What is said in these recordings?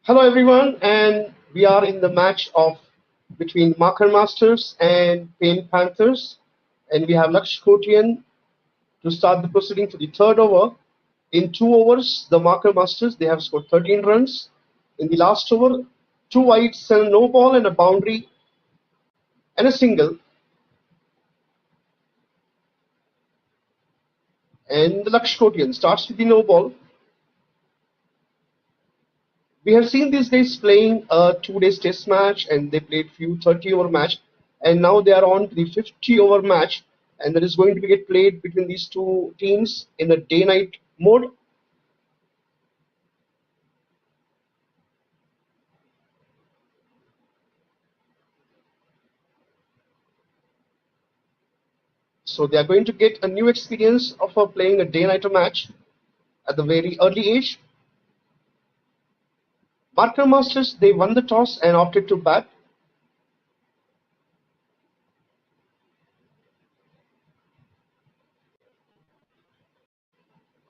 Hello everyone, and we are in the match of between Marker Masters and Pain Panthers, and we have Laksh Kotian to start the proceeding for the third over. In 2 overs, the Marker Masters they have scored 13 runs. In the last over, two wides and a no ball and a boundary and a single. And the Laksh Kotian starts with the no ball. We have seen these guys playing a 2 day test match and they played few 30-over match, and now they are on to the 50-over match, and that is going to be get played between these two teams in a day-night mode. So they are going to get a new experience of playing a day-nighter match at the very early age. Marker Masters they won the toss and opted to bat.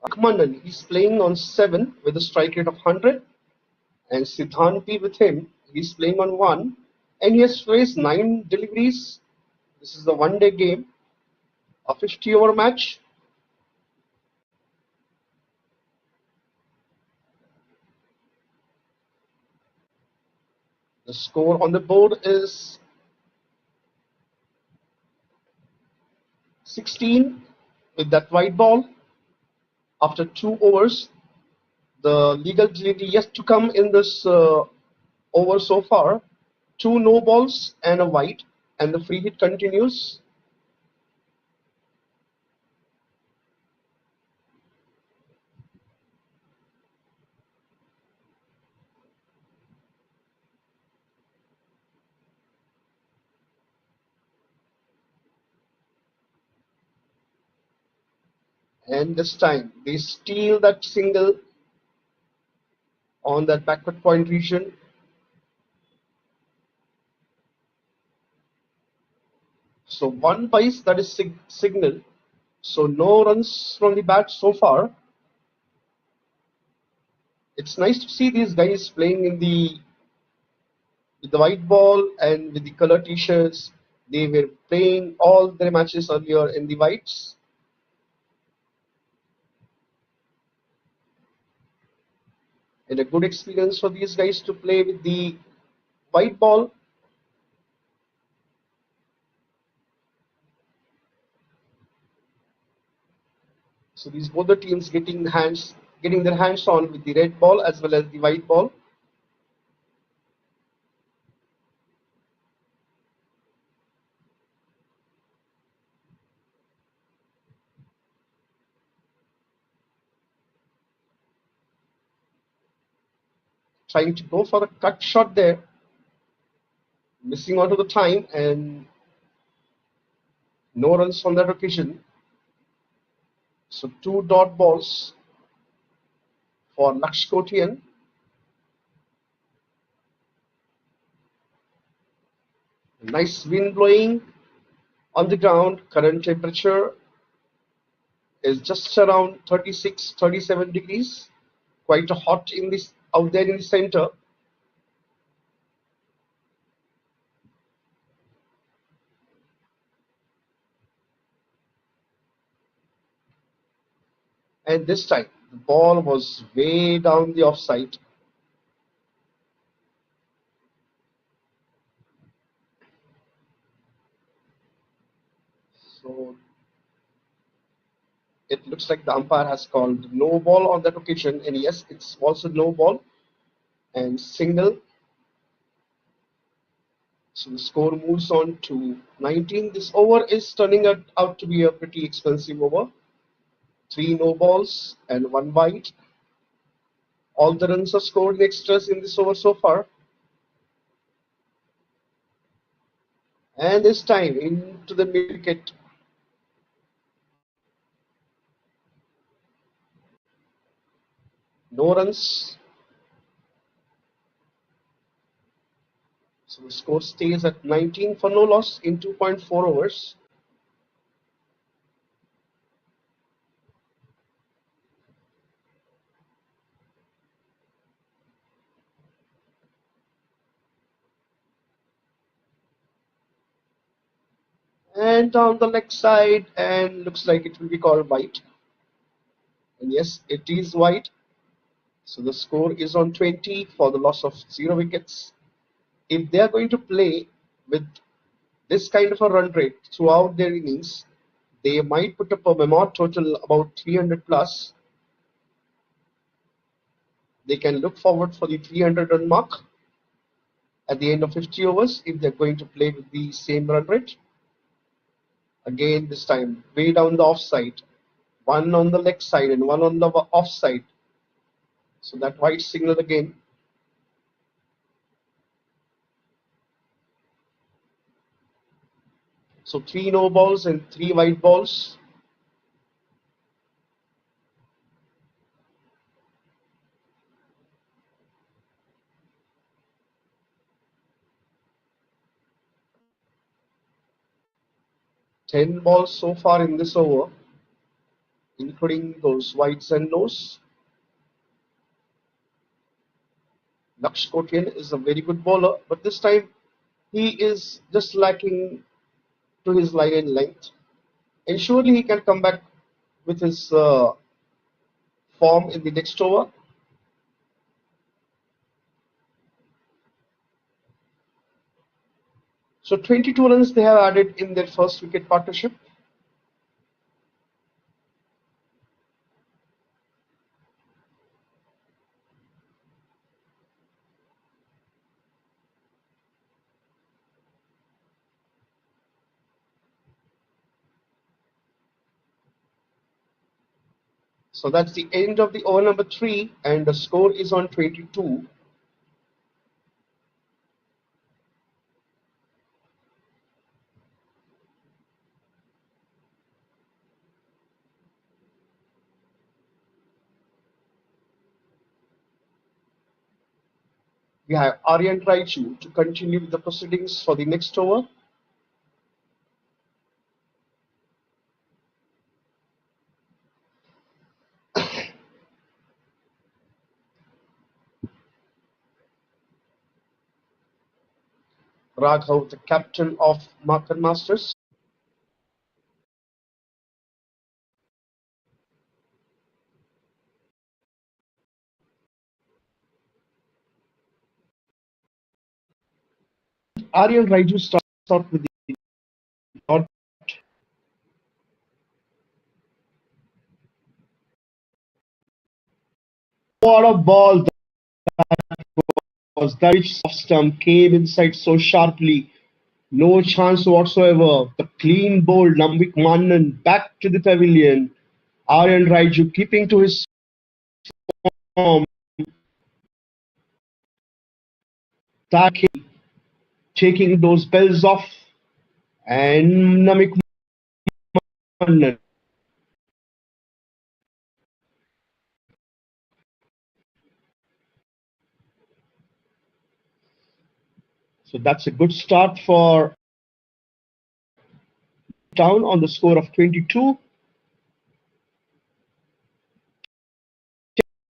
Akmanan he's playing on 7 with a strike rate of 100, and Siddhanti with him he's playing on 1, and he has faced 9 deliveries. This is the 1 day game, a 50-over match. The score on the board is 16 with that white ball after 2 overs. The legal delivery yet to come in this over so far. Two no balls and a white, and the free hit continues. And this time they steal that single on that backward point region. So one base that is signal. So no runs from the bat so far. It's nice to see these guys playing in the with the white ball and with the color t-shirts. They were playing all their matches earlier in the whites. And a good experience for these guys to play with the white ball. So these both the teams getting their hands on with the red ball as well as the white ball. Trying to go for a cut shot there, missing out of the time, and no runs on that occasion. So two dot balls for Laksh Kotian. Nice wind blowing on the ground. Current temperature is just around 36, 37 degrees. Quite hot in this out there in the center. And this time the ball was way down the offside. So it looks like the umpire has called no ball on that occasion, and yes, it's also no ball and single. So the score moves on to 19. This over is turning out to be a pretty expensive over. Three no balls and one wide. All the runs are scored in extras in this over so far. And this time into the mid wicket. No runs. So the score stays at 19 for no loss in 2.4 overs. and down the leg side, and looks like it will be called white. And yes, it is white. So the score is on 20 for the loss of 0 wickets. If they are going to play with this kind of a run rate throughout their innings, they might put up a memo total about 300 plus. They can look forward for the 300 run mark at the end of 50 overs if they're going to play with the same run rate. Again, this time way down the offside, one on the leg side and one on the offside. So that white signal again. So three no balls and three white balls. Ten balls so far in this over, including those whites and nos. Laksh Kotian is a very good bowler, but this time he is just lacking to his line and length. And surely he can come back with his form in the next over. So 22 runs they have added in their first wicket partnership. So that's the end of the over number three, and the score is on 22. We have Aryan Raichu to continue with the proceedings for the next over. Raghav, the captain of Marker Masters. Aryan Raju starts out with the dot. What a ball was that, which soft stump came inside so sharply. No chance whatsoever. The clean bowled Lambik Manan back to the pavilion. Aryan Raiju keeping to his form, taking those bells off, and Namik Manan. So that's a good start for Town on the score of 22.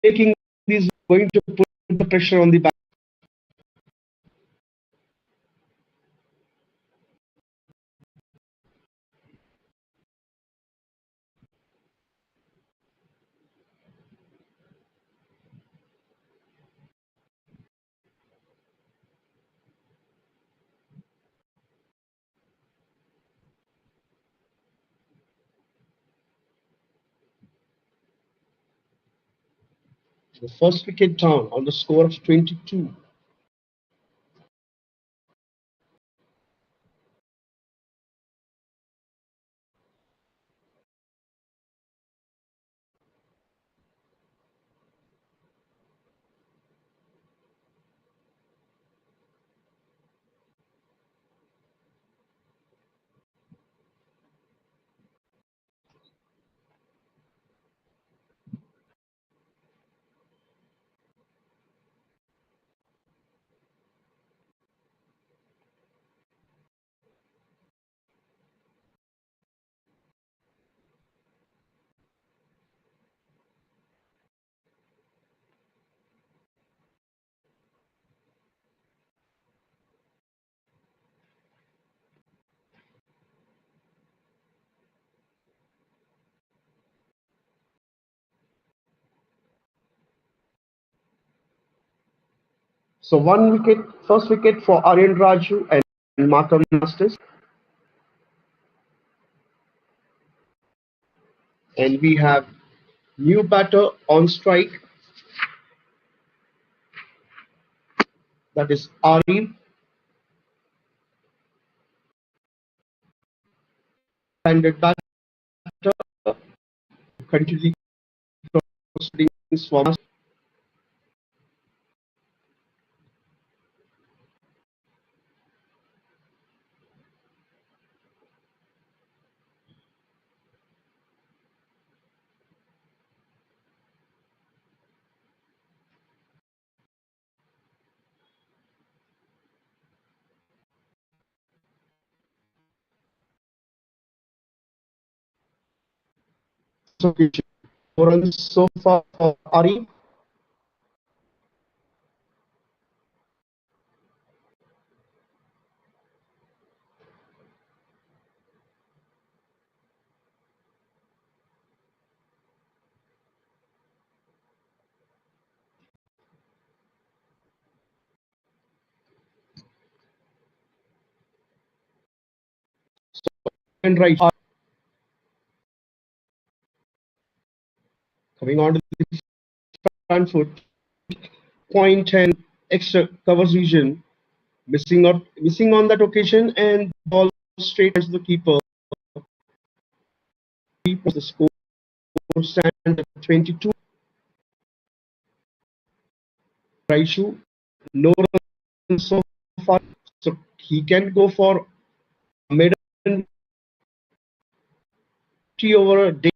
Taking these, going to put the pressure on the back. The first wicket down on the score of 22. So one wicket, first wicket for Aryan Raju and Markham Masters. And we have new batter on strike, that is Ari, handed batter, continuing proceedings for us. Occasion. 4 runs so far for Ari. And right, coming on to the front foot, point and extra covers vision, missing on that occasion, and ball straight to the keeper. The score stand at 22. Raishu, no runs so far, so he can go for maiden 50 over a day.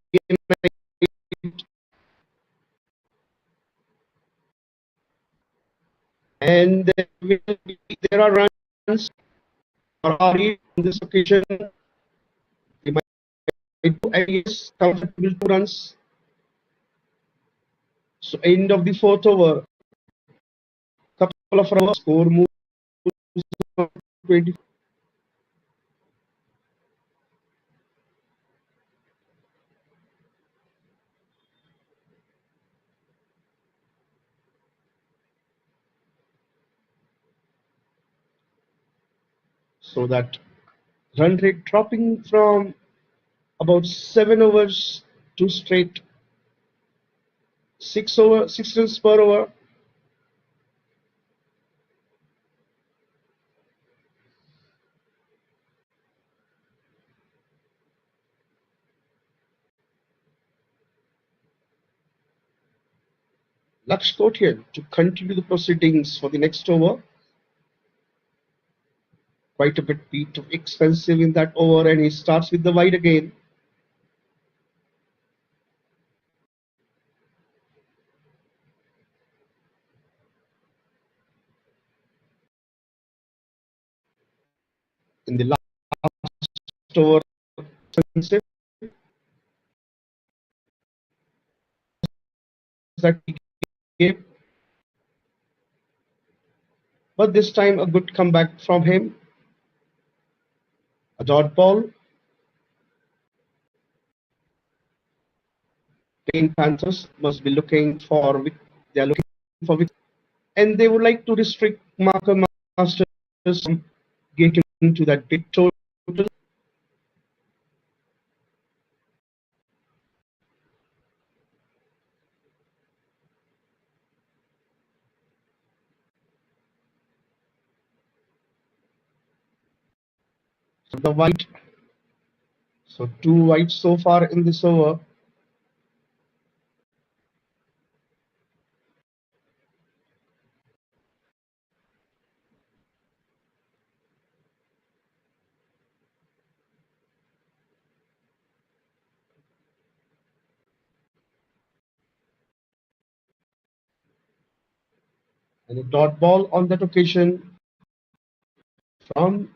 And there are runs for Ari on this occasion. He might do yes, comfortable 2 runs. So end of the fourth over, couple of runs, score moves to 20. So that run rate dropping from about 7 overs to straight 6 runs per over. Laksh Kotian to continue the proceedings for the next over. Quite a bit of expensive in that over, and he starts with the wide again. In the last over, that he gave, but this time a good comeback from him. A dot ball. Panthers must be looking for they are looking for and they would like to restrict Marker Masters from getting to that big total. So the white, so 2 whites so far in this over. And a dot ball on that occasion from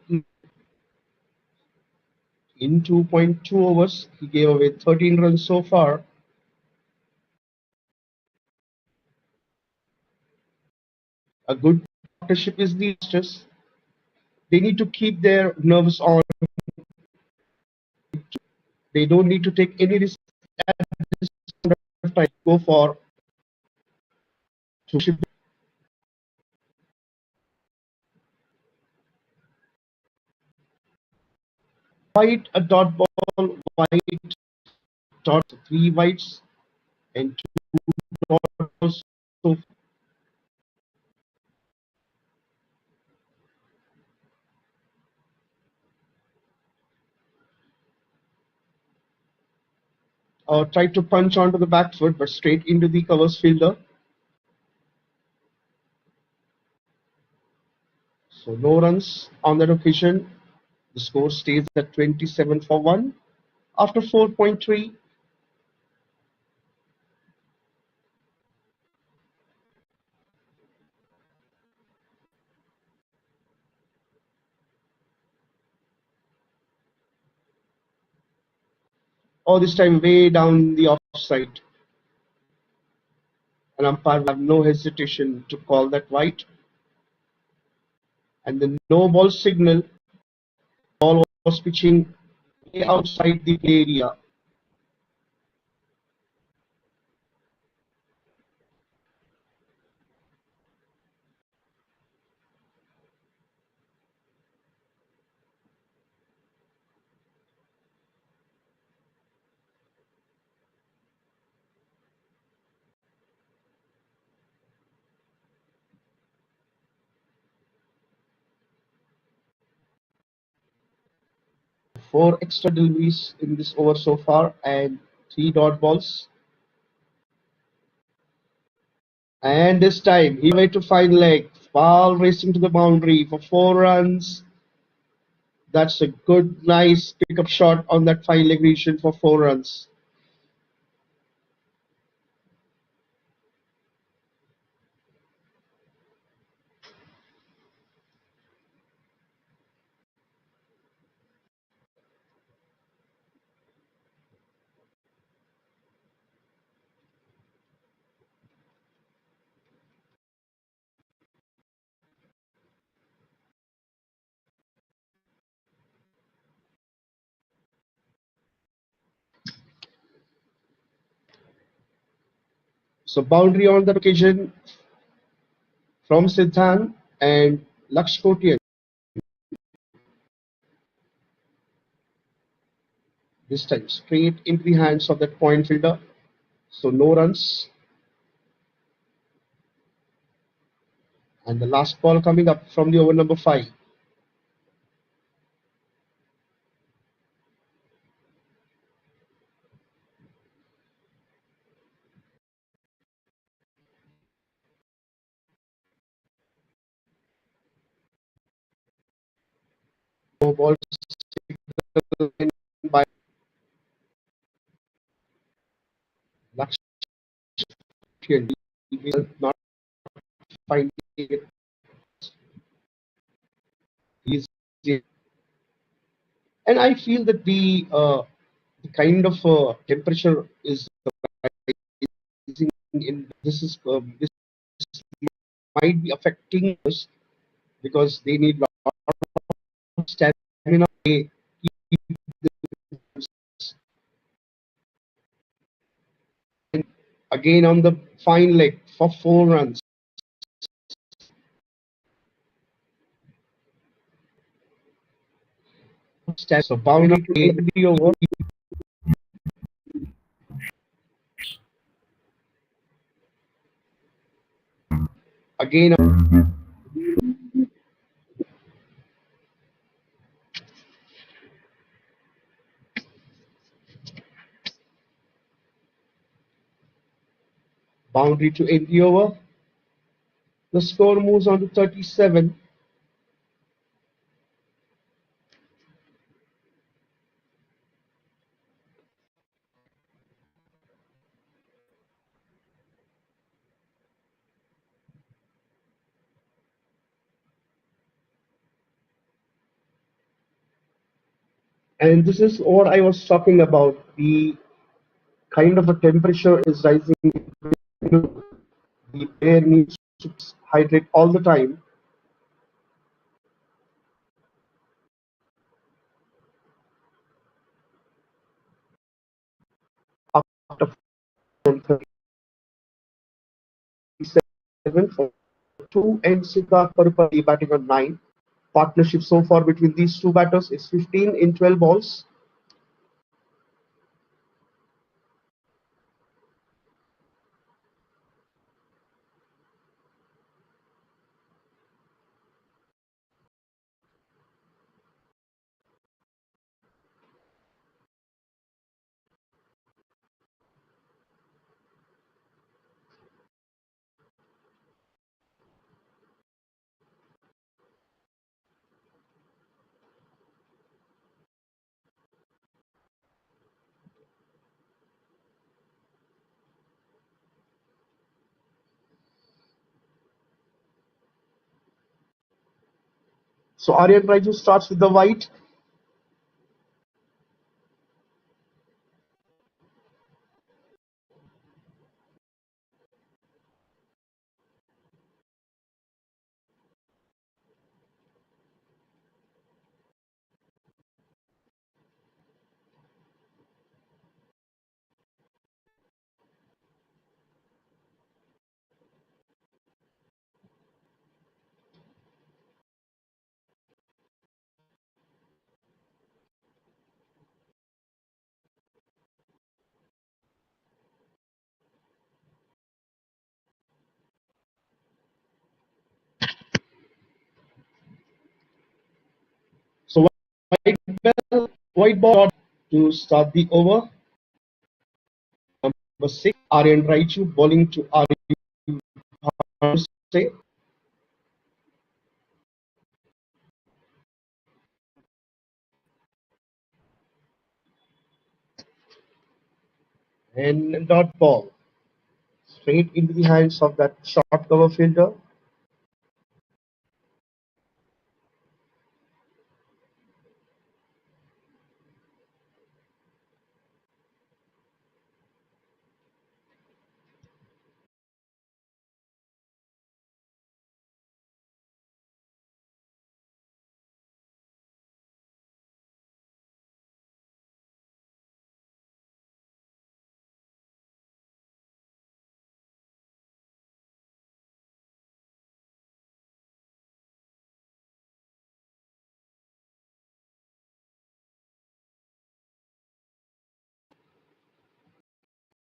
in 2.2 overs. He gave away 13 runs so far. A good partnership is the Masters. They need to keep their nerves on. They don't need to take any risk at this time. Go for to White, a dot ball, white, dot, three whites, and two dot balls. So, tried to punch onto the back foot, but straight into the covers fielder. So no runs on that occasion. The score stays at 27 for 1 after 4.3. All this time way down the offside. And umpire will have no hesitation to call that white. And the no ball signal, ball was pitching way outside the play area. Four extra deliveries in this over so far and three dot balls. And this time he went to fine leg. Ball racing to the boundary for 4 runs. That's a good, nice pickup shot on that fine leg region for 4 runs. So boundary on that occasion from Siddhan and Lakshkotian. This time straight into the hands of that point fielder. So no runs. And the last ball coming up from the over number 5. No ball by Lakshkotian. He will not find it. He's, and I feel that the kind of temperature is rising in this might be affecting us because they need lot of stamina. They keep again on the fine leg for 4 runs. So boundary to the over again. Boundary to end the over. The score moves on to 37. And this is what I was talking about. The kind of a temperature is rising. The player needs to hydrate all the time. After 37 for 2 and Siddharth Parupati batting on 9. partnership so far between these two batters is 15 in 12 balls. So Aryan Raiju starts with the white. So white ball to start the over. Number 6, Aryan Raiju bowling to Rsca. And dot ball straight into the hands of that short cover fielder.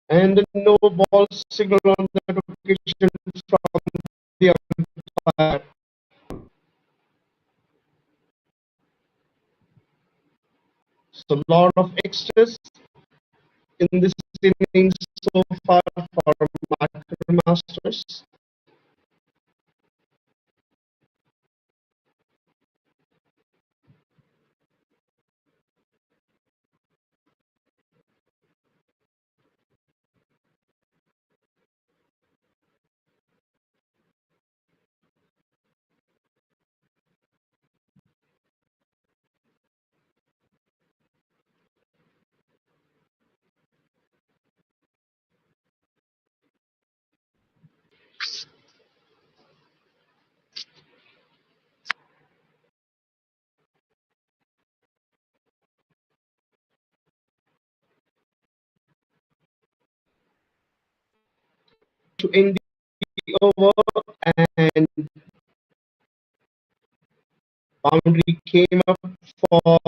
And no ball signal on that occasion from the umpire. So lot of extras in this inning so far for Masters. To end the over, and boundary came up for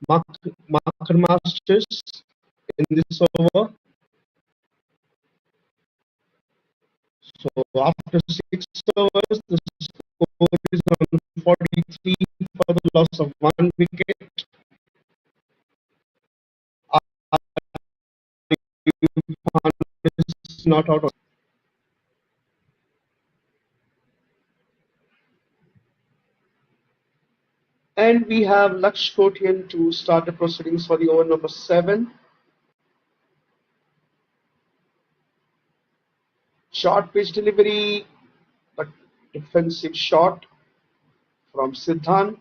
Marker Masters in this over. So after 6 overs, the score is on 43 for the loss of 1 wicket. Is not out of. And we have Laksh Kotian to start the proceedings for the over number 7. Short pitch delivery, but defensive shot from Siddhan.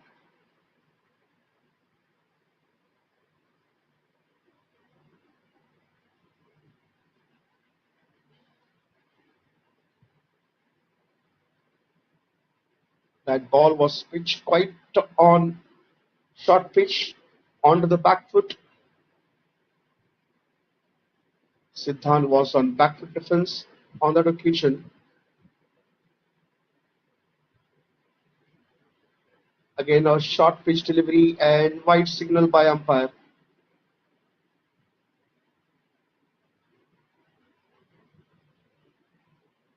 That ball was pitched quite on short pitch onto the back foot. Siddhan was on back foot defense on that occasion. Again, a short pitch delivery and wide signal by umpire.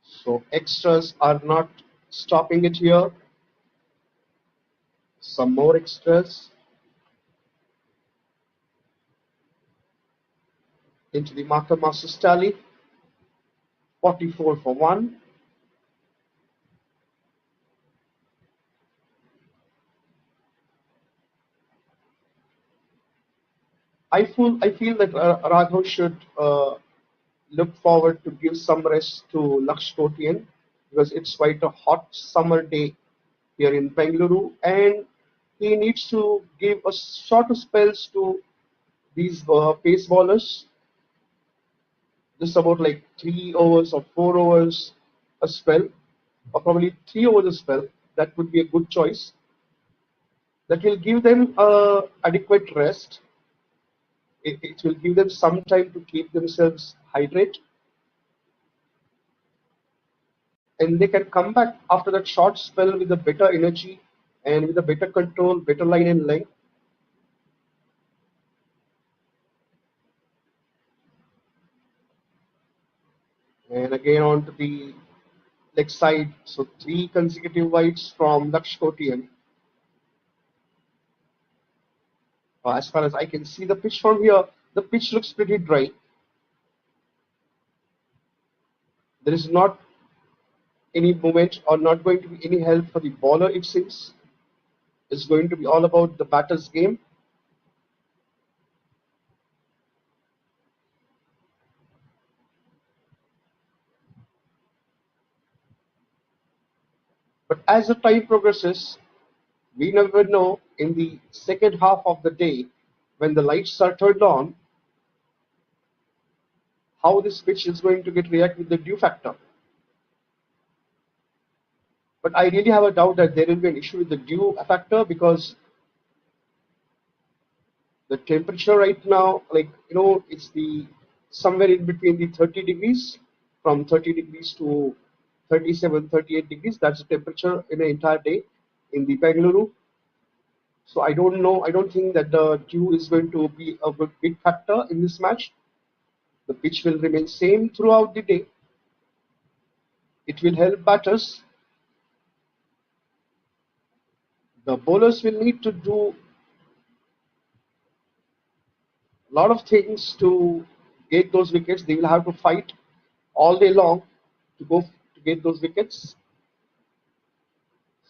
So extras are not stopping it here. Some more extras into the marker masters tally. 44 for 1. I feel that Raghav should look forward to give some rest to Laksh Kotian because it's quite a hot summer day here in Bengaluru, and he needs to give a shorter spells to these pace bowlers, just about like 3 overs or 4 overs a spell, or probably 3 overs a spell. That would be a good choice. That will give them adequate rest. It will give them some time to keep themselves hydrated, and they can come back after that short spell with a better energy and with a better control, better line and length. And again on to the leg side, so 3 consecutive wides from Laksh Kotian. As far as I can see the pitch from here, the pitch looks pretty dry. There is not any movement or not going to be any help for the bowler, it seems. It's going to be all about the batter's game. But as the time progresses, we never know in the second half of the day when the lights are turned on how this pitch is going to get react with the dew factor. But I really have a doubt that there will be an issue with the dew factor because the temperature right now, like it's the somewhere in between the 30 degrees, from 30 degrees to 37, 38 degrees. That's the temperature in an entire day in the Bengaluru. So I don't know. I don't think that the dew is going to be a big factor in this match. The pitch will remain same throughout the day. It will help batters. The bowlers will need to do a lot of things to get those wickets. They will have to fight all day long to go to get those wickets.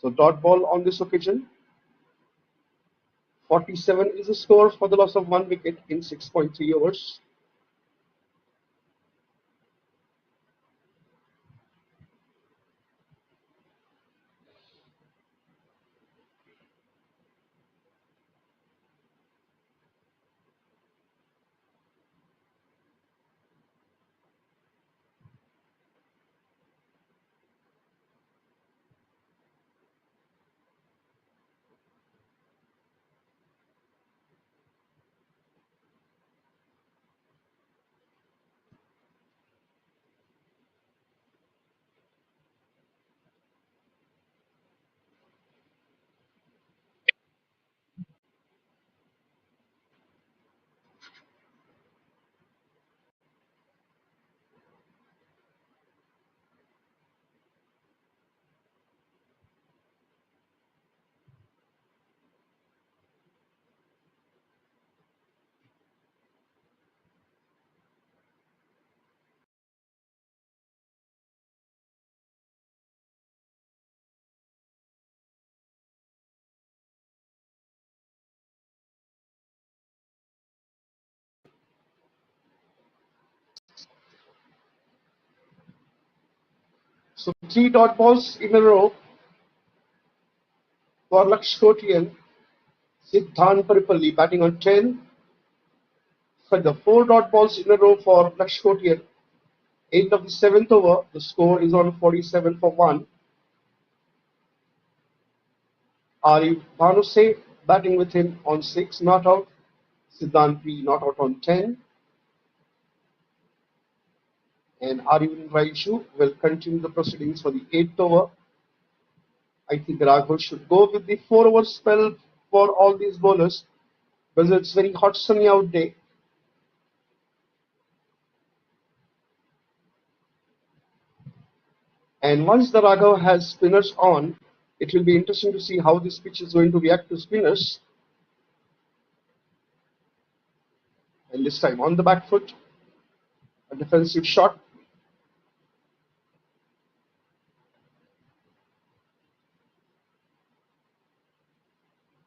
So dot ball on this occasion. 47 is the score for the loss of 1 wicket in 6.3 overs. So 3 dot balls in a row for Laksh Kotian. Siddhan Paripalli batting on 10. For the 4 dot balls in a row for Laksh Kotian. End of the 7th over, the score is on 47 for 1. Arif Bhanuse batting with him on 6, not out. Siddhan P not out on 10. And Arvind Raiju will continue the proceedings for the 8th over. I think Raghav should go with the 4 over spell for all these bowlers because it's very hot sunny out day. And once the Raghav has spinners on, it will be interesting to see how this pitch is going to react to spinners. And this time on the back foot, a defensive shot.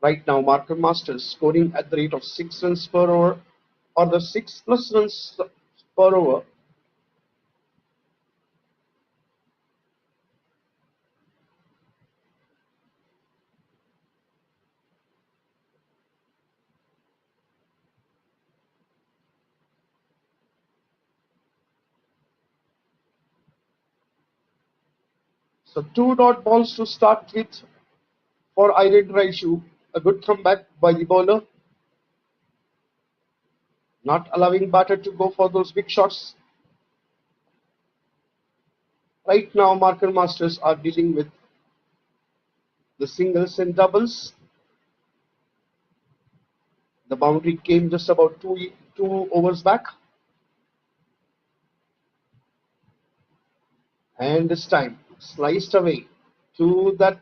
Right now, Marker Masters scoring at the rate of 6 runs per over, or the 6 plus runs per over. So 2 dot balls to start with for Iron Raiju. A good comeback by the bowler, not allowing batter to go for those big shots. Right now, Marker Masters are dealing with the singles and doubles. The boundary came just about two overs back. And this time, sliced away to that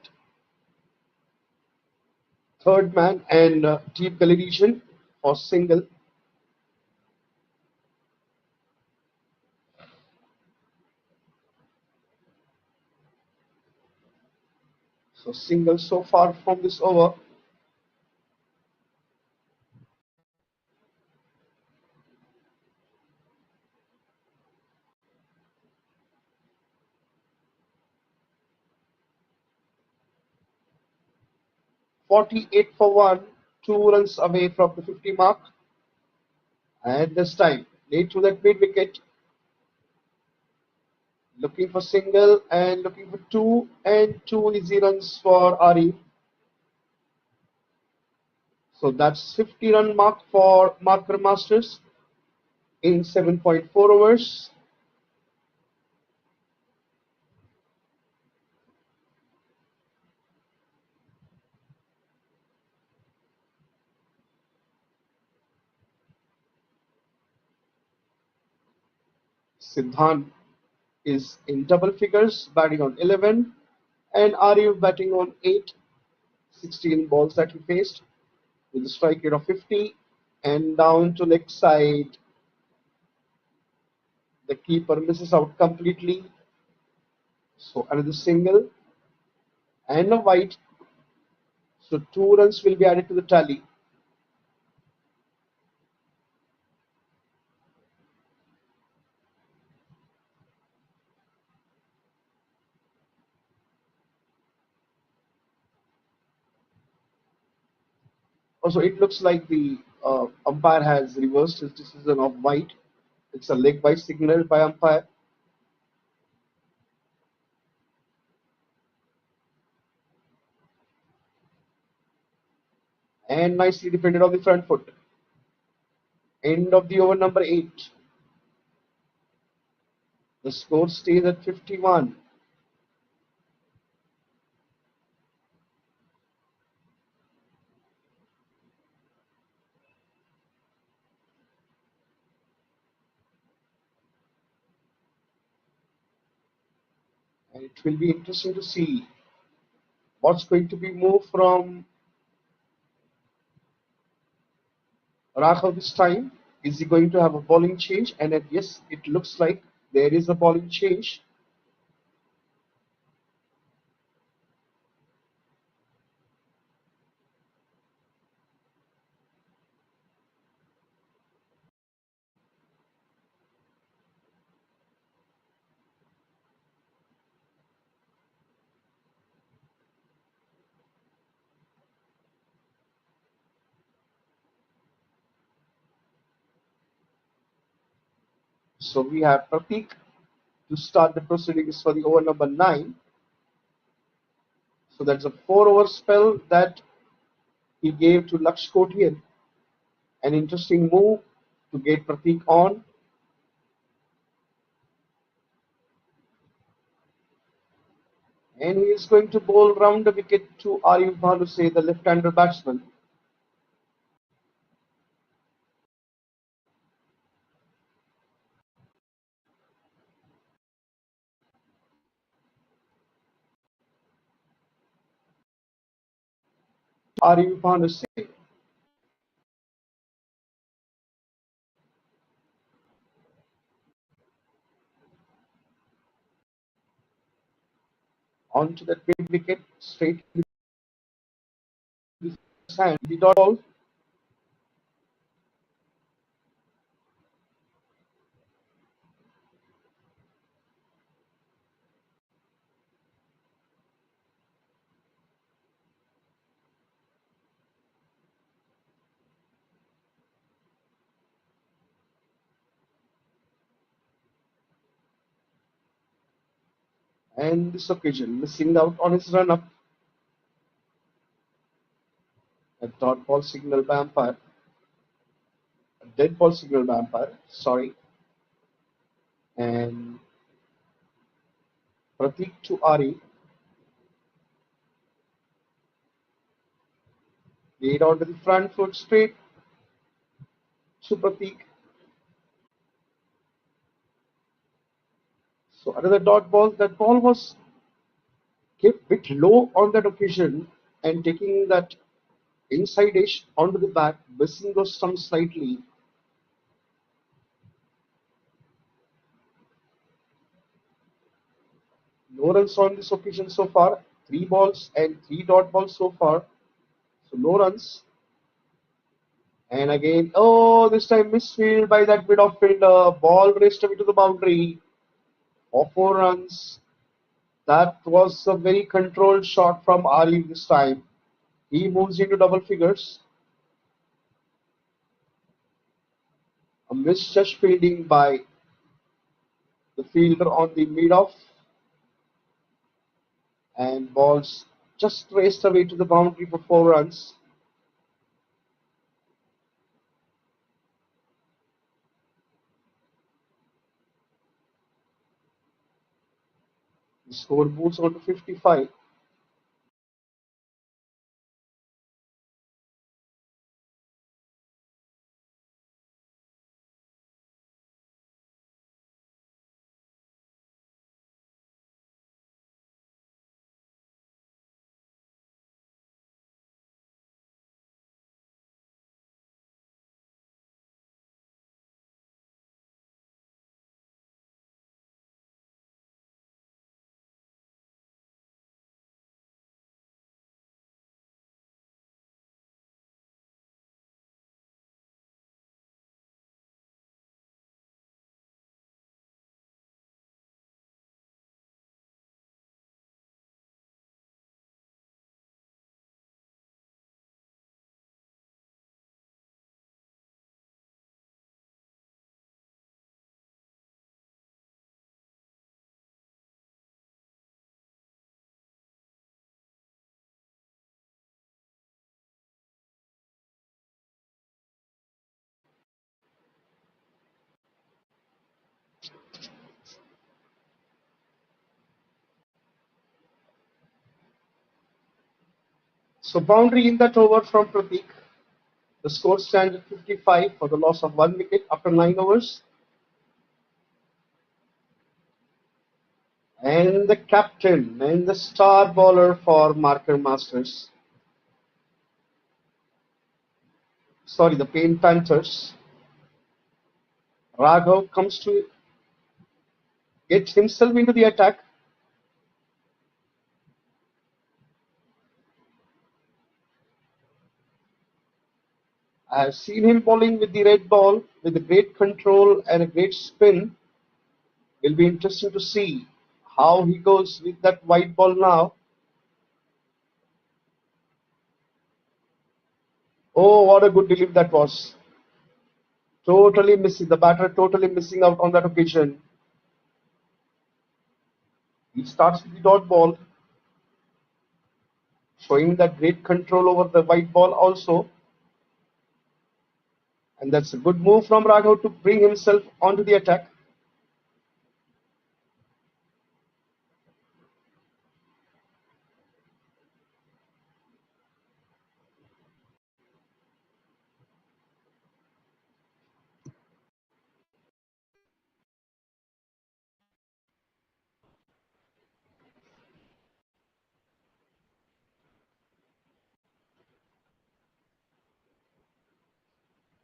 third man and deep gully region for single. So single so far from this over. "48 for 1", 2 runs away from the 50 mark. And this time, late to that mid wicket, looking for single and looking for 2, and 2 easy runs for Ari. So that's 50-run mark for Marker Masters in 7.4 overs. Siddhant is in double figures, batting on 11, and Arif batting on 8, 16 balls that he faced with a strike rate of 50, and down to leg side. The keeper misses out completely. So another single and a wide. So 2 runs will be added to the tally. Also, it looks like the umpire has reversed his decision of wide. It's a leg by signal by umpire. And nicely defended on the front foot. End of the over number 8. The score stays at 51. And it will be interesting to see what's going to be moved from Raghav this time. Is he going to have a bowling change? And yes, it looks like there is a bowling change. So we have Pratik to start the proceedings for the over number 9. So that's a 4 over spell that he gave to Laksh Kotian. An interesting move to get Pratik on. And he is going to bowl round the wicket to Arif Bhaluse, the left-hander batsman. Arif Bhaluse. Onto that mid wicket, straight in his hand. The dot ball. And this occasion, missing out on his run up. A dot ball signal by umpire. A dead ball signal by umpire. Sorry. And Pratik to Ari. Laid onto the front foot straight to Pratik. So another dot ball. That ball was kept bit low on that occasion and taking that inside edge onto the back, missing those stumps slightly. No runs on this occasion so far. Three balls and three dot balls so far. So no runs. And again, oh, this time misfield by that mid off fielder. Ball raced away to the boundary for 4 runs. That was a very controlled shot from Arif this time. He moves into double figures. A misjudged fielding by the fielder on the mid off. And balls just raced away to the boundary for 4 runs. The score moves on to 55. So boundary in that over from Pratik. The score stands at 55 for the loss of 1 wicket after 9 overs. And the captain and the star bowler for Marker Masters, sorry, the Pain Panthers, Raghav comes to get himself into the attack. I have seen him bowling with the red ball with a great control and a great spin. Will be interesting to see how he goes with that white ball now. Oh, what a good delivery that was. Totally missing, the batter totally missing out on that occasion. He starts with the dot ball, showing that great control over the white ball also. And that's a good move from Raghav to bring himself onto the attack.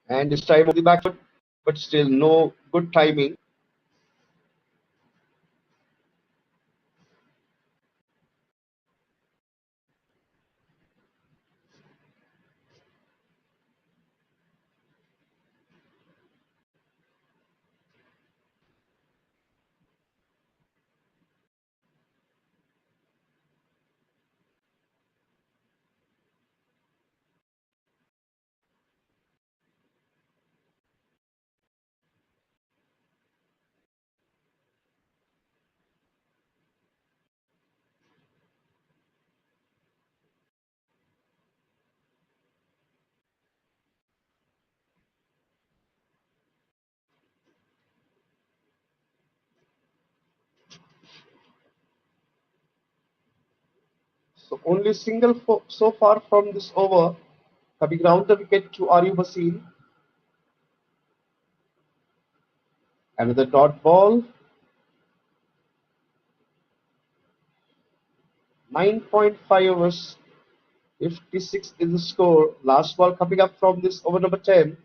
and this time on the back foot, but still no good timing. So only single so far from this over, having round the wicket to Arif Basil. Another dot ball, 9.5 overs, 56 is the score. Last ball coming up from this over number 10.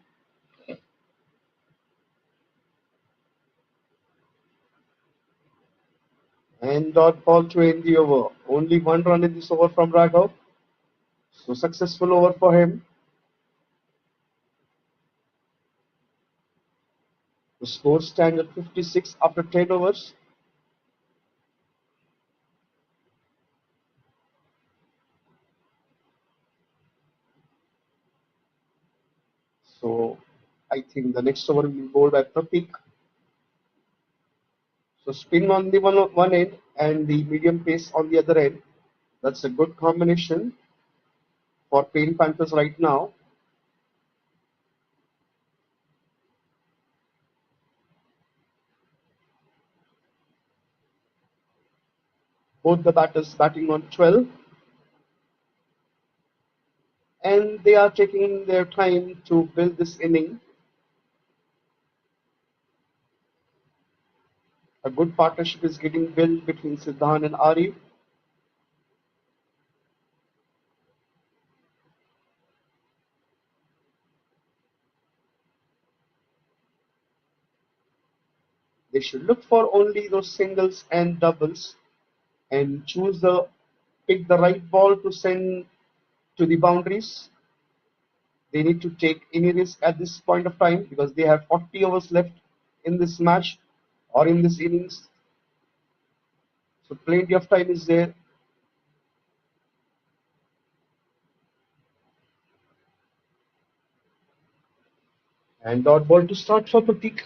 And dot ball to end the over. Only one run in this over from Raghav. So successful over for him. The score stands at 56 after 10 overs. So I think the next over will be bowled by Pratik. So spin on the one end and the medium pace on the other end. That's a good combination for Payne Panthers right now. Both the batters batting on 12, and they are taking their time to build this inning. A good partnership is getting built between Siddhan and Arif. They should look for only those singles and doubles and pick the right ball to send to the boundaries. They need to take any risk at this point of time because they have 40 overs left in this match or in this innings. So plenty of time is there. And dot ball to start for Pratik.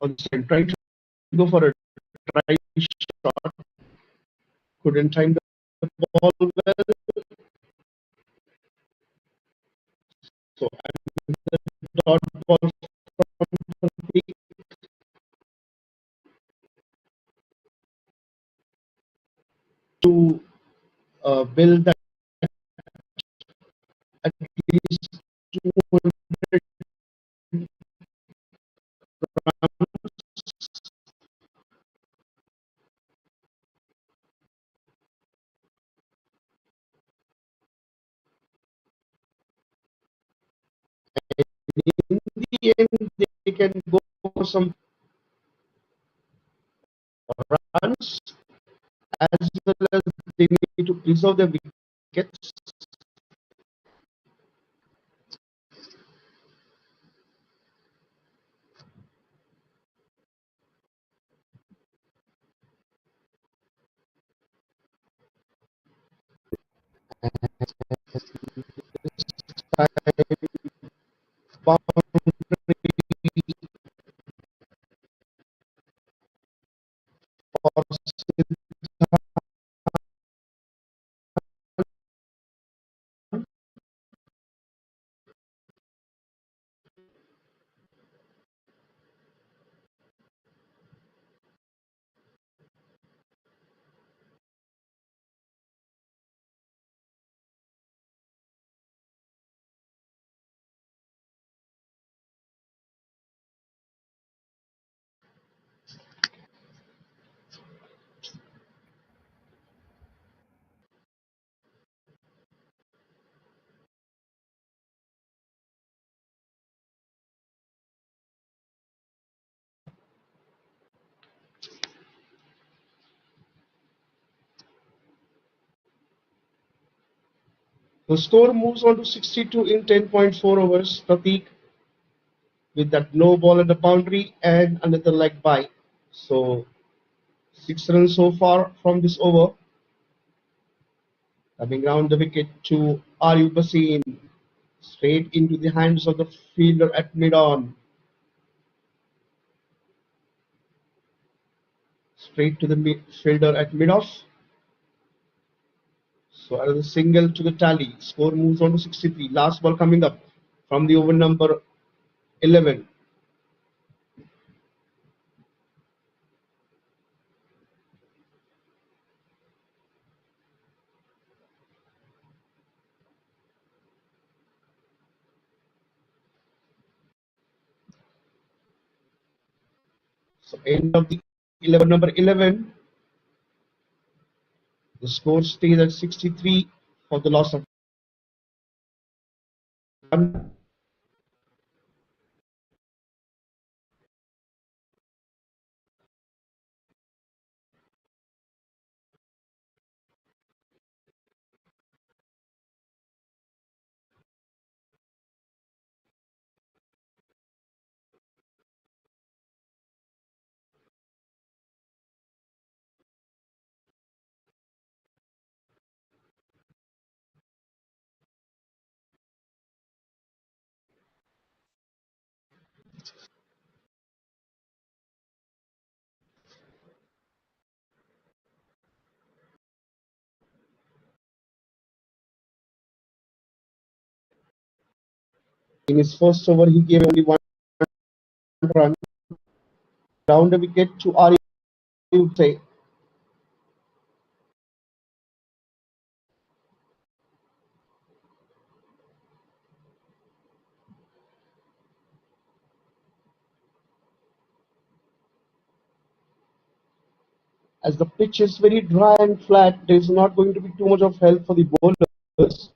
On trying to go for a try shot, couldn't time the ball well. So dot ball from Pratik to build that at least 200 in the end they can go for some runs as well as they need to preserve their wickets. The score moves on to 62 in 10.4 overs. Pratik with that no ball at the boundary and another leg by. So 6 runs so far from this over. Coming round the wicket to Arif Basin. Straight into the hands of the fielder at mid-on. Straight to the fielder at mid-off. So another single to the tally. Score moves on to 63. Last ball coming up from the over number 11. So end of the 11 number 11. The score stays at 63 for the loss of one. In his first over, he gave only 1 run. Round the wicket to Cricsay. As the pitch is very dry and flat, there is not going to be too much of help for the bowlers.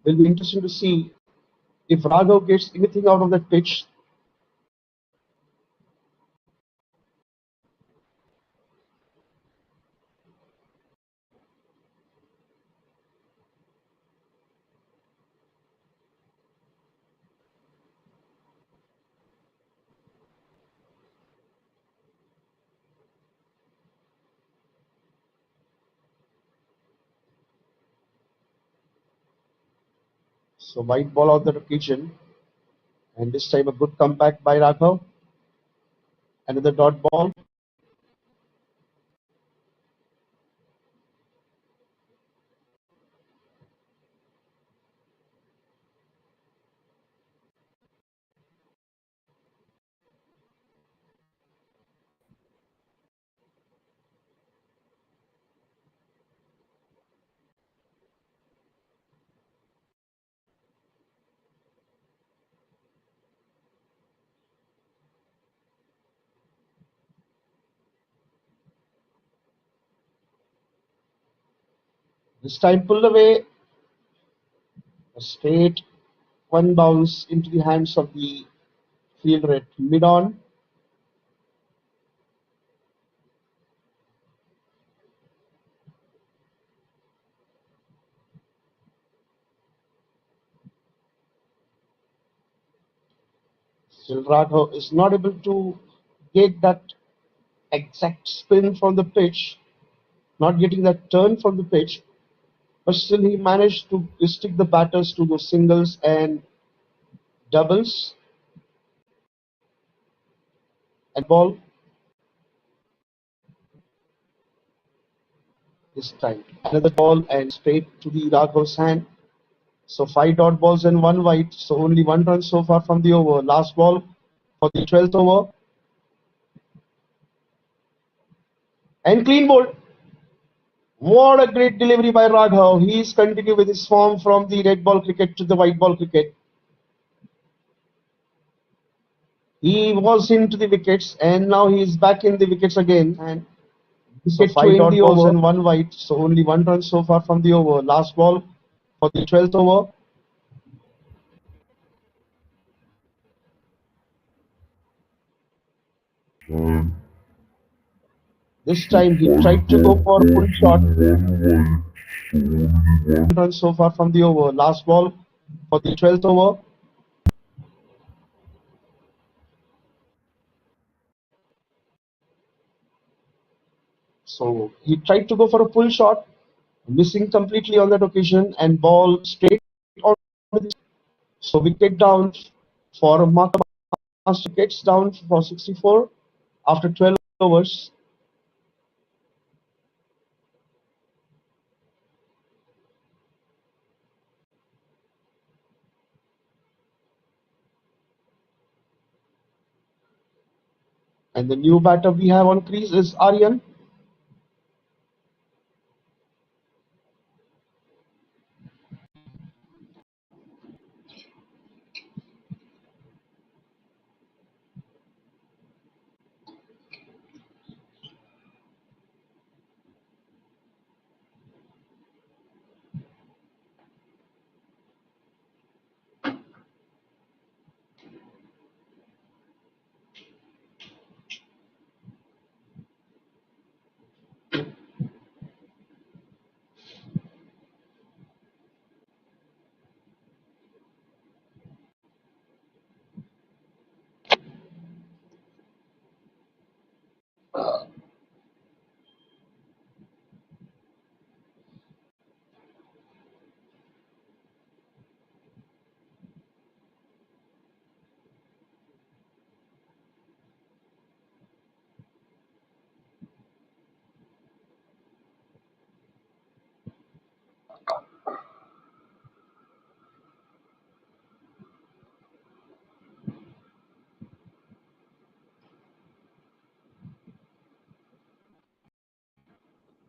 Will be interesting to see if Raghav gets anything out of that pitch. So white ball on that occasion, and this time a good comeback by Raghav. Another dot ball. This time pulled away. A straight one bounce into the hands of the fielder at mid-on. Still Raghav is not able to get that exact spin from the pitch, not getting that turn from the pitch, but still he managed to stick the batters to those singles and doubles and ball this time. Another ball and straight to the Raghav's hand. So 5 dot balls and 1 wide. So only 1 run so far from the over. Last ball for the 12th over. And clean bowled. What a great delivery by Raghav. He is continuing with his form from the red ball cricket to the white ball cricket. He was into the wickets and now he is back in the wickets again. And so 5 dot balls and 1 wide. So only 1 run so far from the over. Last ball for the 12th over. This time he tried to go for a pull shot. Runs so far from the over. Last ball for the 12th over. So he tried to go for a pull shot, missing completely on that occasion, and ball straight on. So wicket down for Mark Master, gets down for 64 after 12 overs. And the new batter we have on crease is Aryan.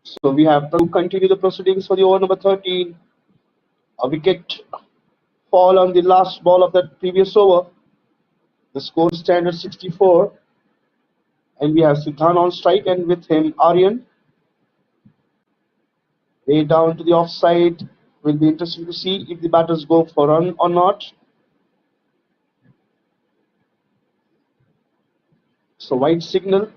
So we have to continue the proceedings for the over number 13. A wicket fall on the last ball of that previous over. The score stands at 64. And we have Siddhan on strike, and with him Aryan. Way down to the offside. Will be interesting to see if the batters go for run or not. So white signal.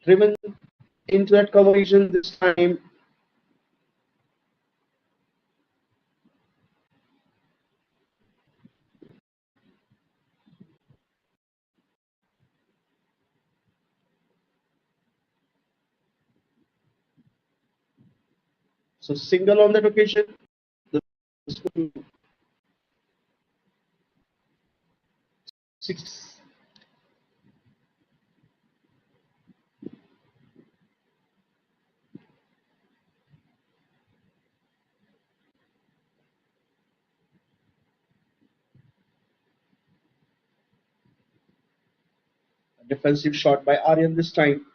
Driven into that cover region this time. So single on that occasion. The six. Defensive shot by Aryan this time.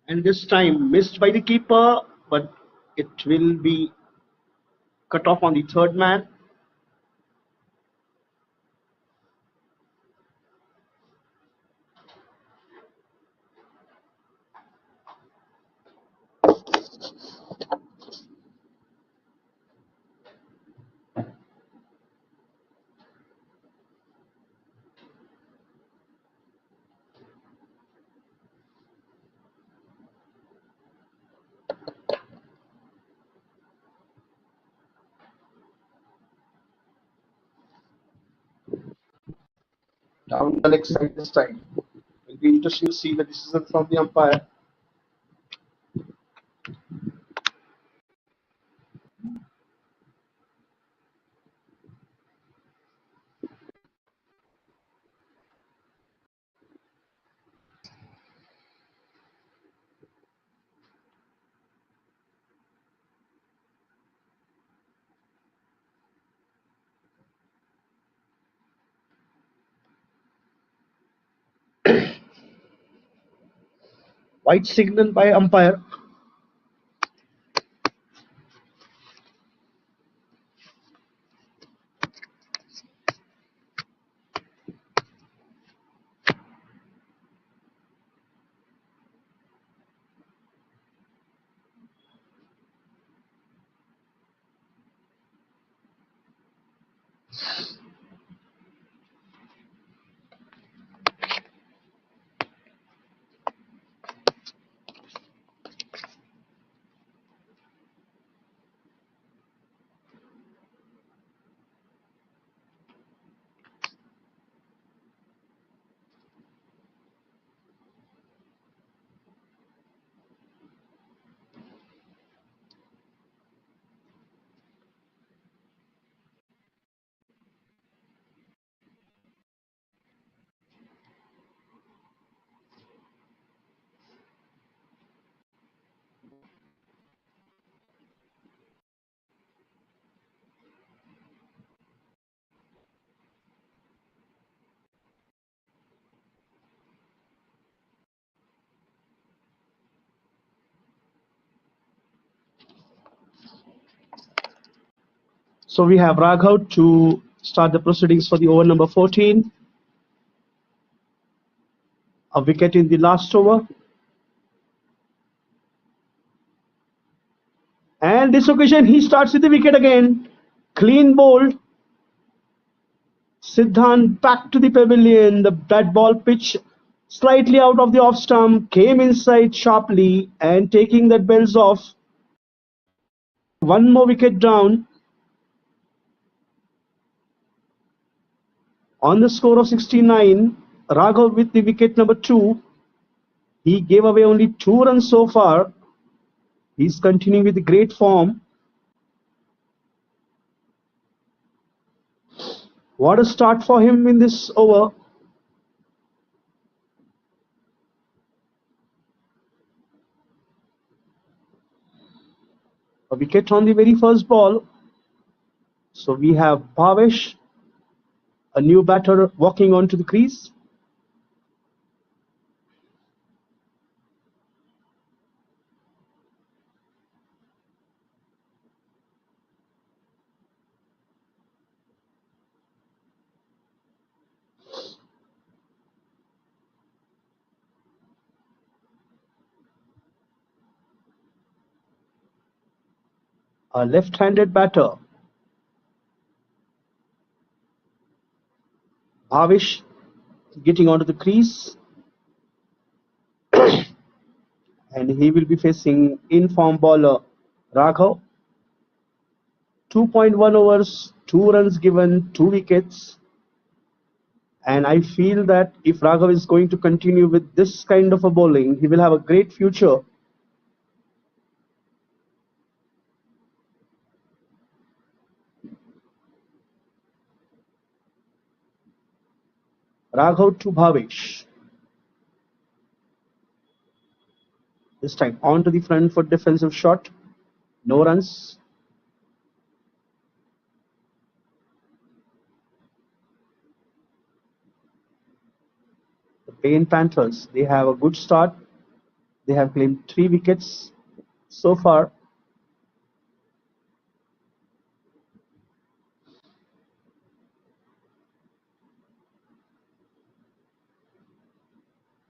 And this time missed by the keeper, but it will be cut off on the third man. Down the leg side this time. Will be interesting to see the decision from the umpire. White signal by umpire. So we have Raghav to start the proceedings for the over number 14. A wicket in the last over. And this occasion he starts with the wicket again. Clean bowled. Siddhant back to the pavilion. That ball pitch slightly out of the off stump, came inside sharply and taking that bells off. One more wicket down. On the score of 69, Raghav with the wicket number 2. He gave away only 2 runs so far. He's continuing with great form. What a start for him in this over. A wicket on the very first ball. So we have Bhavesh, a new batter, walking onto the crease. A left-handed batter. Bhavesh getting onto the crease. And he will be facing in-form bowler Raghav. 2.1 overs, 2 runs given, 2 wickets. And I feel that if Raghav is going to continue with this kind of a bowling, he will have a great future. Raghav to Bhavesh. This time onto the front foot defensive shot. No runs. The Payne Panthers, they have a good start. They have claimed 3 wickets so far.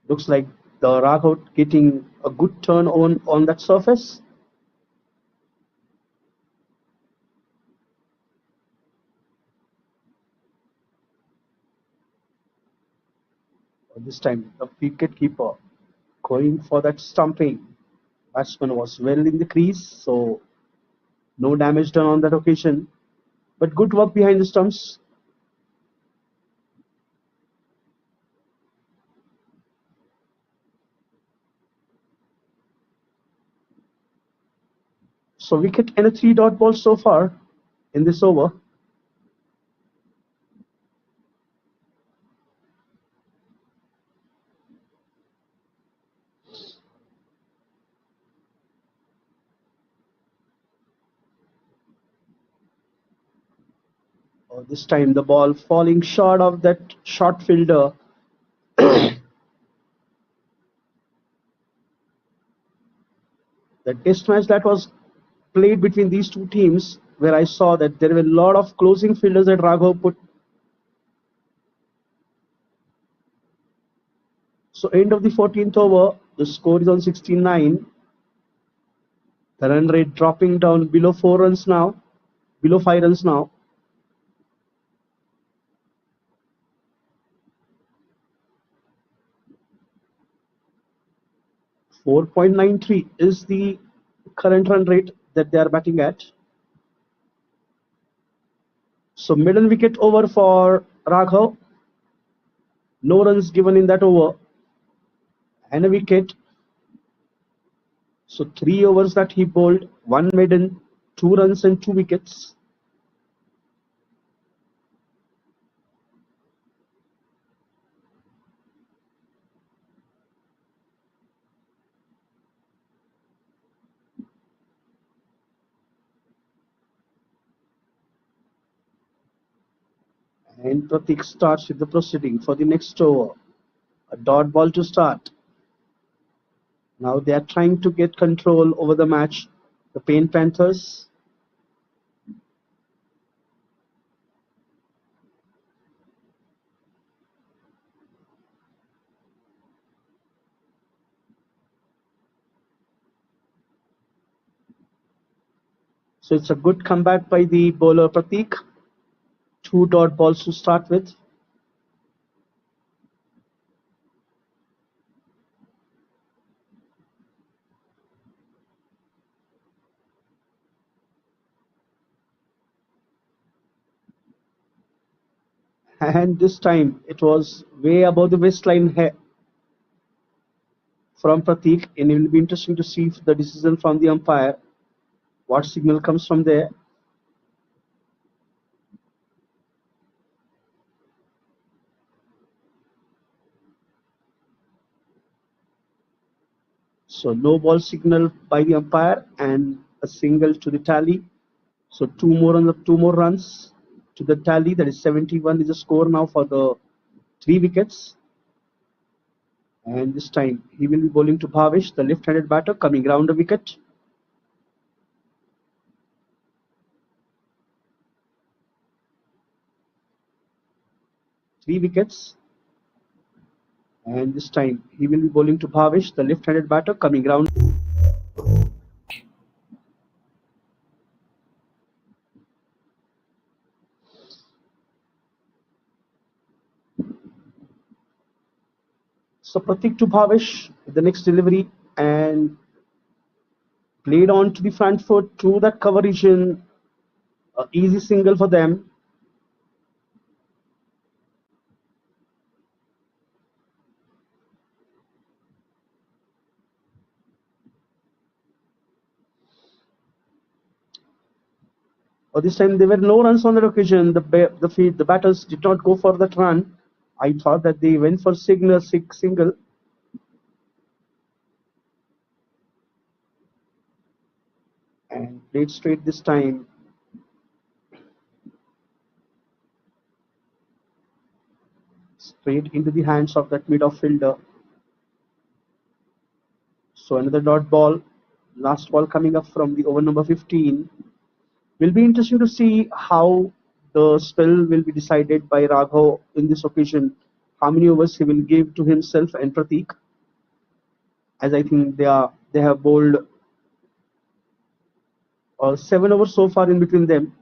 Looks like the Raghav getting a good turn on that surface. This time the wicket keeper going for that stumping. Batsman was well in the crease, so no damage done on that occasion. But good work behind the stumps. So wicket and a 3 dot ball so far in this over. This time the ball falling short of that short fielder. The test match that was played between these two teams, where I saw that there were a lot of closing fielders that Raghav put. So end of the 14th over, the score is on 69. The run rate dropping down below 4 runs now, below 5 runs now. 4.93 is the current run rate that they are batting at. So middle wicket over for Raghav. No runs given in that over. And a wicket. So 3 overs that he bowled, 1 maiden, 2 runs and 2 wickets. And Pratik starts with the proceeding for the next over. A dot ball to start. Now they are trying to get control over the match. The Panthers. So it's a good comeback by the bowler Pratik. 2 dot balls to start with. And this time it was way above the waistline from Pratik, and it will be interesting to see if the decision from the umpire, what signal comes from there. So no ball signal by the umpire and a single to the tally. So two more runs to the tally. That is 71 is the score now for the 3 wickets. And this time he will be bowling to Bhavish, the left-handed batter, coming round a wicket. Three wickets. And this time he will be bowling to Bhavish, the left-handed batter, coming round. So Pratik to Bhavish, the next delivery, and played on to the front foot through that cover region. Easy single for them. This time there were no runs on that occasion. The batters did not go for that run. I thought that they went for single. And played straight this time. Straight into the hands of that mid-off fielder. So another dot ball. Last ball coming up from the over number 15. Will be interesting to see how the spell will be decided by Raghav in this occasion. How many overs he will give to himself and Pratik, as I think they have bowled 7 overs so far in between them.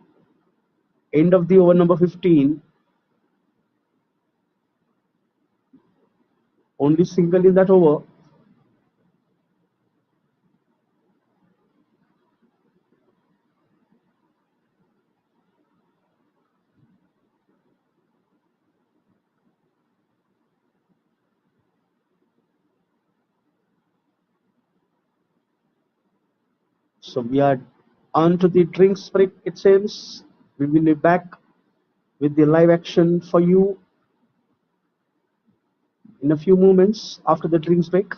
End of the over number 15. Only single in that over. So we are On to the drinks break, it seems. We will be back with the live action for you in a few moments after the drinks break.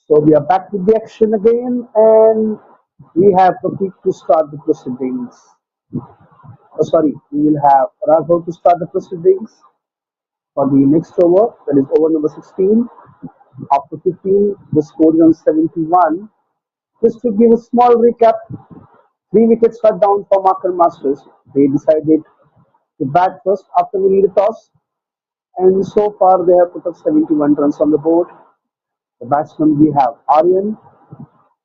So we are back with the action again, and we have Pratik to start the proceedings. Oh, sorry, we will have Raghav to start the proceedings for the next over, that is over number 16. After 15, the score is on 71. Just to give a small recap, 3 wickets were down for Marker Masters. They decided to bat first after winning the toss, and so far they have put up 71 runs on the board. The batsman we have Aryan,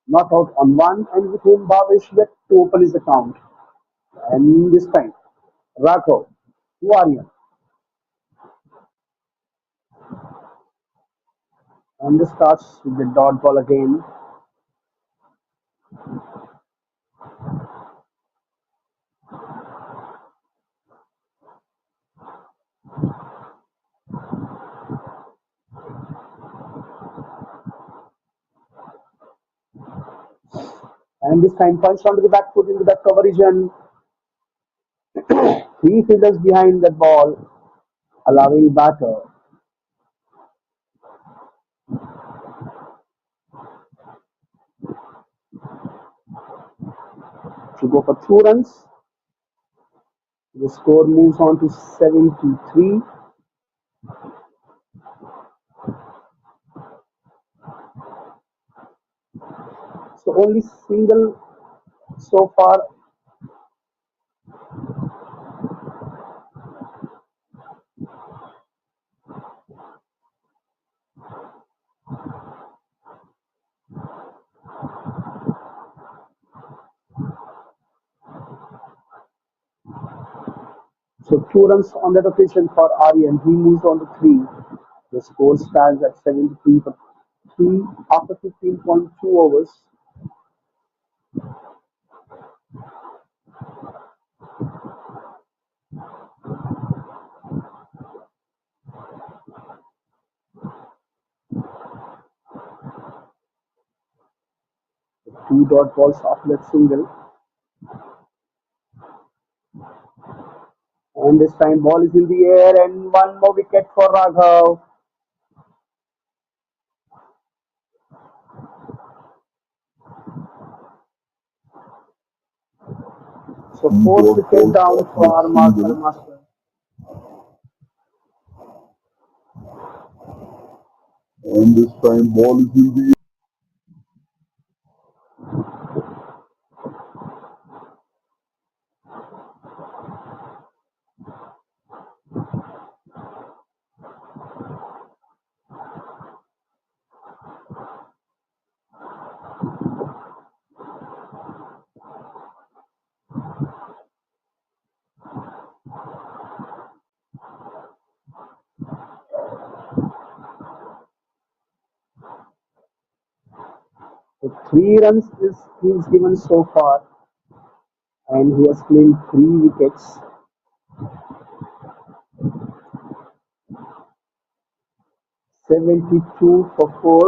not out on one, and with him Bhavesh yet to open his account. And this time, Raghav, who are you? And this starts with the dot ball again. And this time punch onto the back foot into that coverage, and 3 fielders behind that ball, allowing batter to go for 2 runs. The score moves on to 73. So only single so far. So 2 runs on that occasion for Aryan. He moves on to 3. The score stands at 73 for 3 after 15.2 overs. Two dot balls after that single. And this time ball is in the air and one more wicket for Raghav. So fourth wicket down for Marker Master. And this time ball is in the 3 runs is he's given so far, and he has claimed 3 wickets. "72 for 4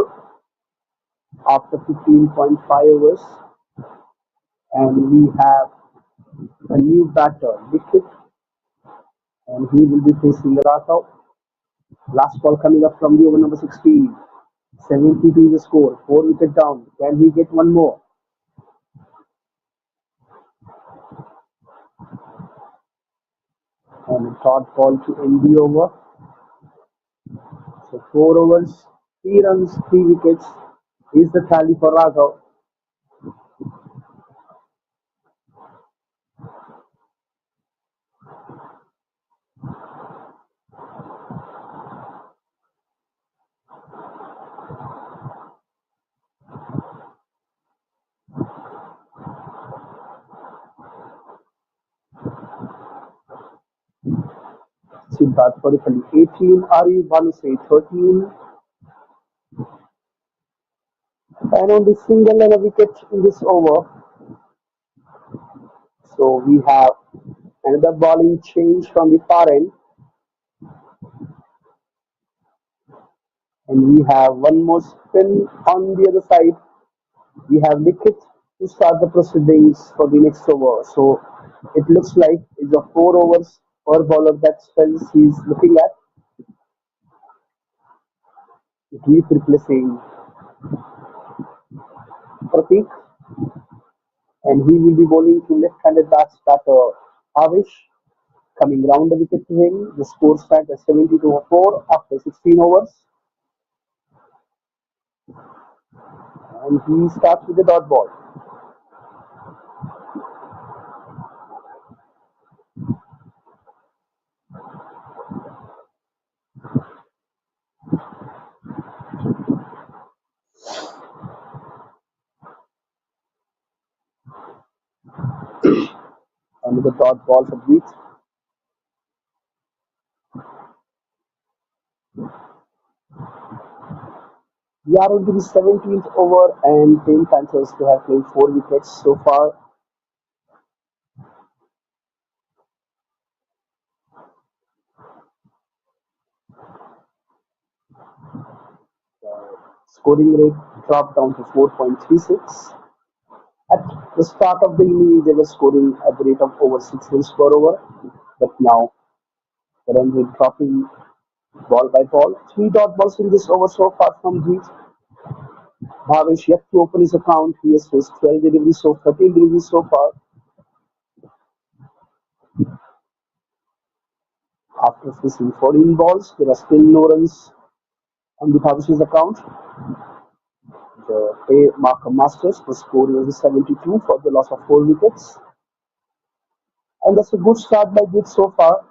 after 15.5 overs, and we have a new batter, Nikhil, and he will be facing Raghav. Last ball coming up from the over number 16. 72 is the score. 4 wicket down. Can he get one more? And a third ball to end the over. So 4 overs, 3 runs, 3 wickets is the tally for Raghav. Siddharth Paripalli 18, Ari Banuse 13, and on the single and a wicket in this over. So we have another bowling change from the far end, and we have one more spin on the other side. We have Nikhil to start the proceedings for the next over. So it looks like it's a 4 overs per bowler that spells he's looking at. He's replacing Pratik, and he will be bowling to left-handed batter Avish, coming round the wicket to him. The score stands at 72 for 4 after 16 overs. And he starts with the dot ball. And with the dot ball for Beats. We are into the 17th over, and Team Panthers to have played 4 wickets so far. Scoring rate dropped down to 4.36. At the start of the innings, they were scoring at the rate of over 6 runs per over, but now the run rate dropping ball by ball. 3 dot balls in this over so far from Jeet. Bhavesh yet to open his account. He has faced 12 deliveries, so 13 deliveries so far. After facing 14 balls, there are still no runs on the Bhavesh's account. The pay marker Masters, the score was 72 for the loss of 4 wickets. And that's a good start by Jeet so far.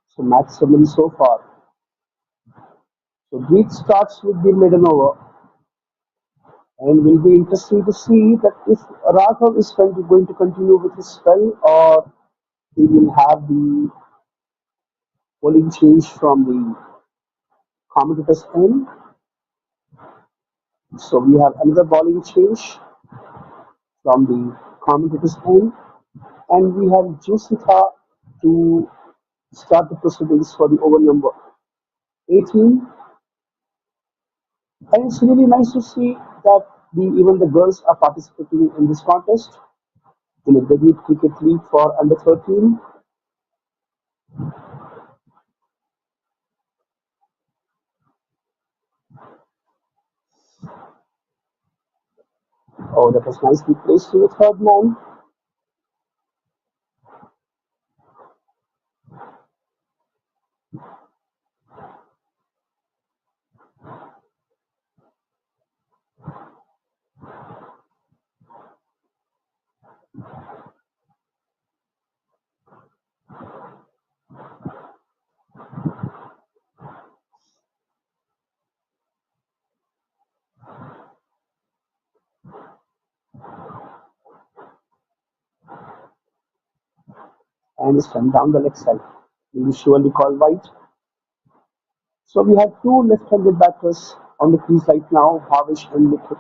So match summary so far. So Jeet starts with the maiden over, And will be interesting to see that if Raghav is going to continue with his spell or he will have the bowling change from the commentator's end. So we have another bowling change from the commentator's end, and we have Jusita to start the proceedings for the over number 18. And it's really nice to see that even the girls are participating in this contest in the debut cricket league for under 13. Oh, that was nicely placed to the third man. And is turned down the leg side. Will be surely called white. So we have two left-handed batters on the crease right now, Bhavish and Nikhil.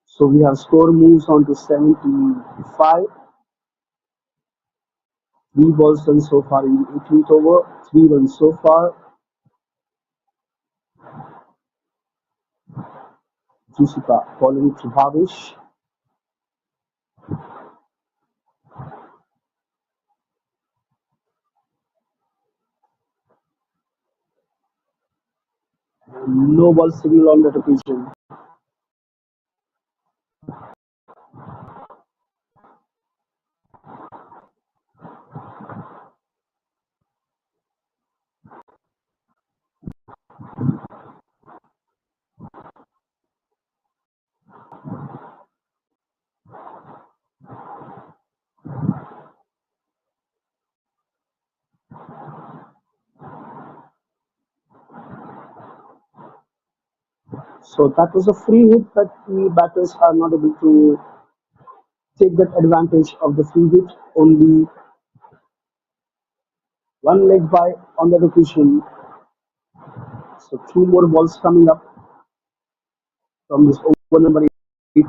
So we have score moves on to 75. Three balls done so far in the 18th over. 3 runs so far. Jusita falling to Bhavish. No ball signal on that occasion. So that was a free hit, but the batters are not able to take that advantage of the free hit. Only one leg by on that occasion. So two more balls coming up from this over number 8.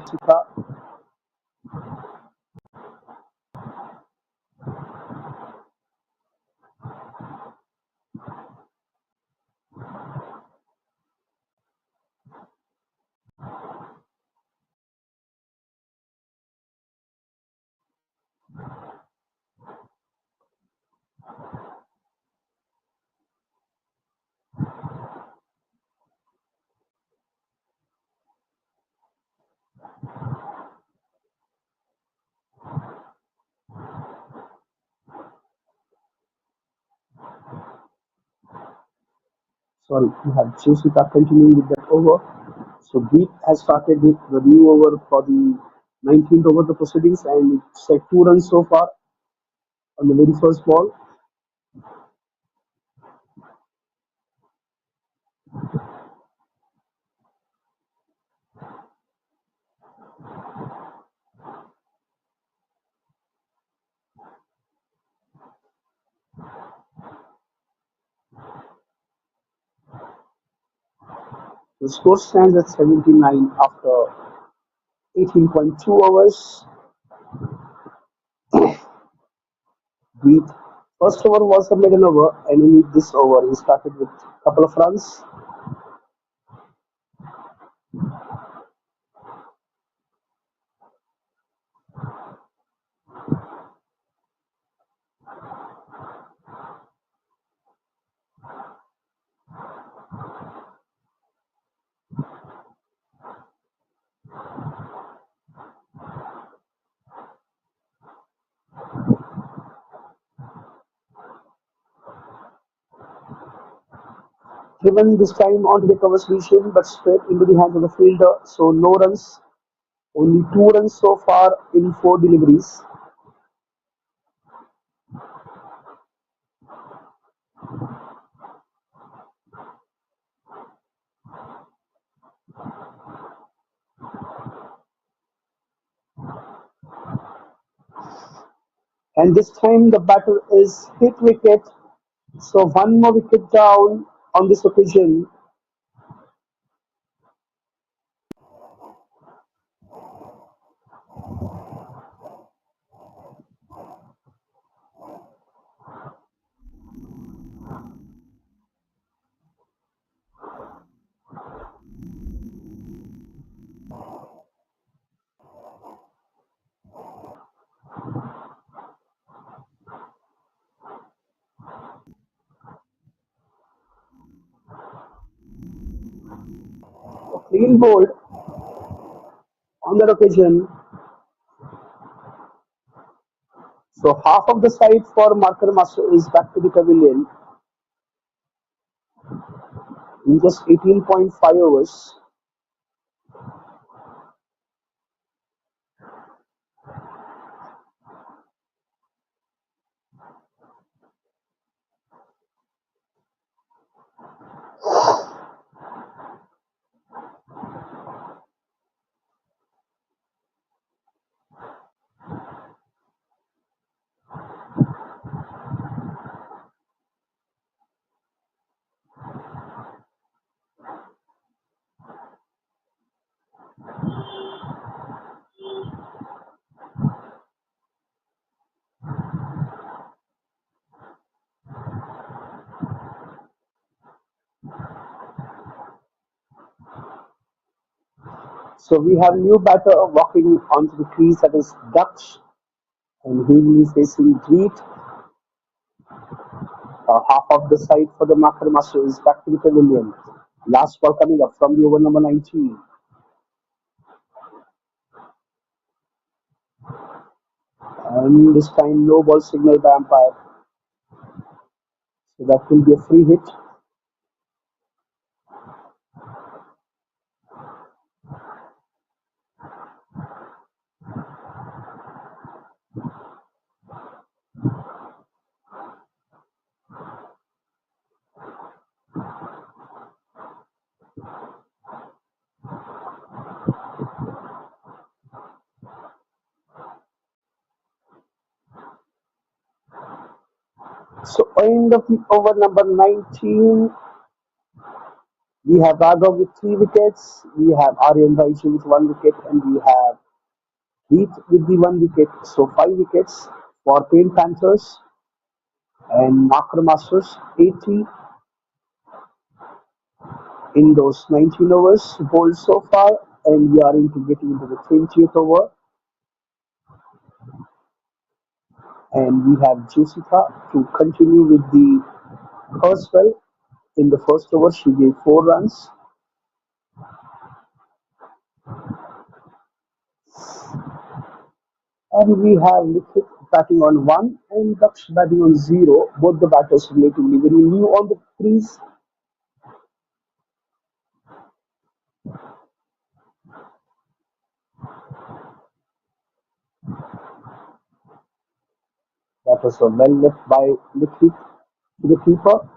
Sorry, we have Jusita continuing with that over. So Deep has started with the new over for the 19th over the proceedings, and it's like 2 runs so far on the very first ball. The score stands at 79 after 18.2 hours. Deep First over was a middle over, and in this over he started with a couple of runs. Driven this time onto the cover position, but straight into the hands of the fielder. So no runs, only 2 runs so far in 4 deliveries. And this time the batter is hit wicket. So one more wicket down on this occasion. A clean bowled on that occasion. So half of the side for Marker Master is back to the pavilion in just 18.5 overs. So we have new batter walking onto the crease, that is Dutch, and he will be facing Greet. Half of the side for the Marker Master is back to the pavilion. Last ball coming up from the over number 19. And this time no ball signal by umpire. So that will be a free hit. So end of the over number 19. We have Raghav with 3 wickets. We have Aryan Raiju with 1 wicket, and we have Heath with the 1 wicket. So 5 wickets for Paint Panthers and Marker Masters 80 in those 19 overs bowled so far, and we are into getting into the 20th over. And we have Jusika to continue with the first spell. In the first over, she gave 4 runs. And we have Nikhil batting on 1 and Daksh batting on 0. Both the batters relatively very new on the crease. That was well left by Nikhil to the keeper.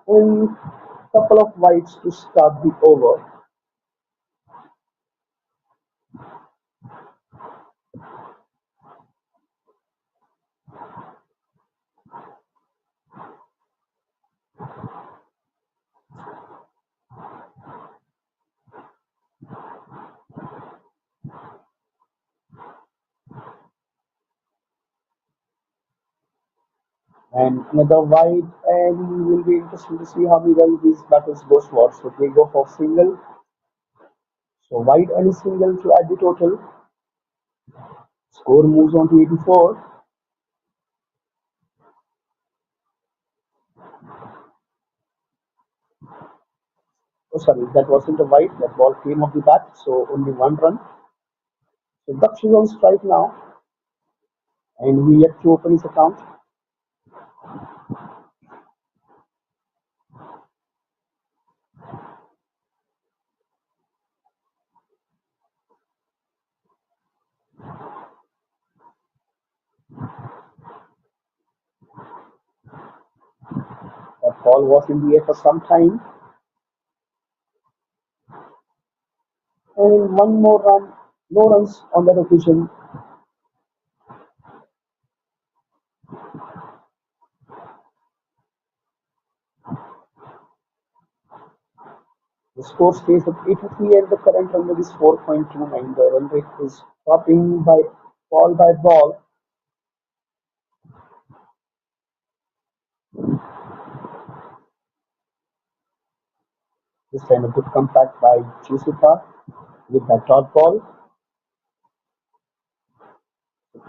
And couple of wides to start the over. And another wide, and will be interesting to see how many runs these batters go for. So they go for single. So wide and single to add the total. Score moves on to 84. Oh, sorry, that wasn't a wide. That ball came off the bat, so only one run. So Daksh is on strike now, and he yet to open his account. That ball was in the air for some time, and one more run. No runs on that occasion. The score stays at 83 and the current run rate is 4.29. The run rate is dropping by ball. This time a good comeback by Jessica with that dot ball.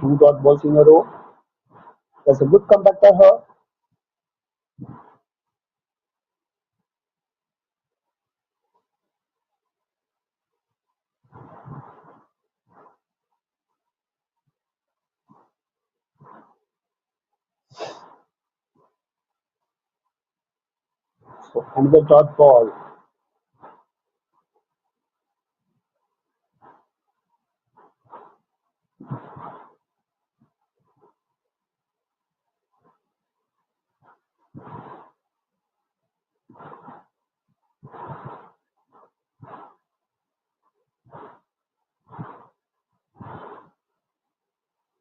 Two dot balls in a row. That's a good comeback by her. So another dot ball.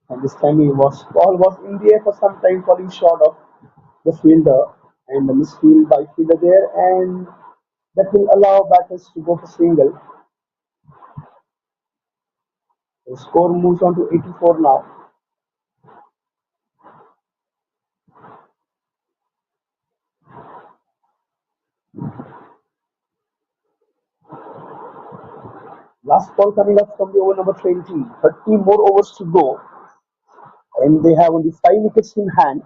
And this time he was ball was in the air for some time, falling short of the fielder and the misfield by fielder there, and that will allow batters to go for single. The score moves on to 84 now. Last ball coming up from the over number 20. 30 more overs to go, and they have only 5 wickets in hand.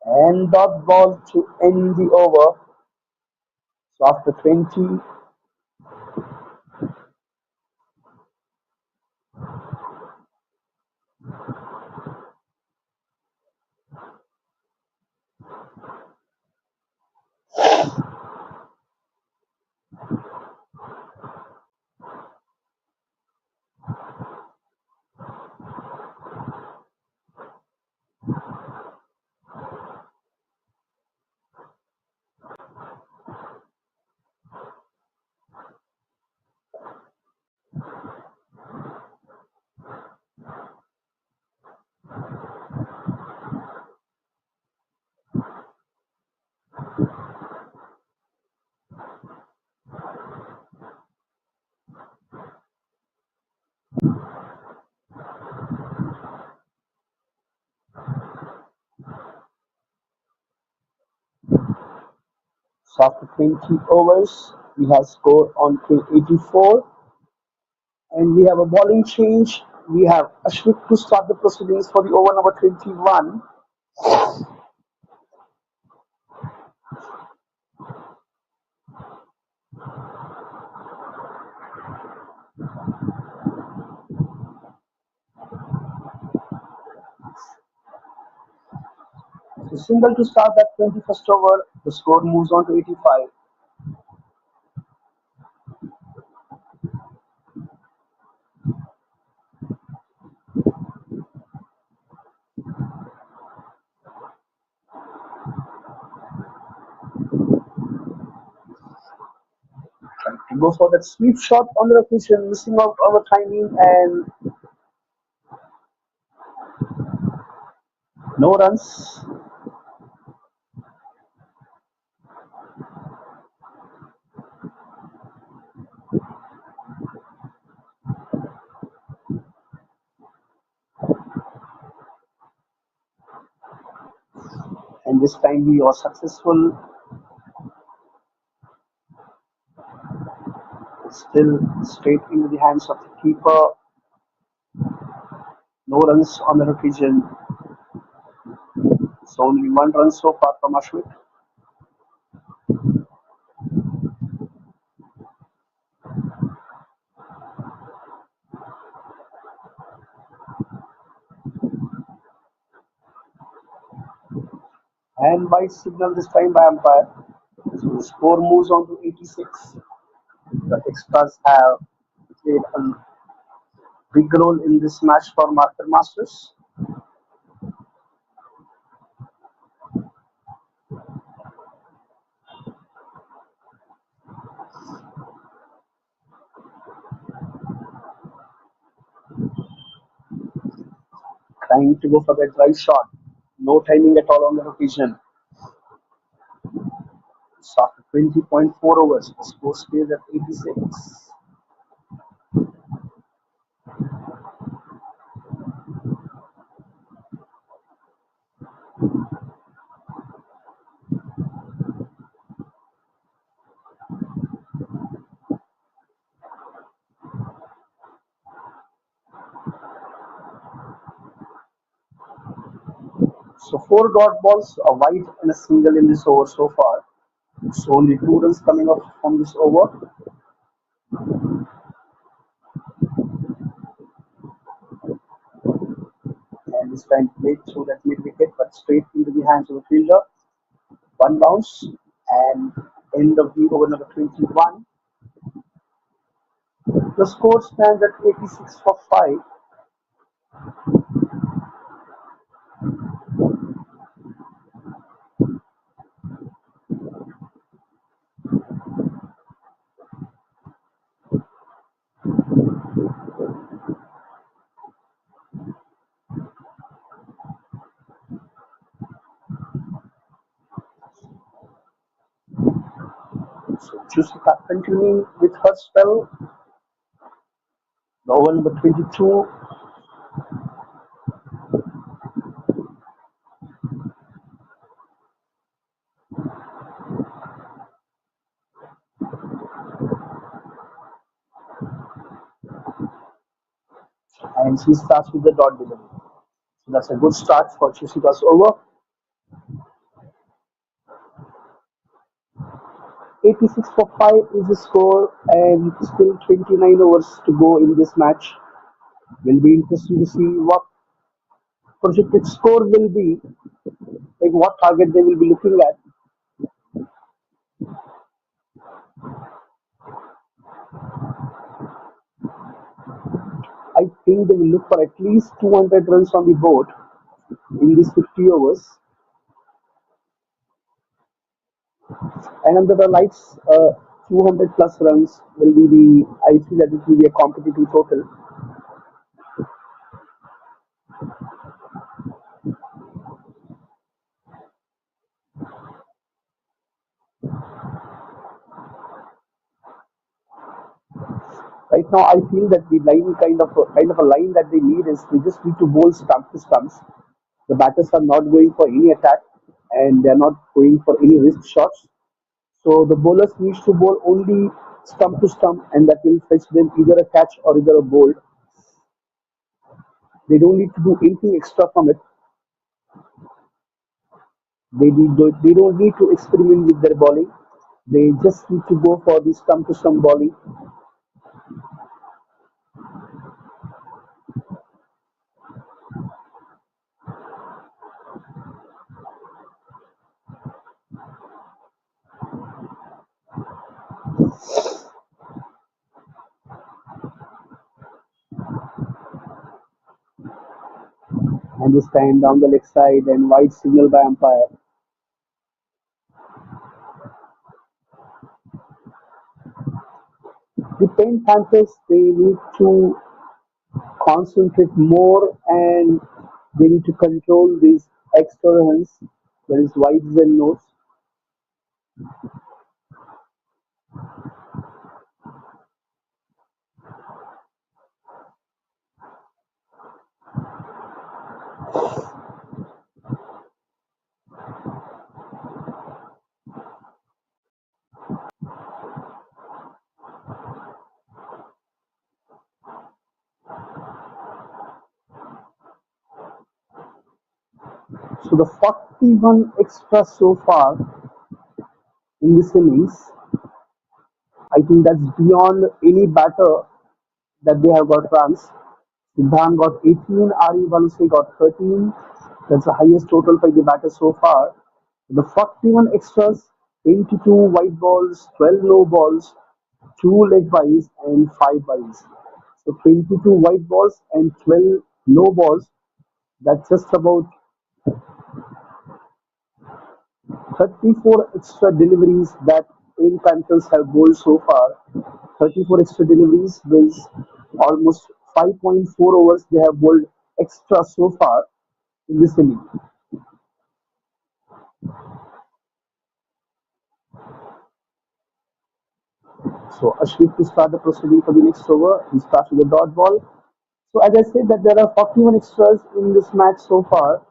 And dot ball to end the over. So after 20, so after 20 overs, we have scored on to 84, and we have a bowling change. We have Ashwik to start the proceedings for the over number 21. So single to start that 21st over. The score moves on to 85. Trying to go for that sweep shot on the occasion, missing out our timing, and no runs. And this time he was successful. Still straight into the hands of the keeper. No runs on the occasion. So only one run so far from Ashwin. And by signal this time by umpire. So the score moves on to 86. The extras have played a big role in this match for Marker Masters. Trying to go for that drive shot. No timing at all on the occasion. So after 20.4 overs, the score stays at 86. So four dot balls, a wide and a single in this over so far. So only two runs coming off from this over. And this time played through that mid wicket, but straight into the hands of the fielder. One bounce and end of the over number 21. The score stands at 86 for 5. So Chusika continuing with her spell. The over number 22. And she starts with the dot delivery. So that's a good start for Chusika's over. 86 for 5 is the score, and still 29 overs to go in this match. Will be interesting to see what projected score will be, like what target they will be looking at. I think they will look for at least 200 runs on the board in these 50 overs. And under the lights, 200 plus runs will be the, I feel that it will be a competitive total. Right now, I feel that the line kind of a line that they need is they just need to bowl stump to stumps. The batters are not going for any attack, and they are not going for any risk shots. So the bowlers needs to bowl only stump to stump, and that will fetch them either a catch or either a bold. They don't need to do anything extra from it. They don't need to experiment with their bowling. They just need to go for the stump to stump bowling. And this time down the leg side and wide signal by umpire. The Panthers, they need to concentrate more, and they need to control these extra runs, that is wides and notes. So the 41 extras so far in this innings, I think that's beyond any batter that they have got runs. Siddhan got 18, Ari Valuse got 13. That's the highest total by the batter so far. The 41 extras, 22 white balls, 12 low balls, 2 leg byes, and 5 byes. So 22 white balls and 12 low balls. That's just about 34 extra deliveries that Pale Panthers have bowled so far. 34 extra deliveries means almost 5.4 overs they have bowled extra so far in this inning. So Ashwin to start the proceeding for the next over. He starts with a dot ball. So as I said that there are 41 extras in this match so far,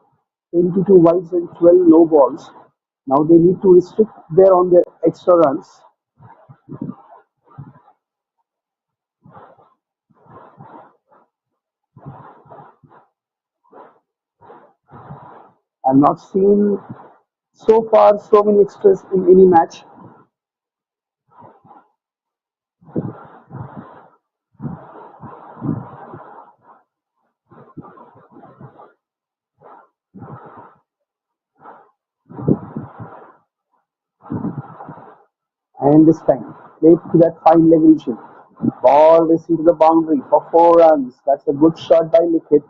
22 wides and 12 low balls. Now they need to restrict there on their extra runs. I've not seen so far so many extras in any match. And this time, late to that fine leg region. Ball racing to the boundary for 4 runs. That's a good shot by Nikhil.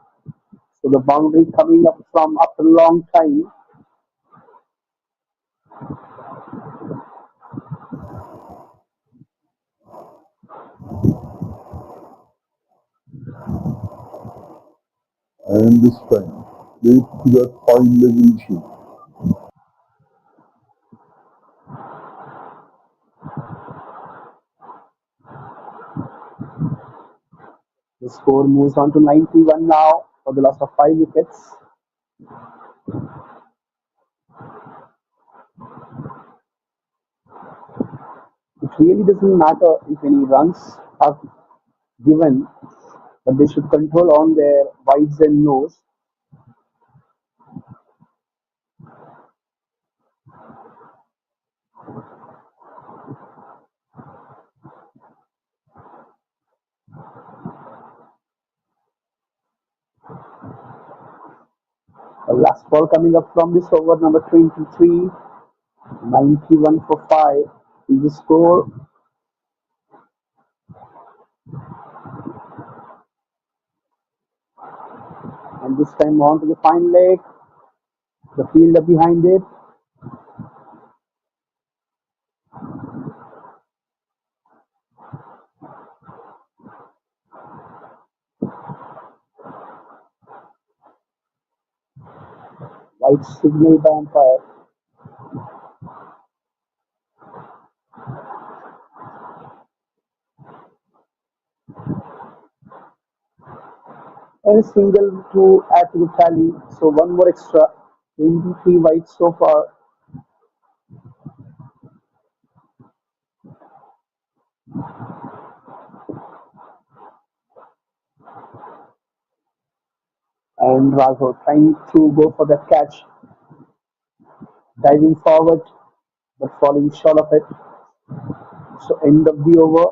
So the boundary coming up from after a long time. And this time, late to that fine level issue. The score moves on to 91 now for the loss of 5 wickets. It really doesn't matter if any runs are given, but they should control on their wides and lows. The last ball coming up from this over, number 23, 91 for 5 is the score. And this time on to the fine leg, the fielder behind it. White signal by umpire. And a single to add to the tally. So one more extra. 23 whites so far. And Raghav trying to go for the catch. Diving forward, but falling short of it. So end of the over.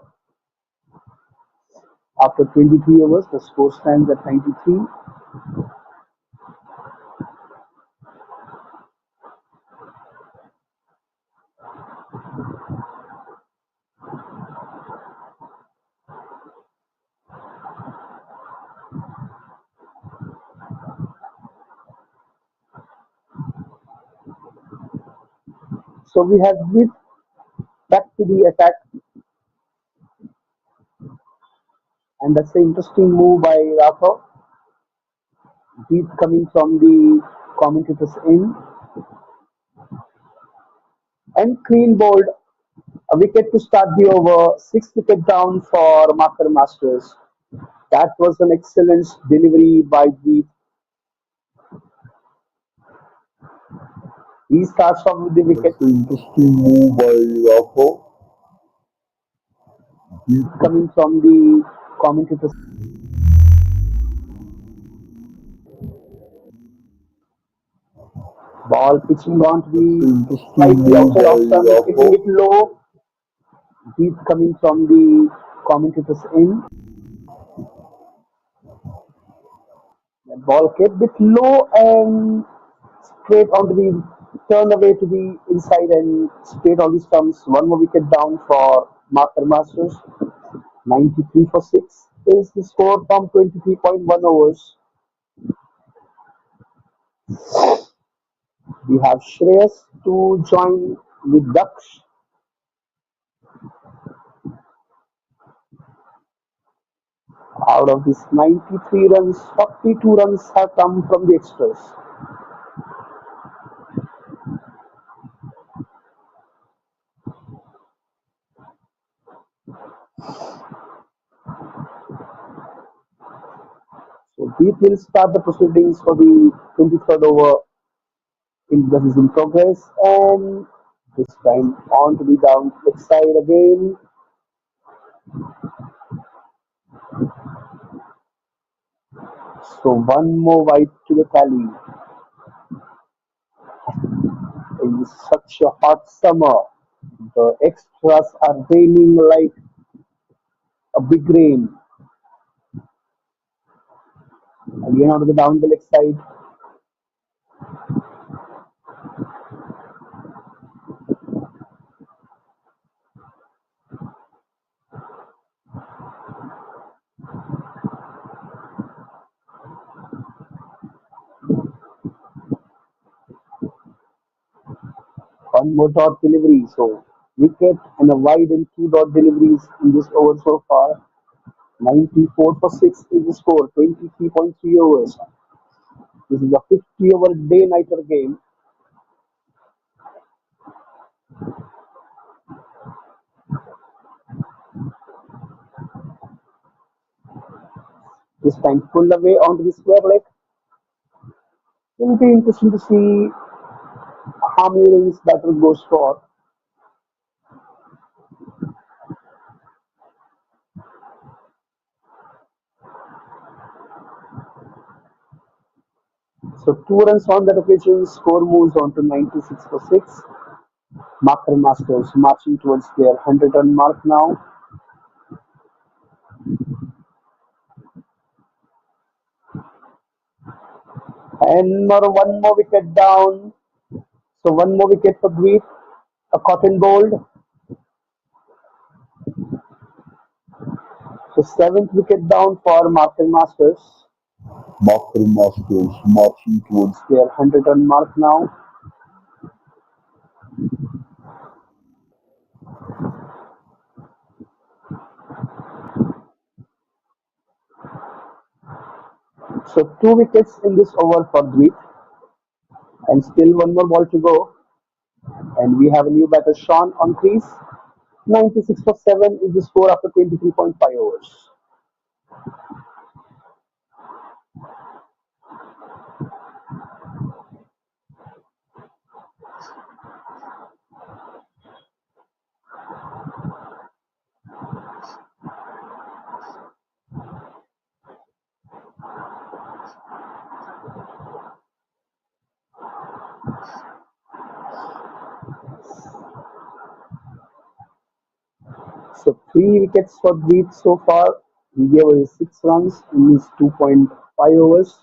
After 23 overs, the score stands at 93. So we have hit back to the attack, and that's an interesting move by Rathore. Deep coming from the commentator's end, and clean bowled a wicket to start the over. 6 wicket down for Makar Masters. That was an excellent delivery by Deep. He starts off with the wicket. That's an interesting move by Rafa. Coming from the commentator's. Ball pitching on to That's the an interesting slightly move outside by off stump, hitting Raghav. it low. Deep coming from the commentator's end. The ball kept it low and straight onto the turn away to the inside and straight on the stumps. One more wicket down for Marker Masters. 93 for 6 is the score from 23.1 overs. We have Shreyas to join with Daksh. Out of these 93 runs, 42 runs have come from the extras. So Deep will start the proceedings for the 23rd over in that is in progress, and this time on to the down side again. So one more wide to the tally in such a hot summer. The extras are raining like a big rain. Again onto the down the leg side. One more dot delivery. So wicket and a wide and two dot deliveries in this over so far. 94 for 6 is the score. 23.3 overs. This is a 50 over day nighter game. This time pulled away onto the square leg. It will be interesting to see how many runs batter goes for. So 2 runs on that occasion, score moves on to 96 for 6. Marker Masters marching towards their 100 run mark now. And one more wicket down. So one more wicket for Greet. A cotton bowled. So seventh wicket down for Marker Masters. Makar Masters marching towards Their 100 run mark now. So 2 wickets in this over for Greet. And still one more ball to go. And we have a new batter, Sean, on crease. 96 for 7 is the score after 23.5 overs. So 3 wickets for Breed so far. He gave away 6 runs in his 2.5 overs.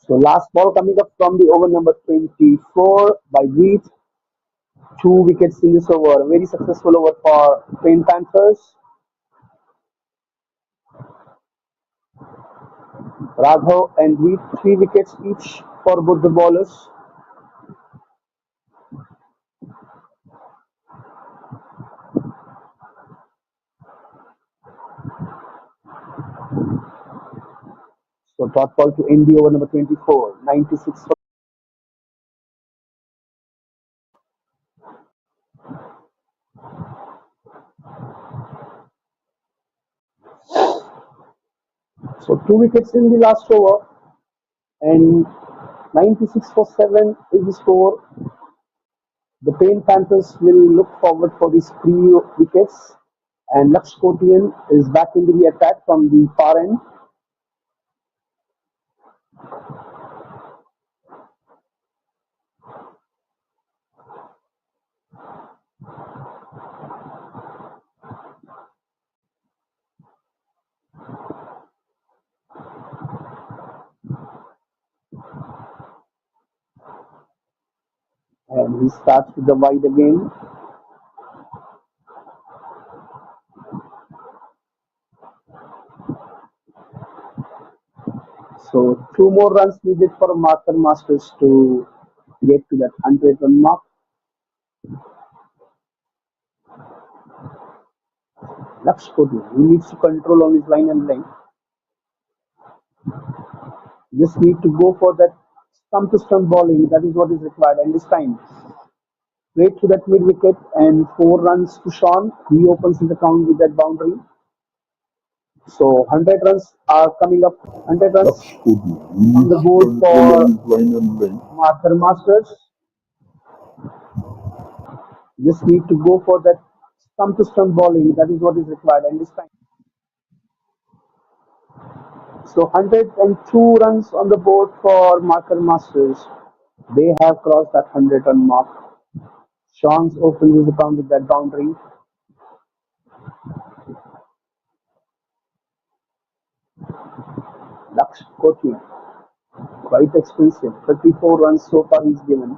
So last ball coming up from the over number 24 by Breed. 2 wickets in this over. Very successful over for Plain Panthers. Raghav and Breed, 3 wickets each for both the bowlers. So dot ball to end the over number 24. 96 for So 2 wickets in the last over, and 96 for 7 is the score. The Pain Panthers will look forward for these 3 wickets, and Lux Kotian is back into the attack from the far end. And he starts with the wide again. So 2 more runs needed for Marker Masters to get to that 100 run mark. Lux Kotian, he needs to control on his line and length. Just need to go for that stump to stump bowling. That is what is required. And this time, straight to that mid wicket and 4 runs to Sean. He opens the count with that boundary. So 100 runs are coming up. 100 runs Lux Kotian. He on the needs to board control on for his line and length. Marker Masters. Just need to go for that stump to stump bowling. That is what is required. And this time. So 102 runs on the board for Marker Masters. They have crossed that 100 run mark. Sean's opens his account with that boundary. Lux Kotian, quite expensive. 34 runs so far he's given.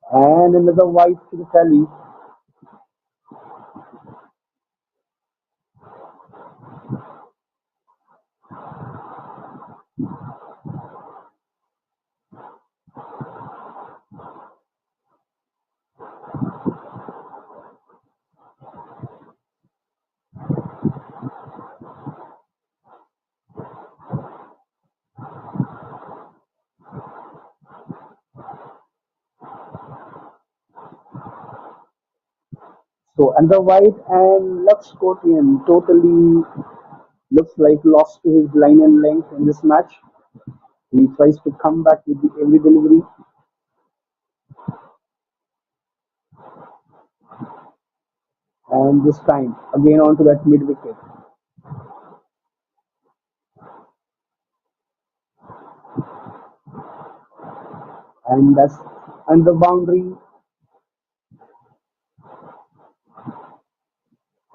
And another wide to the tally. So another wide, and Lux Kotian totally looks like lost to his line and length in this match. He tries to come back with the every delivery. And this time again onto that mid wicket. And that's under boundary.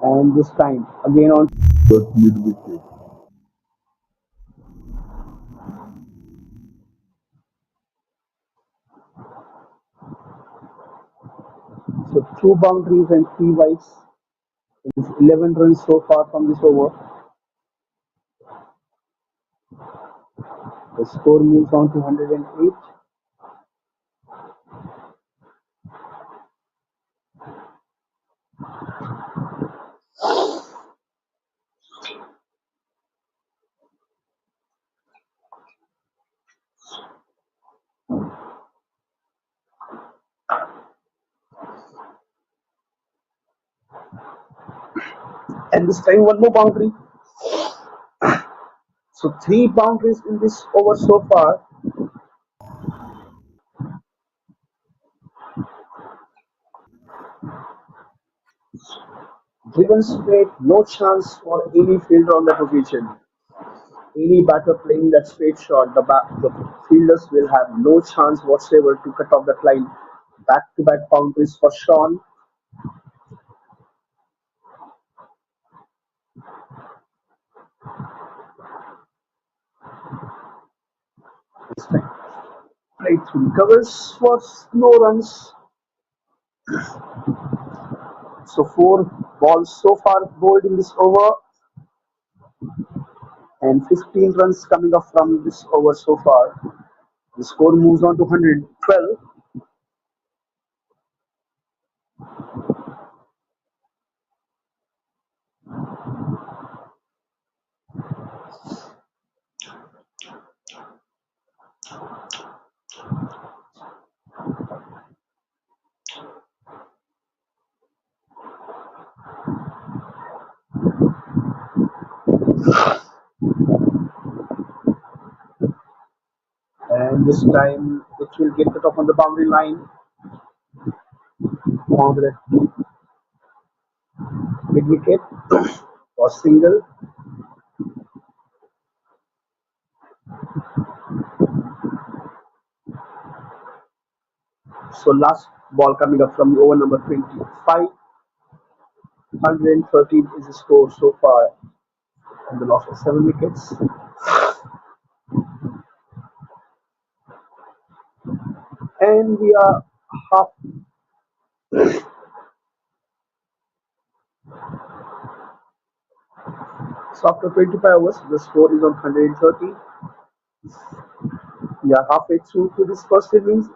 And this time again on. That mid wicket. So 2 boundaries and 3 wides. It's 11 runs so far from this over. The score moves on to 108. And this time one more boundary. So 3 boundaries in this over so far. Driven straight, no chance for any fielder on the position. Any batter playing that straight shot, the fielders will have no chance whatsoever to cut off that line. Back-to-back boundaries for Sean. This time, played through covers for no runs. So 4 balls so far bowled in this over, and 15 runs coming up from this over so far. The score moves on to 112. And this time it will get it off on the boundary line. Found that mid wicket was single. So last ball coming up from the over number 25. 113 is the score so far, and the loss of 7 wickets. And we are half. So after 25 overs, the score is on 130. We are halfway through to this first innings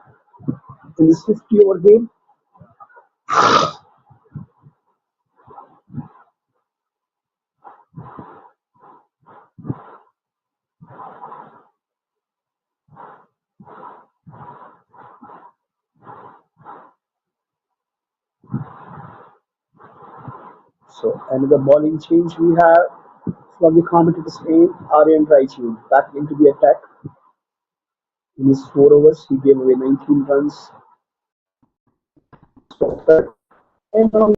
in this 50-over game. So another bowling change we have from the commentator's end. Rsca back into the attack. In his 4 overs, he gave away 19 runs. And now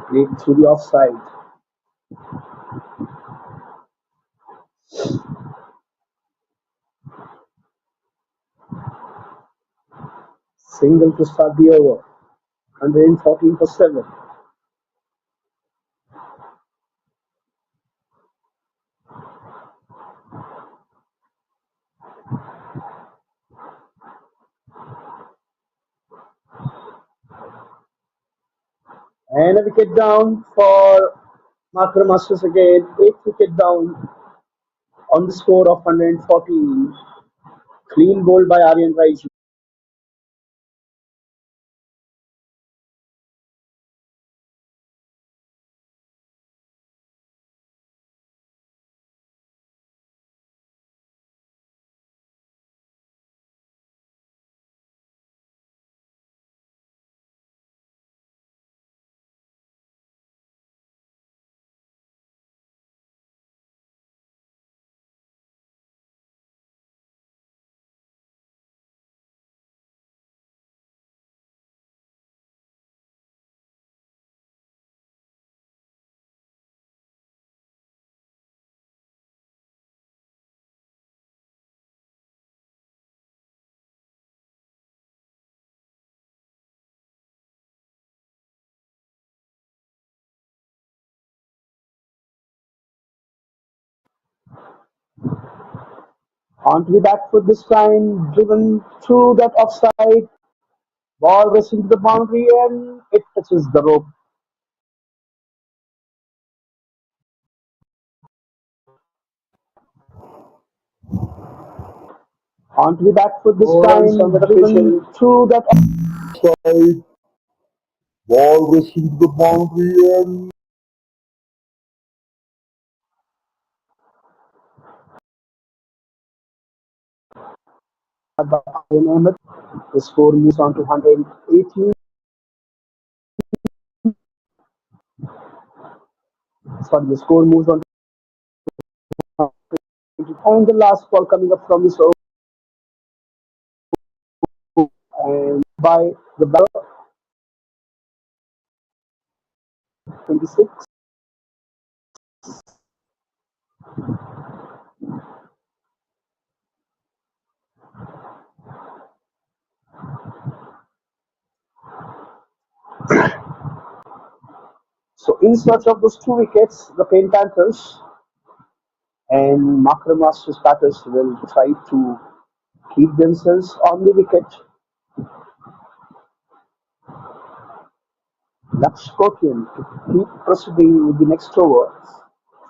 played through the offside. Single to start the over. 114 for 7. And a wicket down for Marker Masters again. 8th wicket down on the score of 114. Clean bowled by Rsca. On to the back foot this time, driven through that offside. Ball racing to the boundary and it touches the rope. On to the back foot this time, driven through that. Side, ball racing to the boundary and The score moves on to 118. Sorry, the score moves on to, and the last ball coming up from this over and by the batter 26. So in search of those 2 wickets, the Pain Panthers and Makram Masters batters will try to keep themselves on the wicket. Laksh Kotian to keep proceeding with the next over.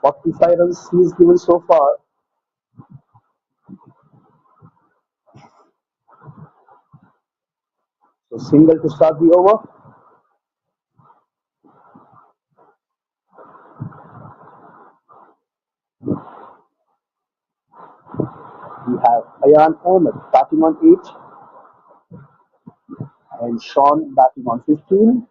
45 runs he is given so far. So single to start the over. We have Ayan Ahmed batting on 8 and Sean batting on 15.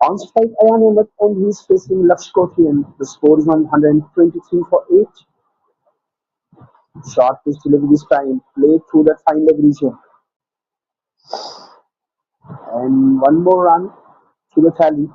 On strike Ayan Ahmed and he is facing Laksh Kotian. The score is 123 for 8. Short pitch delivery this time. Play through that fine leg region. And one more run to the tally.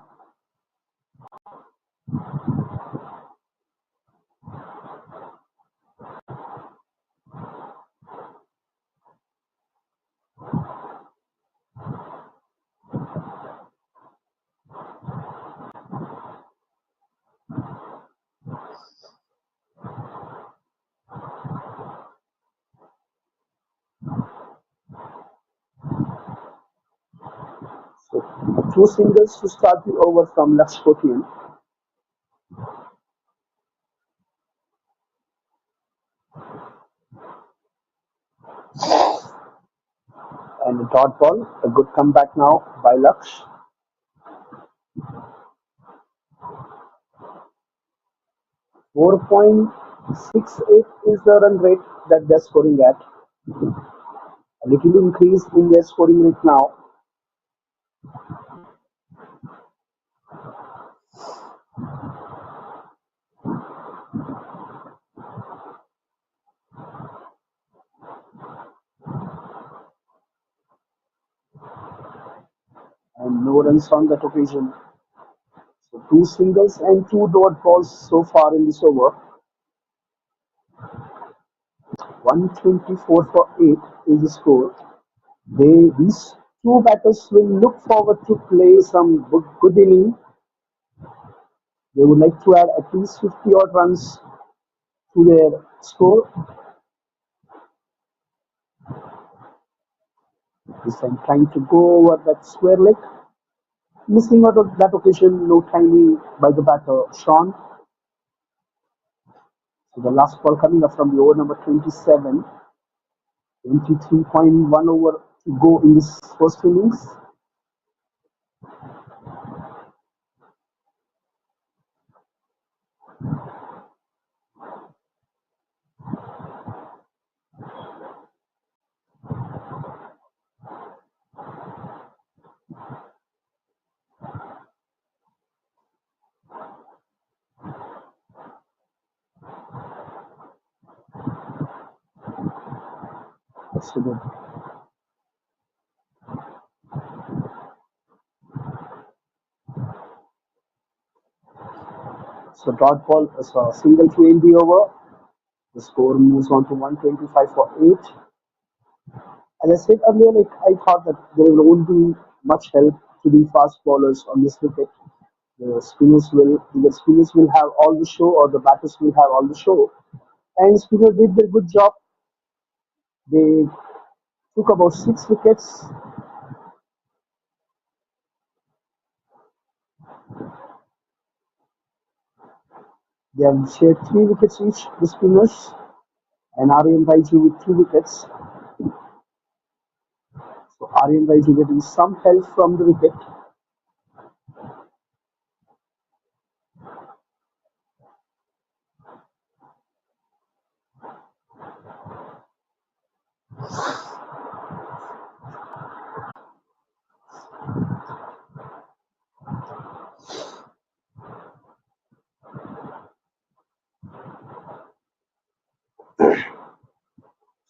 So two singles to start the over from Laksh Kotian. And a dot ball. A good comeback now by Laksh. 4.68 is the run rate that they're scoring at. A little increase in their scoring rate now. And no runs on that occasion. So two singles and two dot balls so far in this over. 124 for 8 is the score. These two batters will look forward to play some good inning. They would like to add at least 50 odd runs to their score. This time trying to go over that square leg. Missing out of that occasion, no timing by the batter, Sean. So the last ball coming up from the over number 27. 23.1 over to go in this first innings. That's good. So dot ball is a single to end the over. The score moves on to 125 for 8. As I said earlier, I thought that there won't be much help to the fast bowlers on this wicket. The spinners will have all the show, or the batters will have all the show. And spinners did their good job. They took about 6 wickets. They have shared 3 wickets each, the spinners, and Aryan Raiju with 2 wickets. So Aryan Raiju getting some help from the wicket.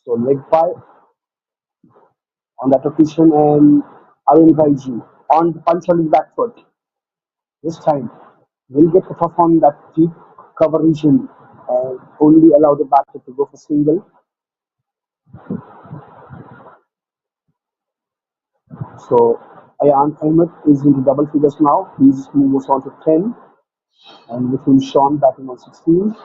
So leg by on that occasion, and Aryan Raiju on the punch on his back foot. This time will get the tough on that deep cover region and only allow the batter to go for single. So Ayan Ahmed is into double figures now. He's moves on to 10, and with him Sean batting on 16.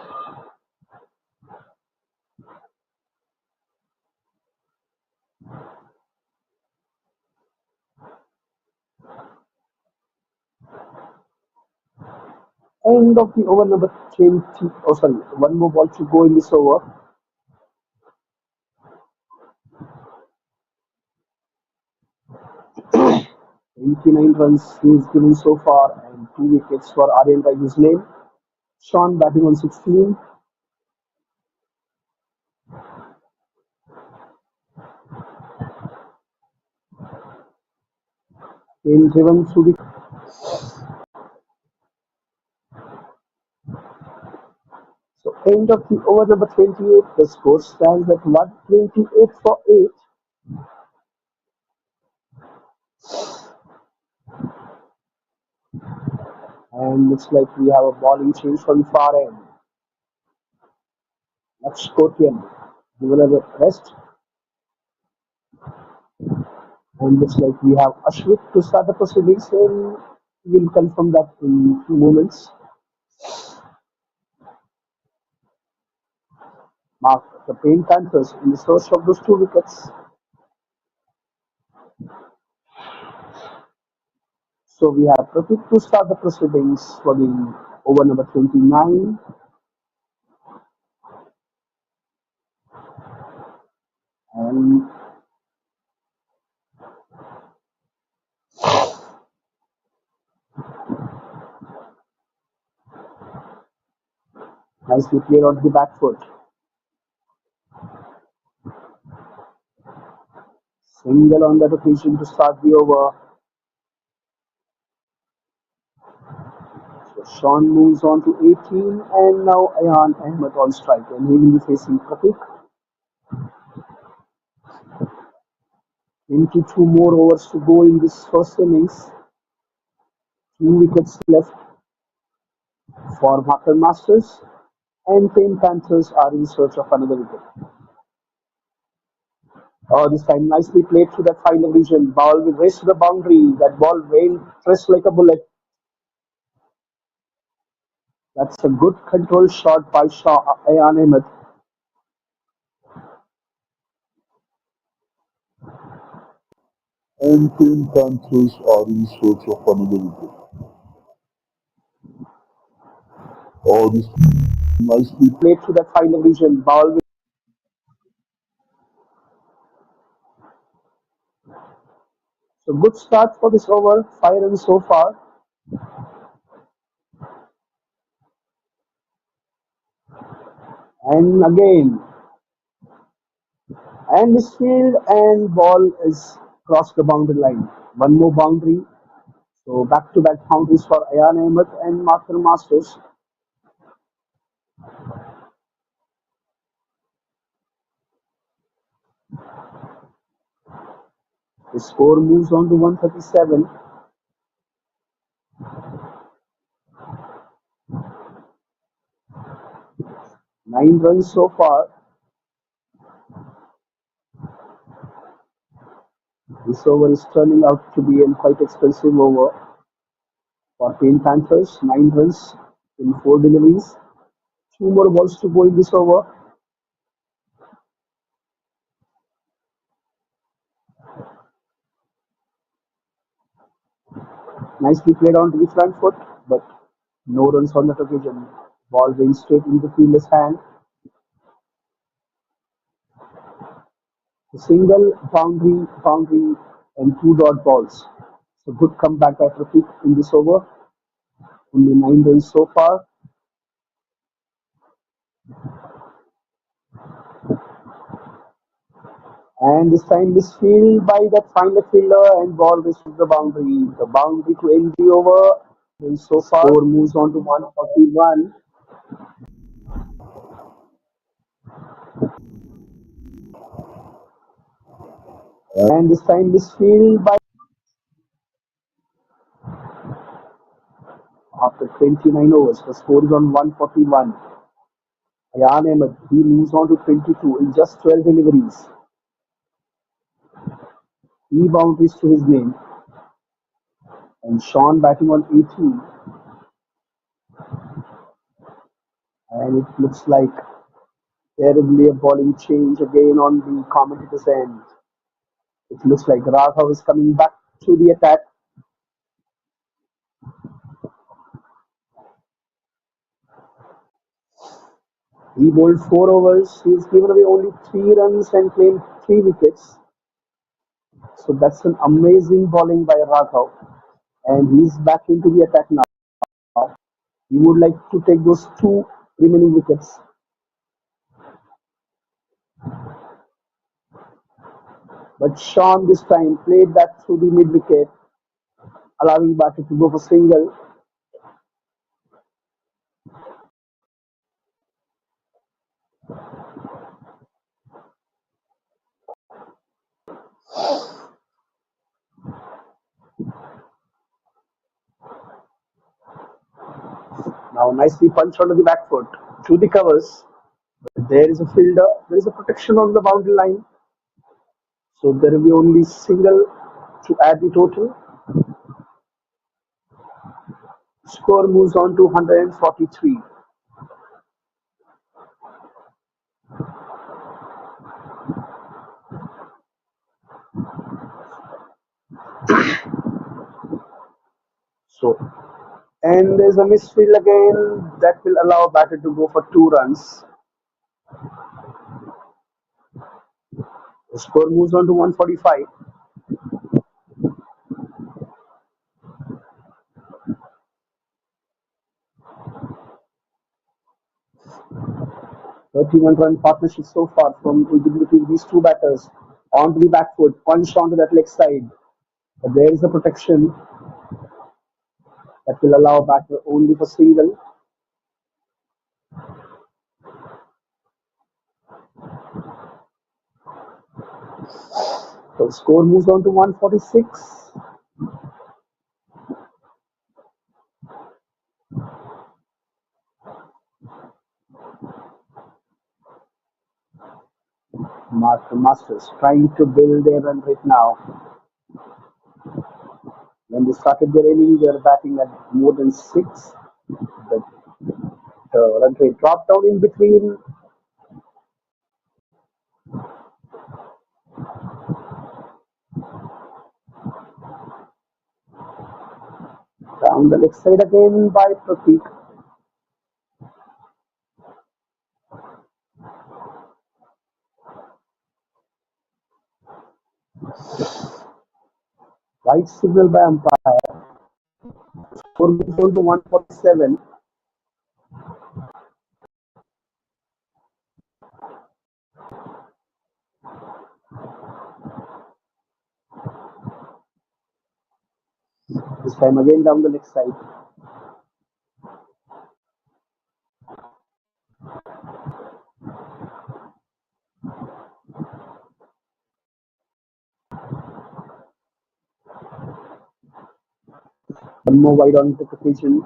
End of the over number 20. Oh, sorry, one more ball to go in this over. 89 runs he is given so far and 2 wickets for Aryan by his name. Sean batting on 16. Being driven through the so end of the over number 28. The score stands at 128 for 8. And looks like we have a bowling change from the far end. That's Scorpion. Given a rest. And looks like we have Ashwit to start the proceedings, and we'll confirm that in a few moments. Mark the Pain Panthers in the source of those 2 wickets. So we have Pratik to start the proceedings for the over number 29. And nicely played on the back foot. Single on that occasion to start the over. So Sean moves on to 18, and now Ayan Ahmed on strike, and he will be facing Pratik. 22 more overs to go in this first innings. 2 wickets left for Makar Masters, and Pain Panthers are in search of another wicket. Oh, this time nicely played through that final region. Ball will race to the boundary. That ball went pressed like a bullet. That's a good control shot by Ayan Ahmed. And Pink Panthers are in search of another wicket. Oh, this nicely Played through that final region. Ball will so good start for this over. 5 runs so far. And again, and this field and ball is crossed the boundary line. One more boundary. So back-to-back boundaries for Ayan Ahmed and Makar Masters. The score moves on to 137. Nine runs so far. This over is turning out to be a quite expensive over for Pain Panthers. 9 runs in 4 deliveries. 2 more balls to go in this over. Nicely played onto the front foot, but no runs on that occasion. Ball went straight into the fielder's hand. A single, boundary, and 2 dot balls. So good comeback by Pratik in this over. Only 9 runs so far. And this time this field by that final fielder and ball reaches the boundary. The boundary to end the over. And so far, score moves on to 141. And this time this field by after 29 overs, the score is on 141. Ayan Ahmed, he moves on to 22 in just 12 deliveries. 3 boundaries to his name. And Sean batting on 18. And it looks like terribly a bowling change again on the commentator's end. It looks like Raghav is coming back to the attack. He bowled 4 overs. He's given away only 3 runs and claimed 3 wickets. So that's an amazing bowling by Raghav. And he's back into the attack now. He would like to take those 2 remaining wickets. But Sean this time played that through the mid wicket, allowing batter to go for single. Now nicely punched onto the back foot through the covers. There is a fielder. There is a protection on the boundary line. So there will be only single to add the total. Score moves on to 143. So, and there's a misfield again that will allow batter to go for 2 runs. The score moves on to 145. 31-run partnership so far from between these two batters. Onto the back foot, punched onto that leg side. But there is a protection that will allow batter only for single. So the score moves on to 146. Masters trying to build their run rate now. When they started their inning, they were batting at more than 6. But the run rate dropped down in between. Down the leg side again by Pratik. Right signal by umpire. Score moves on to 147. This time again down the leg side. One more wide on the position.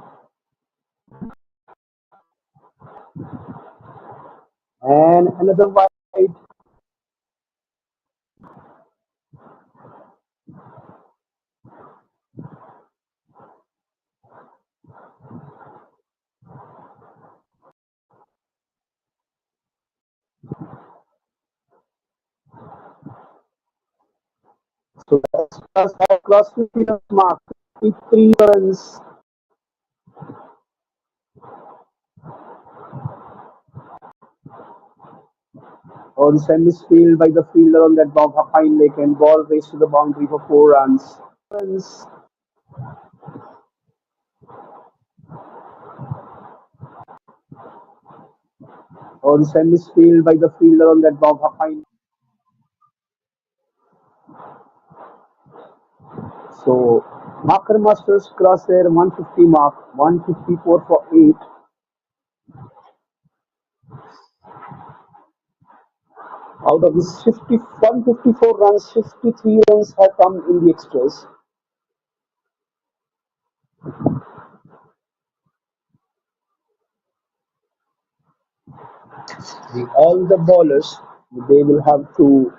And another wide. So that's crossed 50 mark. 53 runs. On semis field by the fielder on that bob fine leg and ball raced to the boundary for 4 runs. On semis field by the fielder on that bob fine. So Marker Masters cross their 150 mark, 154 for 8. Out of this 154 runs, 53 runs have come in the extras. All the bowlers, they will have to,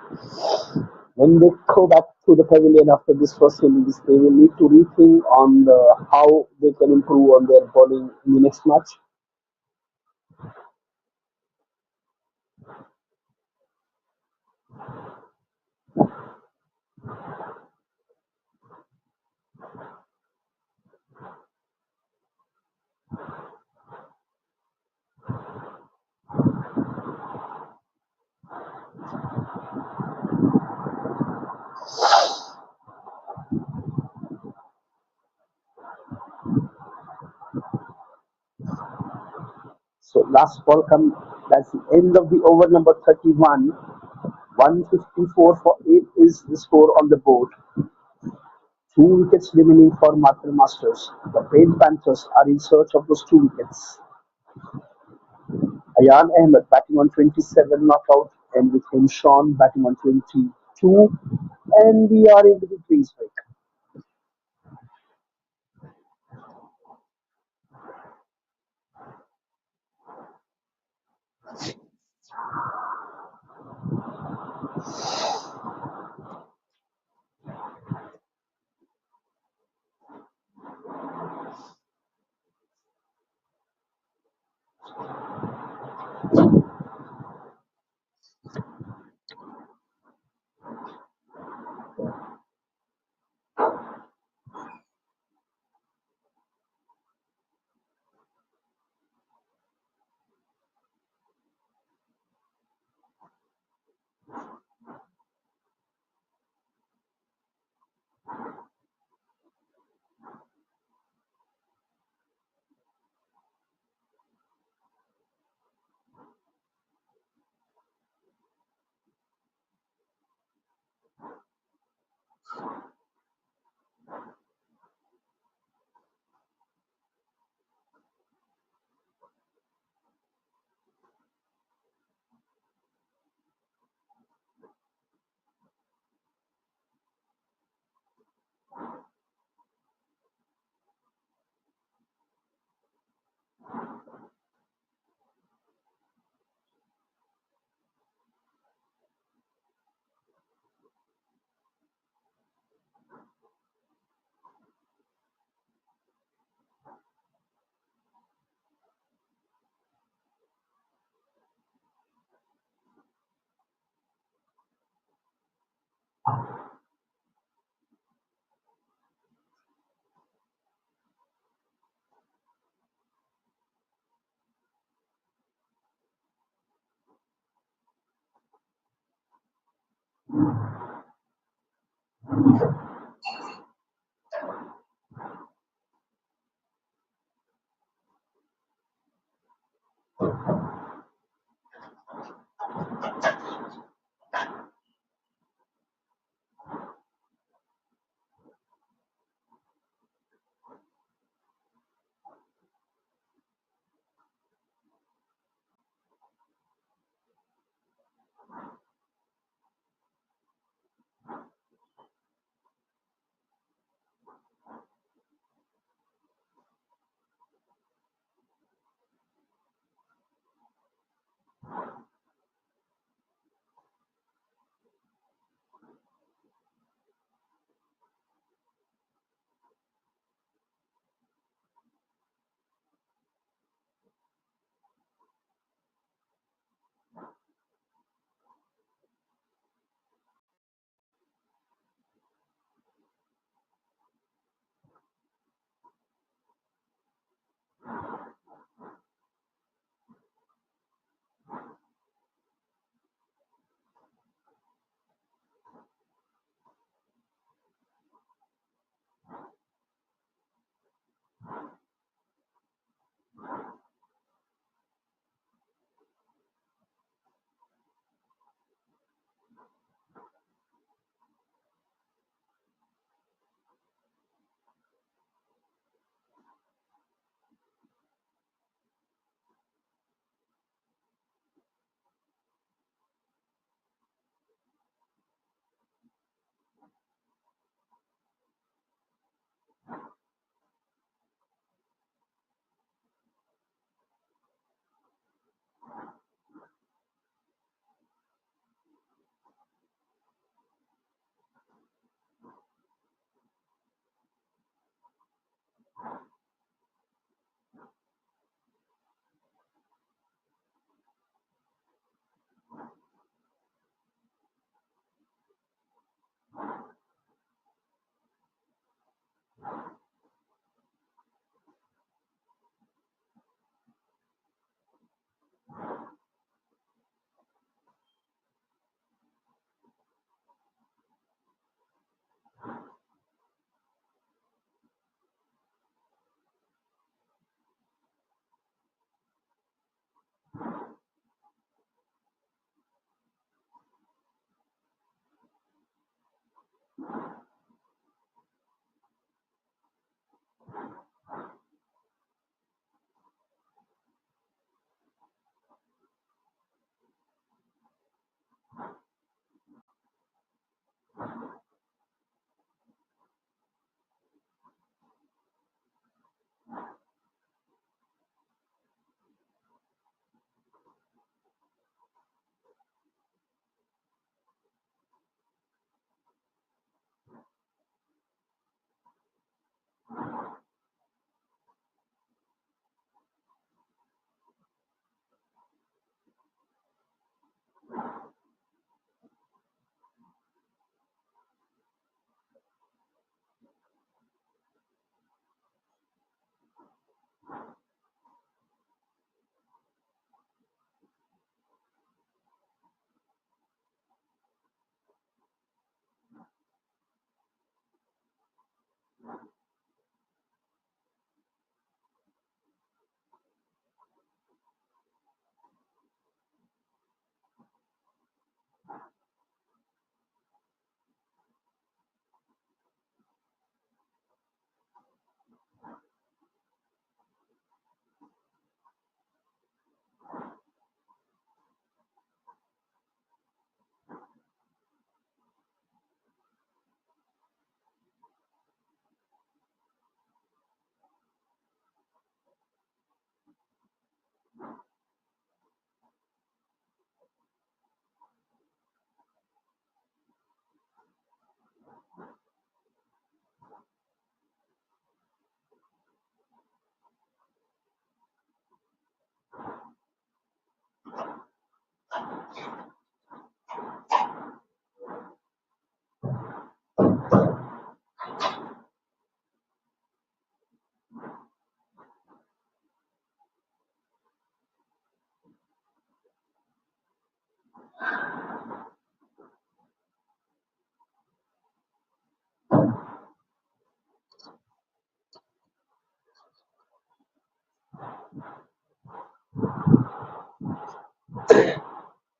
when they go back to the pavilion after this first innings, they will need to rethink on how they can improve on their bowling in the next match. So last ball come. That's the end of the over number 31. 154 for 8 is the score on the board. 2 wickets remaining for Marker Masters. The Pain Panthers are in search of those 2 wickets. Ayan Ahmed batting on 27 not out, and with him Sean batting on 22, and we are into the crease break.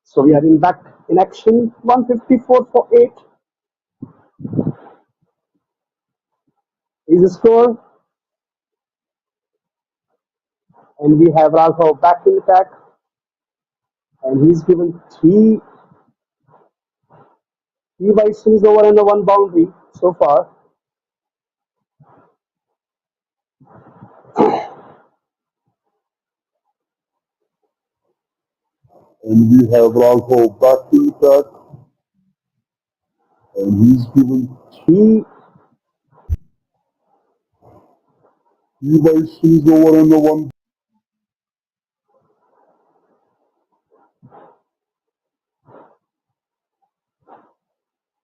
So we are in back in action. 154 for 8 is the score, and we have Raghav back in attack, and he's given three Bisons over and the one boundary so far. And we have Raghav back in attack, and he's given Three three Bisons over and the one.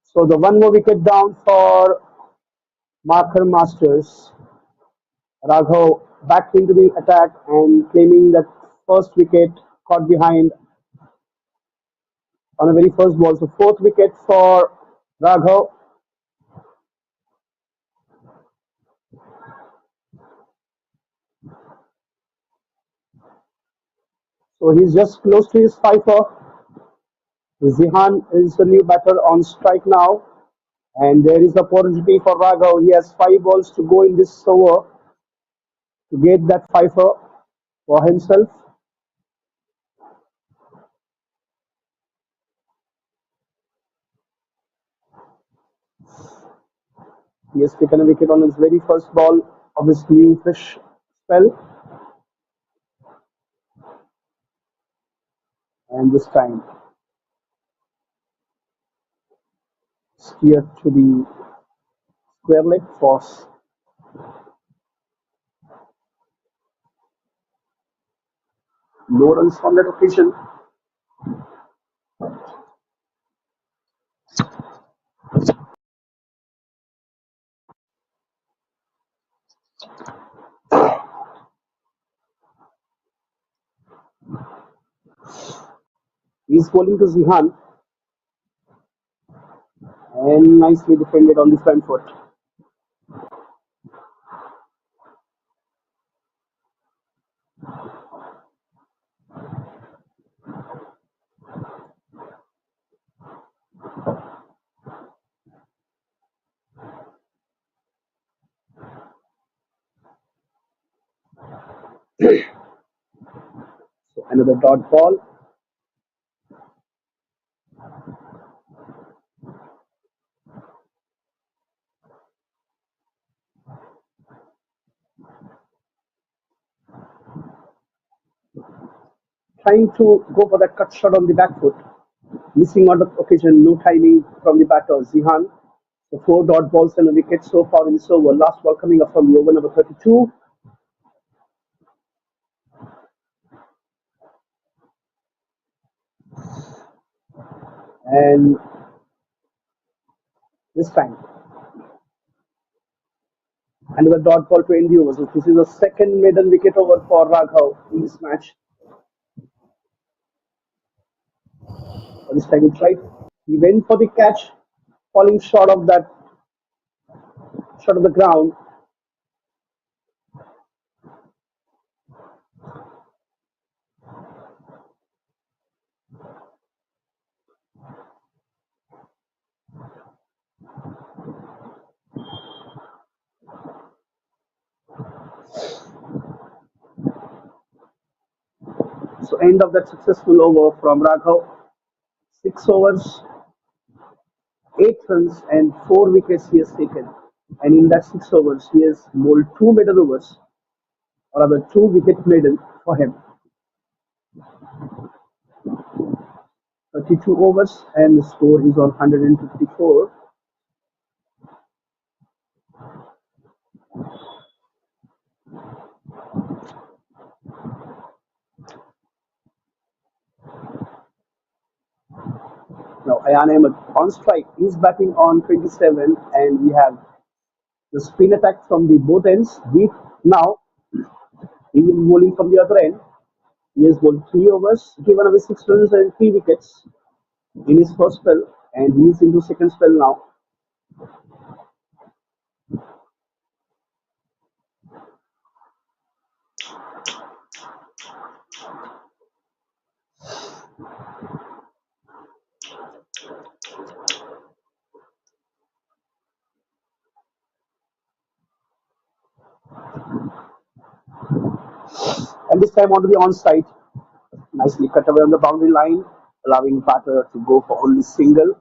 So the one more wicket down for Marker Masters. Raghav back into the attack and claiming that first wicket caught behind on the very first ball. So fourth wicket for Raghav. So he's just close to his fifer. Zihan is the new batter on strike now. And there is the opportunity for Raghav. He has 5 balls to go in this over to get that fifer for himself. He has taken a wicket on his very first ball of his new fresh spell. And this time steered to the square leg for no runs on that occasion. He's bowling to Zihan and nicely defended on the front foot. So another dot ball. Trying to go for that cut shot on the back foot. Missing on the occasion, no timing from the batter, Zihan. So four dot balls and a wicket so far in this over. Last ball coming up from the over number 32. And this time, another dot ball to end the over. So this is the second maiden wicket over for Raghav in this match. This time he tried. He went for the catch, falling short of that, short of the ground. So end of that successful over from Raghav. 6 overs, 8 runs, and 4 wickets he has taken. And in that 6 overs, he has bowled 2 middle overs, or rather 2 wicket middle for him. 32 overs, and the score is on 154. Now Ayan Ahmed on strike. He's batting on 27, and we have the spin attack from the both ends. Now he will be bowling from the other end. He has bowled 3 overs, given away 6 runs and 3 wickets in his first spell, and he is into second spell now. And this time onto the onside. Nicely cut away on the boundary line, allowing batter to go for only single.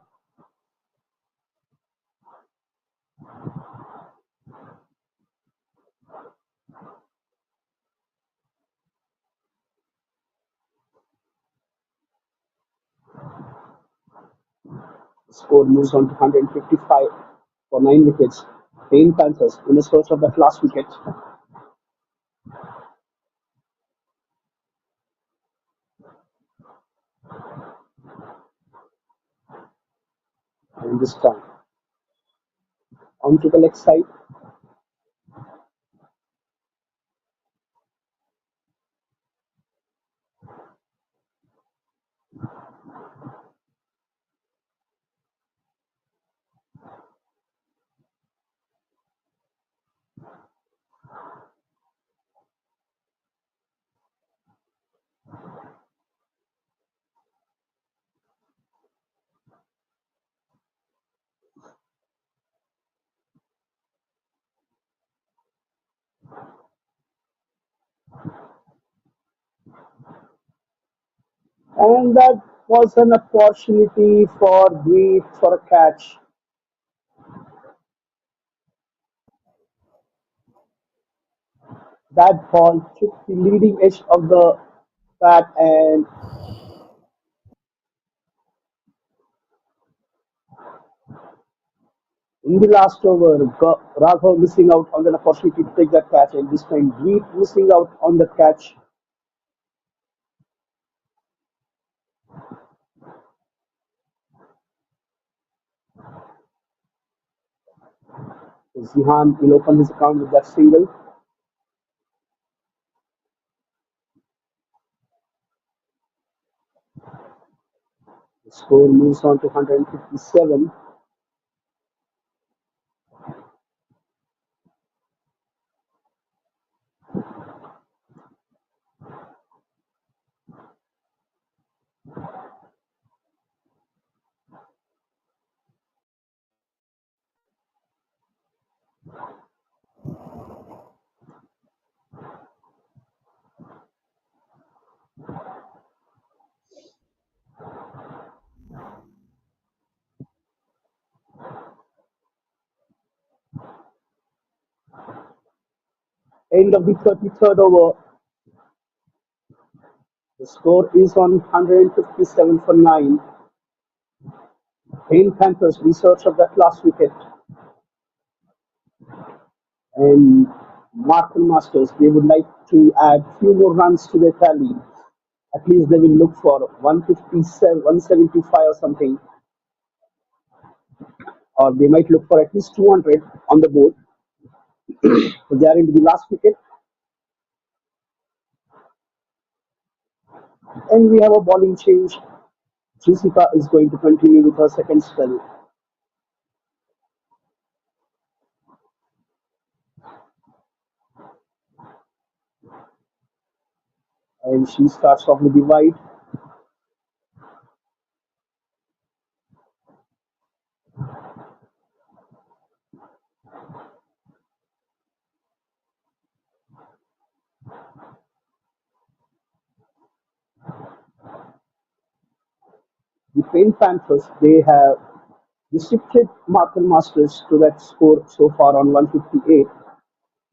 The score moves on to 155 for 9 wickets. Payne Panthers in the search of that last wicket. And this time onto the leg side. And that was an opportunity for Breed for a catch. That ball took the leading edge of the bat, and in the last over, Raghav missing out on the opportunity to take that catch, and this time Breed missing out on the catch. Zihan will open his account with that single. The score moves on to 157. End of the 33rd over. The score is on 157 for 9. Payne Panthers research of that last wicket. And Markham Masters, they would like to add few more runs to their tally. At least they will look for 157, 175 or something. Or they might look for at least 200 on the board. So they are into the last wicket. And we have a bowling change. Jessica is going to continue with her second spell. And she starts off with the wide. The Payne Panthers, they have restricted Markham Masters to that score so far on 158,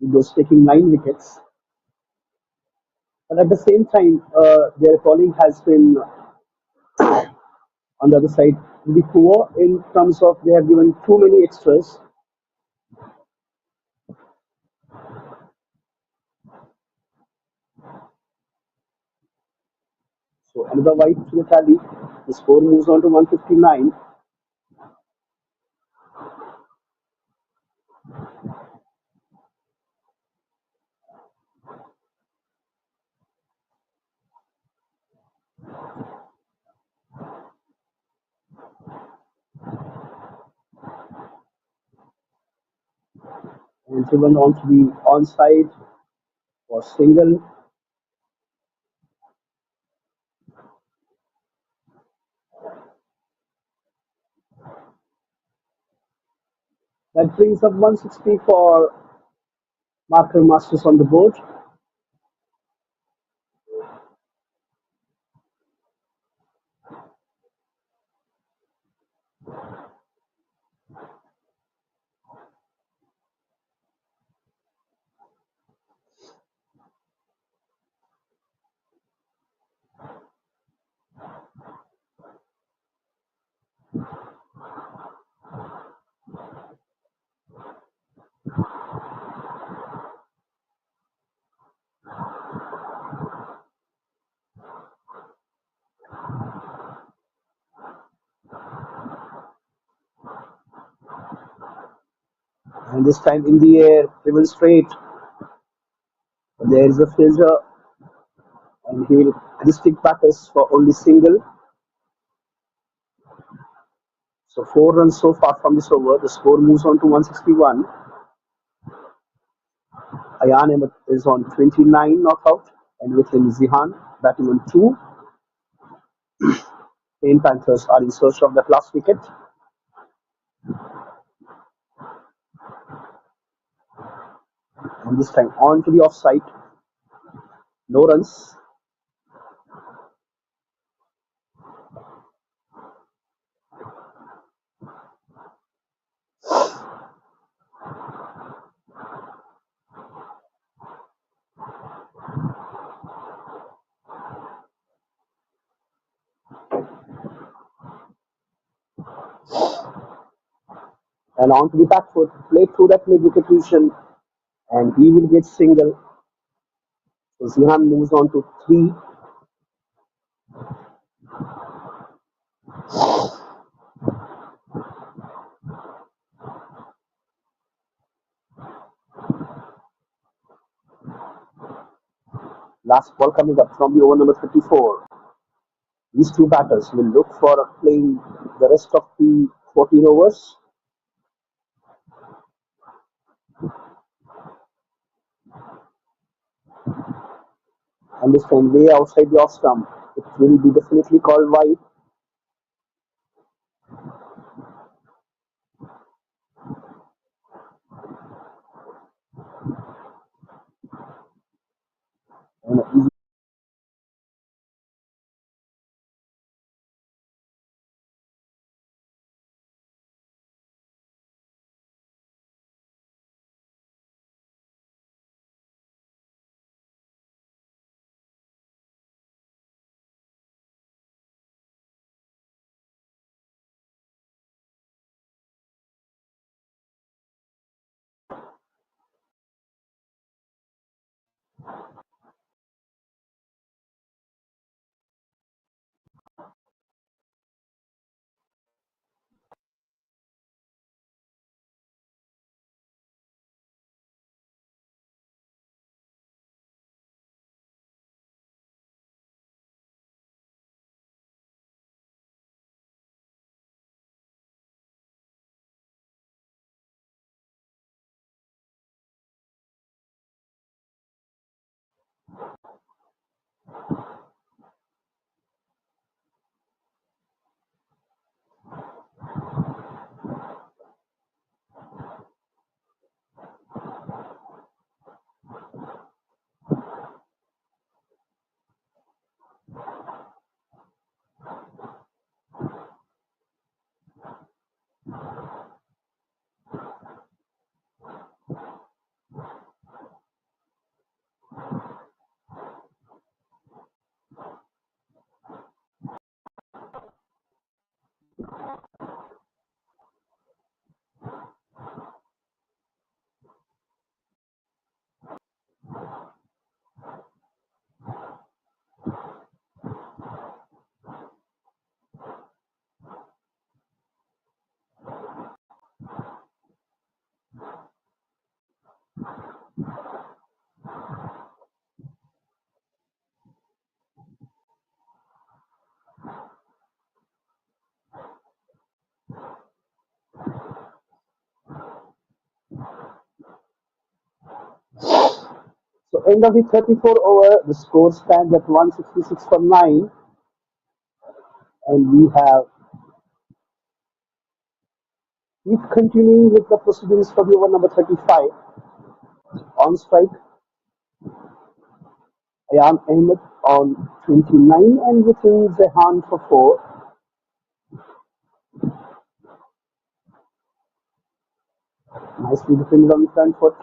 with those taking 9 wickets. But at the same time, their bowling has been on the other side pretty poor in terms of they have given too many extras. So another wide to the tally. The score moves on to 159. And driven onto the onside for single. That brings up 160 for Markham Masters on the board. And this time in the air, dribble straight. There is a fielder, and he will restrict batters for only single. So 4 runs so far from this over. The score moves on to 161. Ayan Ahmed is on 29 not out, and with him Zihan batting on 2. Payne Panthers are in search of that last wicket. And this time on to the offside. No runs. And on to the back foot. Play through that mid wicket position, and he will get single. So Zihan moves on to 3. Last ball coming up from the over number 34. These two batters will look for playing the rest of the 14 overs. And this time way outside the off stump. It will be definitely called wide. And end of the 34 over, the score stands at 166 for 9, and we have keep continuing with the proceedings for the over number 35. On strike, Ayam Ahmed on 29, and within Zehan for 4. Nicely defended on the front foot.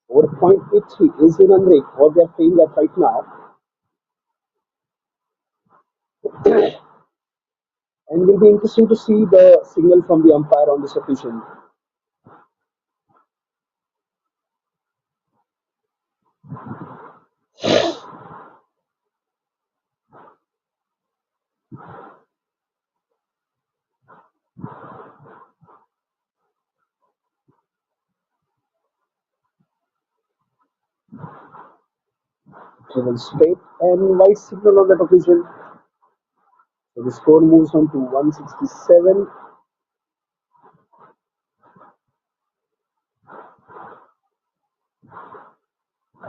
Over 0.83 is in run rate, what they are playing at right now. And it will be interesting to see the signal from the umpire on this occasion. Driven straight and white signal on that occasion. So the score moves on to 167.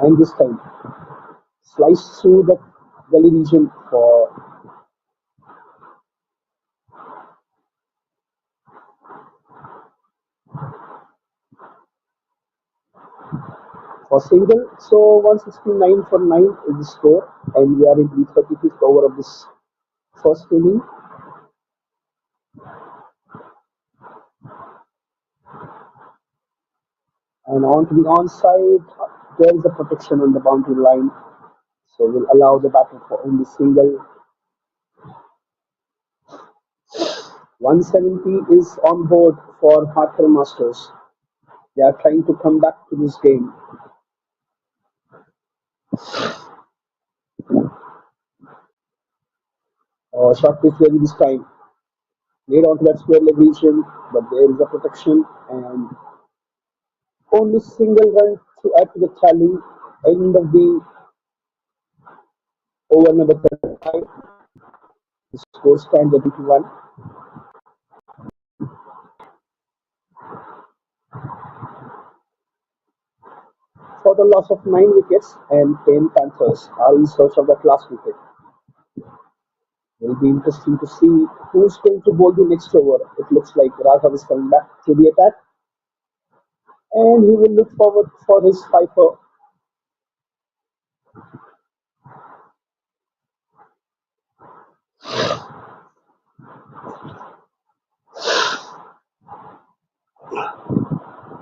And this time, slice through the gully region for single. So 169 for 9 is the score, and we are in the 35th over of this first inning. And on to the onside, there is a protection on the boundary line, so we'll allow the batter for only single. 170 is on board for Harker Masters. They are trying to come back to this game. Short pitch ready this time. Made onto that square leg region, but there is a protection and only single run to add to the tally. End of the over number 35. The score stands at 81. For the loss of 9 wickets, and 10 Panthers are in search of that last wicket. It will be interesting to see who's going to bowl the next over. It looks like Raghav is coming back to the attack, and he will look forward for his fifer.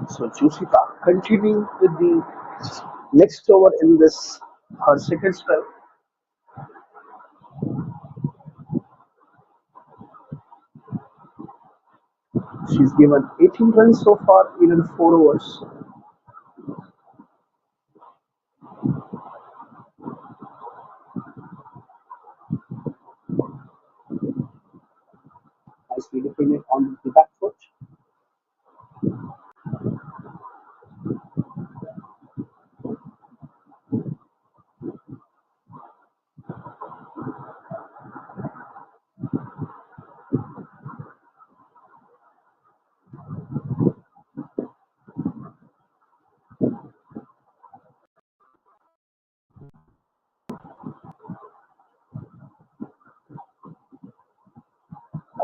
So Jusika continuing with the next over in this her second spell. She's given 18 runs so far in 4 overs. Nicely defended on the back foot.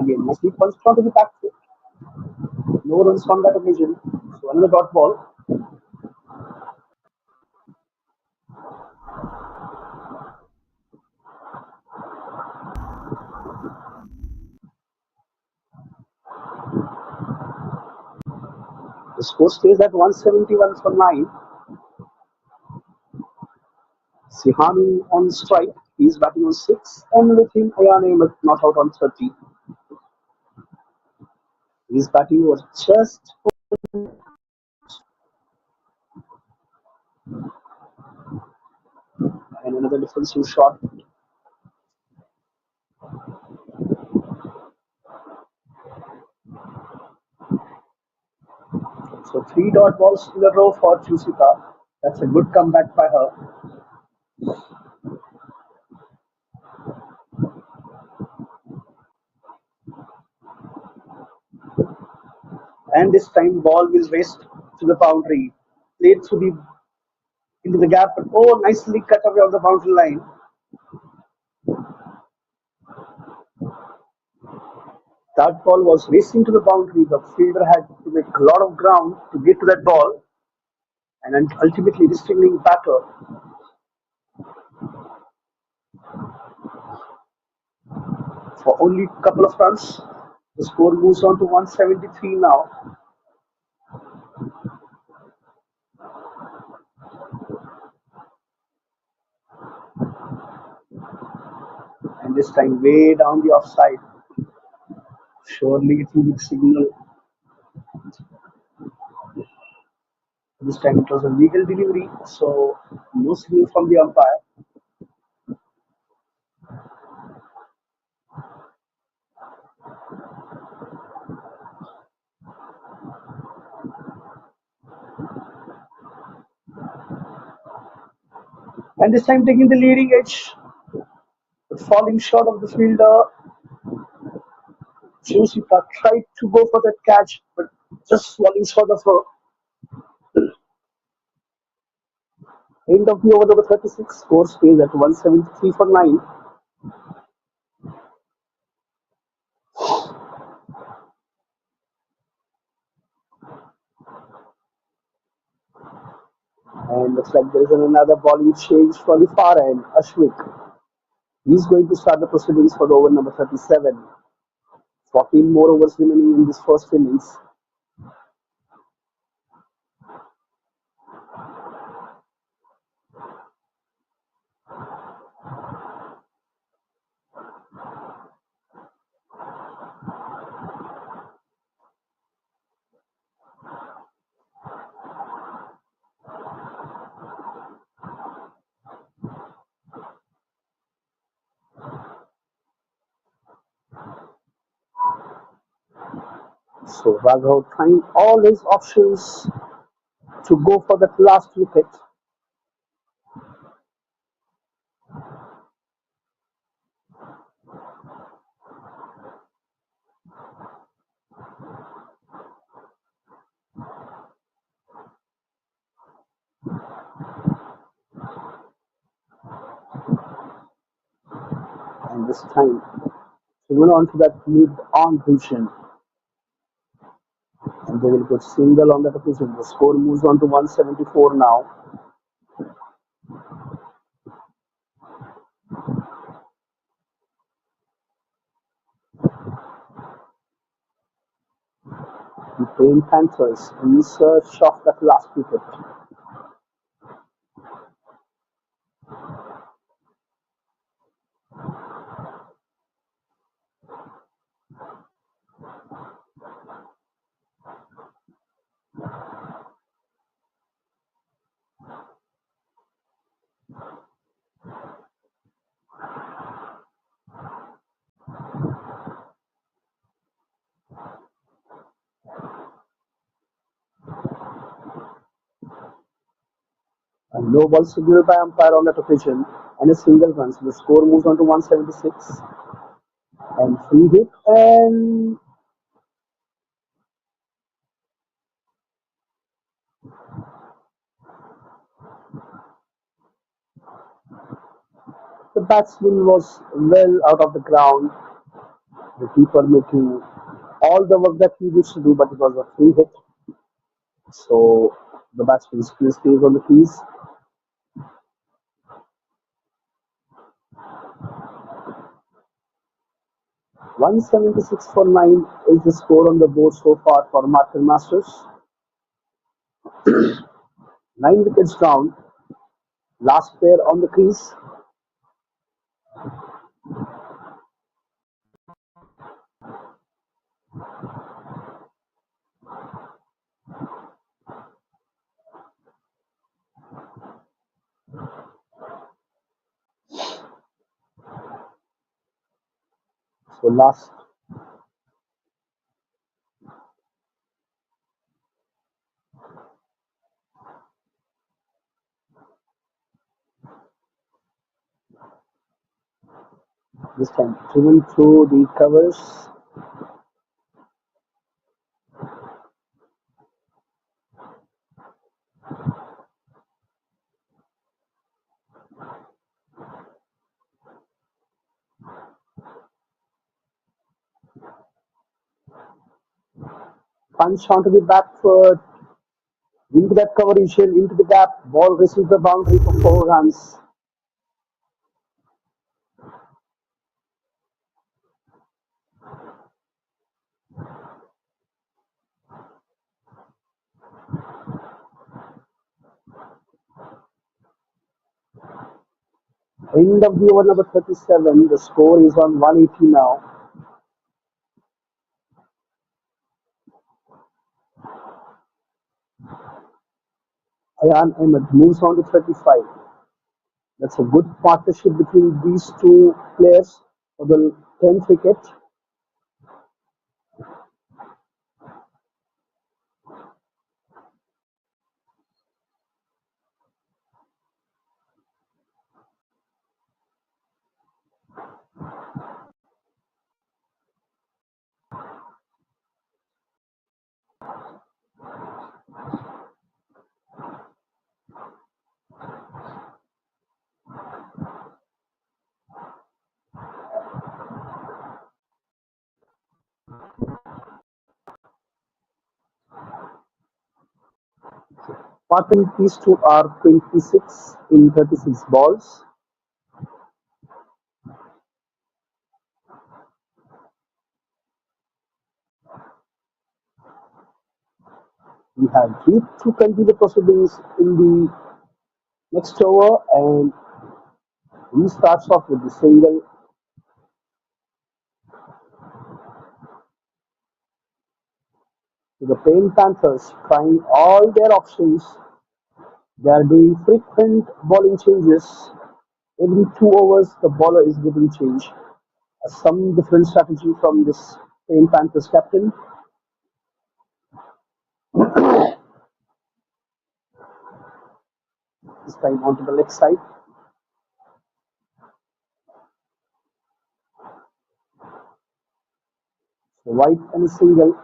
Again, nicely punched onto the back foot. No runs on that occasion. So another dot ball. The score stays at 171 for 9. Sihani on strike. He's batting on 6. And with him, Ayan Ahmed not out on 30. His batting was just. And another defensive shot. So 3 dot balls in a row for Jusika. That's a good comeback by her. And this time ball will race to the boundary. Played through the into the gap, but oh, nicely cut away on the boundary line. That ball was racing to the boundary. The fielder had to make a lot of ground to get to that ball, and then ultimately the swinging batter for only a couple of runs. The score moves on to 173 now. And this time way down the offside. Surely it will be the signal. This time it was a legal delivery, so no signal from the umpire. And this time taking the leading edge, but falling short of the fielder. Chusika tried to go for that catch, but just falling short of her. End of the over number 36. Score stays at 173 for 9. And looks like there is another ball change for the far end. Ashwik. He's going to start the proceedings for the over number 37. 14 more overs remaining in this first innings. So Raghav trying all his options to go for that last wicket. And this time he went on to that mid-on region. And they will get single on that occasion. The score moves on to 174 now. The Payne Panthers in search of that last wicket. A no ball signal by umpire on that occasion and a single run. So the score moves on to 176. And free hit, and the batsman was well out of the ground. The keeper making all the work that he used to do, but it was a free hit. So the batsman still stays on the crease. 176 for 9 is the score on the board so far for Martin Masters. 9 wickets down. Last pair on the crease. So last this time driven through the covers. Punch onto the back foot, into that cover into the gap. Ball receives the boundary for 4 runs. End of the over number 37. The score is on 180 now. Ayan Ahmed moves on to 35. That's a good partnership between these two players for the 10th wicket. Partnering these two are 26 in 36 balls. We have Heath to continue the proceedings in the next over, and he starts off with the single. So the Payne Panthers trying all their options. They are doing frequent bowling changes. Every 2 overs, the bowler is getting changed. Some different strategy from this Payne Panthers captain. This time onto the leg side. So White and a single.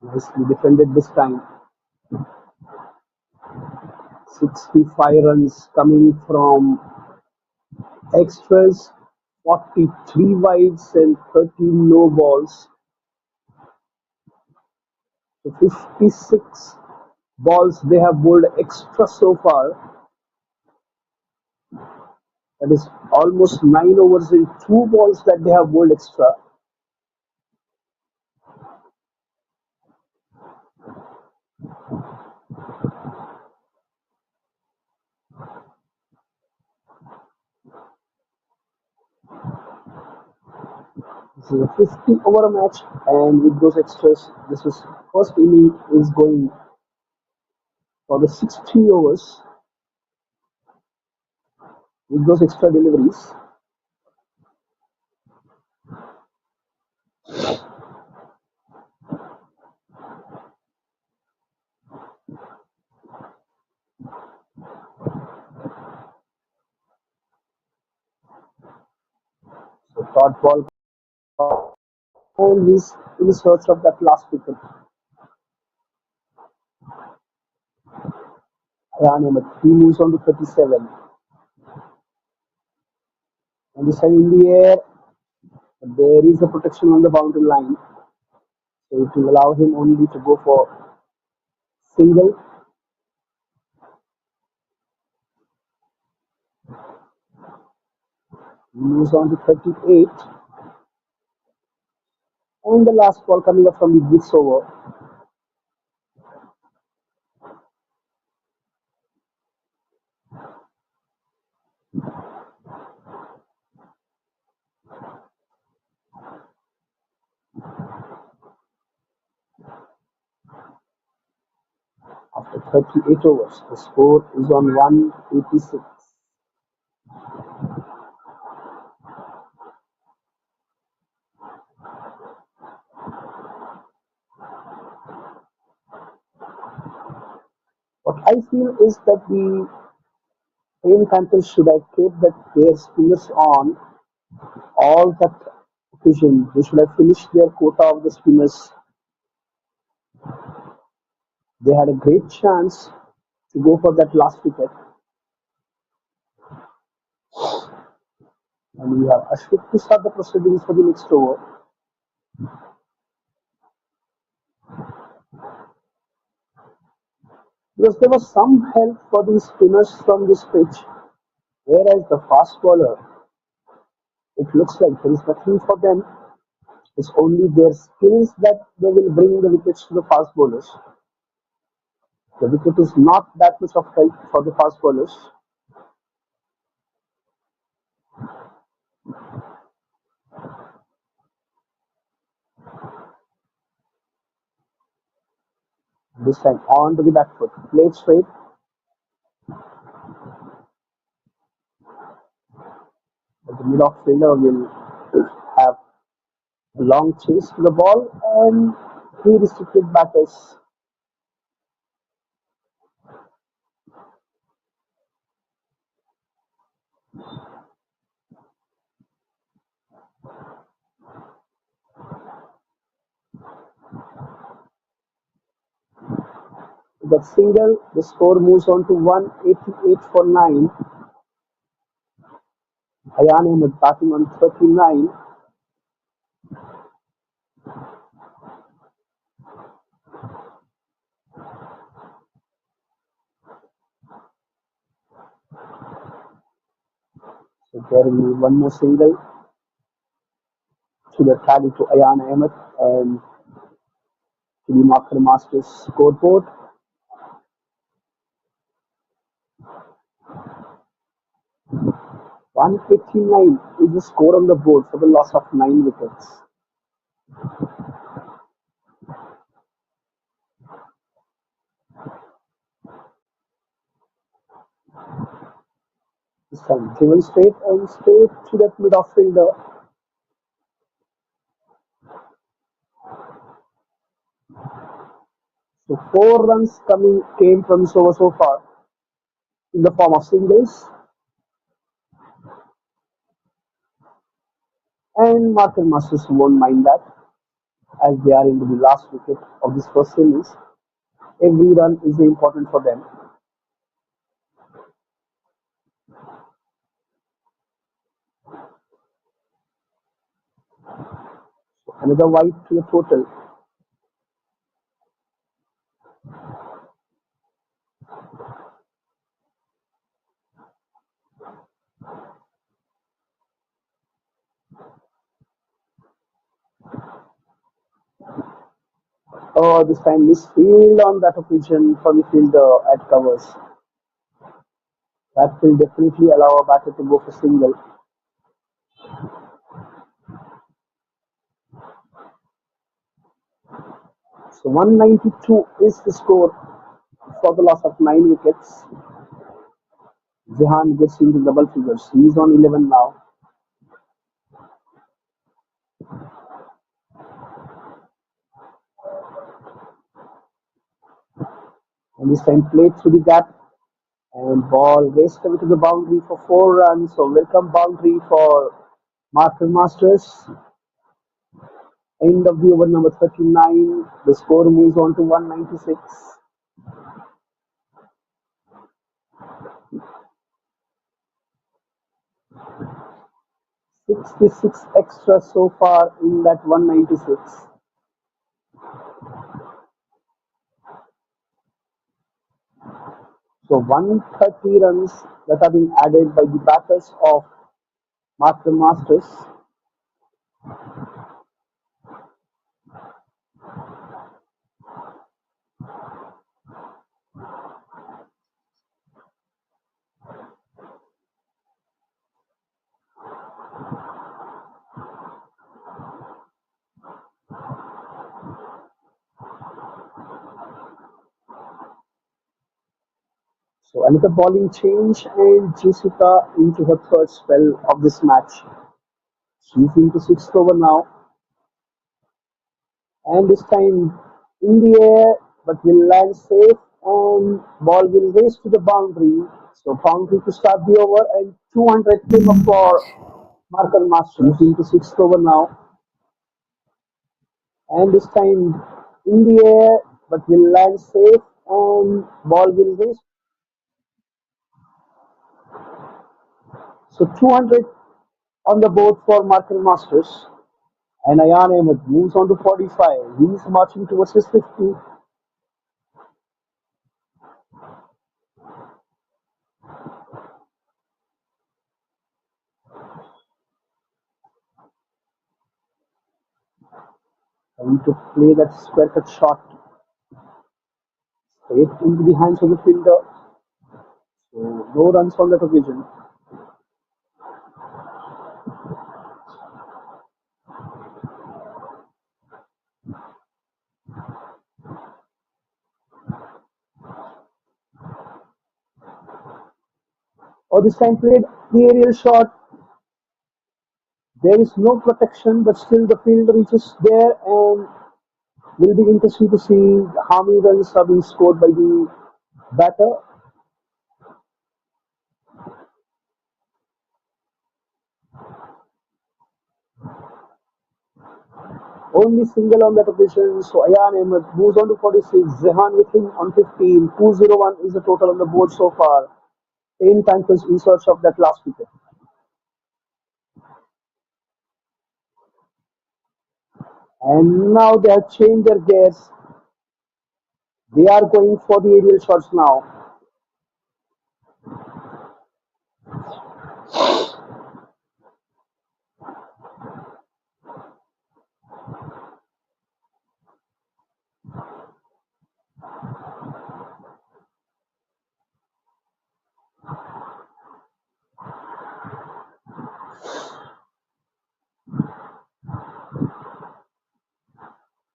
Nicely defended this time. 65 runs coming from extras, 43 wides and 13 no balls. So 56 balls they have bowled extra so far. That is almost 9 overs in 2 balls that they have bowled extra. This is a 50 over match, and with those extras, this is first inning is going for the 60 overs with those extra deliveries. So third ball, and he's in search of that last wicket. Ryan Ahmed, he moves on to 37. And this time in the air, there is a protection on the boundary line. So it will allow him only to go for single. He moves on to 38. And the last ball coming up from the blitz over. After 38 overs, the score is on 186. What I feel is that the Payne Panthers should have kept their spinners on all that occasion. They should have finished their quota of the spinners. They had a great chance to go for that last wicket. And we have Ashwin to start the proceedings for the next over. Because there was some help for the spinners from this pitch, whereas the fast bowler, it looks like there is nothing for them. It's only their skills that they will bring the wickets to the fast bowlers. The wicket is not that much of help for the fast bowlers. This time on to the back foot, played straight. But the mid-off fielder will have a long chase to the ball and three restricted batters. That single, the score moves on to 188 for 9. Ayan Ahmed batting on 39. So there will be one more single to the tally to Ayan Ahmed and to the Marker Masters scoreboard. "189" is the score on the board for the loss of 9 wickets. This time driven straight and straight to that mid-off fielder. So 4 runs came from this over so far in the form of singles. And Marker Masters won't mind that as they are into the last wicket of this first innings. Every run is important for them. So another wide to the total. Oh, this time misfield on that occasion from the fielder at covers. That will definitely allow a batter to go for single. So 192 is the score for the loss of 9 wickets. Zihan gets into double figures. He's on 11 now. And this time played through the gap. And ball raced away to the boundary for 4 runs. So welcome boundary for Marker Masters. End of the over number 39. The score moves on to 196. "66 extra so far in that 196. So 130 runs that are being added by the batters of Marker Masters. So another bowling change and Jessica into her third spell of this match. She's into 6th over now. And this time in the air, but will land safe and ball will race to the boundary. So boundary to start the over and 200 came up for Marker Masters into 6th over now. And this time in the air, but will land safe and ball will race So 200 on the board for Marker Masters. And Ayan Ahmed moves on to 45. He's marching towards his 50. Trying to play that square cut shot straight into the hands of the fielder. So no runs on that occasion. Or this time played the aerial shot. There is no protection, but still the field reaches there, and will be interesting to see how many runs are being scored by the batter. Only single on that occasion, so Ayan Ahmed moves on to 46. Zehan with him on 15. 201 is the total on the board so far. 10 Panthers in search of that last wicket. And now they have changed their gears. They are going for the aerial shots now.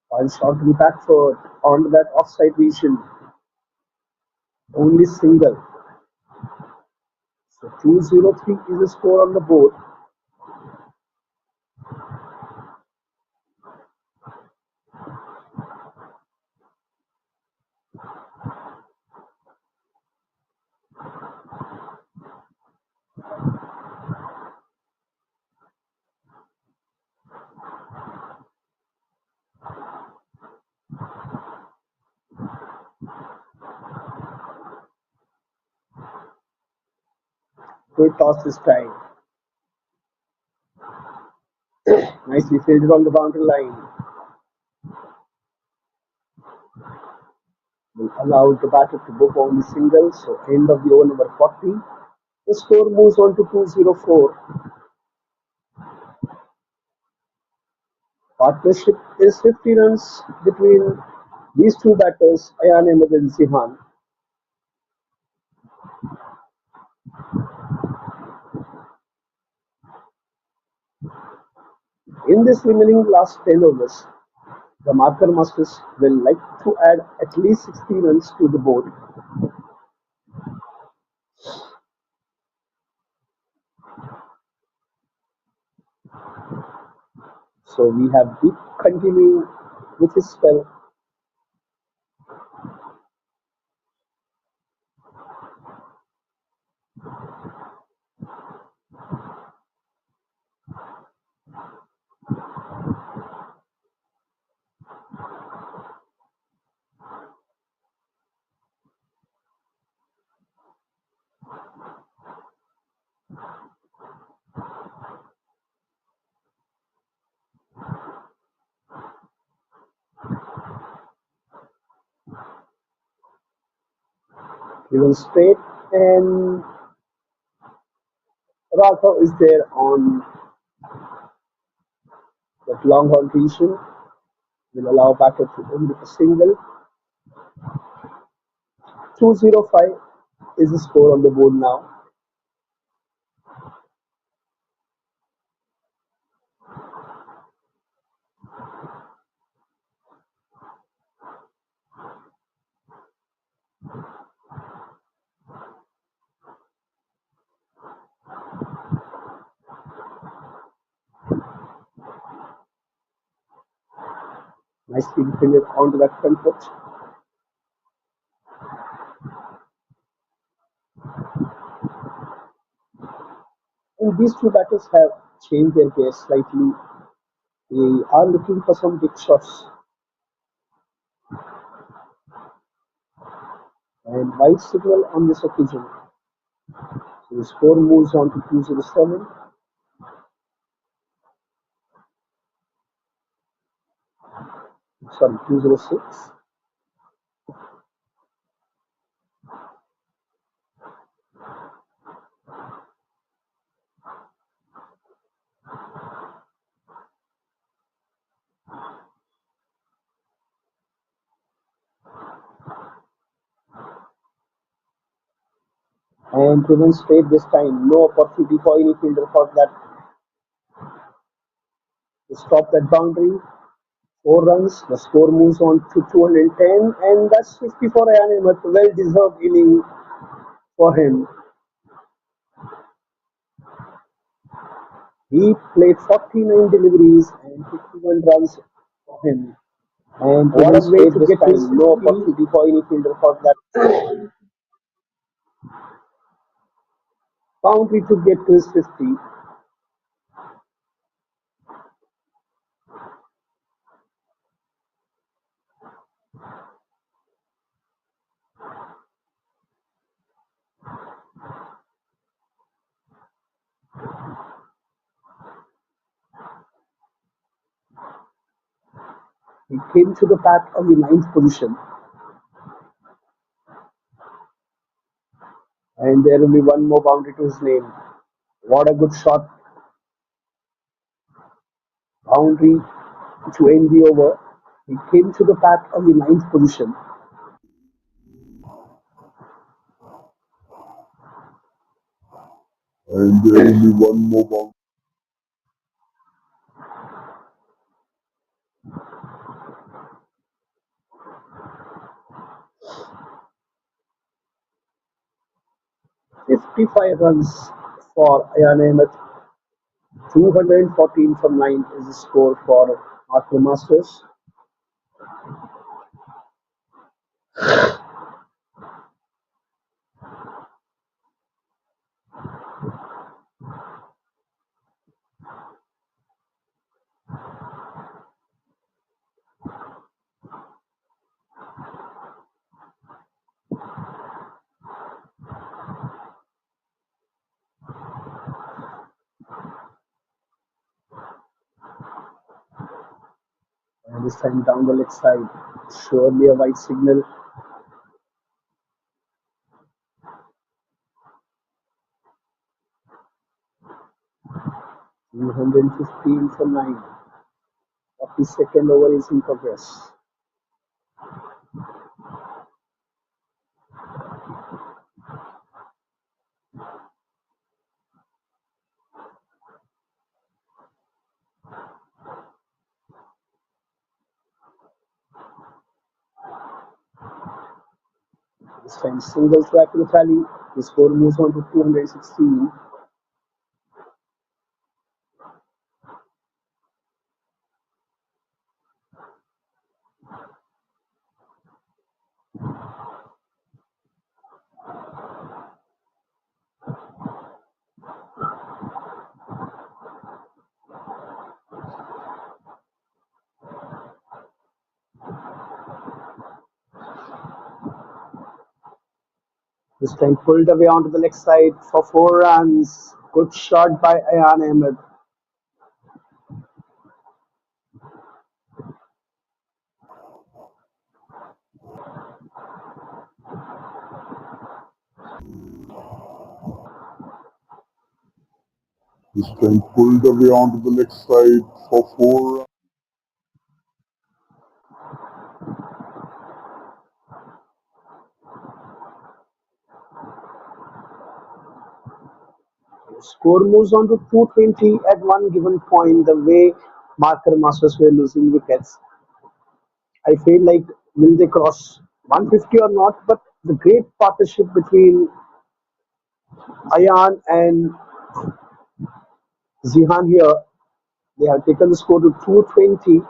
While shot to the back foot on that offside region. Only single. So 203 is the score on the board. Good toss this time. Nicely fielded on the boundary line. Will allow the batter to book only singles. So end of the over number 40. The score moves on to 204. Partnership is 50 runs between these two batters, Ayan Ahmed and Zihan. In this remaining last 10 overs, the Marker Masters will like to add at least 60 runs to the board. So we have Deep continuing with his spell. Given straight, and Raghav is there on that long horn region. Will allow batter to end with a single. 205 is the score on the board now. Nicely defended onto that front foot. And these two batters have changed their gear slightly. They are looking for some big shots. And wide signal on this occasion. So The score moves on to 207. Sorry, 206. And Driven straight this time. No opportunity for any fielder for that to stop that boundary. 4 runs. The score moves on to 210, and that's 50 for Ayan Ahmed. Well deserved inning for him. He played 49 deliveries and 51 runs for him. And what a way to get his no opportunity for any fielder for that boundary to get to his 50. He came to the bat on the ninth position, and there will be one more boundary to his name. What a good shot! Boundary to end the over. He came to the bat on the ninth position. And there will be one more bounce. 55 runs for Ayan Ahmed. 214 from 9 is the score for Arthur Masters. And this time down the leg side. Surely a white signal. $215 from 9. 42nd over is in progress. This time single track to the tally. The score moves on to 216. This time pulled away onto the leg side for 4 runs. Good shot by Ayan Ahmed. This time pulled away onto the leg side for 4 runs. The score moves on to 220 at one given point. The way Marker Masters were losing wickets, I feel like will they cross 150 or not? But the great partnership between Ayan and Zihan here, they have taken the score to 220.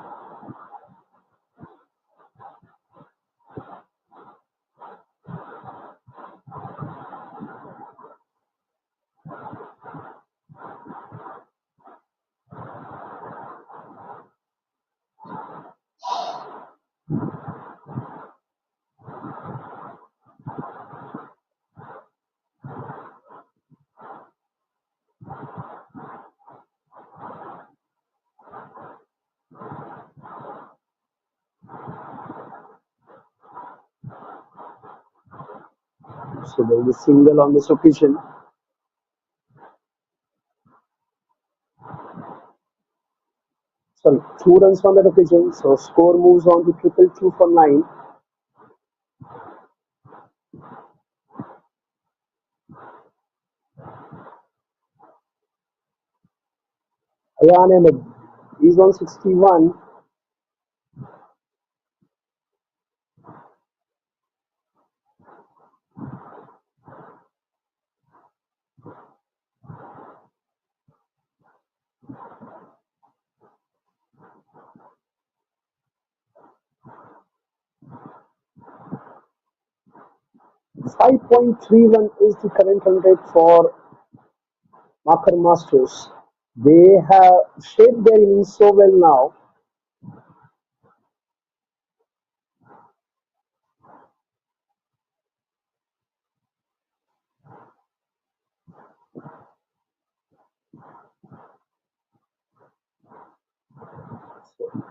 So there is a single on this occasion. Sorry, 2 runs on that occasion. So score moves on to triple two for 9. Ayan Ahmed is on 61. .31 is the current run rate for Makar Masters. They have shaped their innings so well now.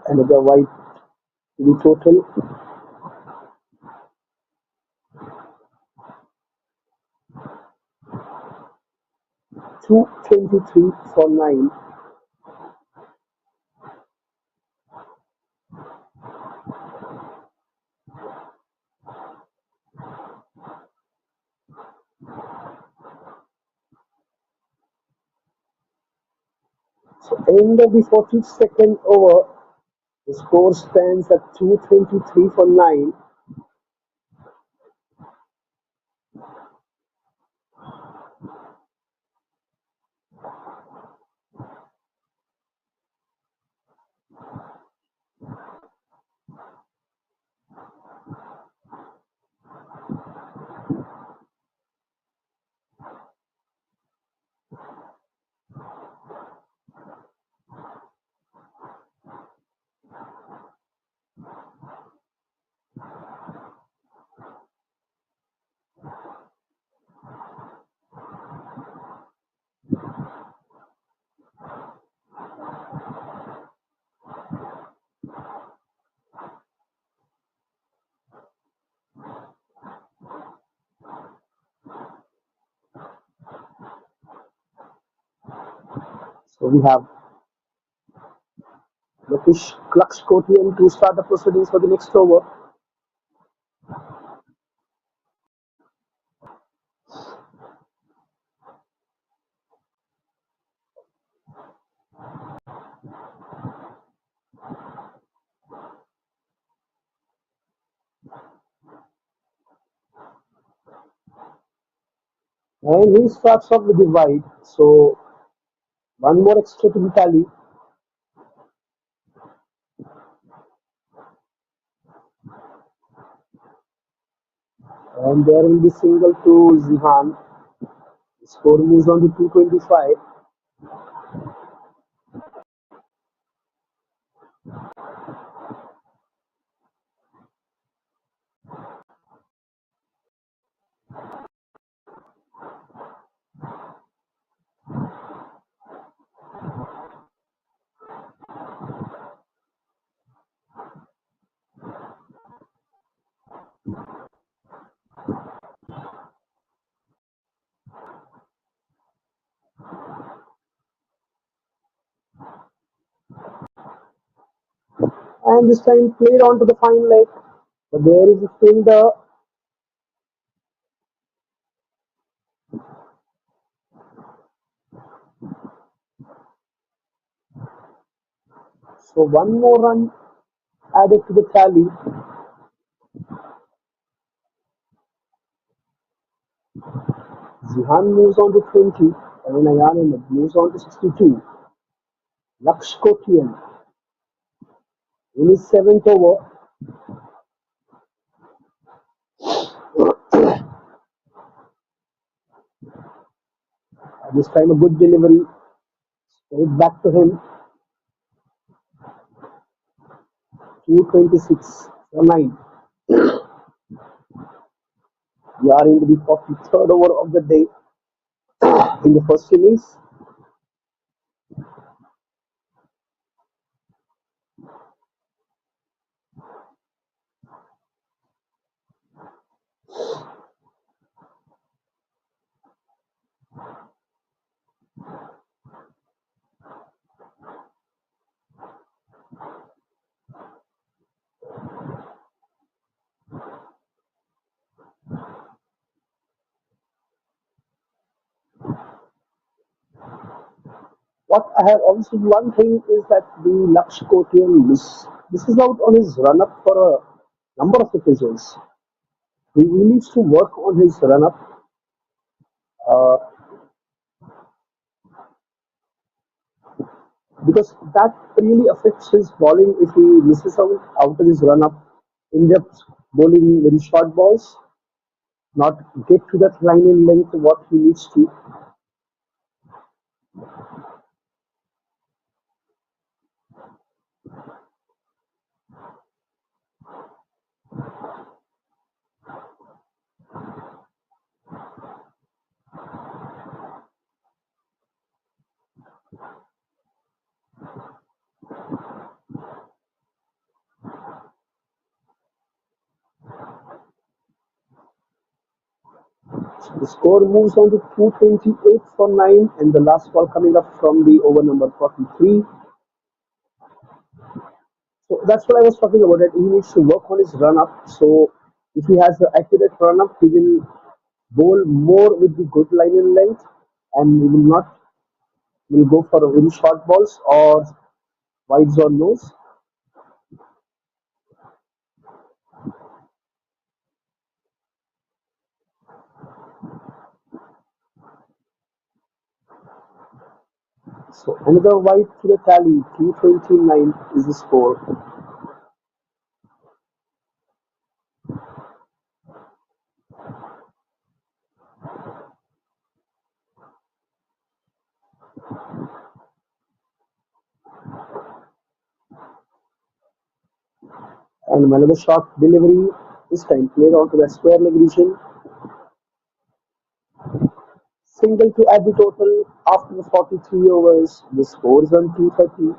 Another wide to the total. 223 for 9. So end of the 42nd over, the score stands at 223 for 9. So we have Lokish Klux-Kotian to start the proceedings for the next over. And he starts off with the wide. So one more extra to the tally. And there will be single to Zihan. The score moves on to 225. And this time played on to the fine leg. But there is a fielder. So one more run added to the tally. Zihan moves on to 20. And Ayan Ahmed moves on to 62. Laksh Kotian in his 7th over. This time a good delivery. Straight back to him. 226 for 9. We are into the 43rd over of the day in the first innings. what I have observed, one thing is that the Laksh Kotian misses out on his run up for a number of occasions. He needs to work on his run up uh, because that really affects his bowling if he misses out of his run up in depth bowling very short balls, not get to that line in length what he needs to. The score moves on to 228 for 9, and the last ball coming up from the over number 43. So that's what I was talking about. That he needs to work on his run up. So if he has the accurate run up, he will bowl more with the good line in length, and he will not will go for very short balls or wides or lows. So another wide to the tally. 229 is the score. And another short delivery. This time played onto the square leg region. Single to add the total after the 43 overs. The score is on 230.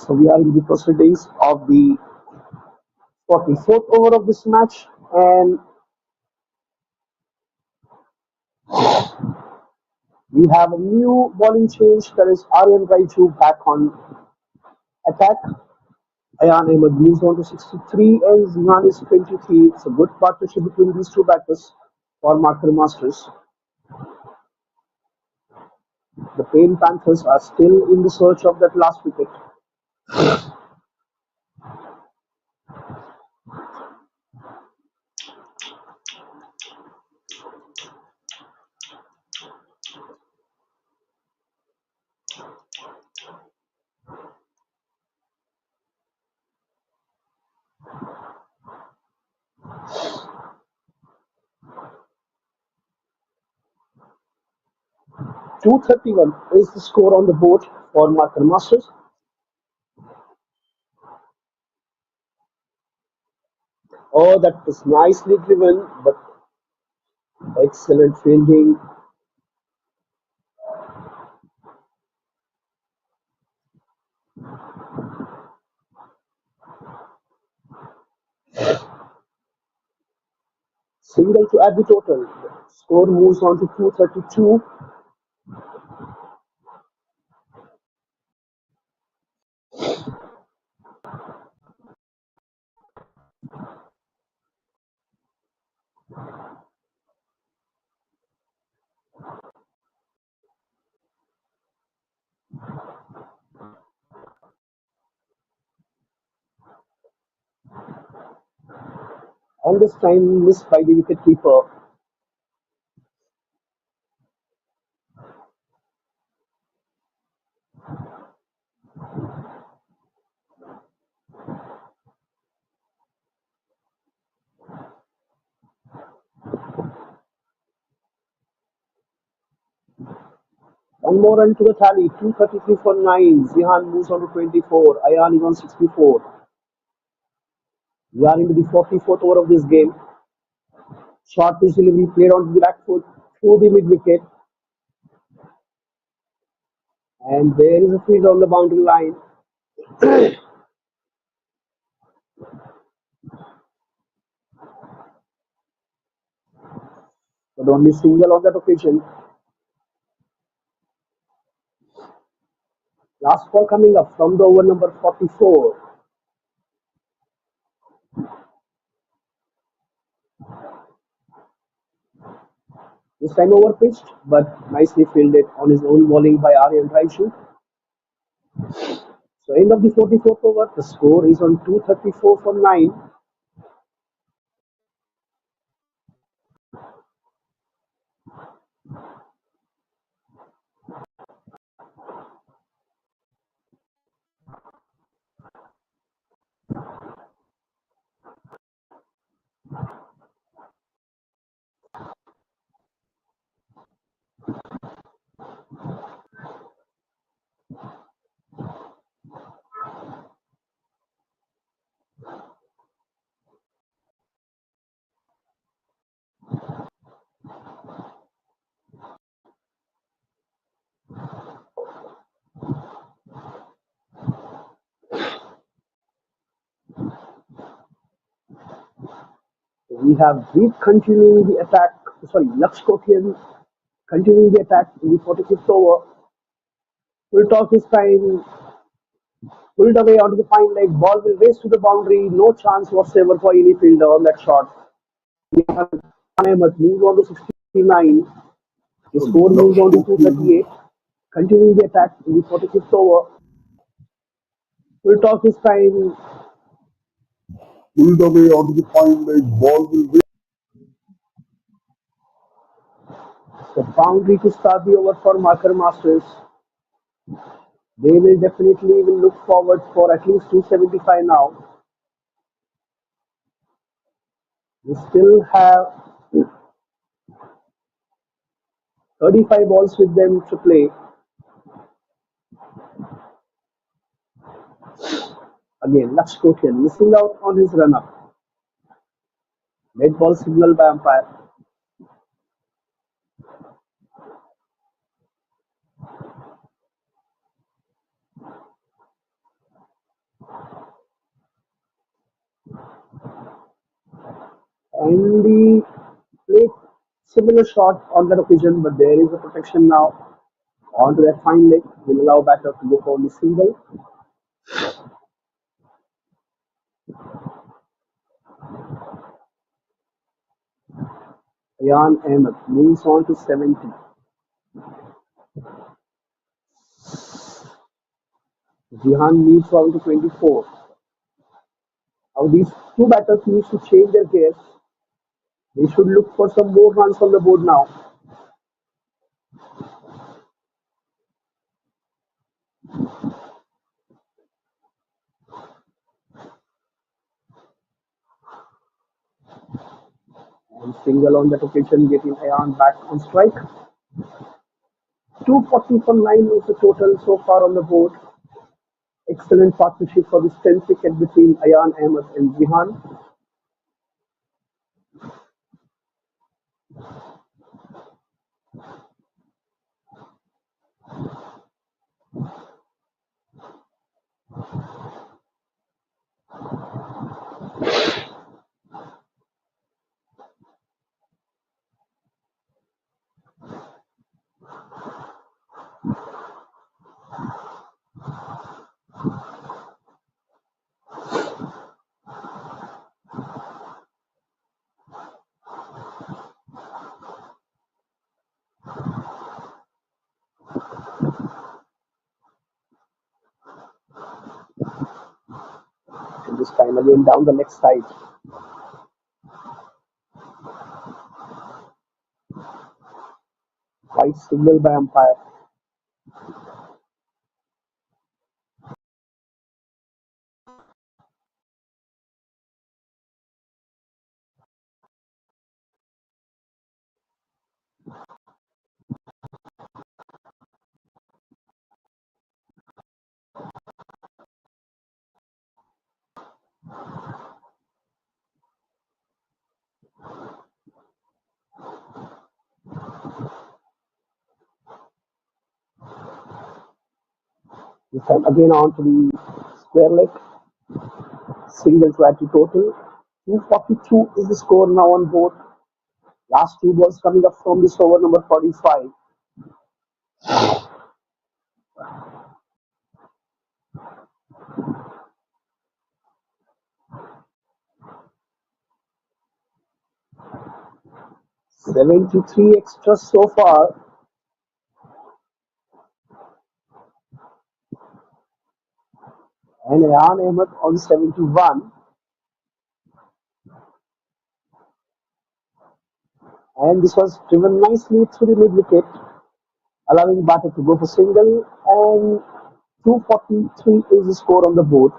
So we are in the proceedings of the 44th over of this match, and we have a new bowling change. That is Aryan Raichu back on attack. Ayan Ahmed moves on to 63 and Zihan is 23. It's a good partnership between these two batters for Marker Masters. The Pain Panthers are still in the search of that last wicket. 231 is the score on the board for Marker Masters. Oh, that was nicely driven, but excellent fielding. Single to add the total. Score moves on to 232. And this time missed by the wicketkeeper. One more run to the tally. 233 for 9. Zihan moves on to 24. Ayan is on 64. We are into the 44th over of this game. Short pitch delivery played onto the back foot through the mid wicket. And there is a field on the boundary line. But only single on that occasion. Last ball coming up from the over number 44. This time over pitched, but nicely fielded on his own bowling by Aryan Raichu. So end of the 44th over, the score is on 234 for 9. We have Deep continuing the attack, Lakshkotian continuing the attack in the 45th over. Full toss this time, pulled away onto the fine leg. Ball will race to the boundary. No chance whatsoever for any fielder on that shot. We have Ahmed moves on to 69. The score moves on to 238. Continuing the attack in the 45th over. Full toss this time, Pulled away onto the fine leg. Ball will win. the boundary to start the over for Marker Masters. They will definitely will look forward for at least 275 now. We still have 35 balls with them to play. Again, Lakshkotian missing out on his run-up. Red ball signal by umpire. And the played similar shot on that occasion, but there is a protection now onto that fine leg. Will allow batter to go for the single. Ayan Ahmed moves on to 70. Jihan moves on to 24. Now these two batters need to change their gears. They should look for some more runs on the board now. And single on that occasion, getting Ayan back on strike. 240 for 9 is the total so far on the board. Excellent partnership for this 10th wicket between Ayan Ahmed and Jihan. And this time again down the leg side. White signal by umpire. This time again on to the square leg. Single to add to total. 242 is the score now on board. Last two balls coming up from this over number 45. 73 extras so far. And Ayan Ahmed on 71. And this was driven nicely through the mid wicket, allowing batter to go for single. And 243 is the score on the board.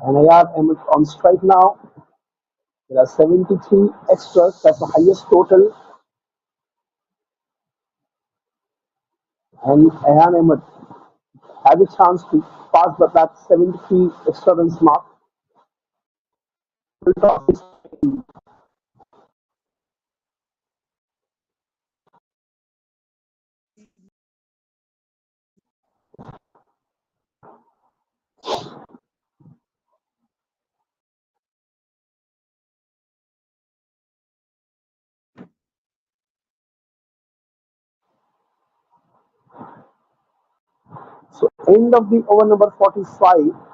And Ayan Ahmed on strike now. There are 73 extras. That's the highest total. And Ayan Ahmed has a chance to pass that 73 extra runs mark. So end of the over number 45.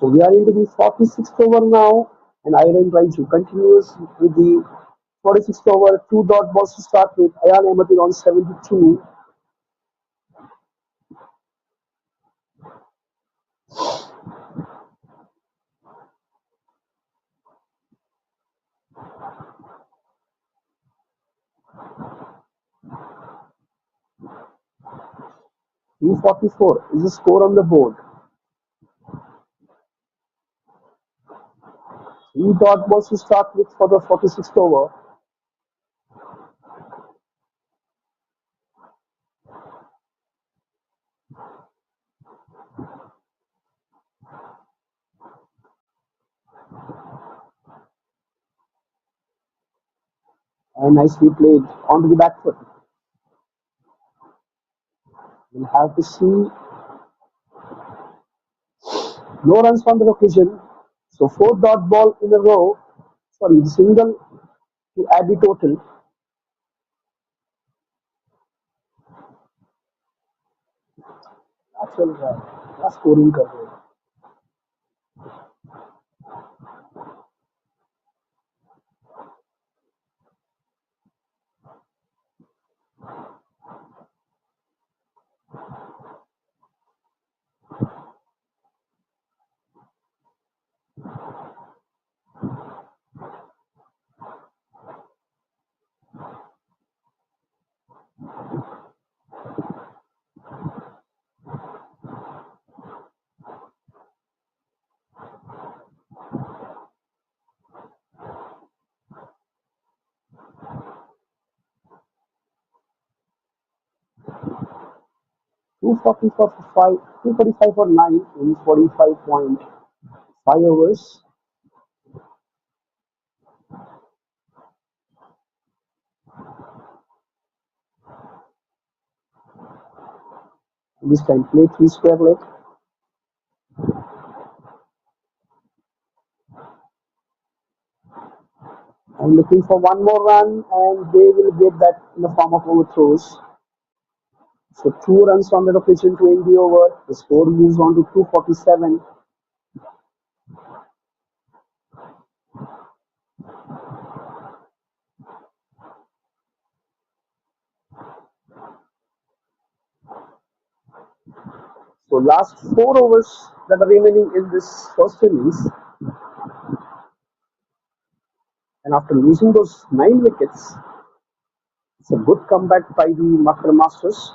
So we are into the 46th over now, and Iron Raiju continues with the 46th over. Two dot balls to start with. Ayan Ahmed is on 72. E44 is the score on the board. Three dot balls to start with for the 46th over. And nicely played onto the back foot. We'll have to see. No runs on the occasion. So four dot ball in a row. Sorry, single to add the total. क्या चल रहा है? क्या scoring कर रहे हैं? 244 for 5, 245 for 9 in 45.5 overs. This time play 3 square leg. I'm looking for one more run, and they will get that in the form of overthrows. So 2 runs on the occasion to end the over. The score moves on to 247. So last 4 overs that are remaining in this first innings, and after losing those 9 wickets, it's a good comeback by the Makar Masters.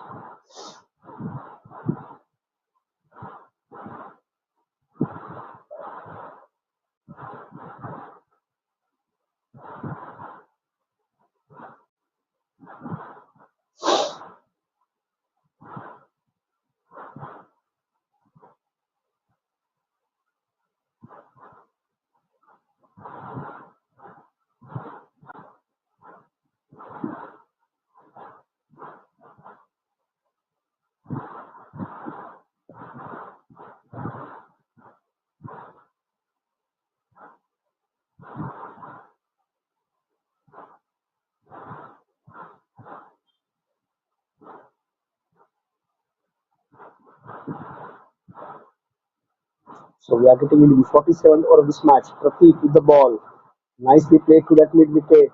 So we are getting into the 47th over of this match. Prateek with the ball. Nicely played to that mid wicket.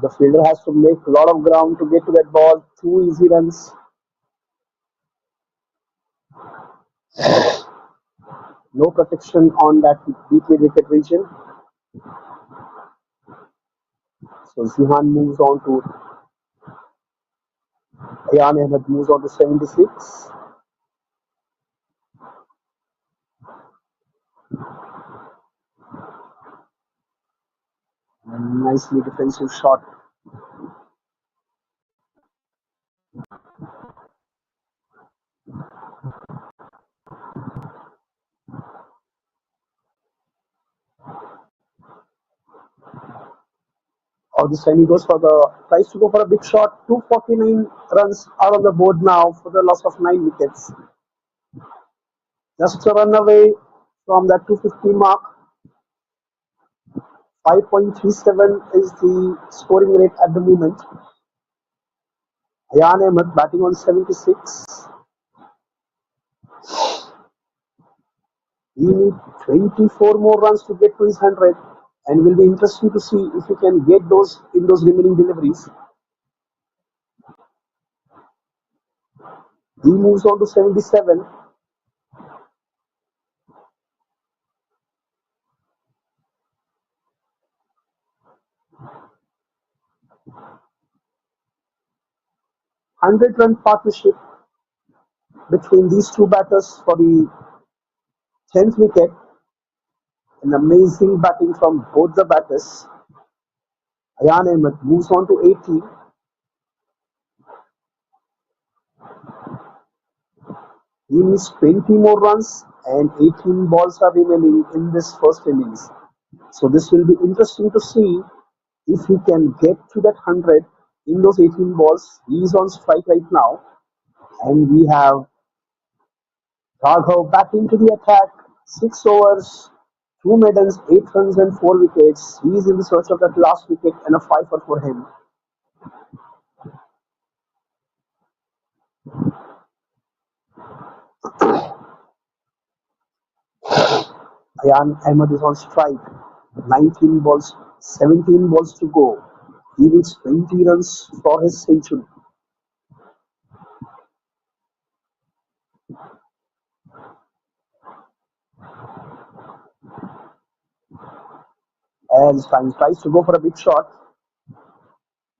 The fielder has to make a lot of ground to get to that ball. 2 easy runs. No protection on that deep mid wicket region. So Zihan moves on to Ayan Ahmed moves on to 76. And nicely defensive shot. Or this time he goes for tries to go for a big shot. 249 runs are on the board now for the loss of 9 wickets. Just a run away from that 250 mark. 5.37 is the scoring rate at the moment. Ayan Ahmed batting on 76. He need 24 more runs to get to his 100, and will be interesting to see if he can get those in those remaining deliveries. He moves on to 77. Hundred-run partnership between these two batters for the 10th wicket. An amazing batting from both the batters. Ayan Ahmed moves on to 80. He needs 20 more runs and 18 balls are remaining in this first innings. So this will be interesting to see if he can get to that 100 in those 18 balls. He is on strike right now. And we have Raghav back into the attack. 6 overs, 2 maidens, 8 runs and 4 wickets. He is in the search of that last wicket and a fifer for him. Ayan Ahmed is on strike. 19 balls, 17 balls to go. He needs 20 runs for his century. As time tries to go for a big shot,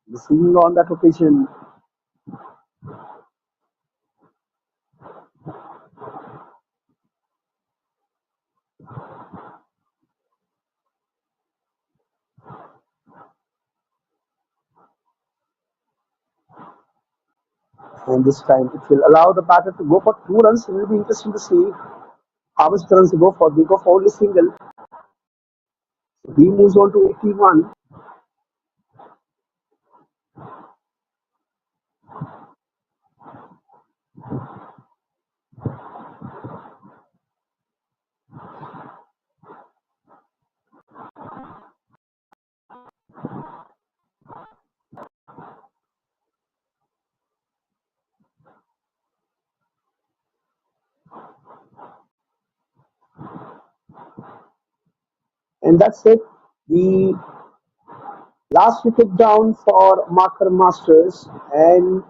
missing on that occasion. And this time it will allow the batter to go for 2 runs. It will be interesting to see how much runs they go for. They go for only single. He moves on to 81. And that's it. The last wicket down for Marker Masters. And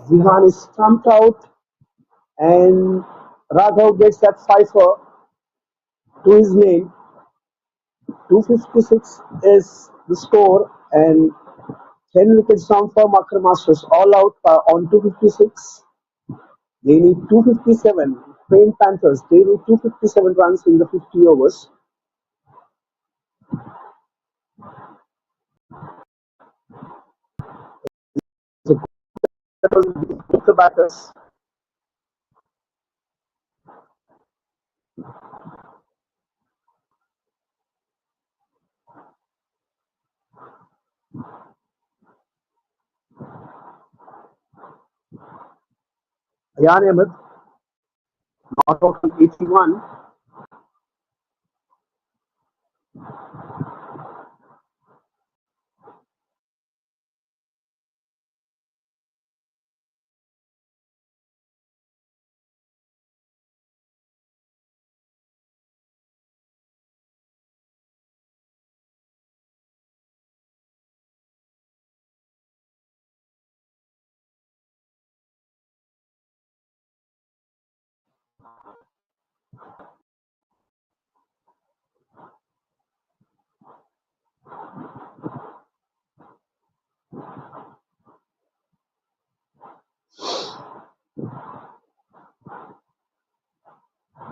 Zihan is stumped out. And Raghav gets that fifer to his name. 256 is the score. And 10 wickets down for Marker Masters. All out on 256. They need 257. Pain Panthers, they need 257 runs in the 50 overs. So that was the batters. Ayan Ahmed, not out on 81.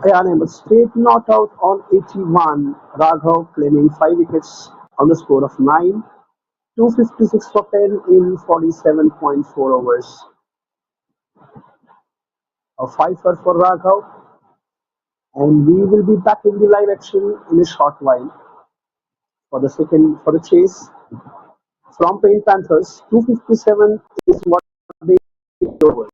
Ayan Ahmed straight not out on 81. Raghav claiming 5 wickets on the score of 9. 256 for 10 in 47.4 overs. A fifer for Raghav. And we will be back in the live action in a short while for the chase from Pain Panthers. 257 is what they overs.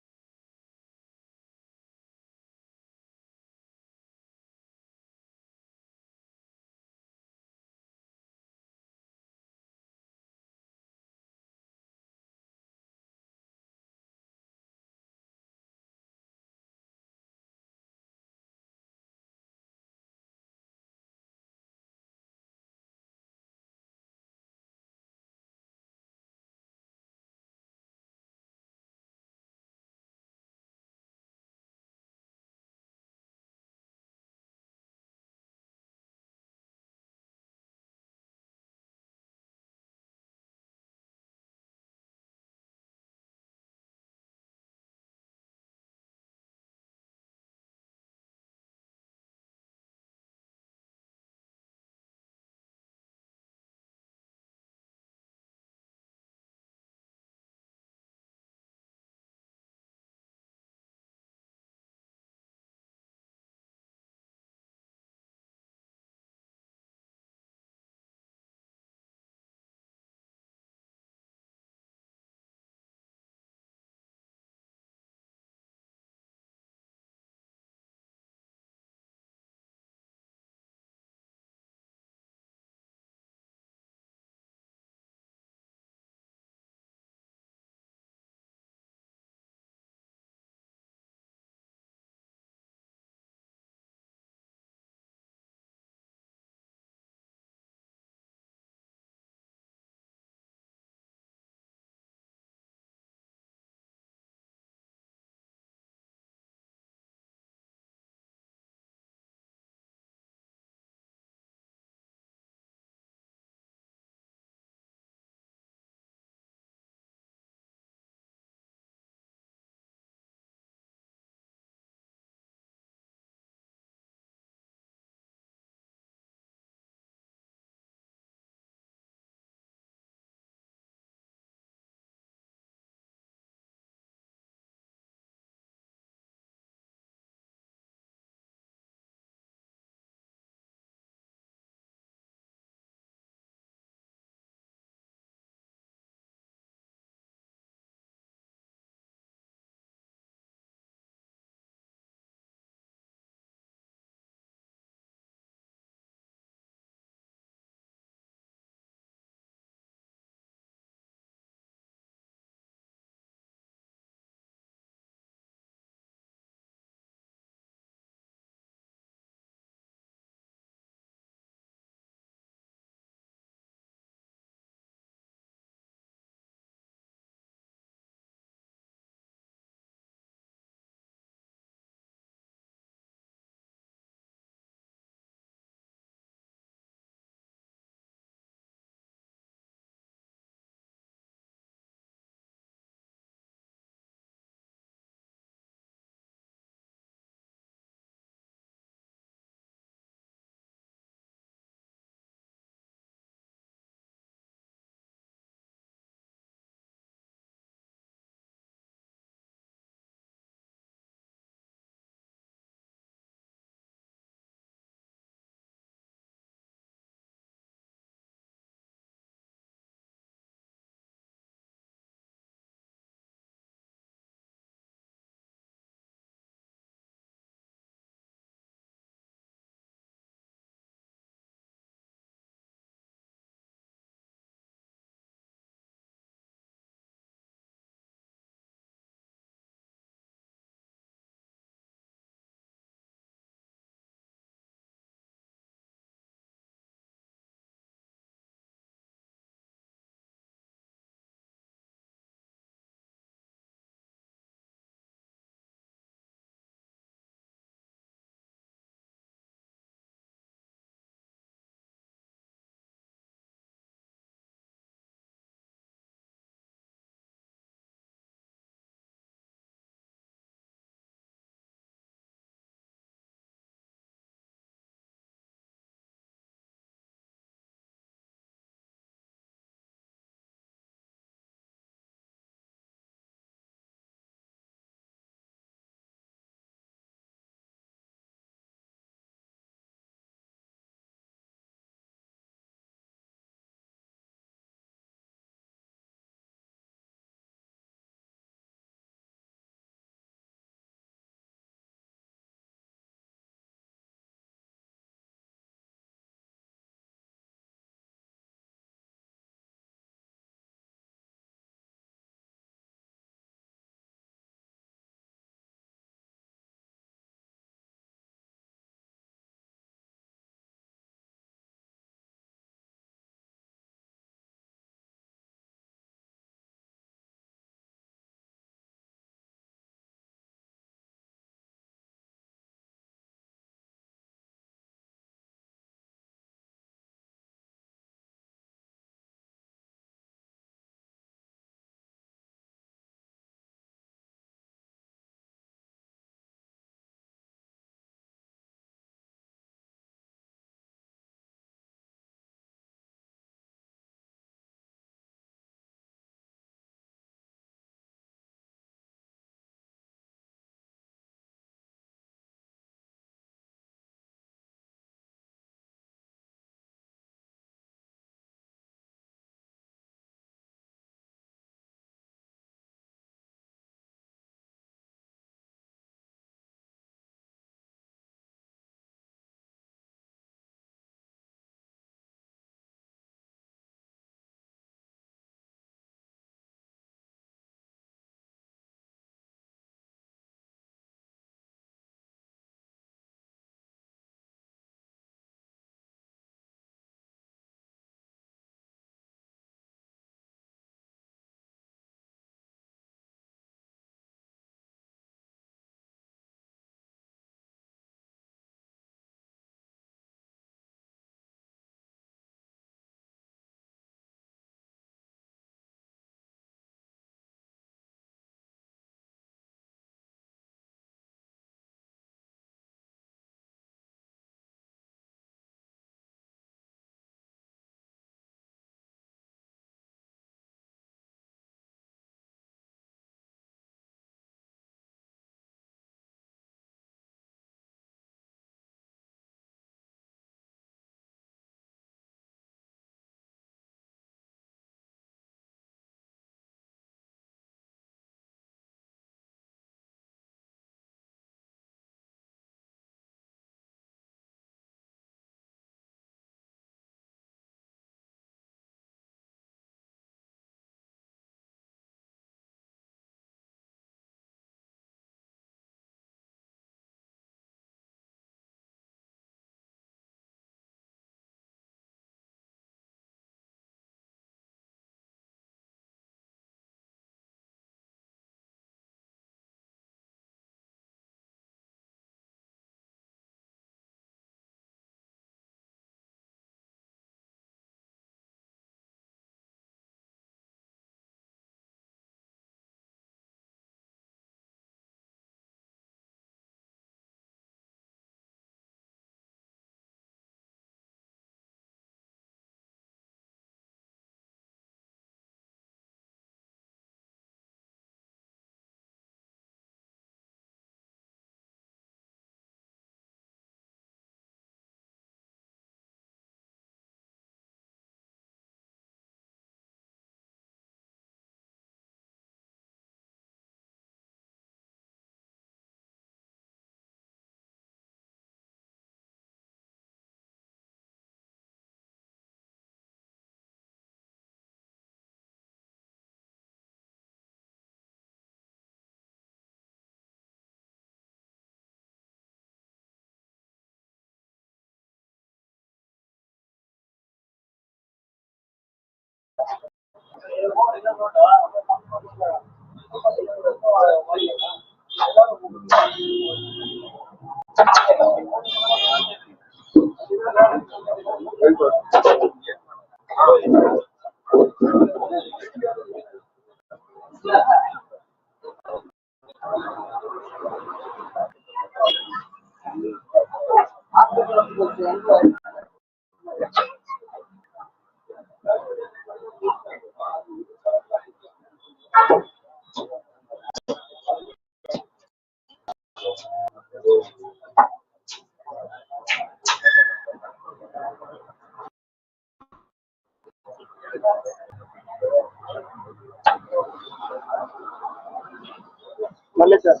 Melissa.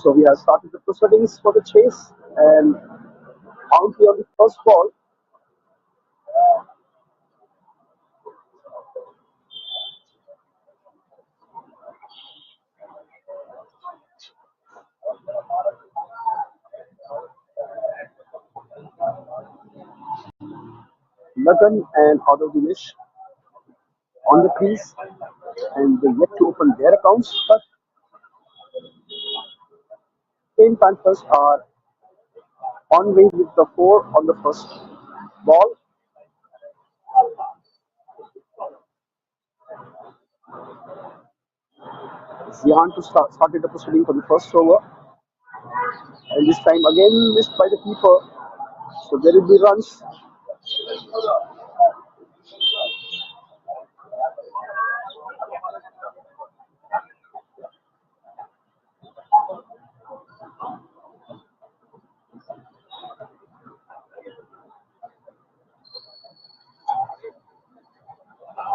So we have started the proceedings for the chase, and boundary on the first ball. Lagan and Auto Dinesh on the crease, and they yet to open their accounts, but Spain Panthers are on way with the 4 on the first ball. Zihan to started the proceeding for the first over, and this time again missed by the keeper. So there will be runs.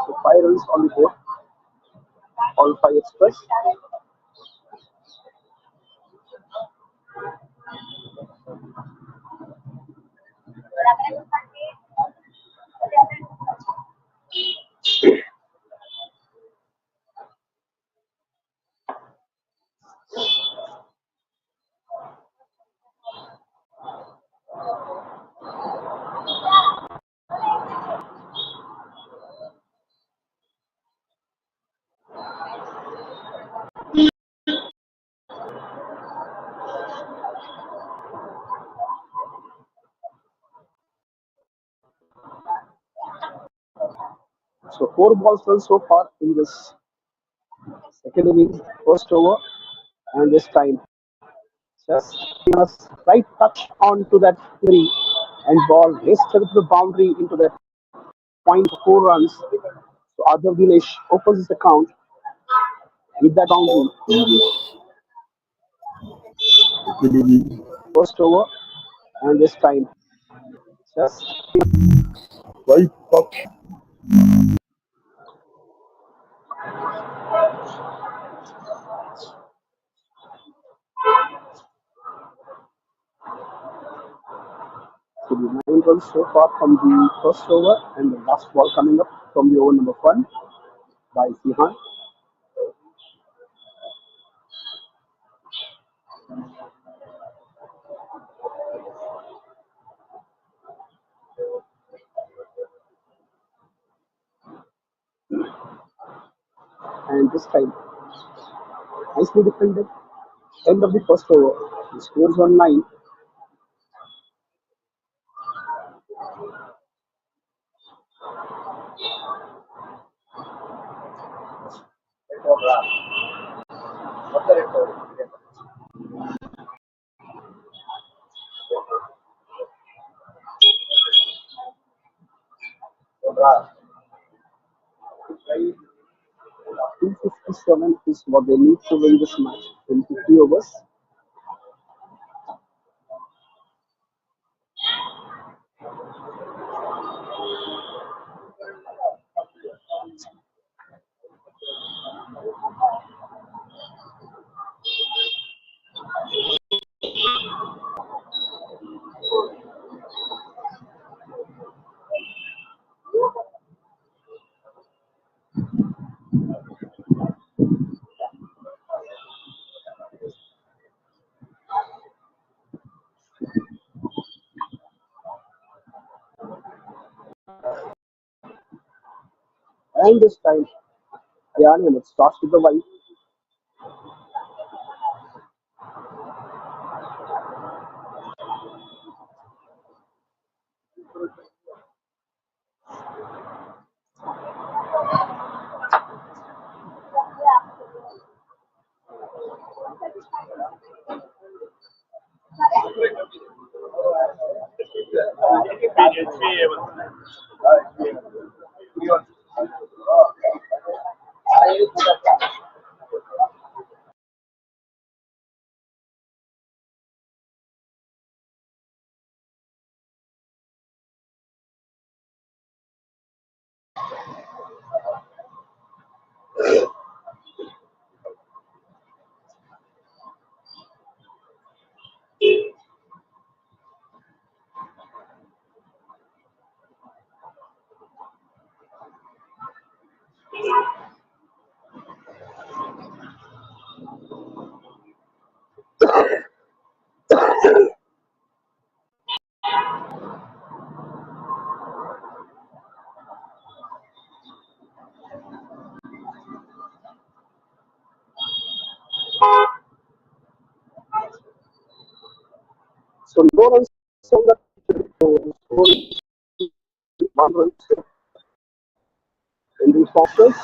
So 5 runs on the board, all 5 express. So 4 balls run so far in this second inning, first over, and this time just a slight touch onto that three, and ball raced to the boundary into that point for 4 runs. So Adar Dinesh opens his account with that boundary. Second inning, First over, and this time just right touch. to the 9 runs so far from the first over, and the last ball coming up from the over number 1 by Zihan. And this time, nicely defended. End of the first over. The score is on 9. .257 is what they need to win this match in 50 overs. And this time, Haryana starts with the white. So no runs on the score is 1 run in the Foxes.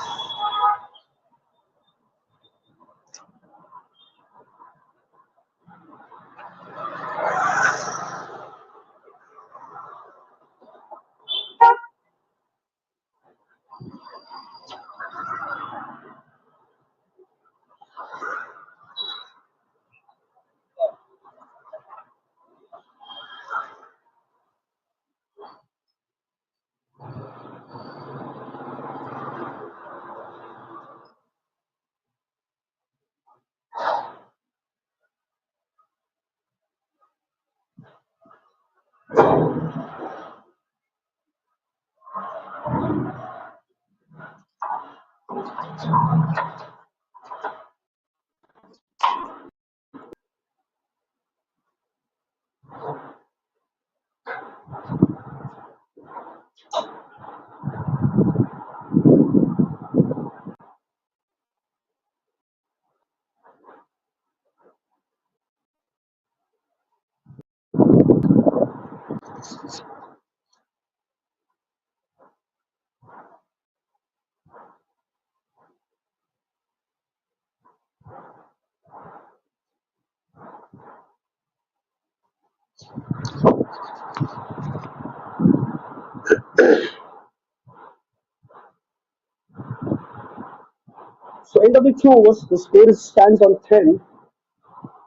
So end of the 2 overs, the score stands on 10.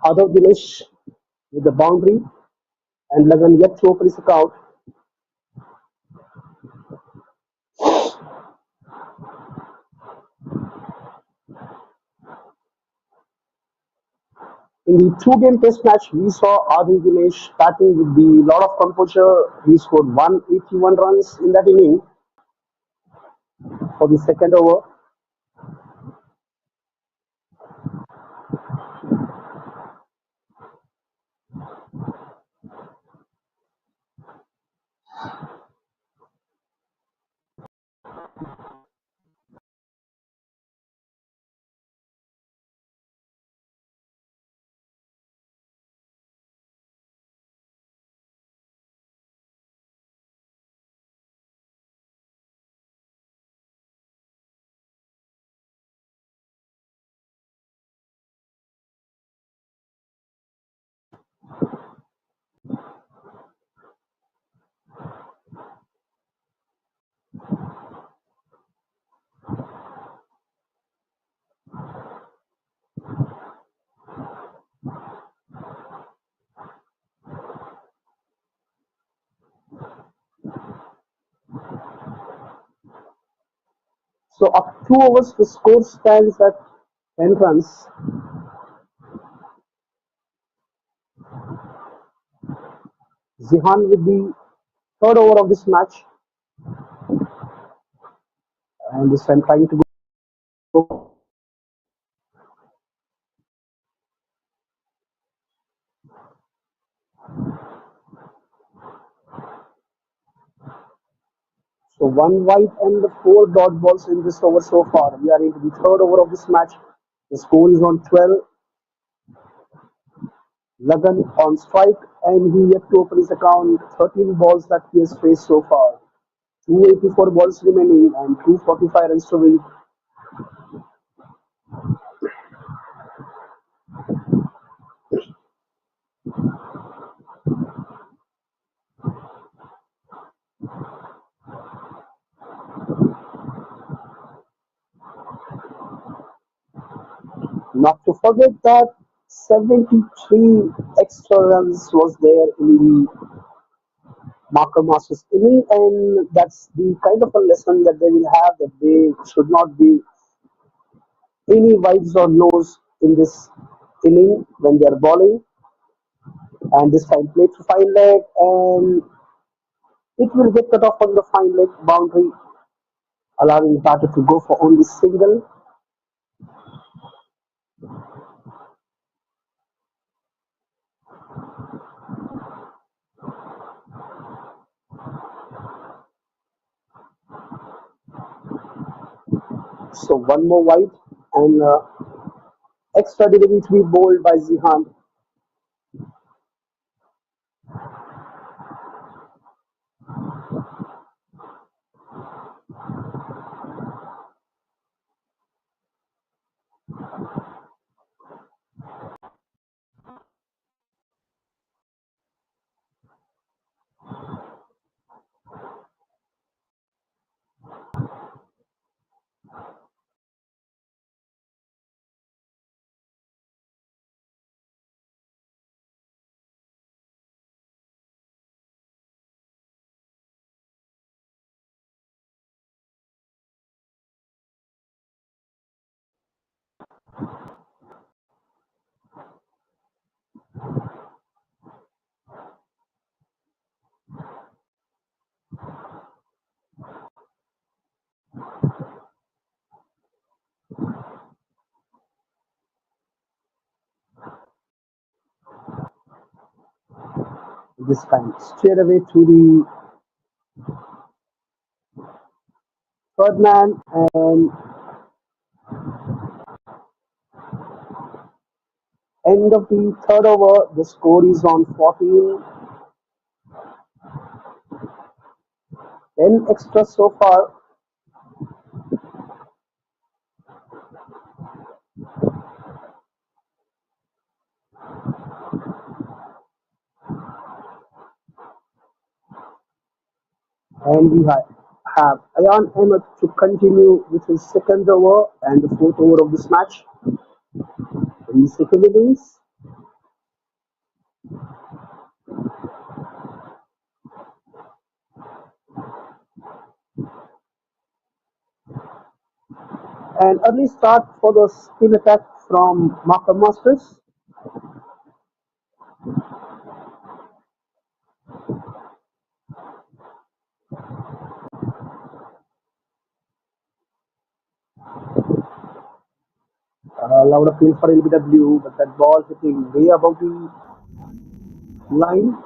Other Dinesh with the boundary and Lagan yet to open his account. In the two-game test match, we saw Adi Dinesh batting with the lot of composure. He scored 181 runs in that inning for the second over. So after 2 overs, the score stands at 10 runs. Zihan with the third over of this match, and this time trying to go. So one wide and the four dot balls in this over so far. We are into the third over of this match. The score is on 12. Lagan on strike, and he yet to open his account. 13 balls that he has faced so far. 284 balls remaining and 245 runs to win. Not to forget that 73 extra runs was there in the Marker Masters inning, and that's the kind of a lesson that they will have, that they should not be any wides or lows in this inning when they are bowling. And this time played to fine leg, and it will get cut off on the fine leg boundary, allowing the batter to go for only single. So one more wide, and extra delivery to be bowled by Zihan. This time straight away to the third man, and end of the third over, the score is on 14. 10 extra so far. And we have Ayan Ahmed to continue with his second over and the fourth over of this match in the second innings. An early start for the spin attack from Marker Masters. Loud appeal for LBW, but that ball hitting way above the line.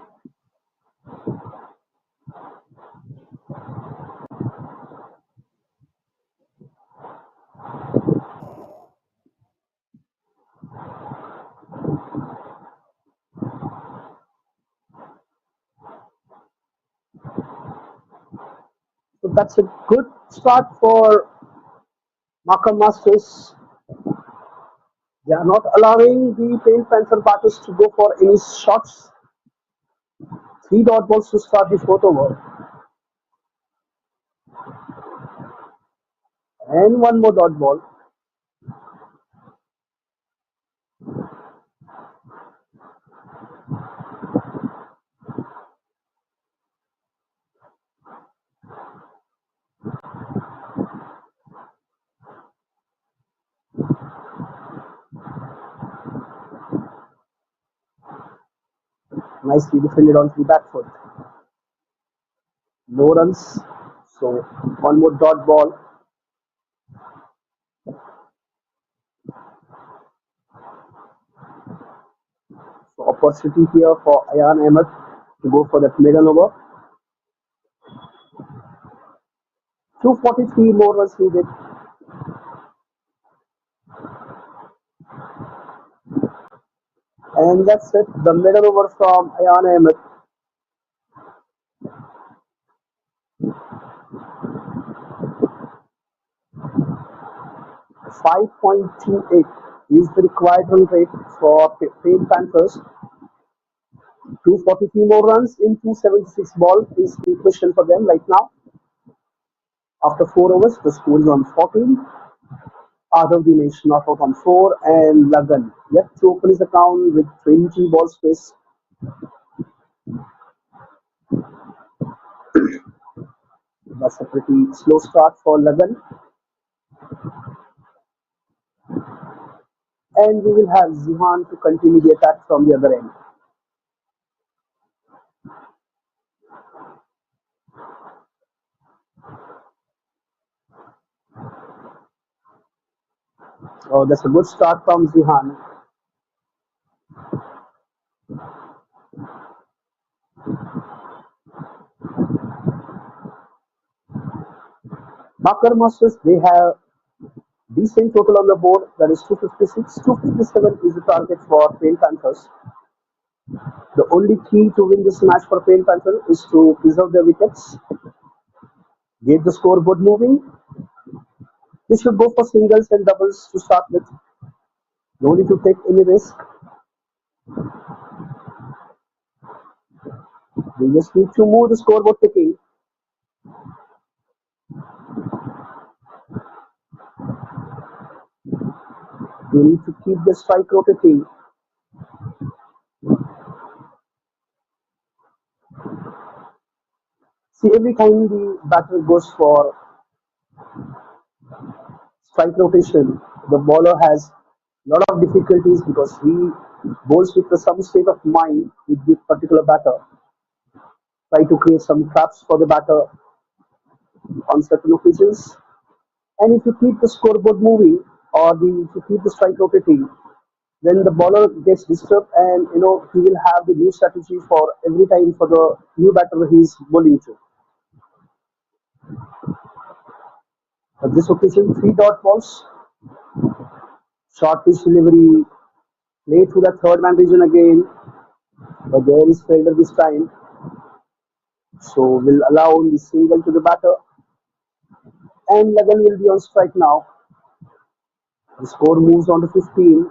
So that's a good start for Marker Masters. They are not allowing the Paint Panther batters to go for any shots. 3 dot balls to start the fourth over. And one more dot ball. Nicely defended onto the back foot. No runs. So one more dot ball. So opportunity here for Ayan Ahmed to go for that maiden over. 243 more runs needed. And that's it. The maiden over from Ayan Ahmed. 5.28 is the required run rate for Payne Panthers. 243 more runs in 276 ball is the question for them right now. After 4 overs, the score is on 14. Other Dinesh not out on 4 and Lagan yet to open his account with 20 ball space. That's a pretty slow start for Lagan. And we will have Zihan to continue the attack from the other end. Oh, that's a good start from Zihan. Marker Masters, they have decent total on the board, that is 256. 257 is the target for Payne Panthers. The only key to win this match for Payne Panthers is to preserve their wickets, get the scoreboard moving. They should go for singles and doubles to start with. No need to take any risk. They just need to move the scoreboard ticking. They need to keep the strike rotating. See, every time the batter goes for strike rotation, the bowler has a lot of difficulties because he bowls with some state of mind with this particular batter. Try to create some traps for the batter on certain occasions. And if you keep the scoreboard moving or if you keep the strike rotating, then the bowler gets disturbed and he will have the new strategy for every time for the new batter he is bowling to. But this occasion, 3 dot balls, short pitch delivery, play through the third man region again, but there is failure this time. So will allow only single to the batter, and Lagan will be on strike now. The score moves on to 15.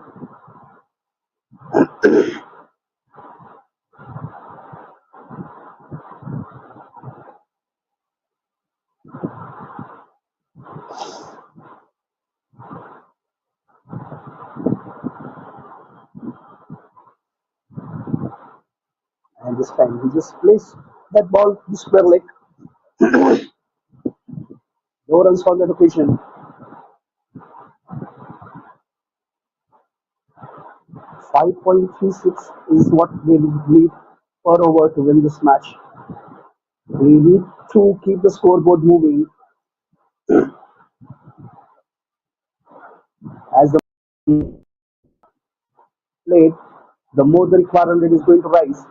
And this time he just placed that ball to the square leg. No runs on that occasion. 5.36 is what they need per over to win this match. They need to keep the scoreboard moving as the played, the more the required run rate is going to rise.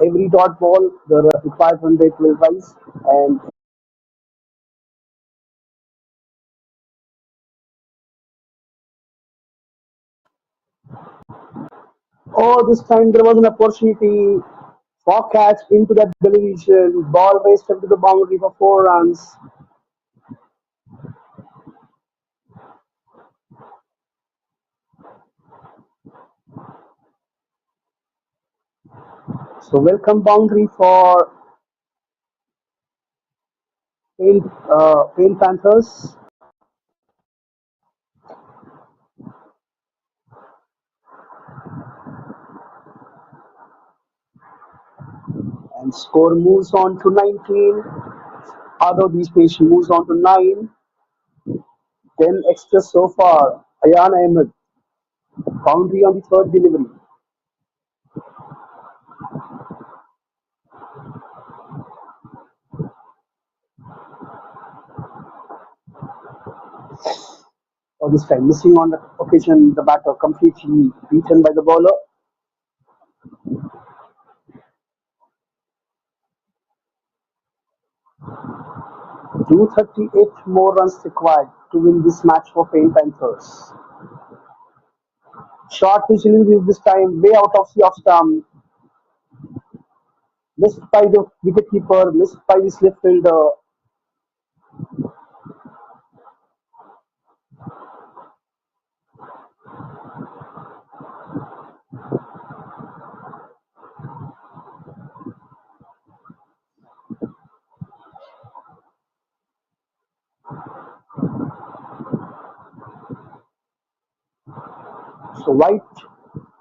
Every dot ball, the required run rate will rise, and this time there was an opportunity for catch into that television. Ball raced up to the boundary for 4 runs. So welcome boundary for Payne Panthers. And score moves on to 19. Although these page moves on to 9. 10 extra so far. Ayan Ahmed Boundary on the third delivery. Or this time, missing on the occasion, the batter completely beaten by the bowler. Do 38 more runs required to win this match for Pain Panthers. Short pitch release this time, way out of the off stump. Missed by the wicketkeeper, missed by the slip fielder. So White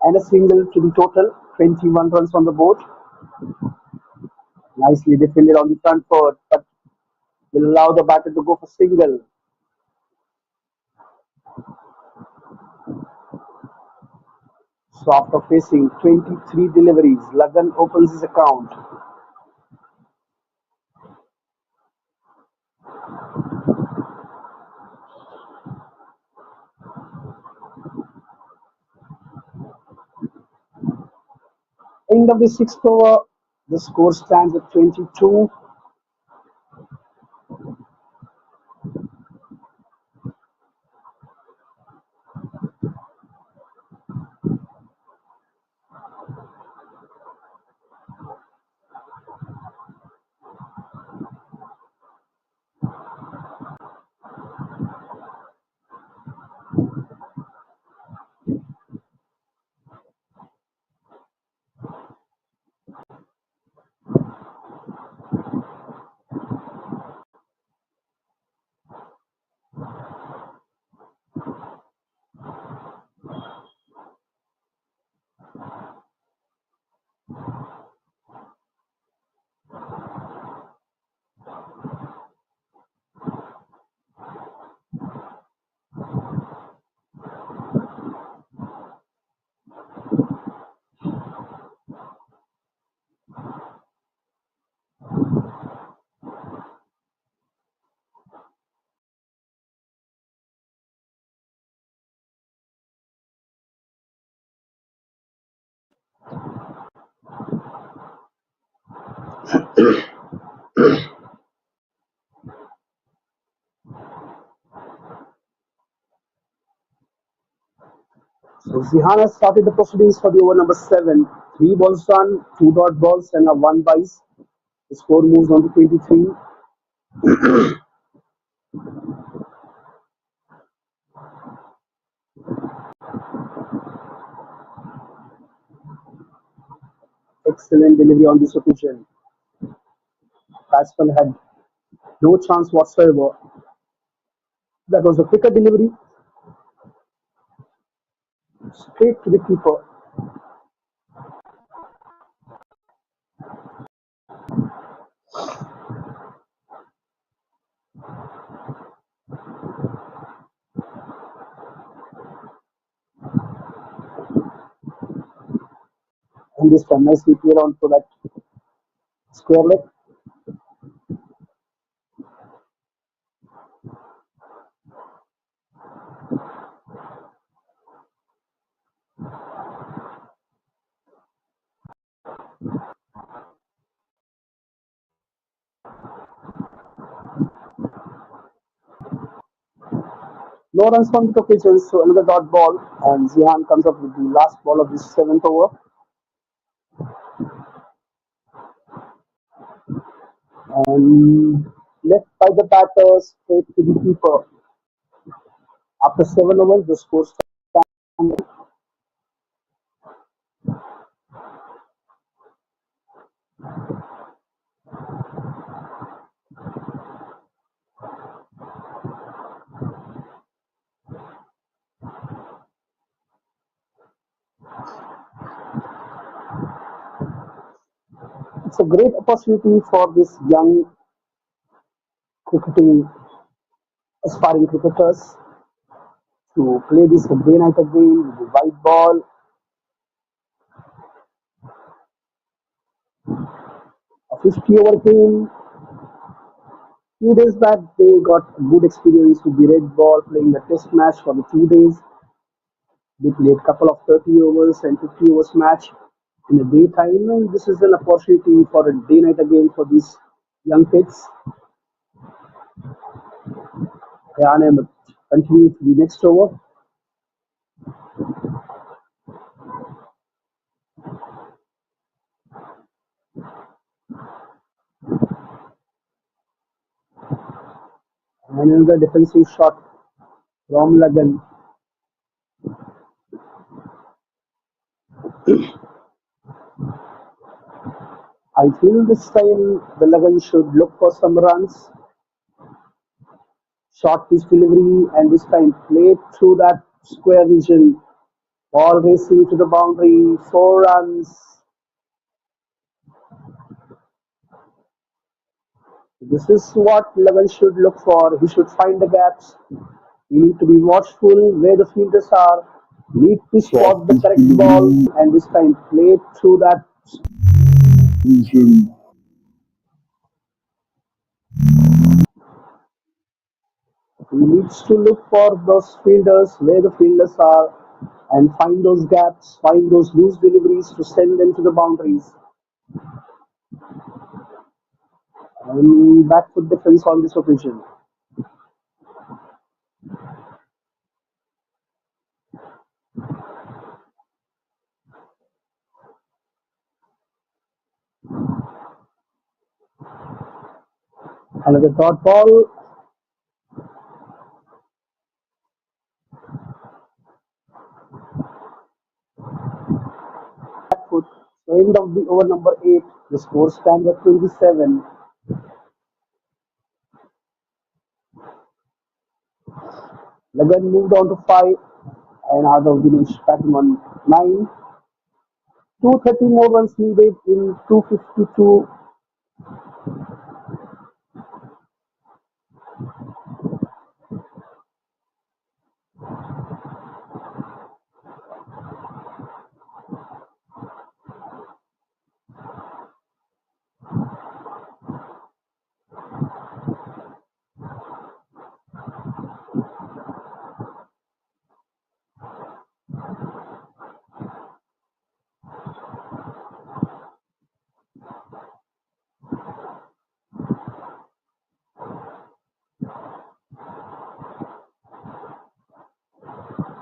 and a single to the total, 21 runs on the board. Nicely defended on the front foot, but will allow the batter to go for single. So after facing 23 deliveries, Lagan opens his account. End of the sixth over, the score stands at 22. So Zihan has started the proceedings for the over number 7. 3 balls done, 2 dot balls and a 1 vice. The score moves on to 23. Excellent delivery on this occasion. Batsman had no chance whatsoever. That was a quicker delivery, straight to the keeper. And this time nicely clear on for that square leg. No runs from the occasion, so another dot ball, and Zihan comes up with the last ball of this 7th over. And left by the batter straight to the keeper. After 7 overs, the score stands. It's a great opportunity for this young cricketing aspiring cricketers to play this day-night game with the white ball. A 50-over game. Few days back, they got a good experience with the red ball playing the test match for the 2 days. They played a couple of 30 overs and 50 overs match in the daytime, and this is an opportunity for a day-night game for these young kids. And continue to the next over. And another defensive shot from Lagan. I feel this time the Lagan should look for some runs. Short pitch delivery, and this time played through that square region. Ball racing to the boundary. 4 runs. This is what Lagan should look for. He should find the gaps. You need to be watchful where the fielders are. Need to Short spot the pitch correct ball, delivery, and this time play through that. vision, He needs to look for those fielders where the fielders are and find those gaps, find those loose deliveries to send them to the boundaries. And back foot defense on this occasion. Another dot ball. Back foot. So end of the over number 8. The score stands at 27. Lagan moved on to 5, and Ardhav Dinesh batting on 9. 230 more runs needed in 252.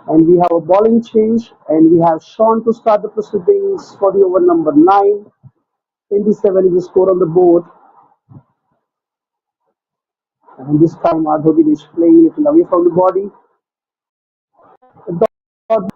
And we have a bowling change, and we have Sean to start the proceedings for the over number 9. 27 is the score on the board, and this time Ardhav is playing a little away from the body. The dot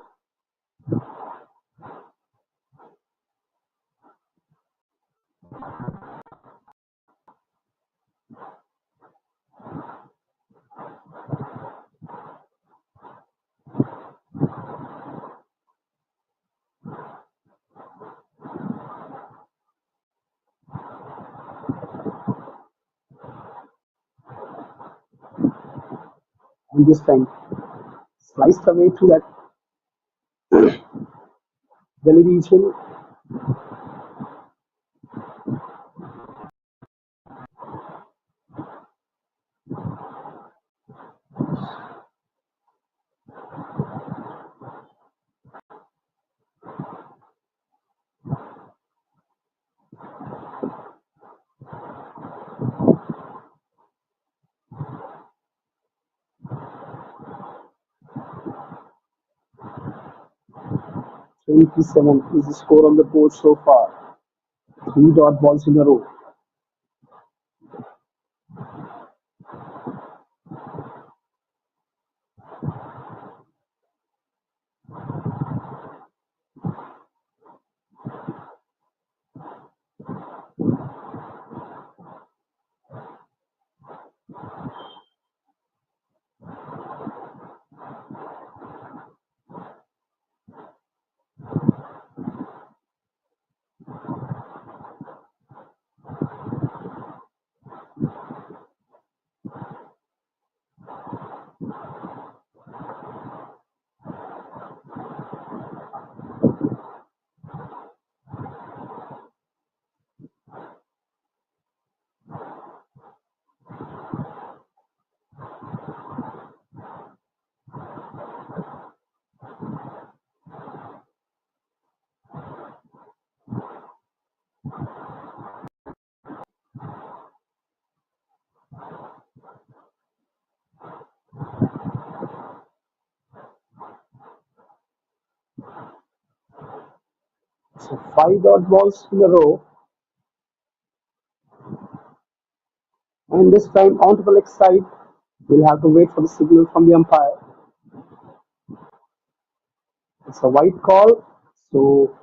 and this time sliced away to that belly region. 27 is the score on the board so far. 3 dot balls in a row. 5 dot balls in a row, and this time onto the leg side. We'll have to wait for the signal from the umpire. It's a white call, so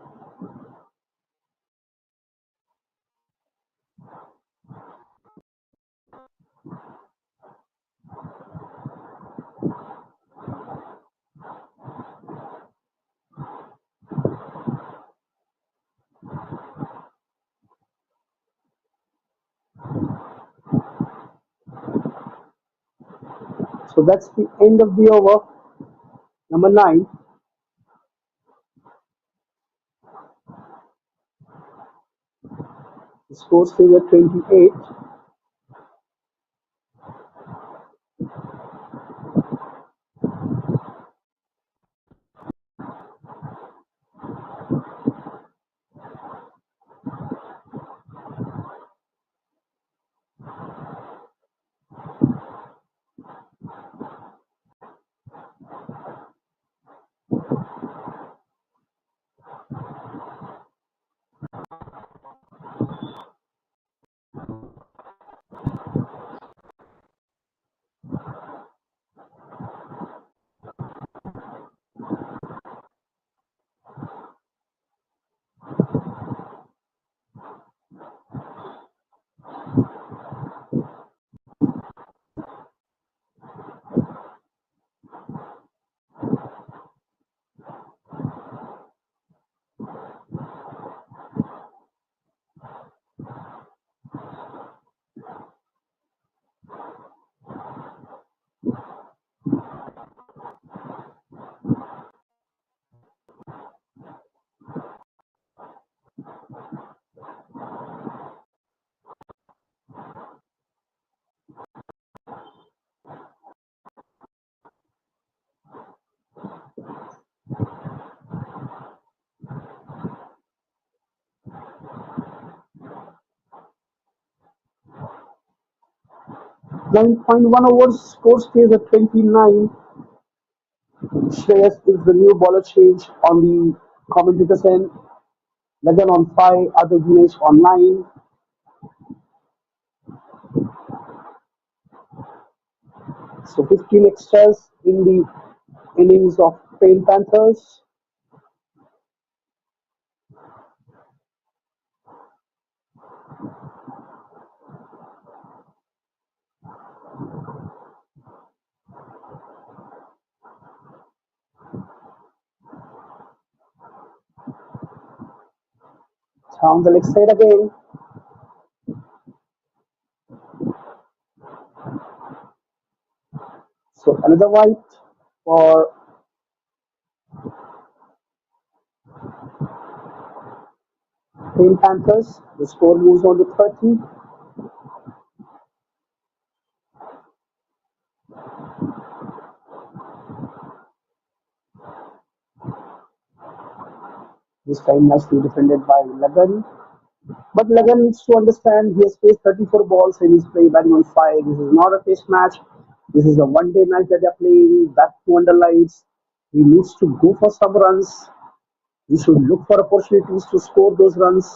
that's the end of the over. Number 9. The score stays at 28. .1 overs, score stays at 29. Shreyas is the new bowler change on the commentator's end. Lagan on 5, other Dinesh on 9. So 15 extras in the innings of Panthers. On the leg side again. So another white for Panthers. The score moves on to 30. This time nicely defended by Lagan. But Lagan needs to understand he has faced 34 balls and he's playing batting on 5. This is not a test match. This is a one-day match that they're playing. Back to under lights. He needs to go for some runs. He should look for opportunities to score those runs.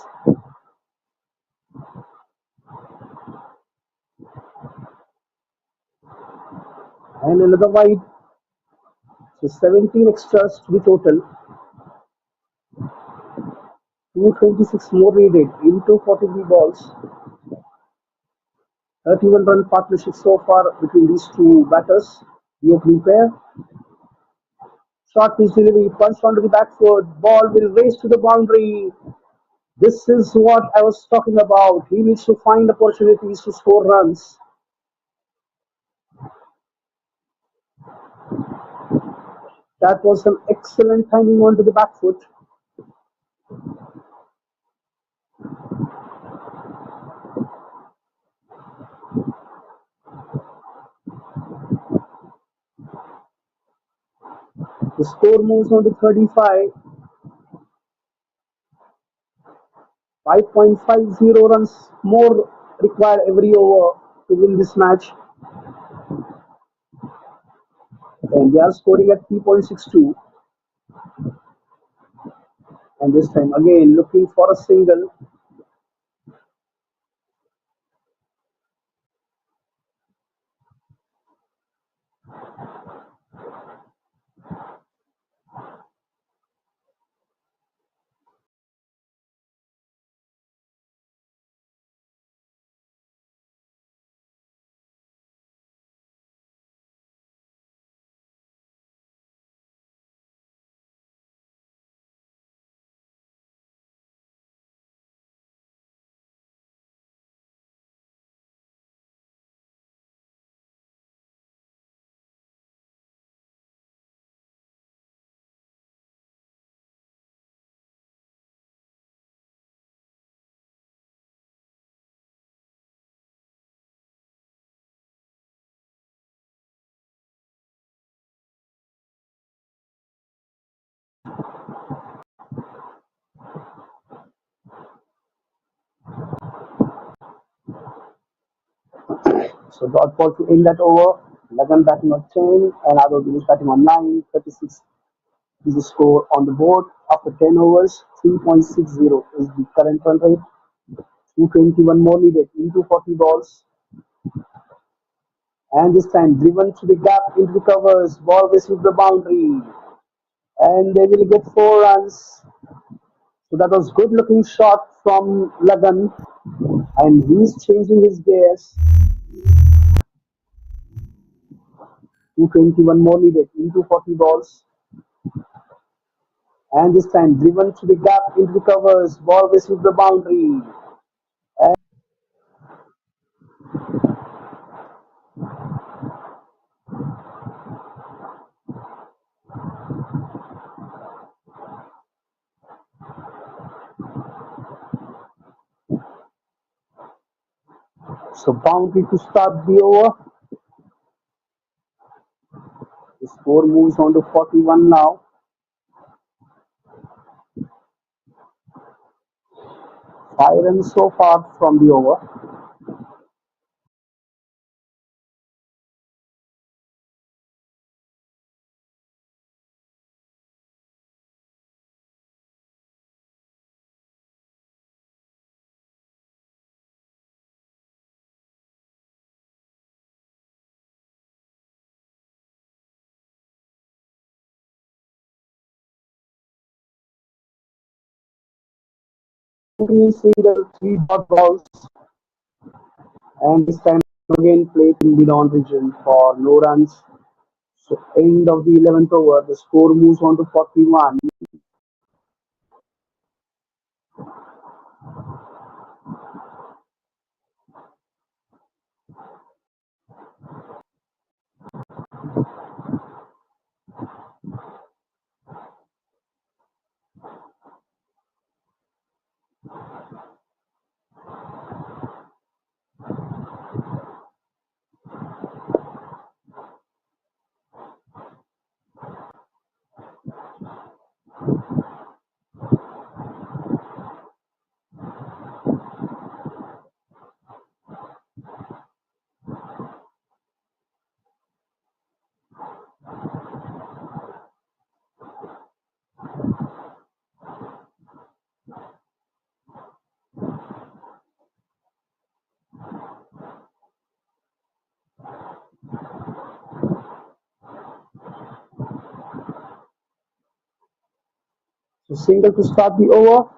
And another wide. So 17 extras to the total. 226 more needed into 43 balls. 31 run partnership so far between these two batters. The opening pair. Short pitch delivery, punch onto the back foot. Ball will race to the boundary. This is what I was talking about. He needs to find opportunities to score runs. That was an excellent timing onto the back foot. The score moves on to 35. 5.50 runs more required every over to win this match. And they are scoring at 3.62. And this time again looking for a single. So dot ball to end that over. Lagan batting on 10 and Ado Girish batting on 9. 36 is the score on the board after 10 overs. 3.60 is the current run rate. 221 more needed into 40 balls. And this time driven to the gap into the covers. Ball whistles the boundary. And they will get 4 runs. So that was good looking shot from Lagan. And he's changing his gears. 221 more needed into 40 balls. And this time driven to the gap into the covers. Ball whistles the boundary. And so boundary to start the over. The score moves on to 41 now. 5 runs so far from the over. Single, 3 dot balls. And this time again played in the non-region for no runs. So end of the 11th over, the score moves on to 41. So single to start the over,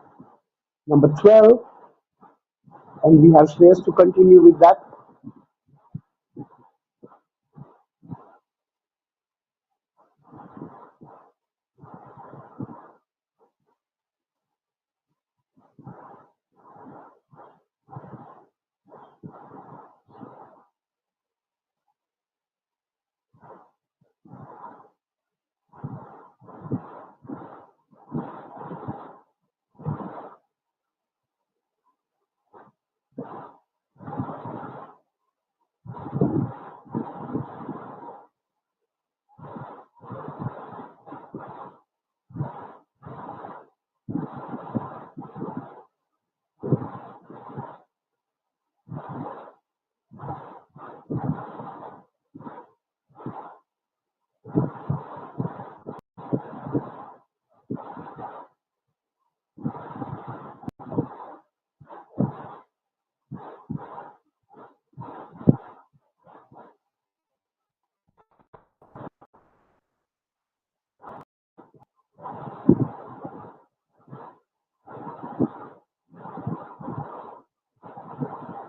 number 12, and we have Shreyas to continue with that.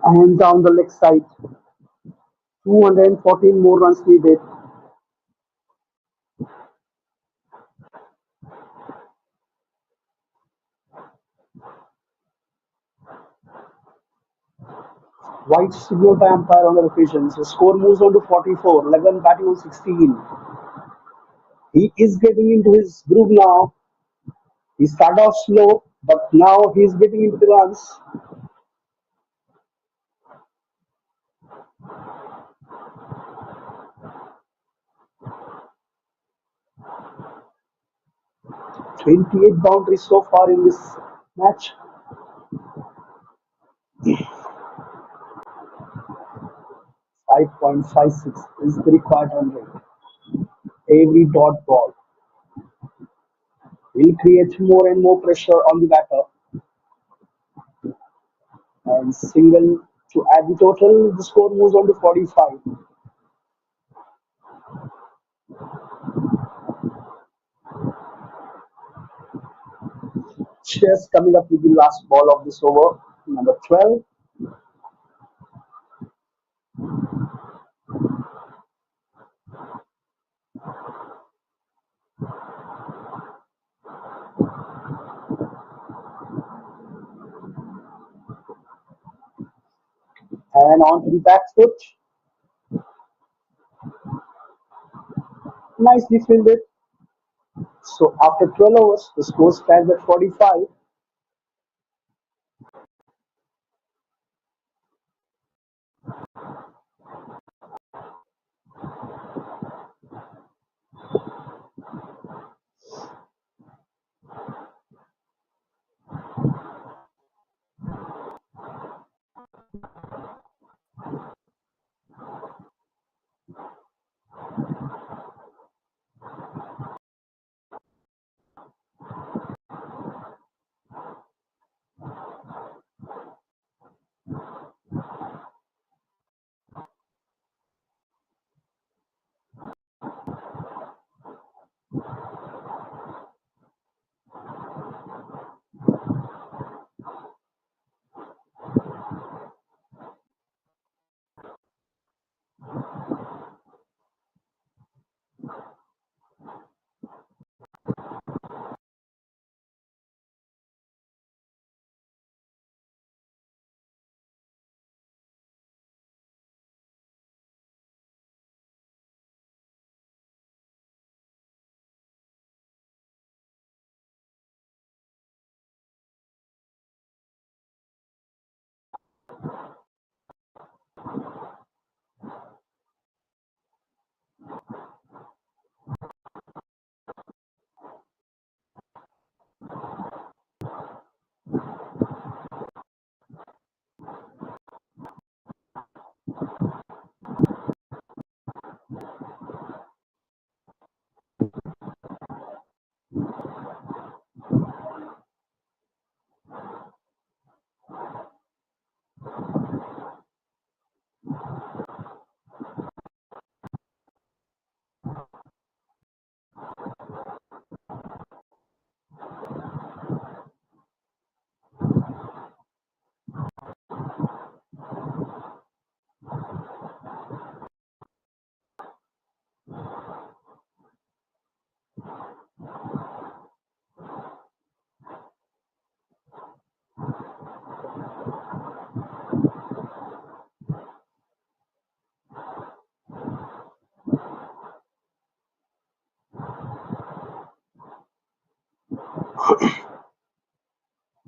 And down the leg side, 214 more runs needed. White signal by umpire on the occasion. So score moves on to 44. 11 batting on 16. He is getting into his groove now. He started off slow, but now he's getting into the runs. 28 boundaries so far in this match. 5.56 is the required run rate. Every dot ball will create more and more pressure on the batter. And single to add the total, the score moves on to 45. Just coming up with the last ball of this over, number 12. And on to the back foot. Nicely fielded. So after 12 overs, the score stands at 45.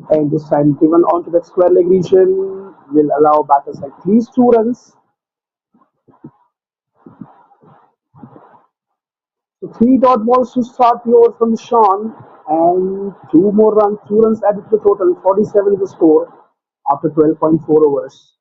And this time given onto the square leg region will allow batters at least 2 runs. So 3 dot balls to start the over from Sean, and 2 more runs, 2 runs added to the total. 47 is the score after 12.4 overs.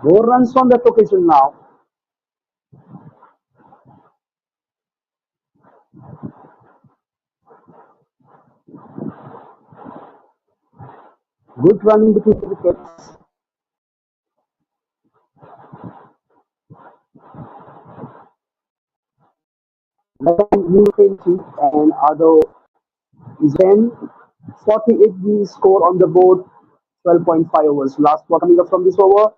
More runs on that occasion now. Good running between the wickets. New 20 and other is then 48 the score on the board, 12.5 overs. Last ball coming up from this over,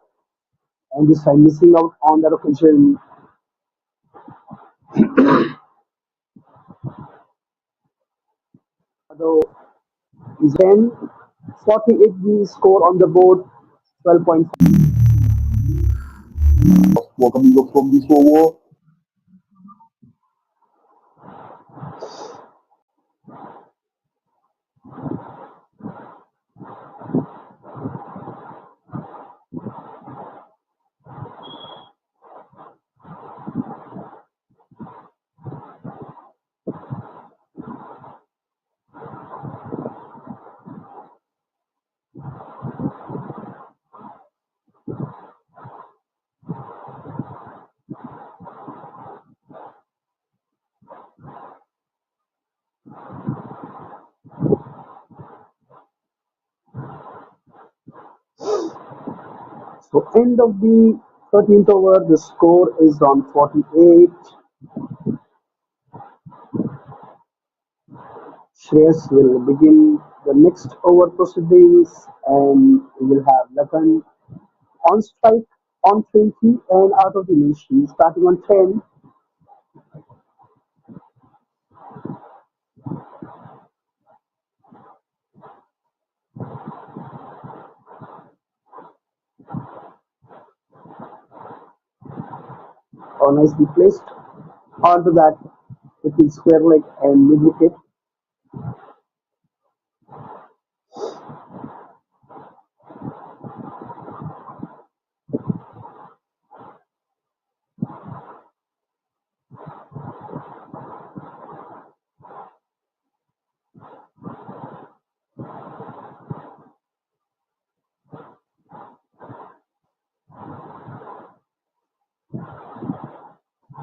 and this time missing out on that occasion. Other is then 48 the score on the board, 12.5. What coming up from this over? So end of the 13th over, the score is on 48. Shreyas will begin the next over proceedings, and we will have Lakan on strike on 20 and out of the nation starting on 10. Or nicely placed onto that between square leg and mid wicket.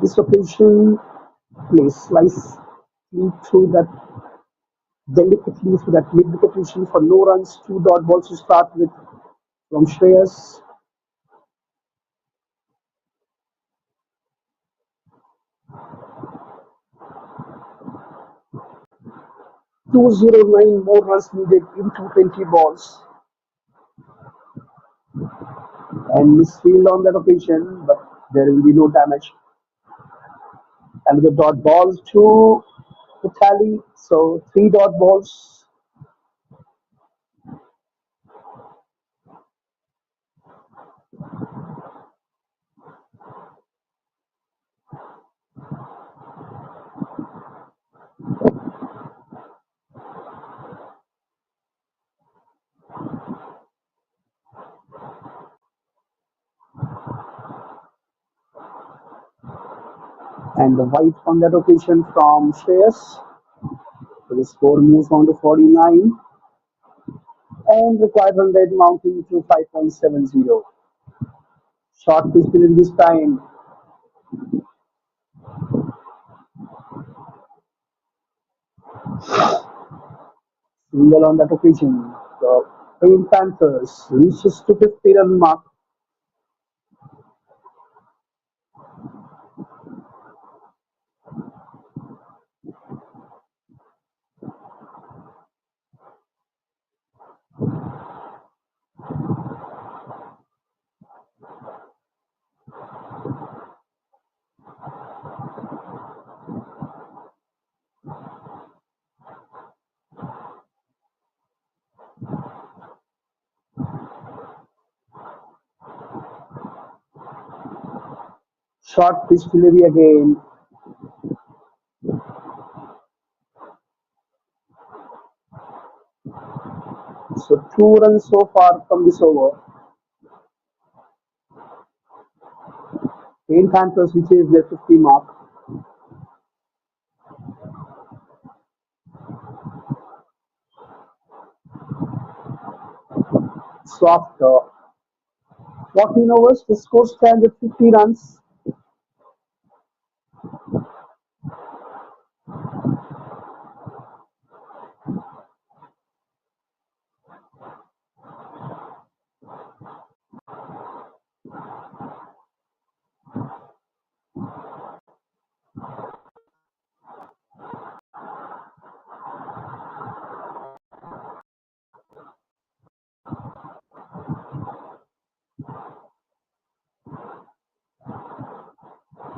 This occasion plays slice through that delicately through that mid wicket position for no runs, two dot balls to start with from Shreyas. 209 more runs needed in 220 balls, and misfield on that occasion, but there will be no damage. And the dot balls to the tally, so three dot balls. And the white on that occasion from Shreyas. So the score moves on to 49 and required 100 mounting to 5.70. Short pitch in this time. Single on that occasion. The Panthers reaches to 50 run mark. Short pitch delivery again. So 2 runs so far from this over. Panthers which is their 50 mark. So after 14 overs, the score stands at 50 runs.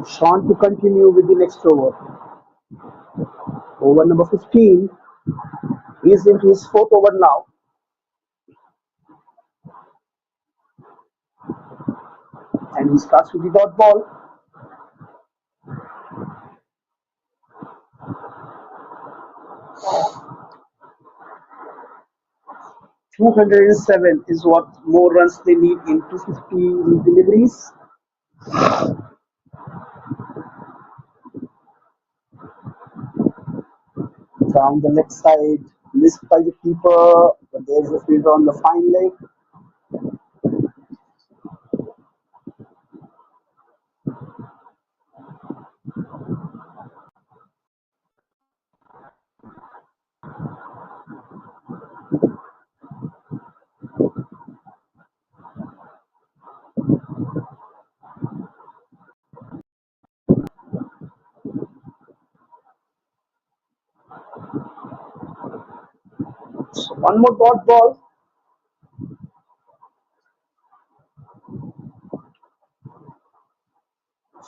Sean to continue with the next over. Over number 15 is into his fourth over now. And he starts with the dot ball. 207 is what more runs they need in 250 deliveries. Down the left side, missed by the keeper, but there's a fielder on the fine leg. So one more dot ball.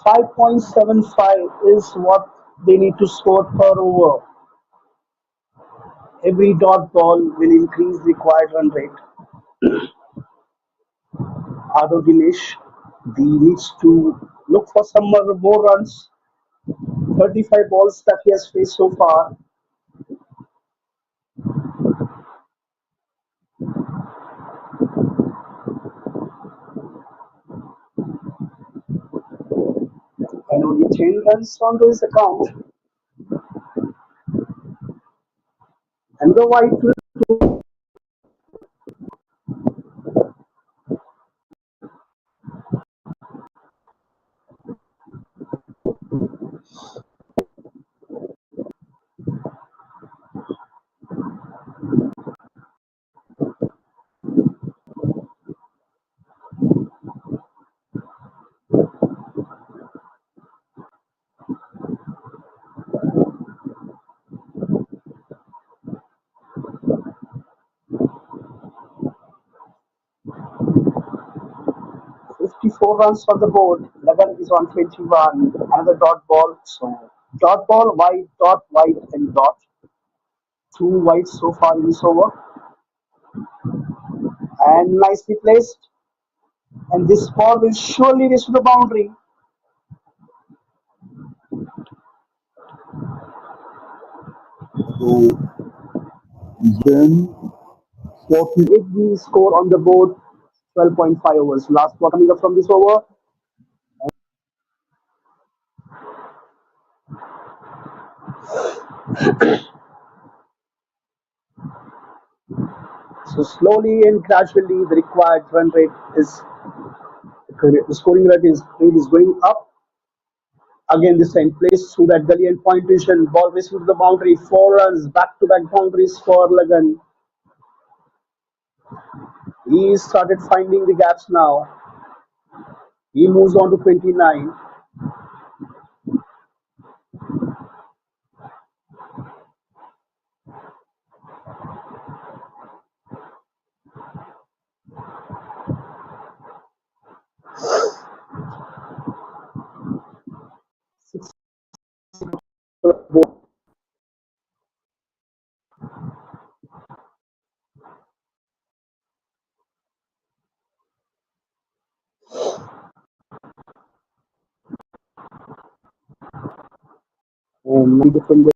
5.75 is what they need to score per over. Every dot ball will increase required run rate. Ado Dinesh, he needs to look for some more runs. 35 balls that he has faced so far. And only 10 runs onto his account. And the white will 54 runs on the board. 11 is on 21. Another dot ball. So dot ball, white, and dot. Two whites so far in this over. And nicely placed. And this ball will surely reach to the boundary. So then 40 With the score on the board, 12.5 overs. Last ball coming up from this over. So slowly and gradually, the required run rate is the scoring rate is going up. Again, this time placed through that gully and point position. Ball racing to the boundary. 4 runs, back-to-back boundaries for Lagan. He started finding the gaps now. He moves on to 29. And 9 different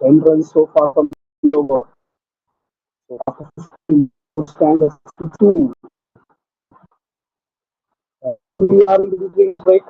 10 runs so far from the over. So after 15, stand at 52. We are in the break.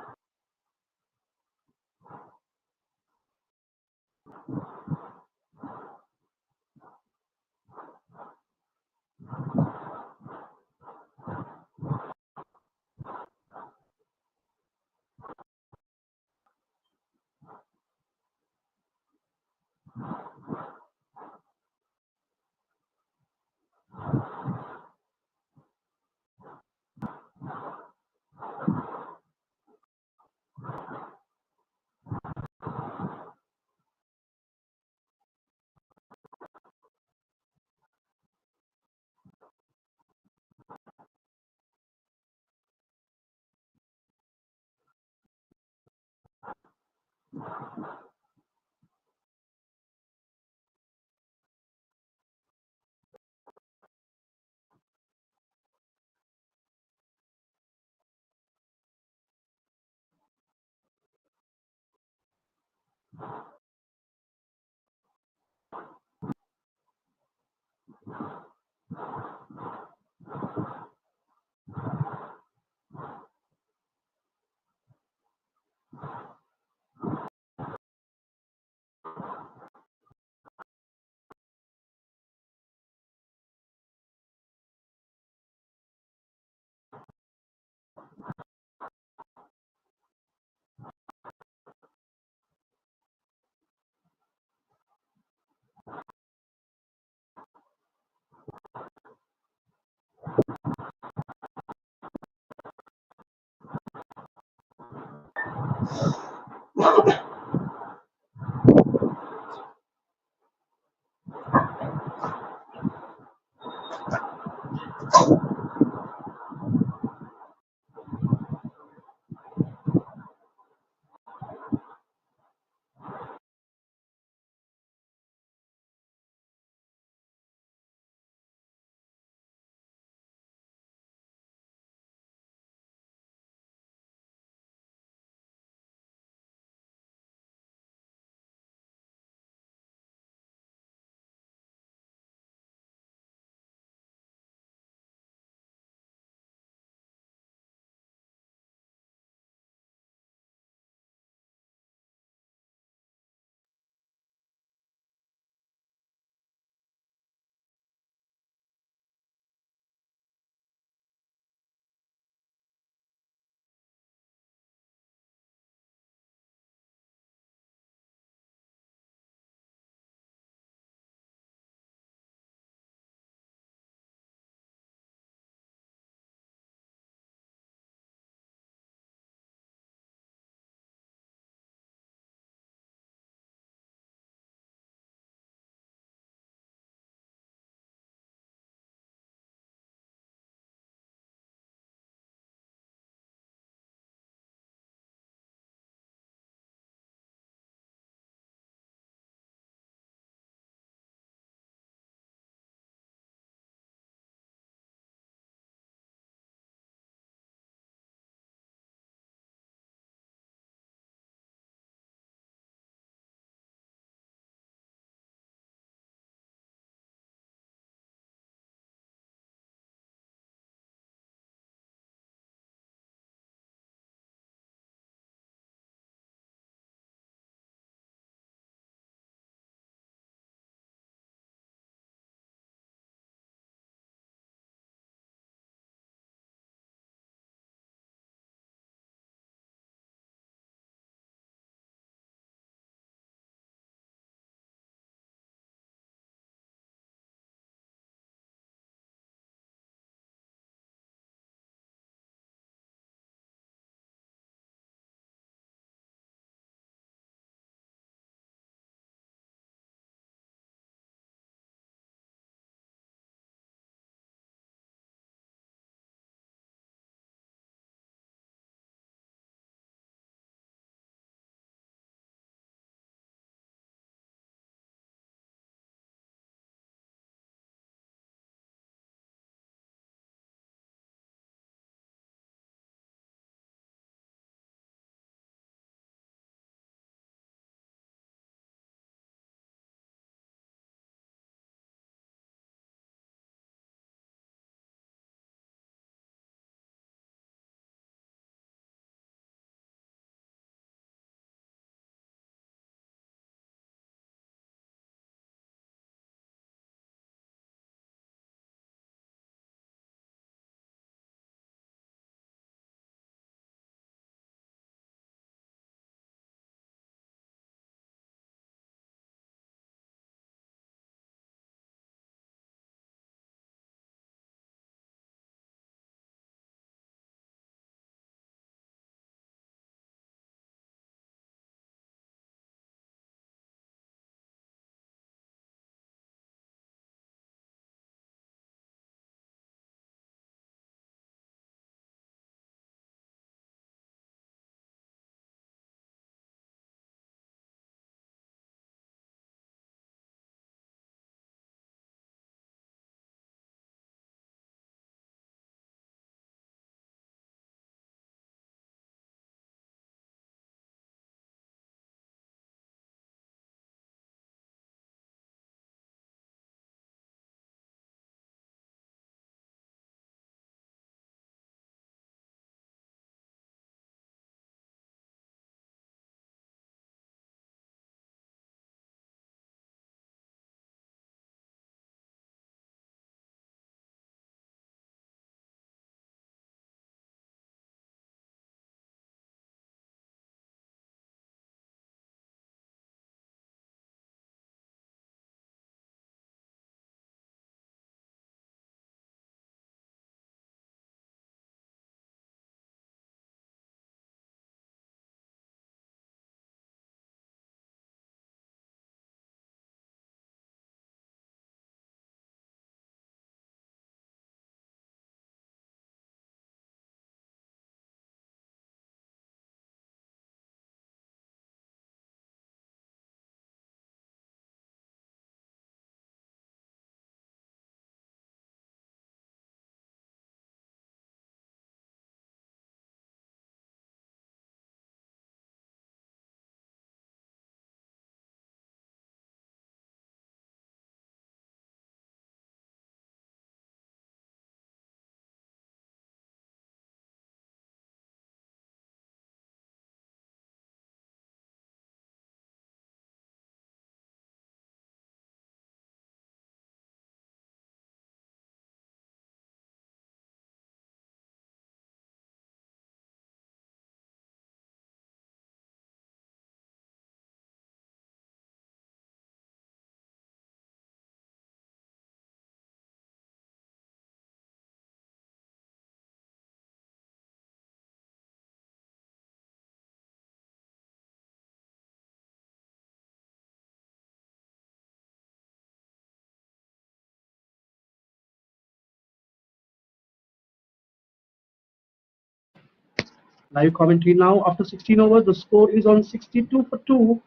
Live commentary now. After 16 overs, the score is on 62 for 2.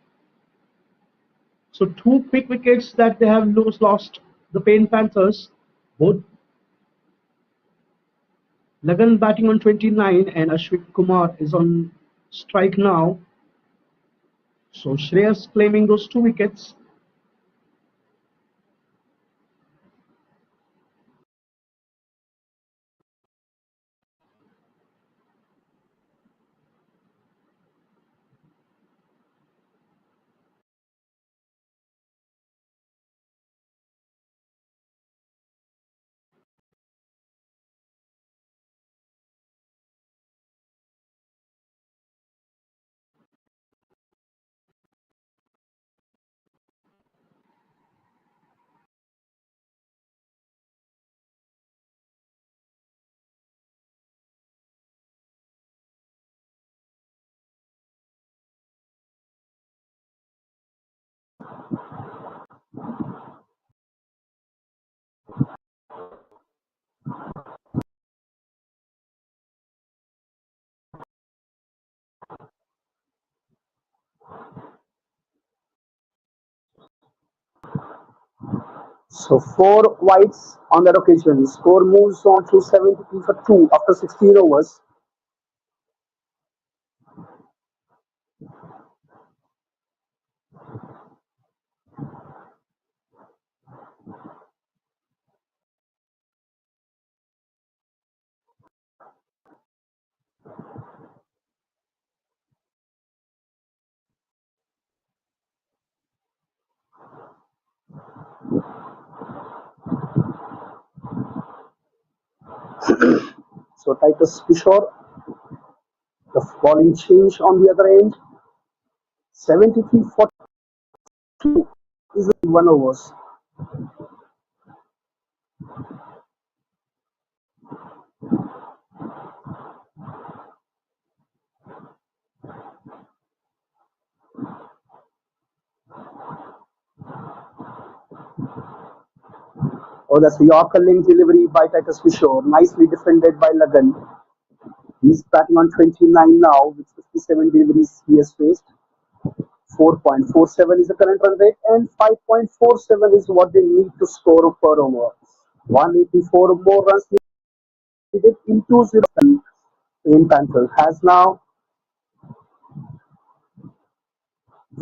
So two quick wickets that they have lost the Pain Panthers. Both Lagan batting on 29 and Ashwin Kumar is on strike now. So Shreyas claiming those two wickets. So four wides on that occasion. Score moves on to 73 for 2 after 16 overs. So Titus Kishore, the bowling change on the other end. 73 for 2 is 1 overs. Oh, that's the Yorker link delivery by Titus Kishore. Nicely defended by Lagan. He's batting on 29 now with 57 deliveries he has faced. 4.47 is the current run rate and 5.47 is what they need to score per over. 184 more runs needed in 2-0. Pain Panthers has now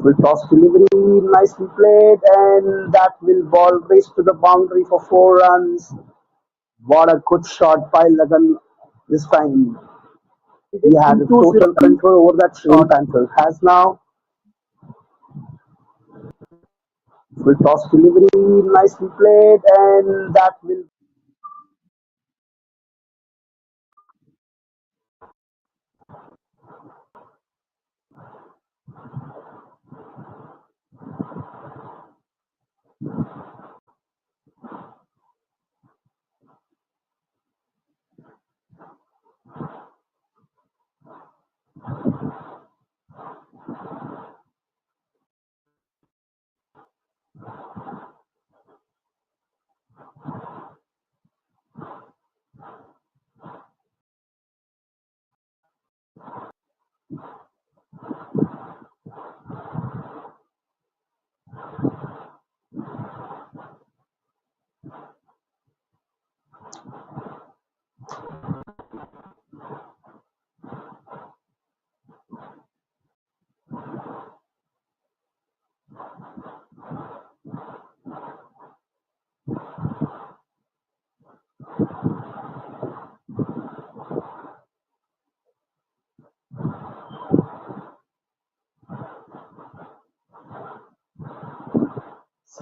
full toss delivery, nicely played, and that will ball race to the boundary for 4 runs. What a good shot by Lagan this time. He had total control over that shot. Panthers has now full toss delivery, nicely played, and that will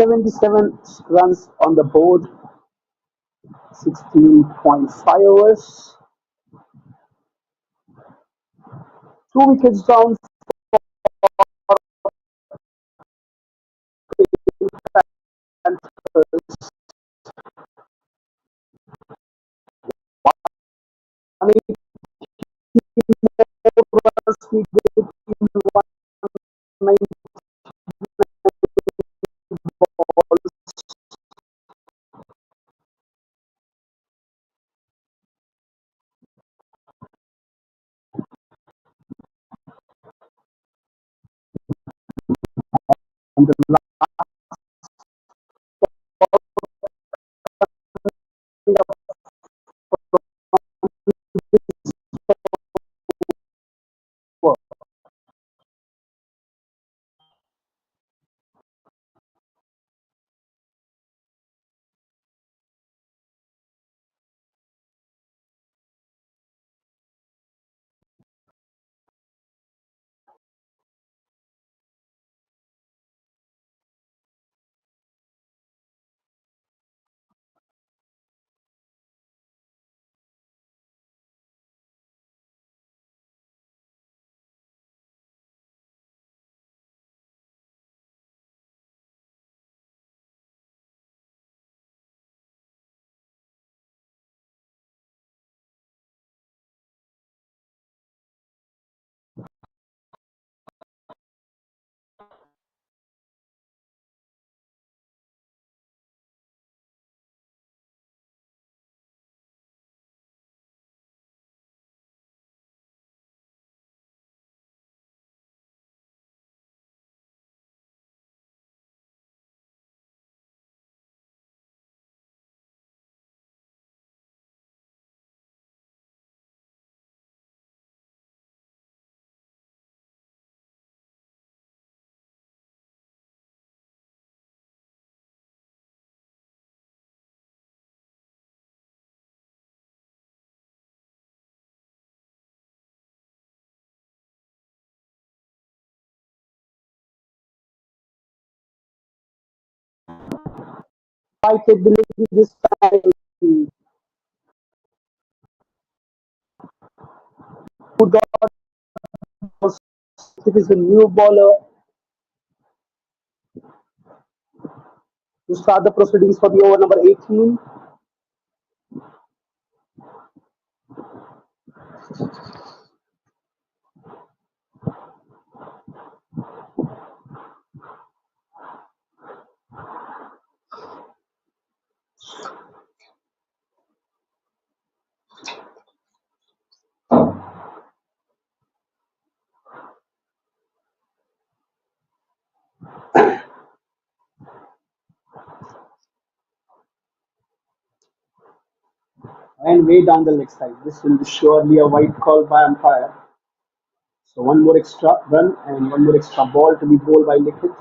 77 runs on the board, 16.5 overs, 2 wickets down. the fight ability this time. Who got it is a new bowler to start the proceedings for the over number 18. And way down the leg side. This will be surely a white call by umpire. So one more extra run and one more extra ball to be bowled by Nikhil.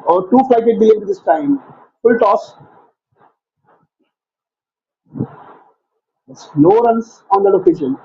Or two flighted delivery this time. Full toss. It's no runs on that occasion.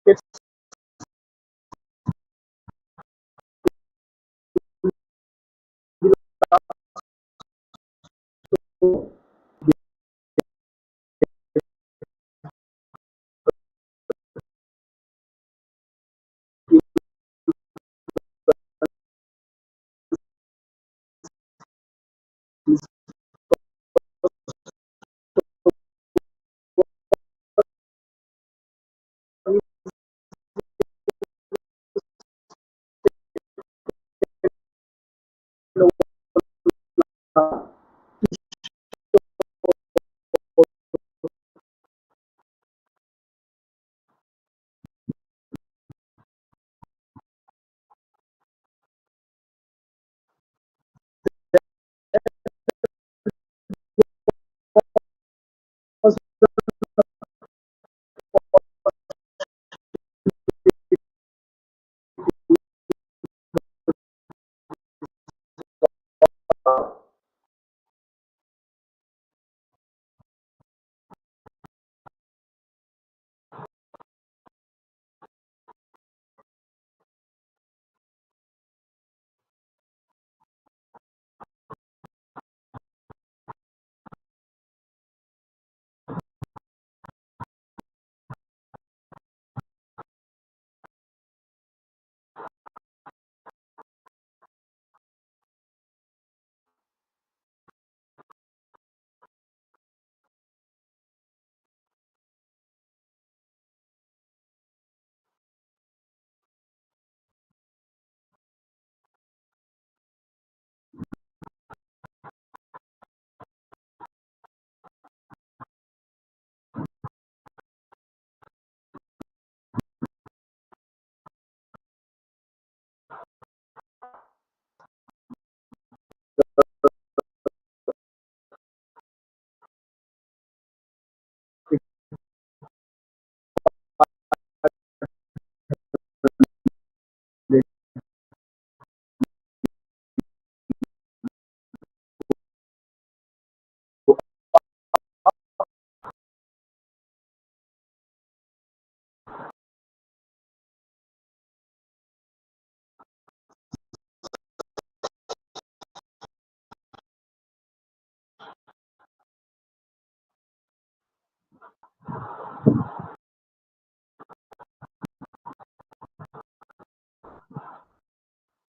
It's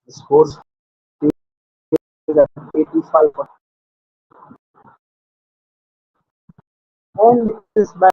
The score is at 85, and this match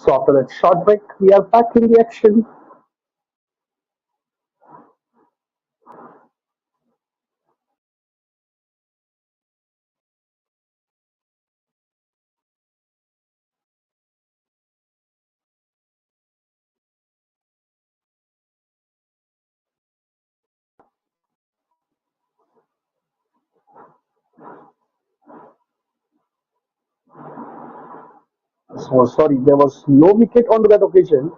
So after that short break, we are back in the action. So sorry, there was no wicket on that occasion,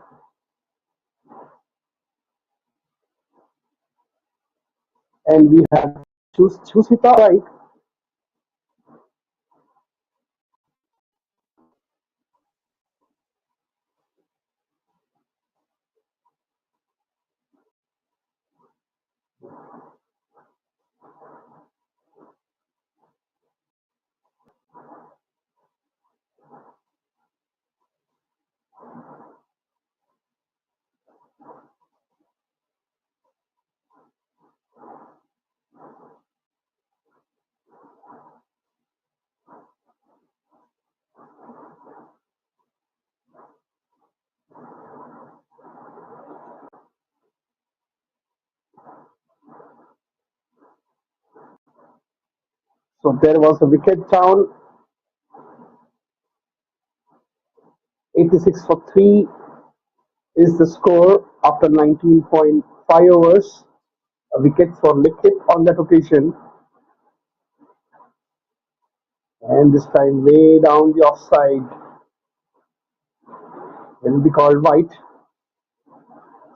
and we have choose it right. So there was a wicket down, 86 for 3 is the score after 19.5 overs. A wicket for Nikhil on that occasion, and this time way down the offside will be called white.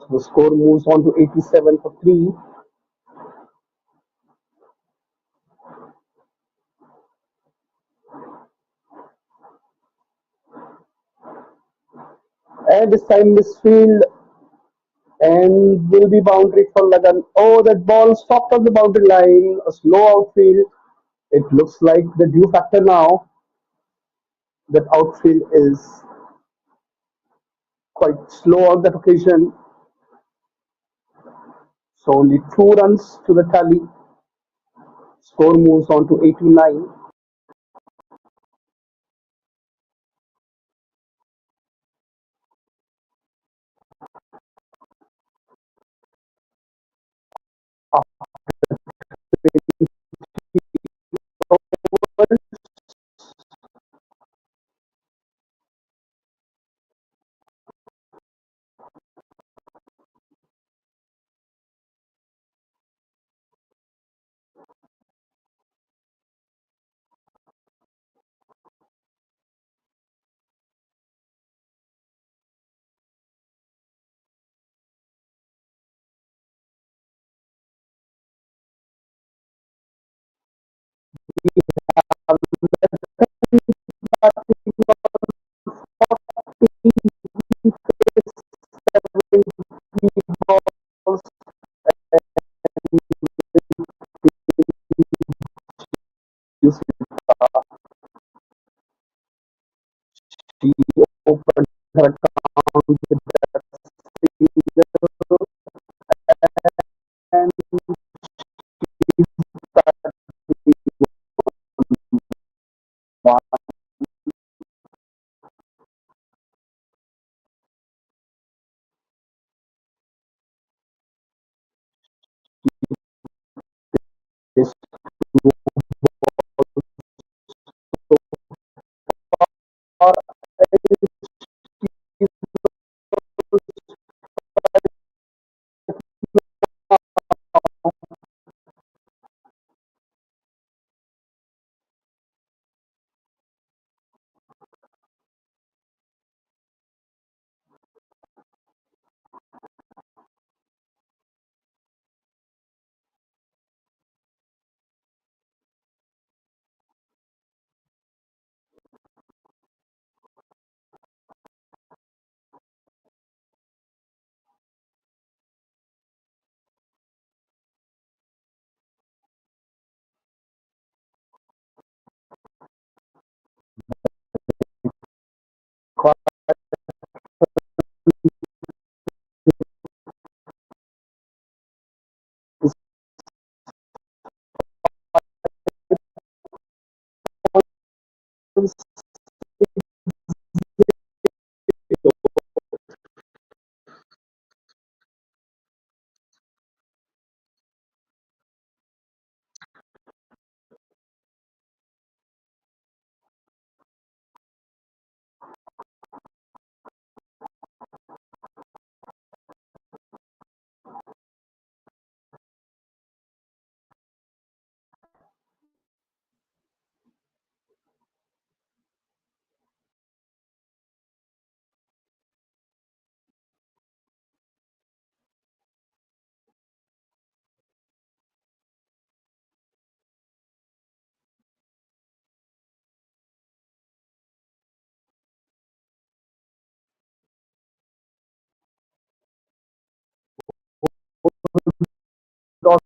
So the score moves on to 87 for 3. And this time misfield and will be boundary for Lagan. Oh, that ball stopped on the boundary line. A slow outfield. It looks like the due factor now. That outfield is quite slow on that occasion. So only 2 runs to the tally. Score moves on to 89. She opened her account with that and this dot.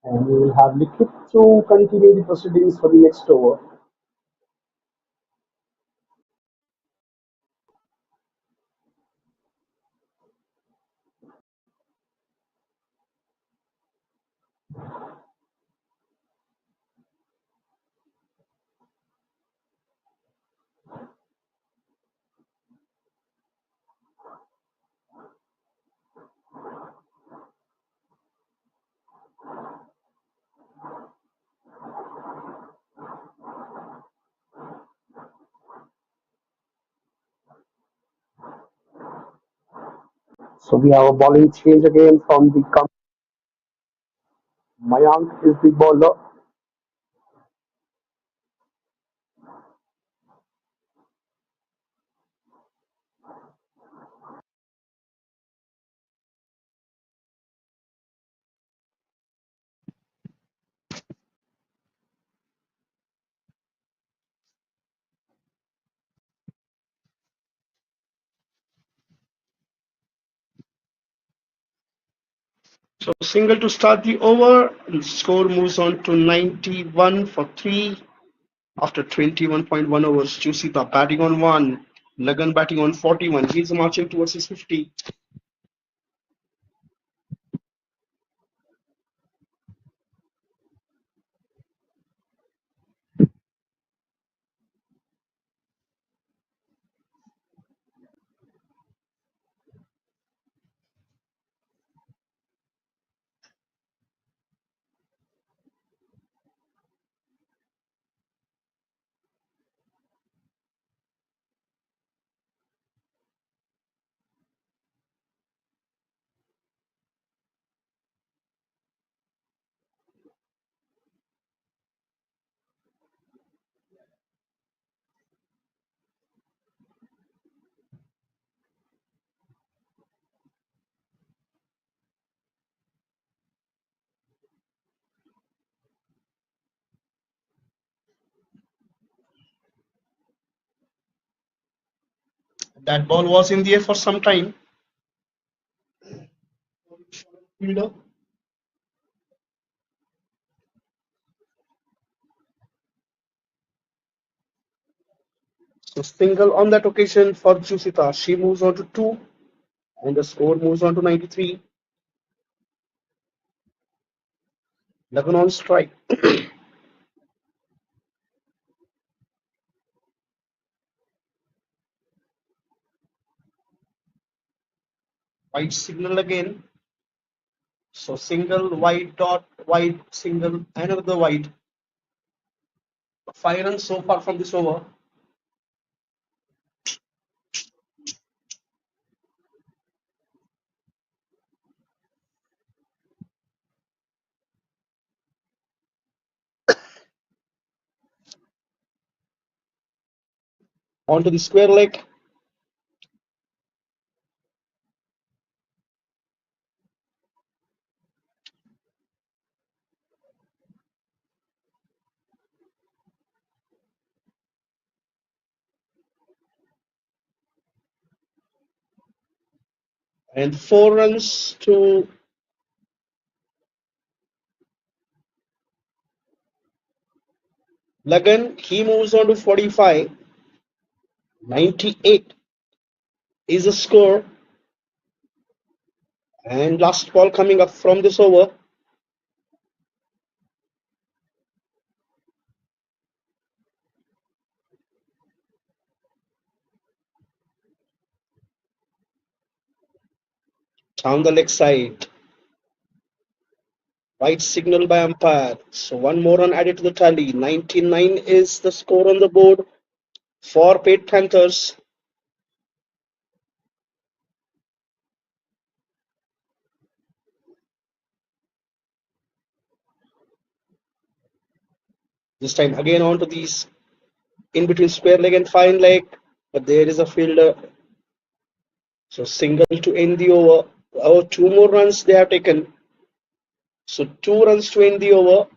And we will have Nikhil to continue the proceedings for the next over. So we have a bowling change again from the Mayank is the bowler. So single to start the over, and score moves on to 91 for 3 after 21.1 overs. Jusita batting on 1, Lagan batting on 41. He's marching towards his 50. That ball was in the air for some time. Fielder. So single on that occasion for Jusita. She moves on to 2, and the score moves on to 93. Lagan on strike. White signal again. So single, wide dot, wide, single, another wide. 5 runs so far from this over. Onto the square leg. And 4 runs to Lagan. He moves on to 45. 98 is the score. And last ball coming up from this over. Down the leg side. Right signal by umpire. So one more run added to the tally. 99 is the score on the board for Pate Panthers. This time again onto these in between square leg and fine leg. But there is a fielder. So single to end the over. Oh, two more runs they have taken. So 2 runs to end the over.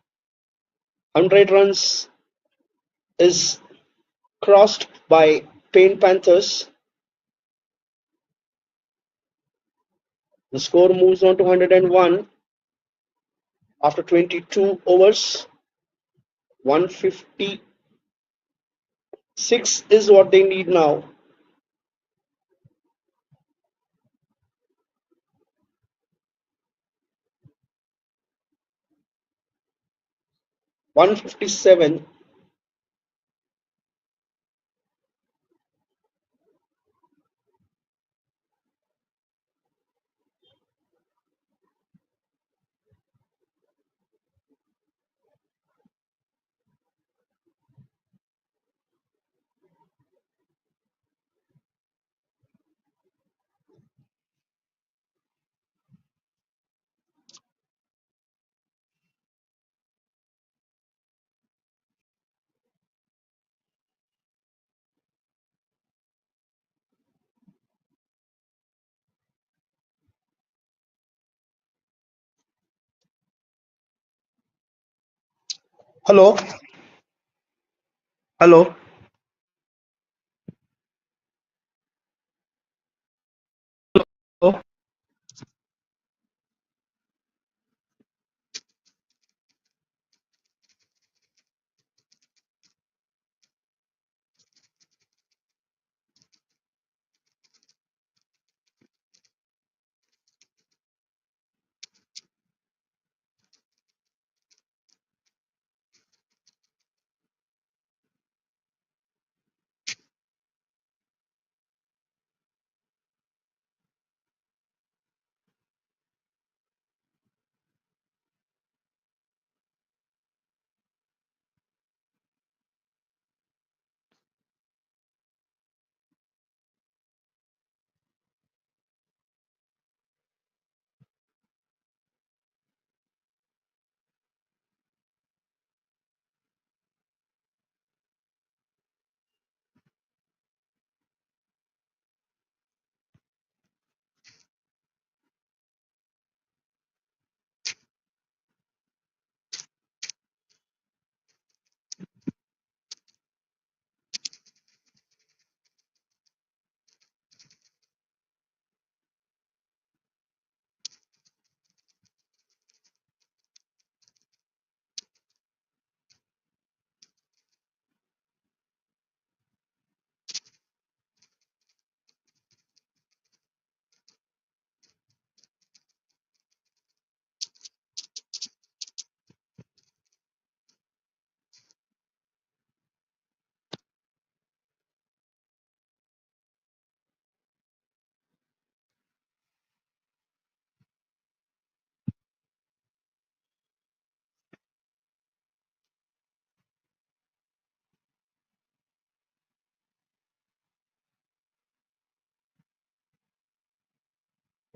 100 runs is crossed by Paint Panthers. The score moves on to 101 after 22 overs. 156 is what they need now. $157. Hello, hello.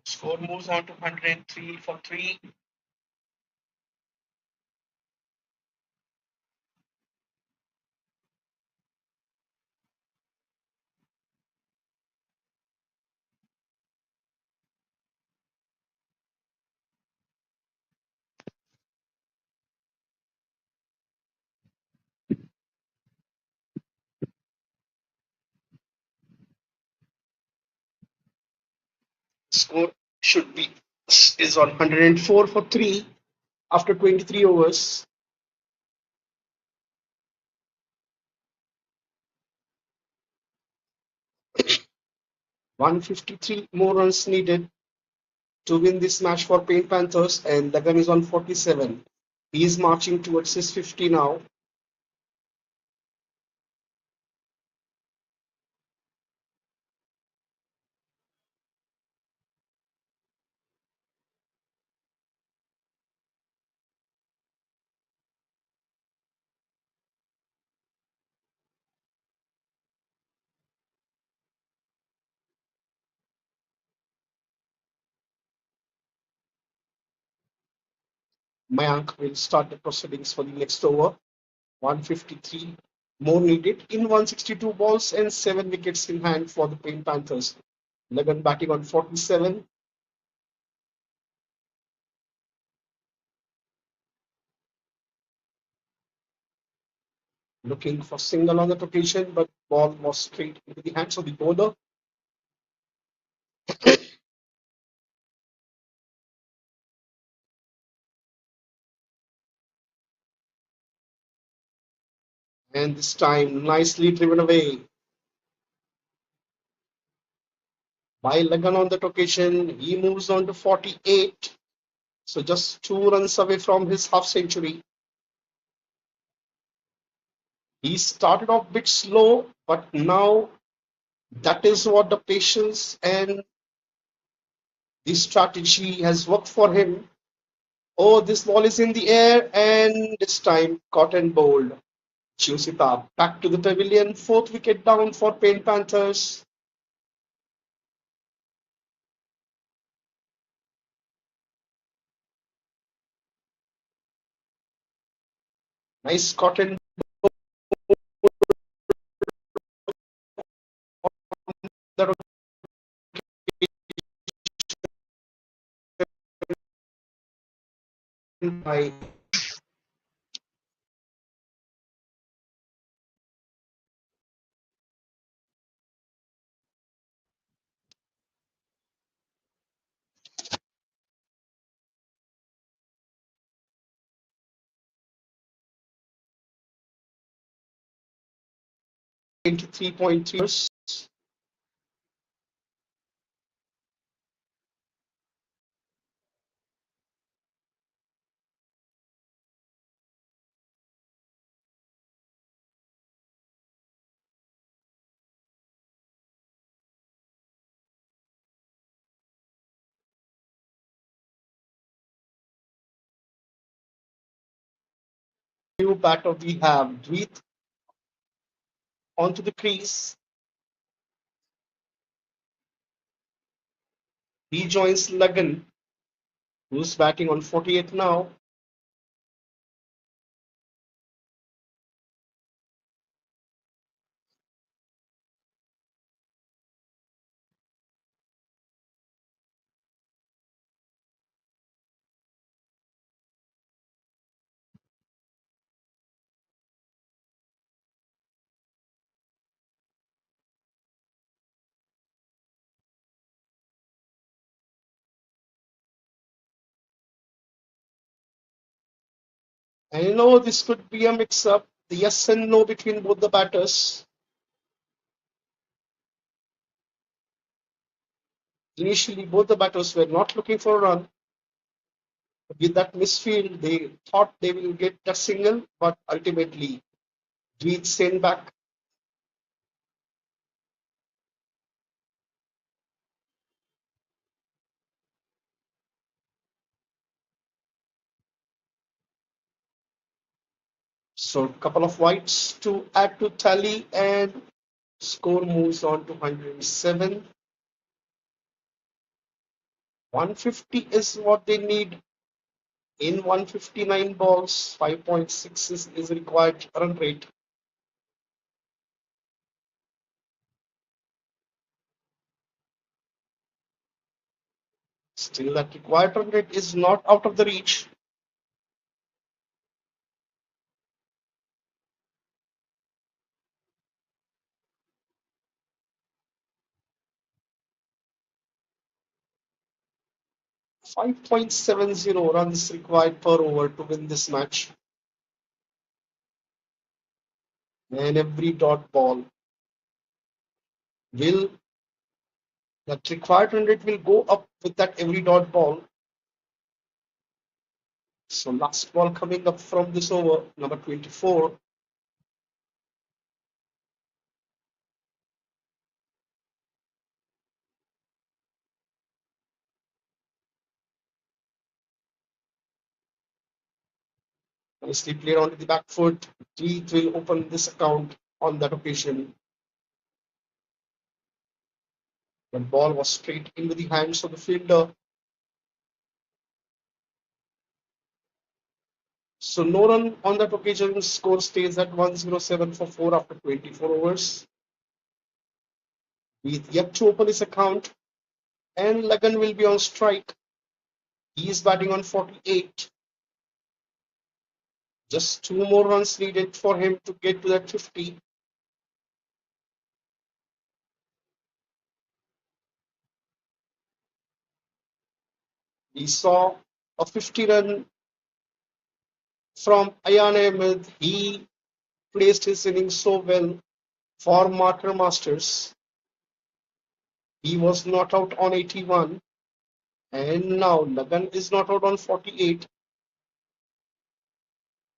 Score moves on to 103 for 3. Score should be is on 104 for 3 after 23 overs. 153 more runs needed to win this match for Paint Panthers, and the gun is on 47. He is marching towards his 50 now. Mayank will start the proceedings for the next over. 153 more needed in 162 balls and 7 wickets in hand for the Pain Panthers. Lagan batting on 47. Looking for single on that occasion, but ball was straight into the hands of the bowler. And this time nicely driven away by Lagan on that occasion. He moves on to 48. So just 2 runs away from his half century. He started off a bit slow, but now that is what the patience and the strategy has worked for him. Oh, this ball is in the air, and this time caught and bowled. Chusita back to the pavilion. 4th wicket down for Pain Panthers. Nice caught and bowled by 23.3. New batter we have Dweet onto the crease. He joins Lagan, who's batting on 48 now. And you know, this could be a mix-up, the yes and no between both the batters. Initially, both the batters were not looking for a run. With that misfield, they thought they will get a single, but ultimately, Dweet sent back. So, a couple of wides to add to tally, and score moves on to 107. 150 is what they need in 159 balls. 5.6 is required run rate. Still, that required run rate is not out of the reach. .70 runs required per over to win this match. And every dot ball will, that required run rate will go up with that every dot ball. So last ball coming up from this over, number 24. Nicely played onto the back foot. Teeth will open this account on that occasion. The ball was straight into the hands of the fielder. So no run on that occasion. Score stays at 107 for 4 after 24 overs. With yet to open his account, and Lagan will be on strike. He is batting on 48. Just 2 more runs needed for him to get to that 50. We saw a 50-run from Ayan Ahmed. He placed his innings so well for Marker Masters. He was not out on 81, and now Lagan is not out on 48,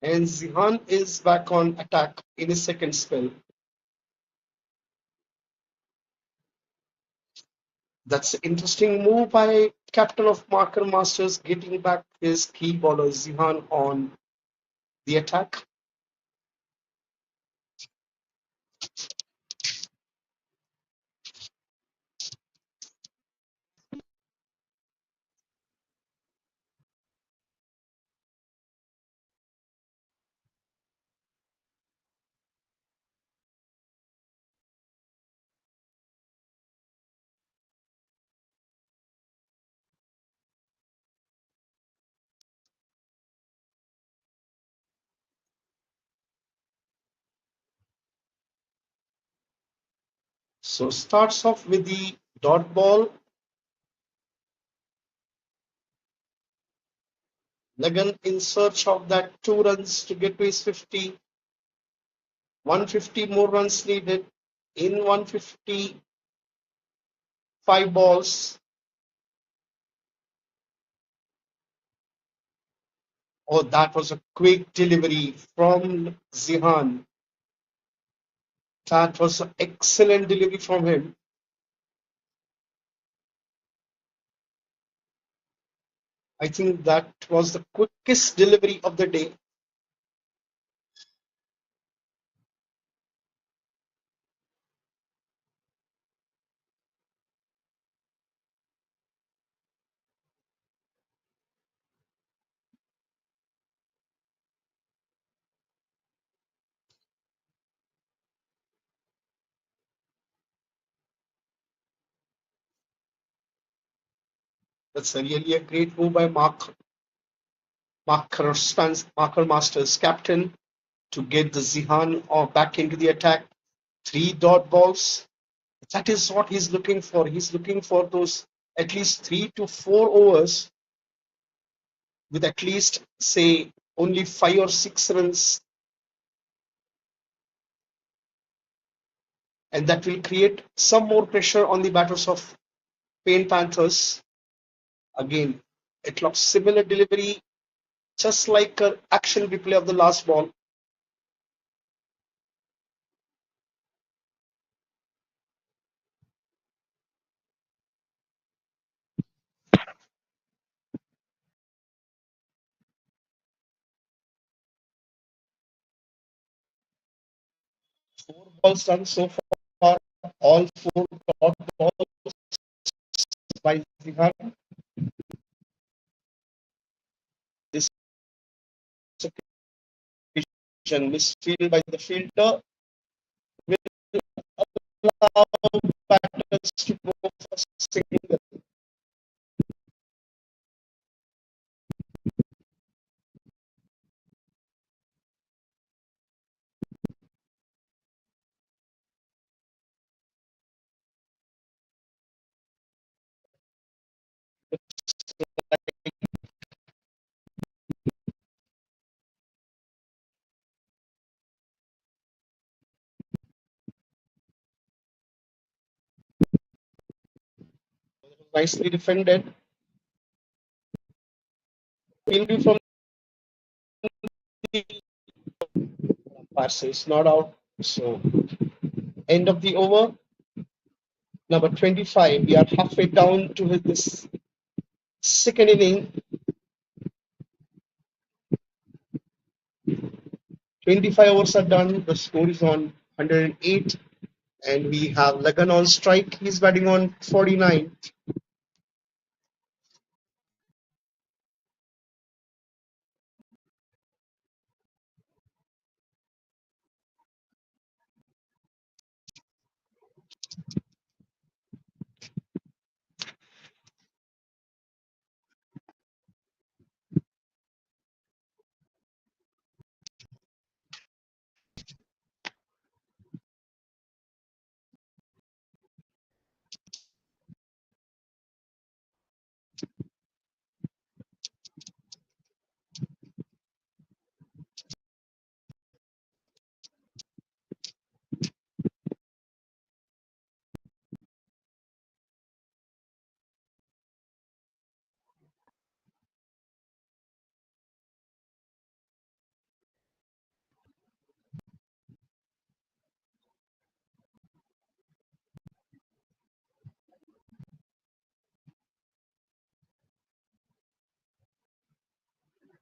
and Zihan is back on attack in his second spell. That's an interesting move by captain of Marker Masters, getting back his key bowler Zihan on the attack. So starts off with the dot ball. Lagan in search of that 2 runs to get to his 50. 150 more runs needed in 155 balls. Oh, that was a quick delivery from Zihan. That was an excellent delivery from him. I think that was the quickest delivery of the day. That's really a great move by Marker Masters captain to get the Zihan back into the attack. 3 dot balls. That is what he's looking for. He's looking for those at least 3 to 4 overs with at least, say, only 5 or 6 runs. And that will create some more pressure on the batters of Panthers. Again, it looks similar delivery, just like an action replay of the last ball. Four balls done so far, all 4 dot balls by Zihan. This occasion misfield by the fielder will allow batters to go for single. Nicely defended. Field from the umpire says not out. So end of the over. Number 25. We are halfway down to this second inning. 25 overs are done. The score is on 108. And we have Lagan on strike. He's batting on 49.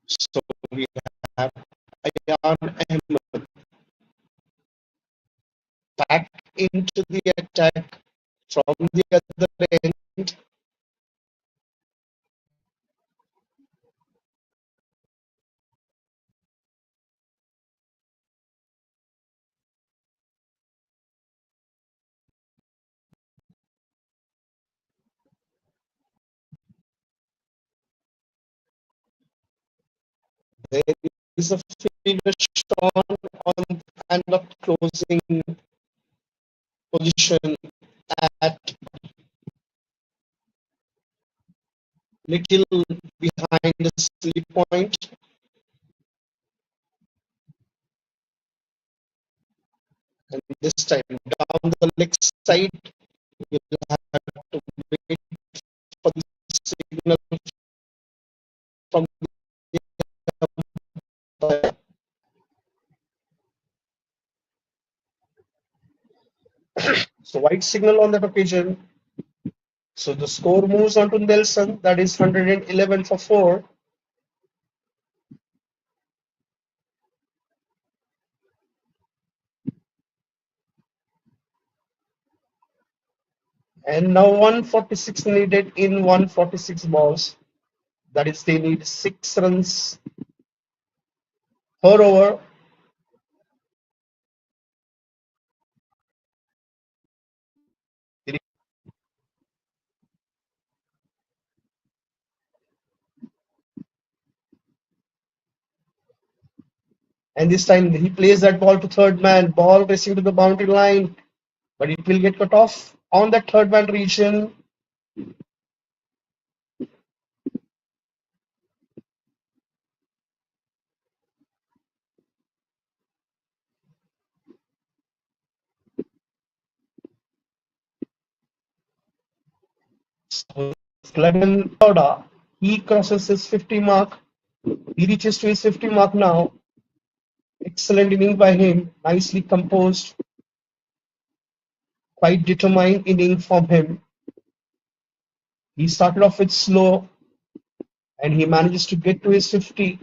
So we have Ayan Ahmed back into the attack from the other end. There is a fielder shown on and of closing position at Nikhil behind the slip point, and this time down the leg side, we'll have to wait for the signal from the so white signal on that occasion. So the score moves on to Nelson, that is 111 for 4. And now 146 needed in 146 balls. That is, they need 6 runs per over. And this time he plays that ball to third man, ball racing to the boundary line, but it will get cut off on that third man region. So Clement Lauda, he crosses his 50 mark. He reaches to his 50 mark now. Excellent inning by him, nicely composed, quite determined inning from him. He started off with slow and he manages to get to his 50.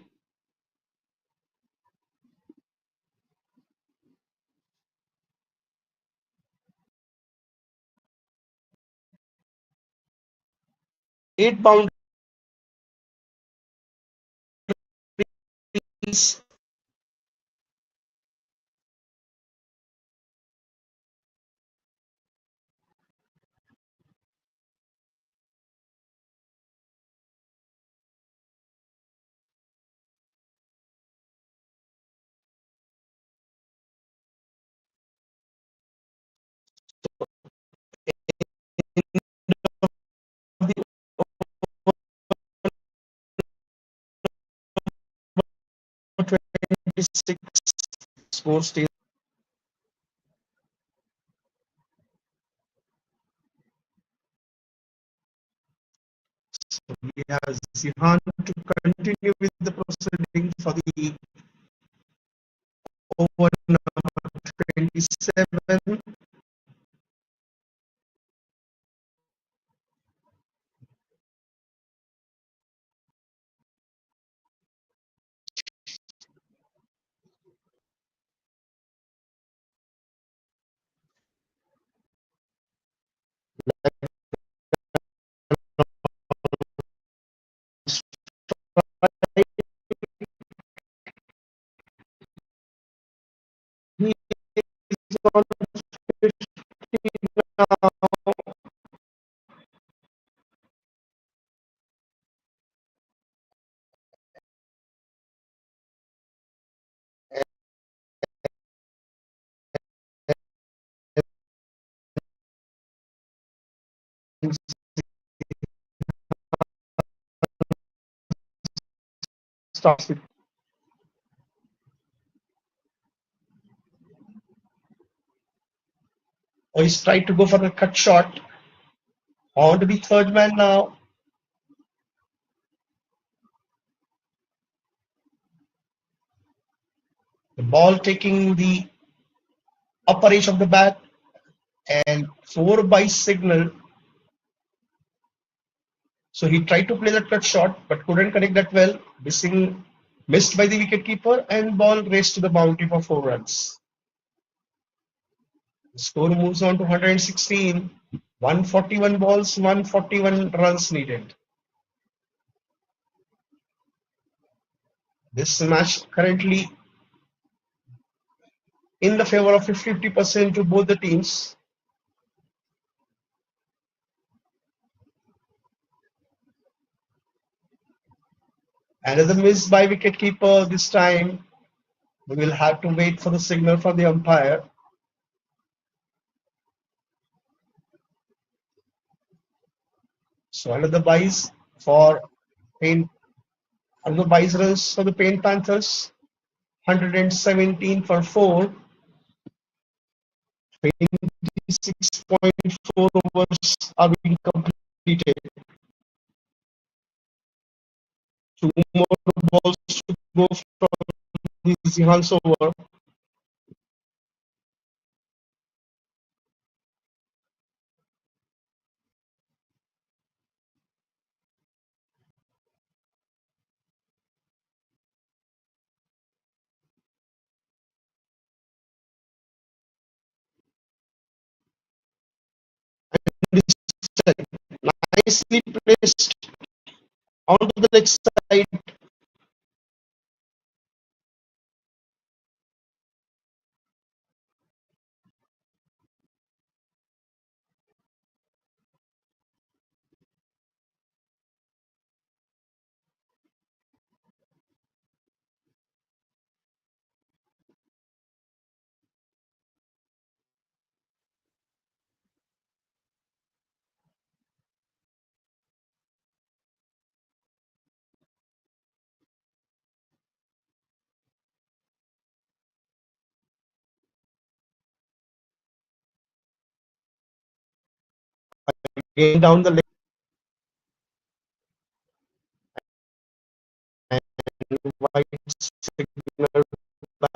Eight boundaries. The 26 score stays. We have Zihan to continue with the proceeding for the over number 27. He is on 50 now. And starts with. Oh, he's tried to go for the cut shot. On to the third man now. The ball taking the upper edge of the bat and 4 by signal. So he tried to play that cut shot but couldn't connect that well, missing missed by the wicketkeeper, and ball raced to the boundary for 4 runs. The score moves on to 116. 141 balls, 141 runs needed. This match currently in the favor of 50% to both the teams. Another miss by wicketkeeper this time. We will have to wait for the signal from the umpire. So another buys for Pain, another buys runs for the Pain Panthers. 117 for 4. 26.4 overs are being completed. Two more balls to go from this Zihan's over. Nicely placed onto the leg side. Again down the leg and white signal by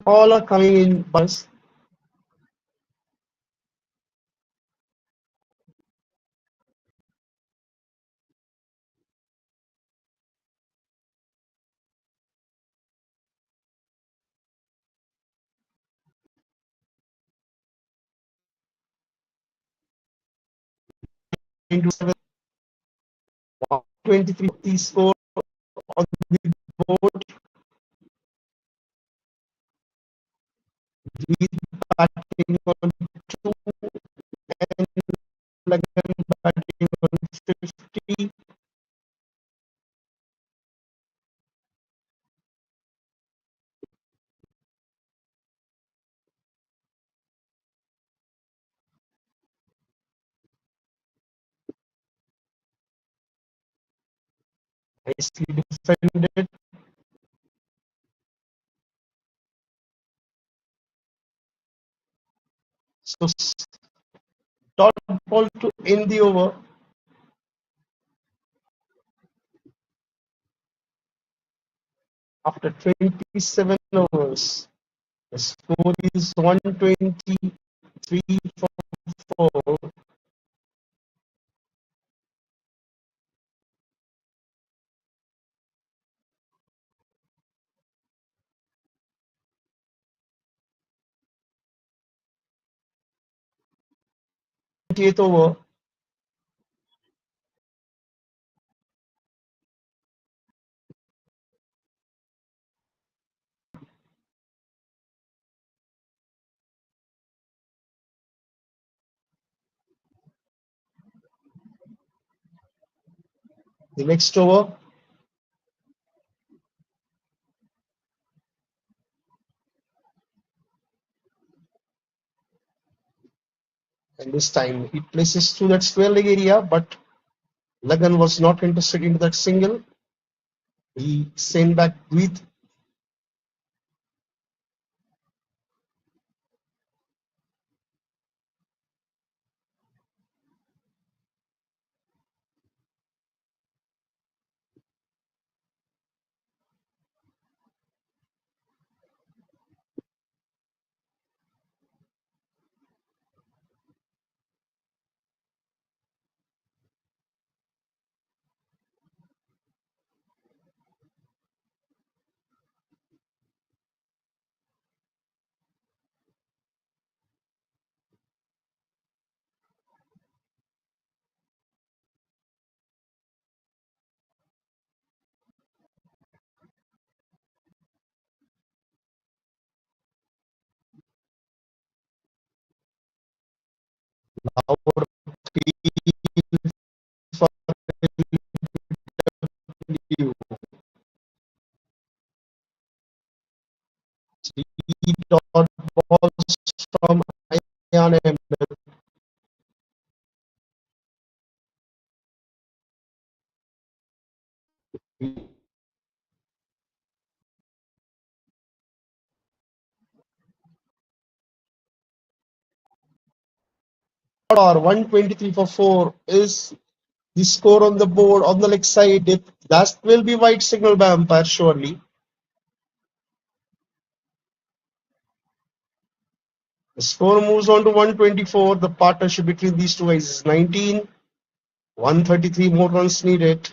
all are coming in bus. Into 23 score on the board. With batting on 2 and Lagan batting on 50. Nicely defended. So dot ball to end the over. After 27 overs, the score is 123 for 4. Twentieth over. The next over. And this time he places through that square leg area, but Lagan was not interested into that single. He sent back with Loud appeal for you. Three dot balls from Ayan Ahmed. Or 123 for 4 is the score on the board on the leg side. That will be white signal by umpire surely. The score moves on to 124. The partnership between these two guys is 19. 133 more runs needed.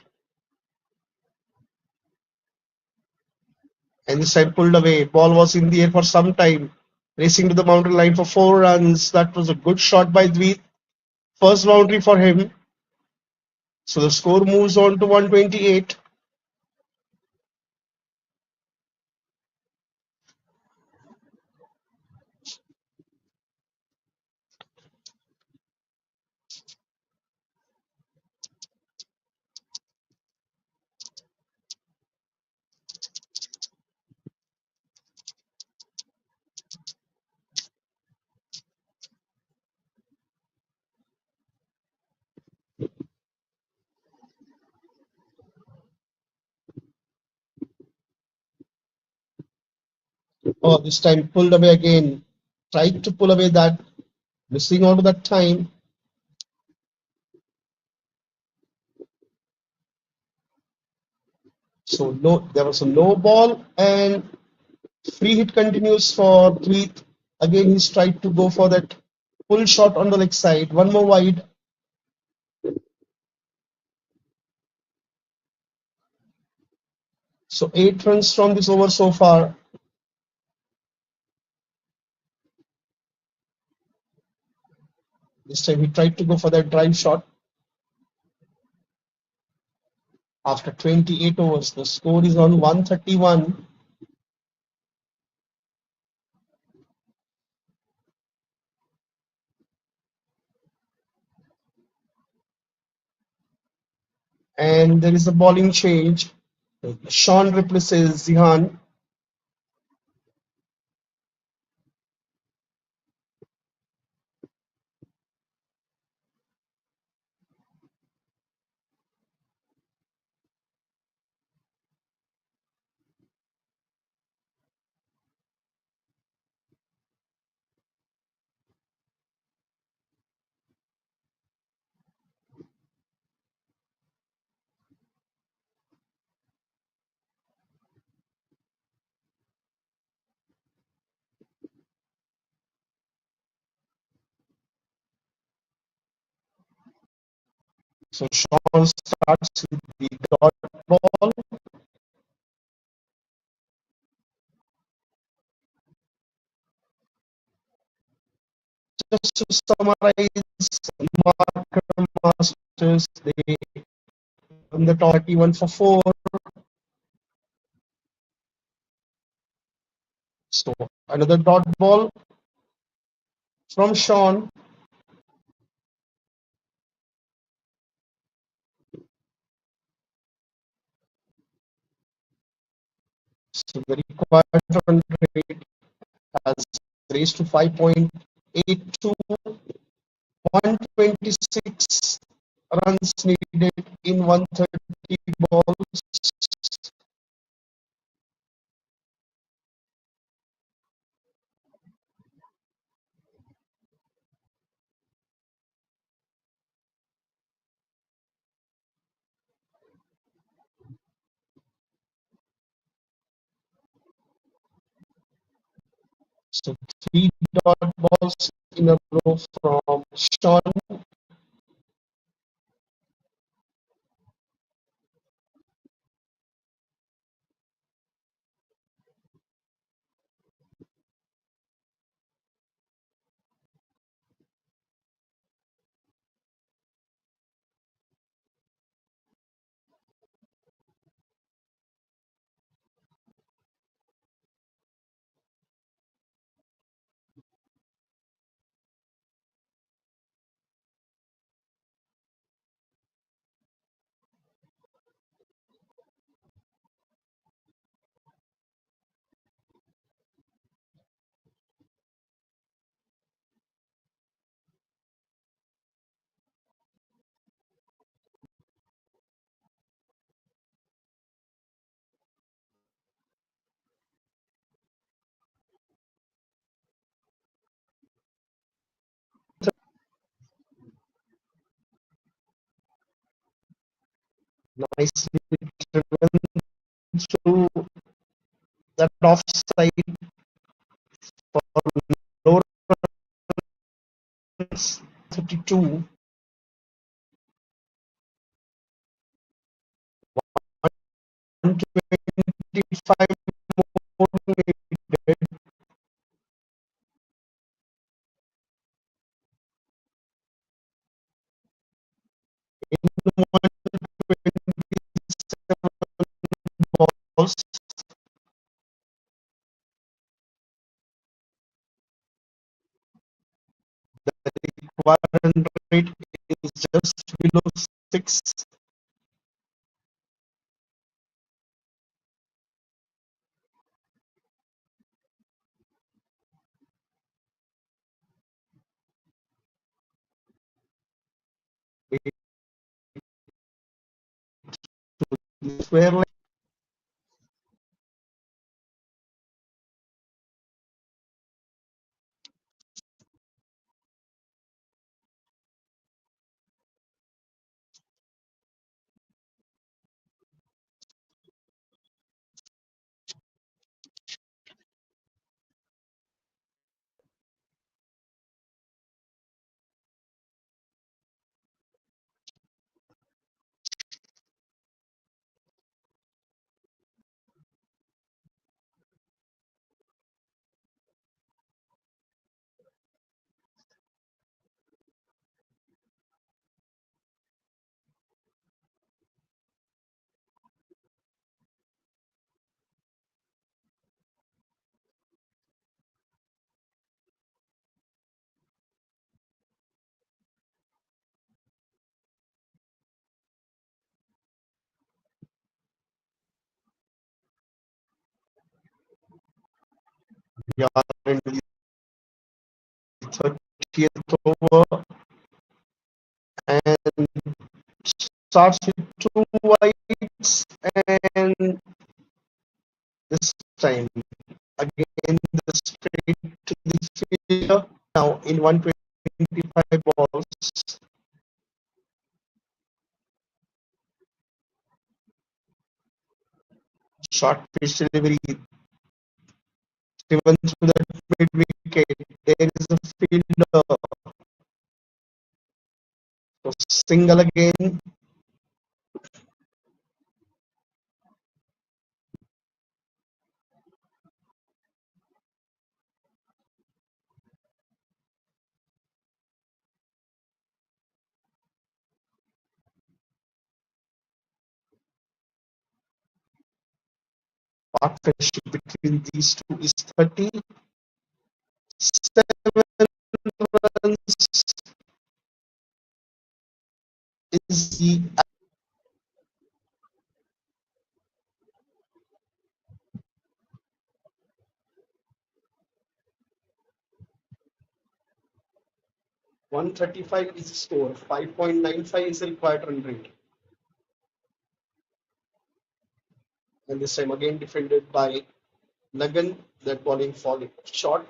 And this time pulled away. Ball was in the air for some time. Racing to the boundary line for 4 runs. That was a good shot by Dweet. First boundary for him. So the score moves on to 128. Oh, this time pulled away again. Tried to pull away that. Missing out of that time. So no, there was a no ball and free hit continues for Dweet. Again, he's tried to go for that pull shot on the leg side. One more wide. So 8 runs from this over so far. This time he tried to go for that drive shot. After 28 overs, the score is on 131. And there is a bowling change. Sean replaces Zihan. So Sean starts with the dot ball. Just to summarize, Marker Masters, they on the top 31 for 4. So another dot ball from Sean. So the required run rate has raised to 5.82. 126 runs needed in 130 balls. So 3 dot balls in a row from Sean. Nicely driven through that offside for Lawrence 32. 125 more needed. In 127 balls, the required rate is just below 6. Square leg. We are into the 30th over and starts with 2 wides, and this time again the straight to the fielder. Now in 125 balls, short pitch delivery driven through the mid wicket. There is a fielder, so single again. Partnership between these two is 37 runs. Is the 135 is the score. 5.95 is the required run rate. And this time again defended by Lagan. That bowling falling short.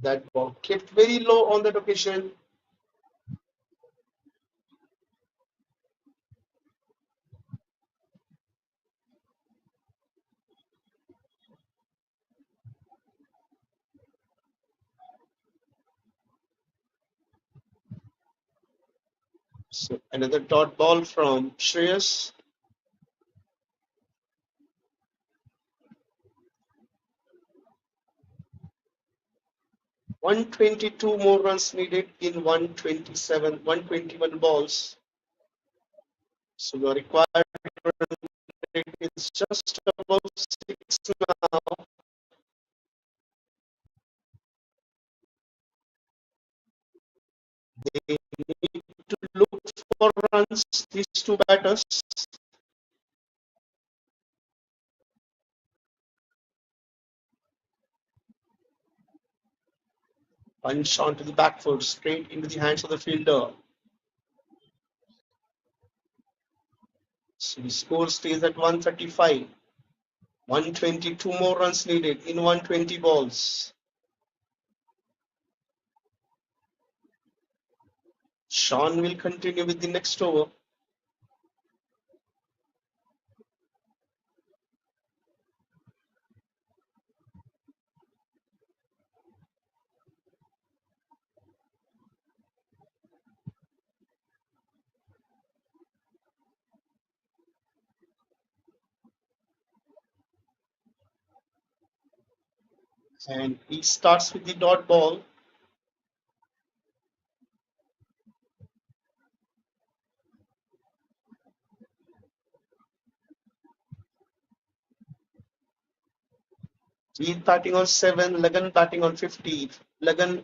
That ball kept very low on that occasion. So another dot ball from Shreyas. 122 more runs needed in 121 balls. So the required run rate is just above 6 now. They need to look for runs, these two batters. Punch onto the back foot, straight into the hands of the fielder. So the score stays at 135. 122 more runs needed in 120 balls. Sean will continue with the next over. And he starts with the dot ball. He's batting on 7, Lagan batting on 50. Lagan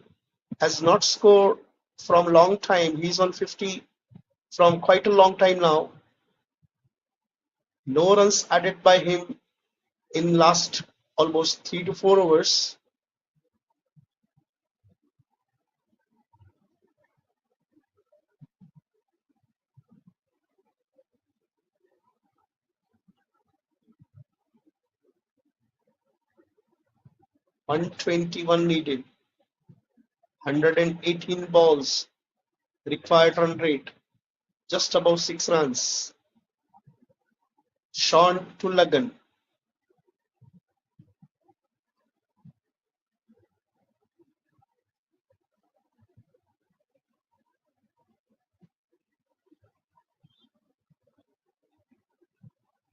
has not scored from long time. He's on 50 from quite a long time now. No runs added by him in last almost 3 to 4 overs. "121 needed, 118 balls, required run rate, just above 6 runs." Sean to Lagan.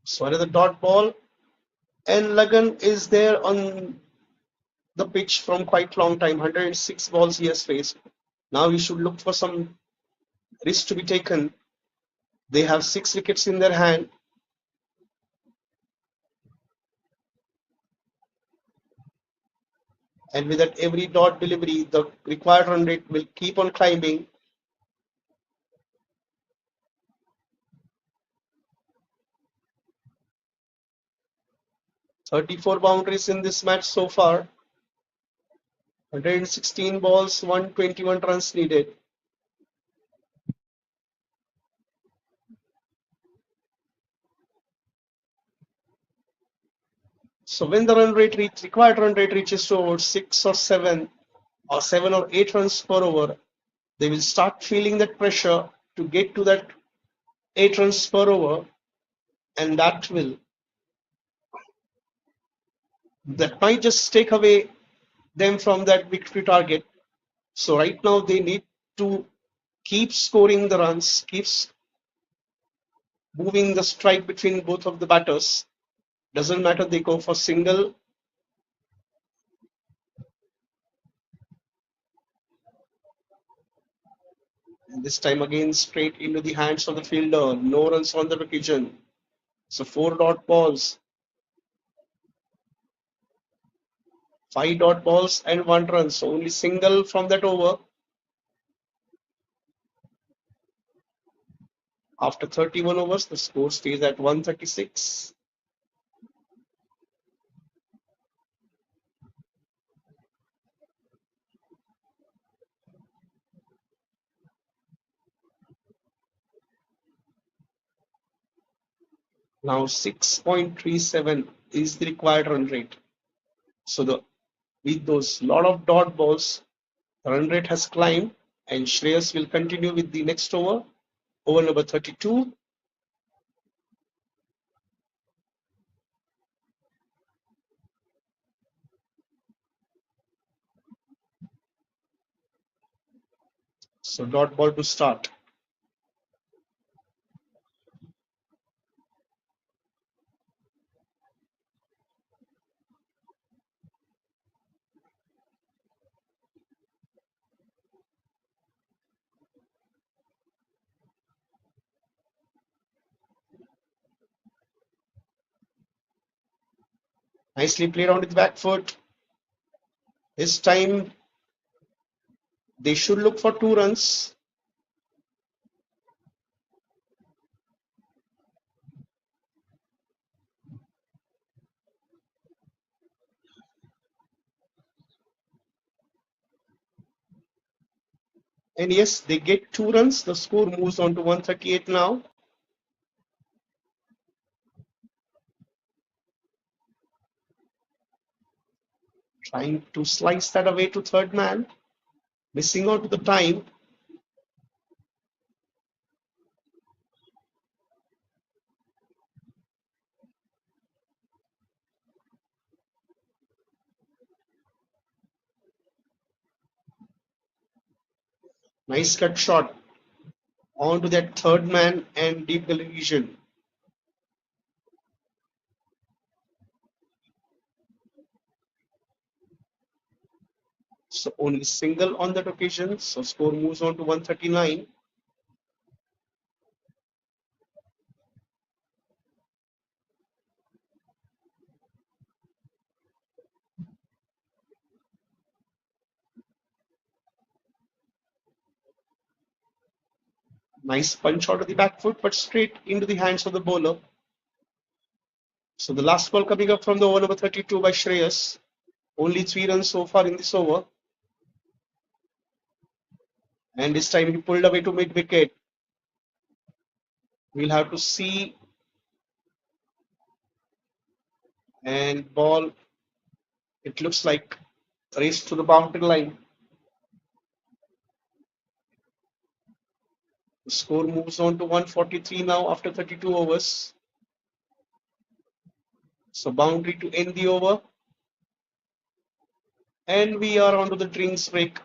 So another dot ball, and Lagan is there on the pitch from quite long time. 106 balls he has faced. Now he should look for some risk to be taken. They have 6 wickets in their hand. And with that every dot delivery, the required run rate will keep on climbing. "34 boundaries in this match so far. 116 balls, 121 runs needed." So when the required run rate reaches to over 6 or 7 or 7 or 8 runs per over, they will start feeling that pressure to get to that 8 runs per over, and that might just take away them from that victory target. So right now they need to keep scoring the runs, keeps moving the strike between both of the batters. Doesn't matter, they go for single. And this time again straight into the hands of the fielder. No runs on the occasion. So 4 dot balls, 5 dot balls and 1 run. So only single from that over. After 31 overs, the score stays at 136. Now 6.37 is the required run rate. So with those lot of dot balls, the run rate has climbed, and Shreyas will continue with the next over number 32. So dot ball to start. Nicely played on with the back foot. This time they should look for 2 runs. And yes, they get 2 runs. The score moves on to 138 now. Trying to slice that away to third man. Missing out to the time. Nice cut shot onto that third man and deep gully region. So only single on that occasion. So score moves on to 139. Nice punch out of the back foot, but straight into the hands of the bowler. So the last ball coming up from the over number 32 by Shreyas. Only 3 runs so far in this over. And this time he pulled away to mid wicket. We'll have to see. And ball, it looks like race to the boundary line. The score moves on to 143 now after 32 overs. So boundary to end the over. And we are onto the drinks break.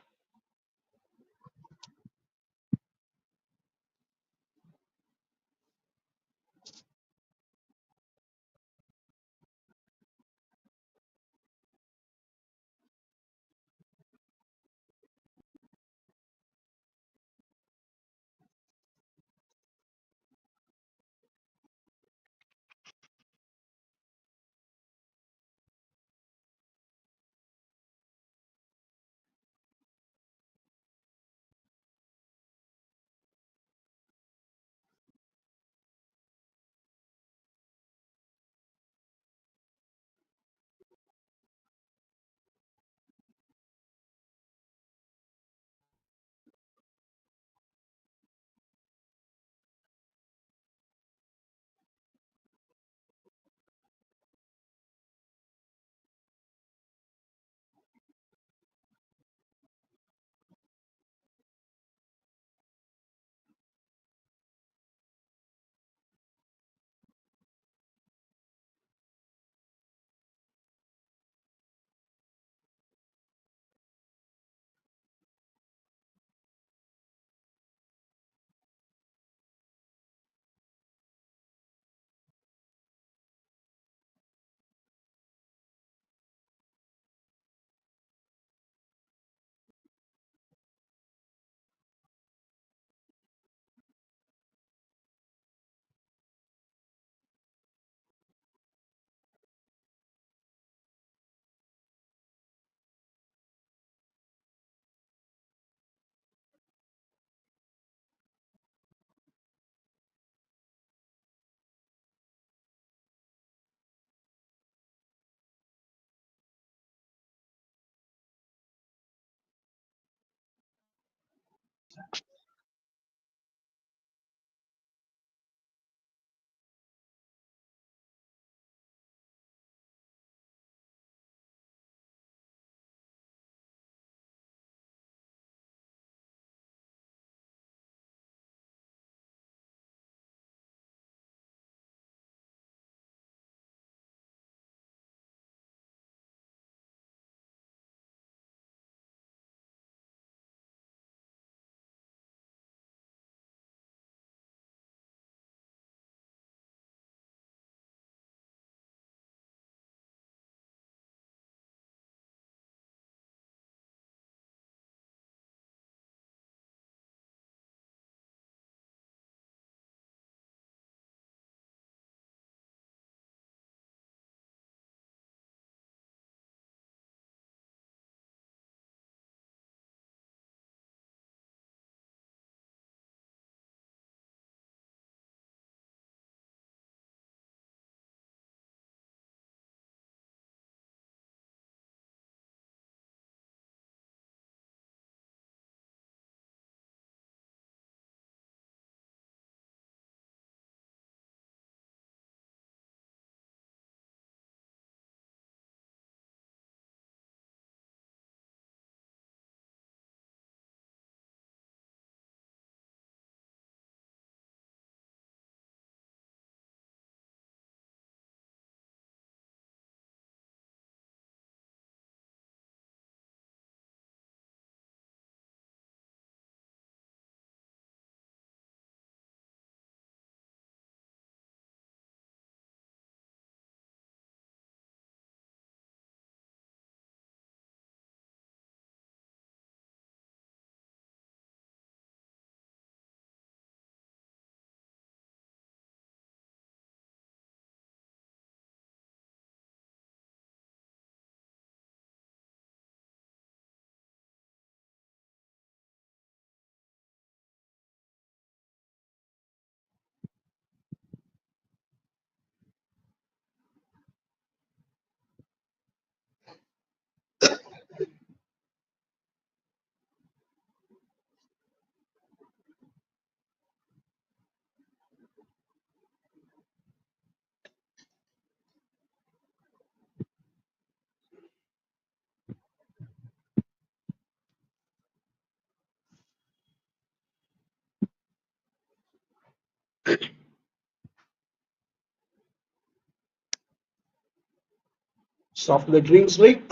So after the drinks break,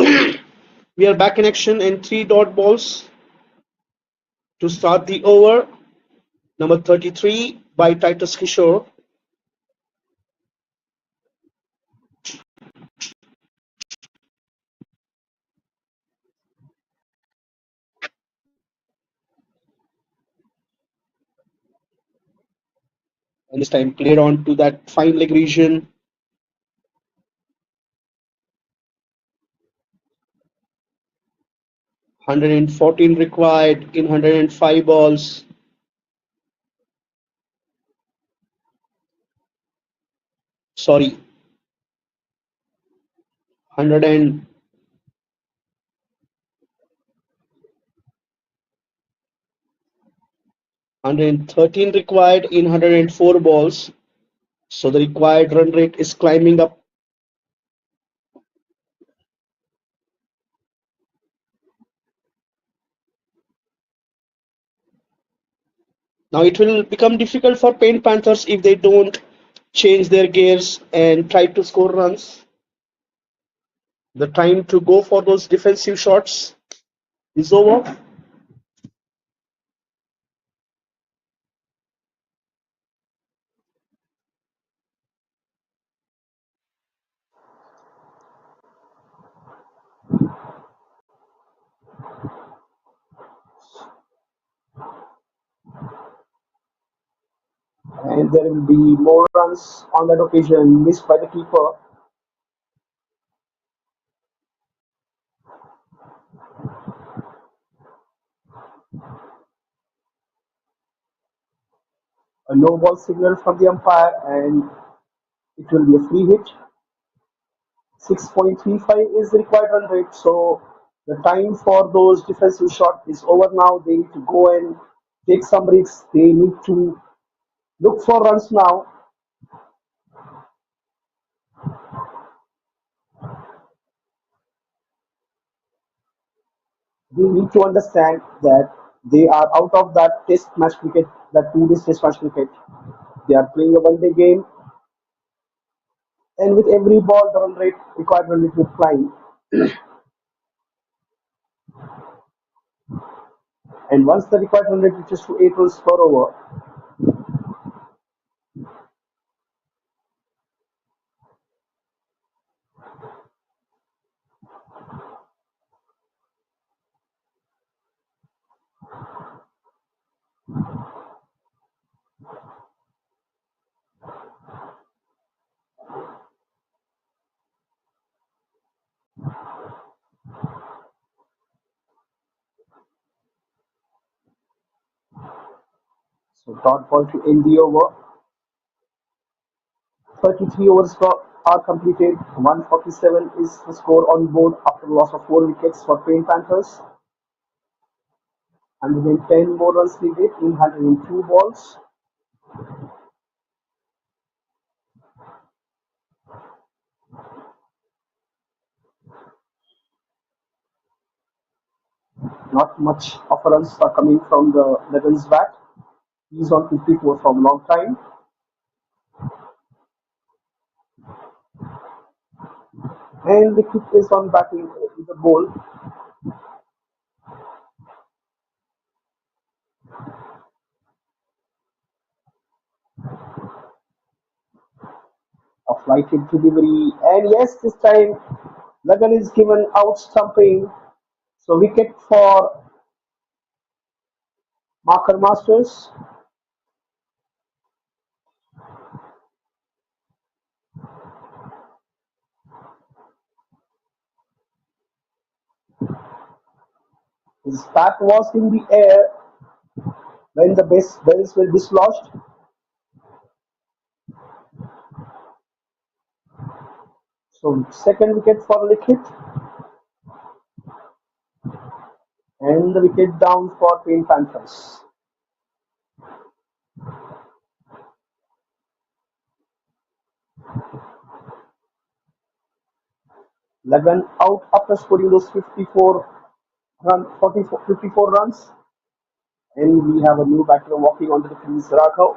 we are back in action and three dot balls to start the over. Number 33 by Titus Kishore. And this time played on to that fine leg region. 114 required in 105 balls. Sorry, 100 and 113 required in 104 balls. So the required run rate is climbing up. Now it will become difficult for Paint Panthers if they don't change their gears and try to score runs. The time to go for those defensive shots is over. And there will be more runs on that occasion missed by the keeper. A no ball signal from the umpire, and it will be a free hit. 6.35 is the required run rate, so the time for those defensive shots is over now. They need to go and take some risks. They need to look for runs now. They need to understand that they are out of that test match cricket, that 2 days test match cricket. They are playing a 1 day game, and with every ball, the run rate, required run rate will climb. And once the required run rate reaches to 8 runs per over, so dot ball to end the over. 33 overs are completed. 147 is the score on board after the loss of 4 wickets for Paint Panthers. 110 more runs needed in 102 balls. Not much of runs are coming from the Legends bat. He's on 54 from a long time. And the kick is on batting with the ball. A flighted delivery. And yes, this time Lagan is given out stumping. So wicket for Marker Masters. His bat was in the air when the bells were dislodged. So second wicket for Nikhil. And the wicket down for Paint Panthers. Lagan out after scoring those 54 runs. And we have a new batter walking onto the crease, Rao.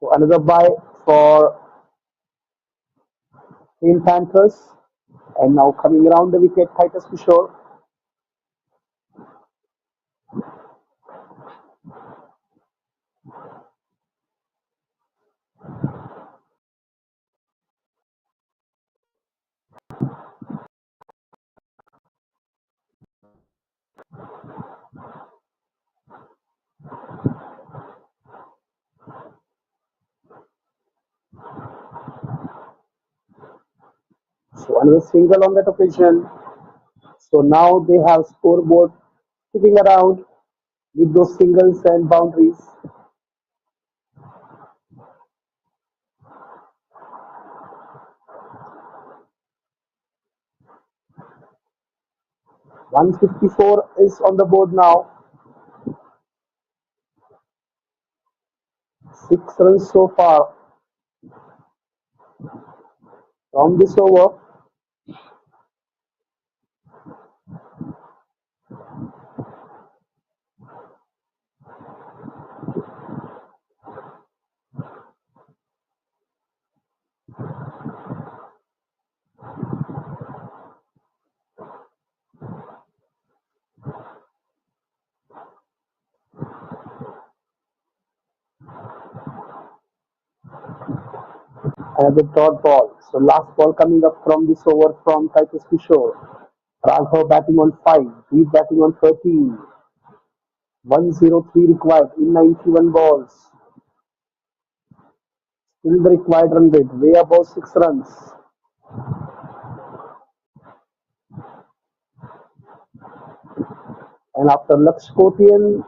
So another bye for Team Panthers. And now coming around the wicket, Titus Kishore. So another single on that occasion. So now they have scoreboard sticking around with those singles and boundaries. "154" is on the board now. 6 runs so far from this over. Another dot ball. So last ball coming up from this over from Titus Kishore. Raghav batting on 5, Reed batting on 13. 103 required in 91 balls. Still the required run rate, way above 6 runs. And after Laksh Kotian,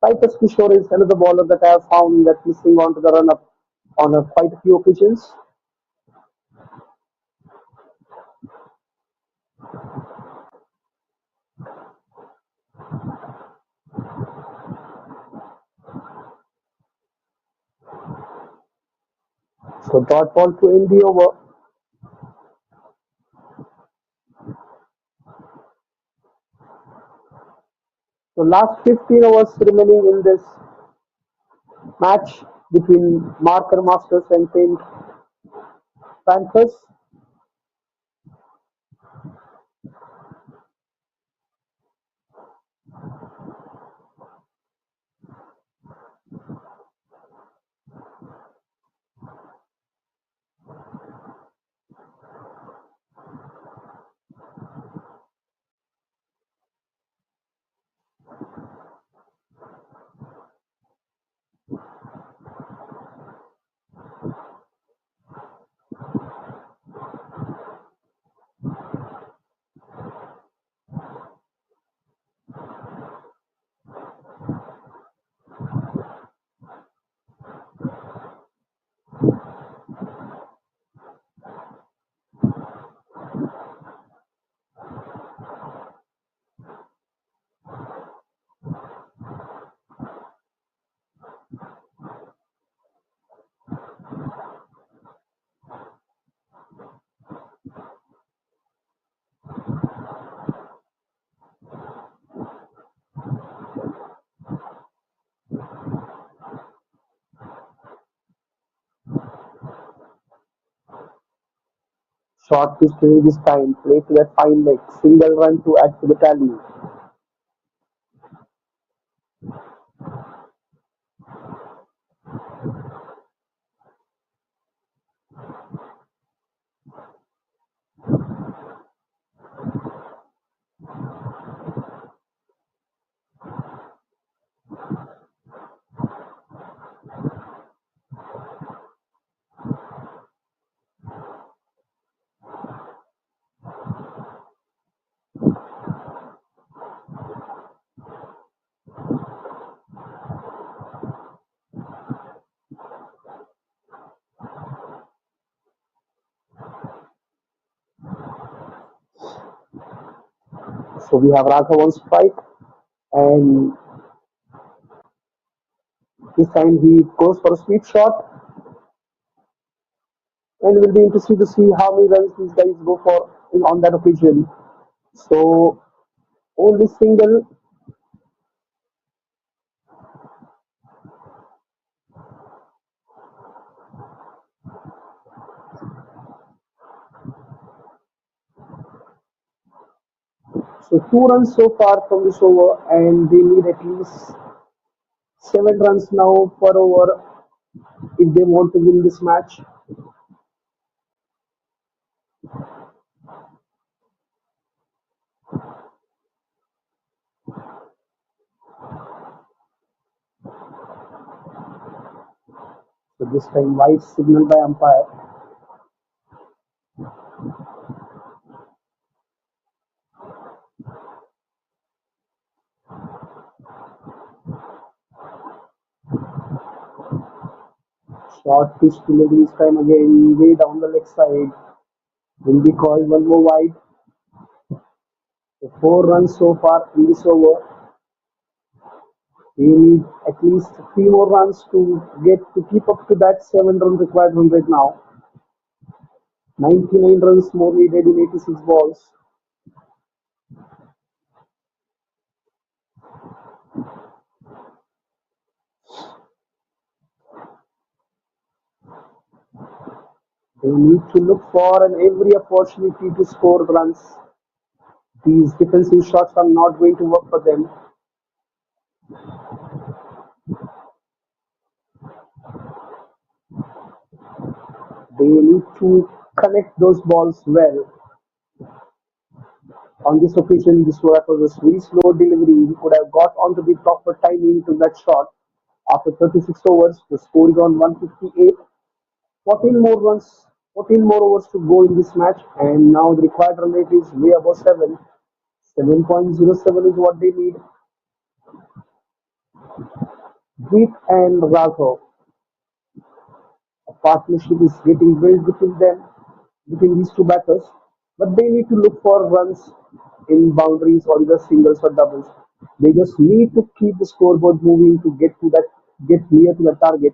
Titus Kishore is another bowler that I have found that missing onto the run up on quite a few occasions. So dot ball to end the over. So last 15 overs remaining in this match between Marker Masters and Paint Panthers. Short pitch to this time, play to that fine leg, single run to add to the tally. So we have Raghav on strike, and this time he goes for a sweep shot, and we'll be interested to see how many runs these guys go for on that occasion. So only single. So 2 runs so far from this over, and they need at least 7 runs now per over if they want to win this match. So this time wide signal by umpire. Short pitch delivery this time again, way down the leg side. Will be called one more wide. So 4 runs so far in this over. We need at least 3 more runs to get to keep up to that 7 run required run rate now. 99 runs more needed in 86 balls. They need to look for an every opportunity to score runs. These defensive shots are not going to work for them. They need to connect those balls well. On this occasion, this was a very slow delivery. He could have got onto the proper timing to that shot. After 36 overs, the score is on 158. 14 more runs, 14 more overs to go in this match, and now the required run rate is way above 7. 7.07 is what they need. Deep and Raghav. A partnership is getting built between them, between these two batters, but they need to look for runs in boundaries or either singles or doubles. They just need to keep the scoreboard moving to get near to the target.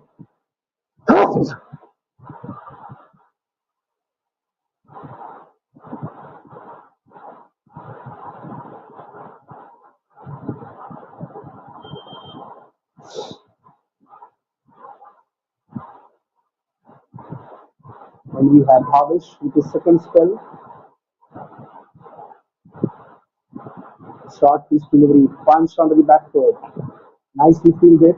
And we have Havish with his second spell. Short pitch delivery, punched onto the back foot. Nicely fielded.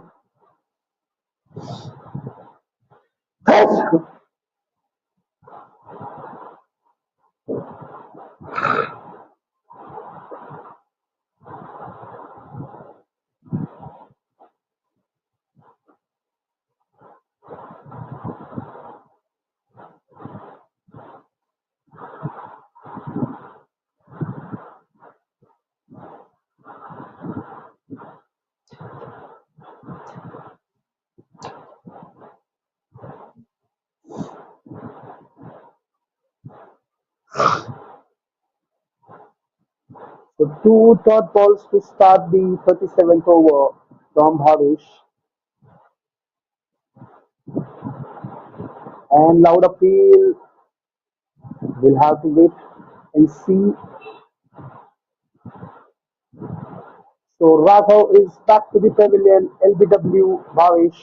So 2 dot balls to start the 37th over from Bhavesh. And loud appeal. We'll have to wait and see. So Raghav is back to the pavilion. LBW Bhavesh.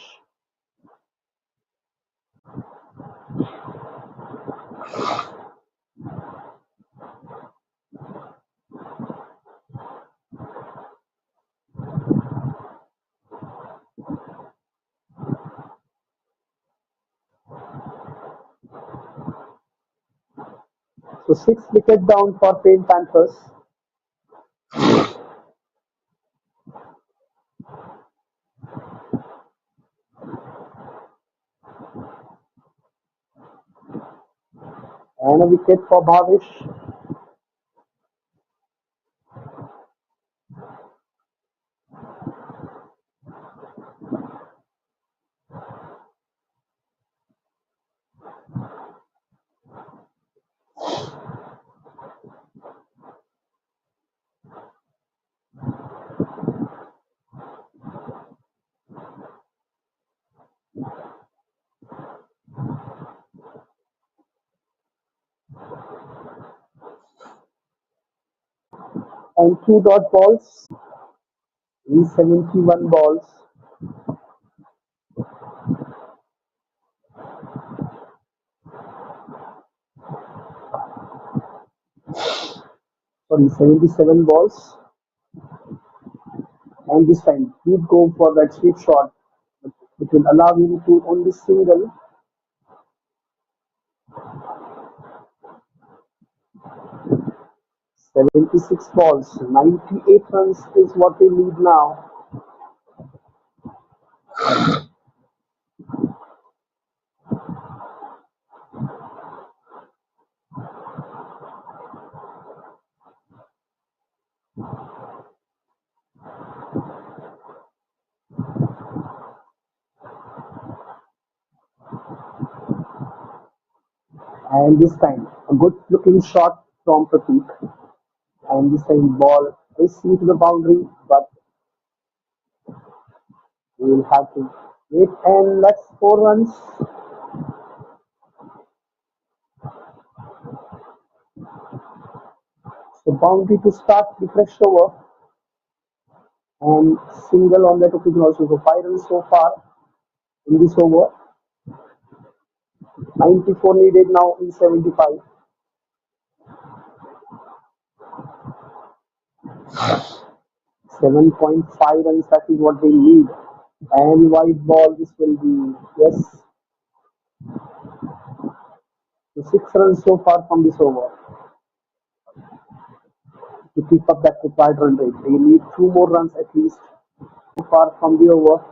So 6 wicket down for Panthers. And a wicket for Bhavesh. And 2 dot balls in 71 balls. sorry, 77 balls. And this time, he'd go for that sweep shot. It will allow him to only single. "76 balls, 98 runs is what they need now." And this time, a good looking shot from Pratik. And this time, ball racing to the boundary, but we will have to wait. And that's 4 runs. So boundary to start the fresh over. And single on that occasion also. So 5 runs so far in this over. 94 needed now in 75. 7.5 runs, that is what they need. And wide ball, this will be, yes. So 6 runs so far from this over. To keep up that required run rate, they need 2 more runs at least so far from the over.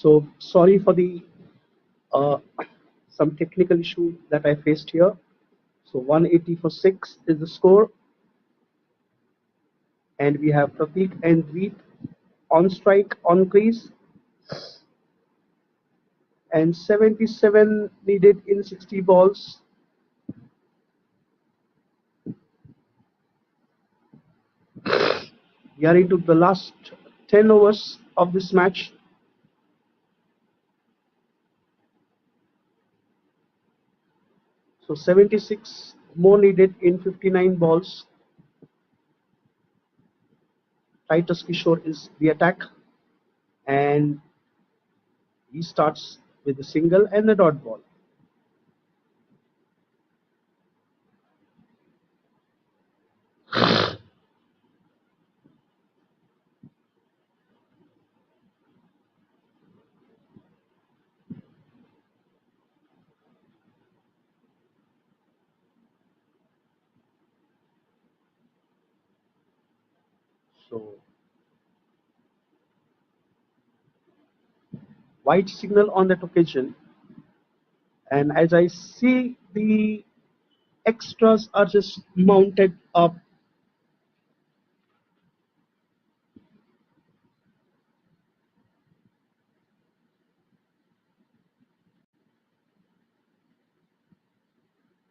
So sorry for the uh, some technical issue that I faced here. So 180 for 6 is the score, and we have Pratik and Veet on strike on crease, and 77 needed in 60 balls. We are into the last 10 overs of this match. So 76 more needed in 59 balls. Titus Kishore is the attack, and he starts with a single and a dot ball. So white signal on that occasion, and as I see, the extras are just mounted up.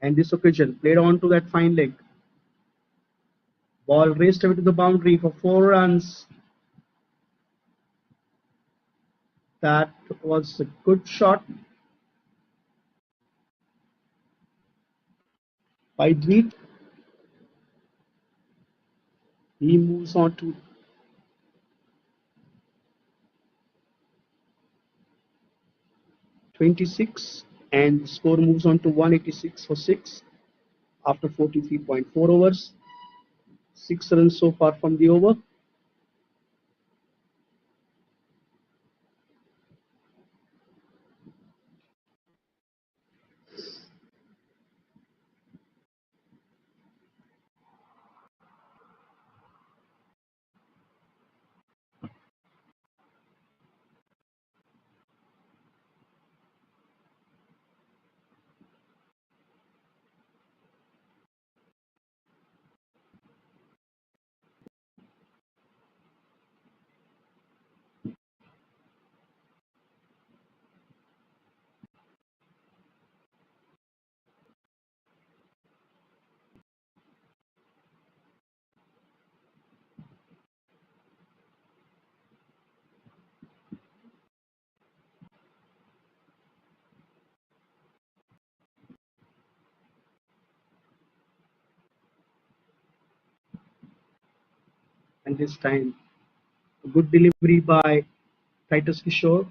And this occasion played on to that fine leg. Ball raced away to the boundary for 4 runs. That was a good shot by Dweet. He moves on to 26, and the score moves on to 186 for 6 after 43.4 overs. 6 runs so far from the over. And this time, a good delivery by Titus Kishore.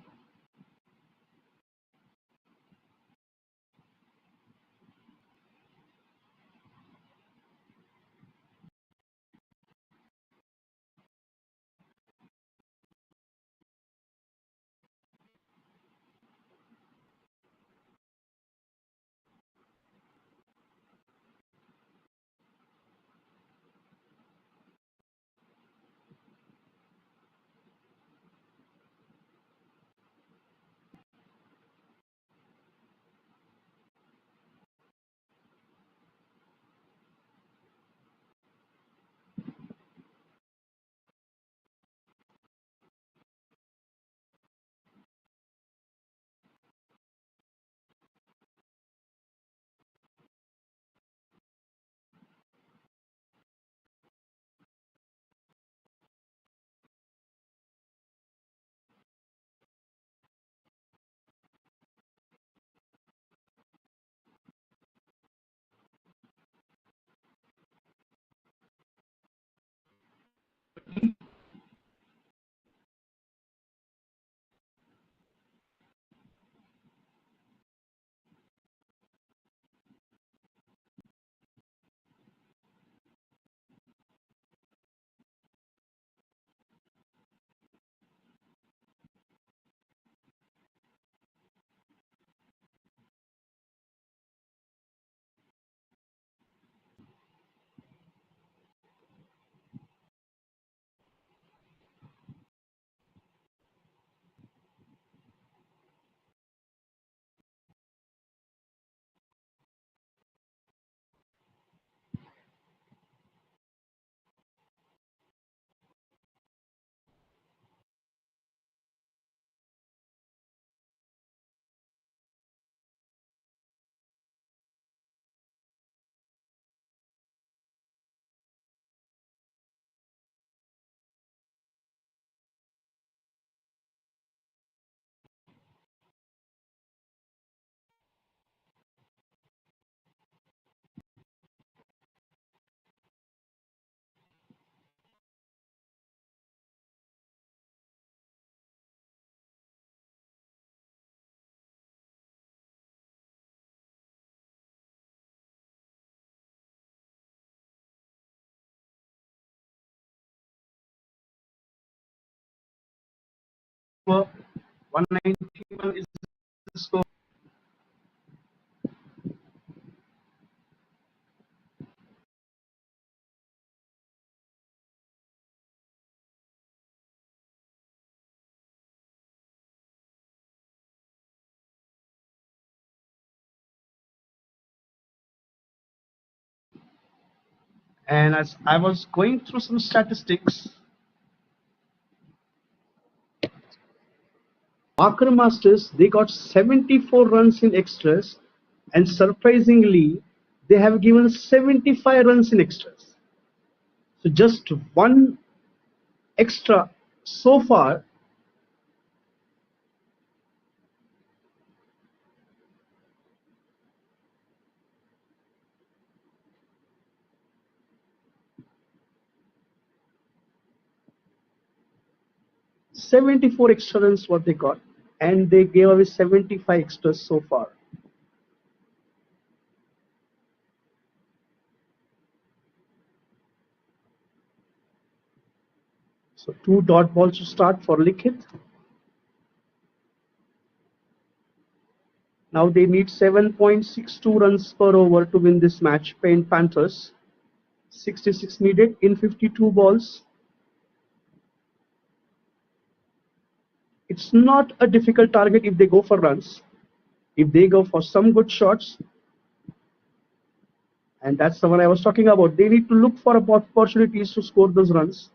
over. 191 is the score. And as I was going through some statistics, Marker Masters, they got 74 runs in extras, and surprisingly, they have given 75 runs in extras. So just one extra so far. 74 extra runs what they got, and they gave away 75 extras so far. So 2 dot balls to start for Nikhil. Now they need 7.62 runs per over to win this match. Panthers 66 needed in 52 balls. It's not a difficult target if they go for runs. If they go for some good shots, and that's the one I was talking about, they need to look for opportunities to score those runs.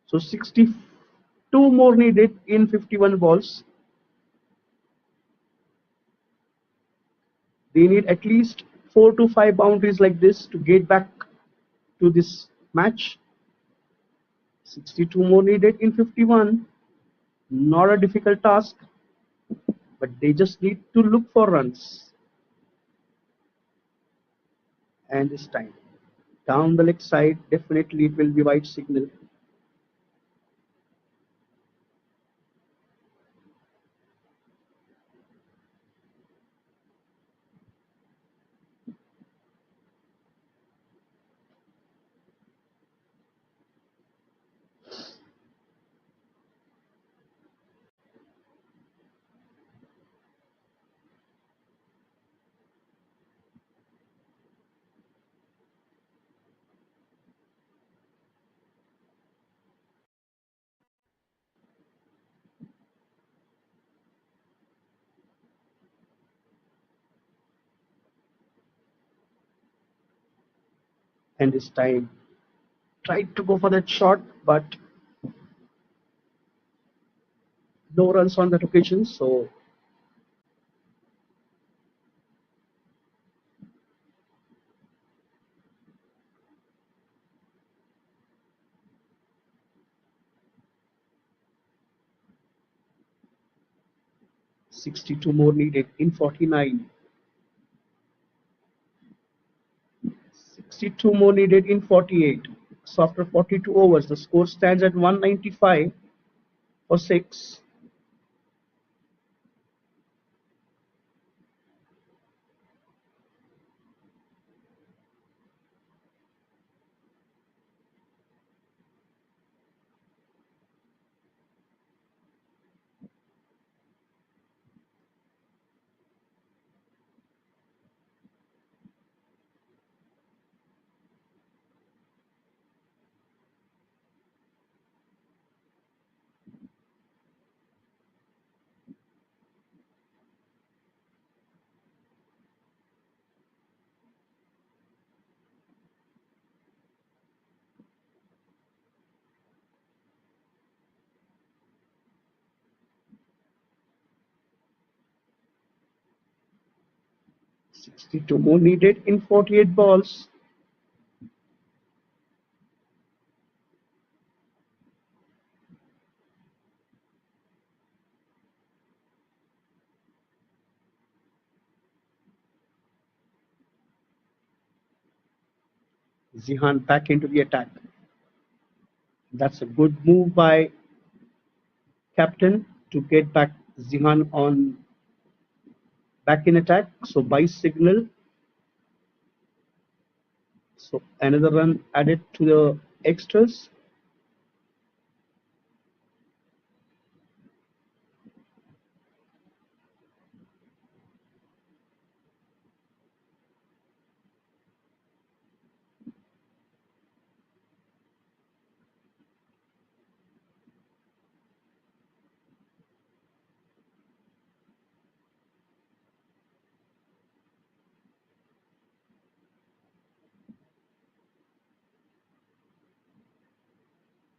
So 62 more needed in 51 balls. They need at least 4 to 5 boundaries like this to get back to this match. 62 more needed in 51. Not a difficult task, but they just need to look for runs. And this time, down the leg side, definitely it will be white signal. And this time, tried to go for that shot, but no runs on that occasion. So 62 more needed in 49. 62 more needed in 48. So after 42 overs, the score stands at 195 for 6. 62 more needed in 48 balls. Zihan back into the attack. That's a good move by captain to get back Zihan on back in attack. So by signal. So another run added to the extras.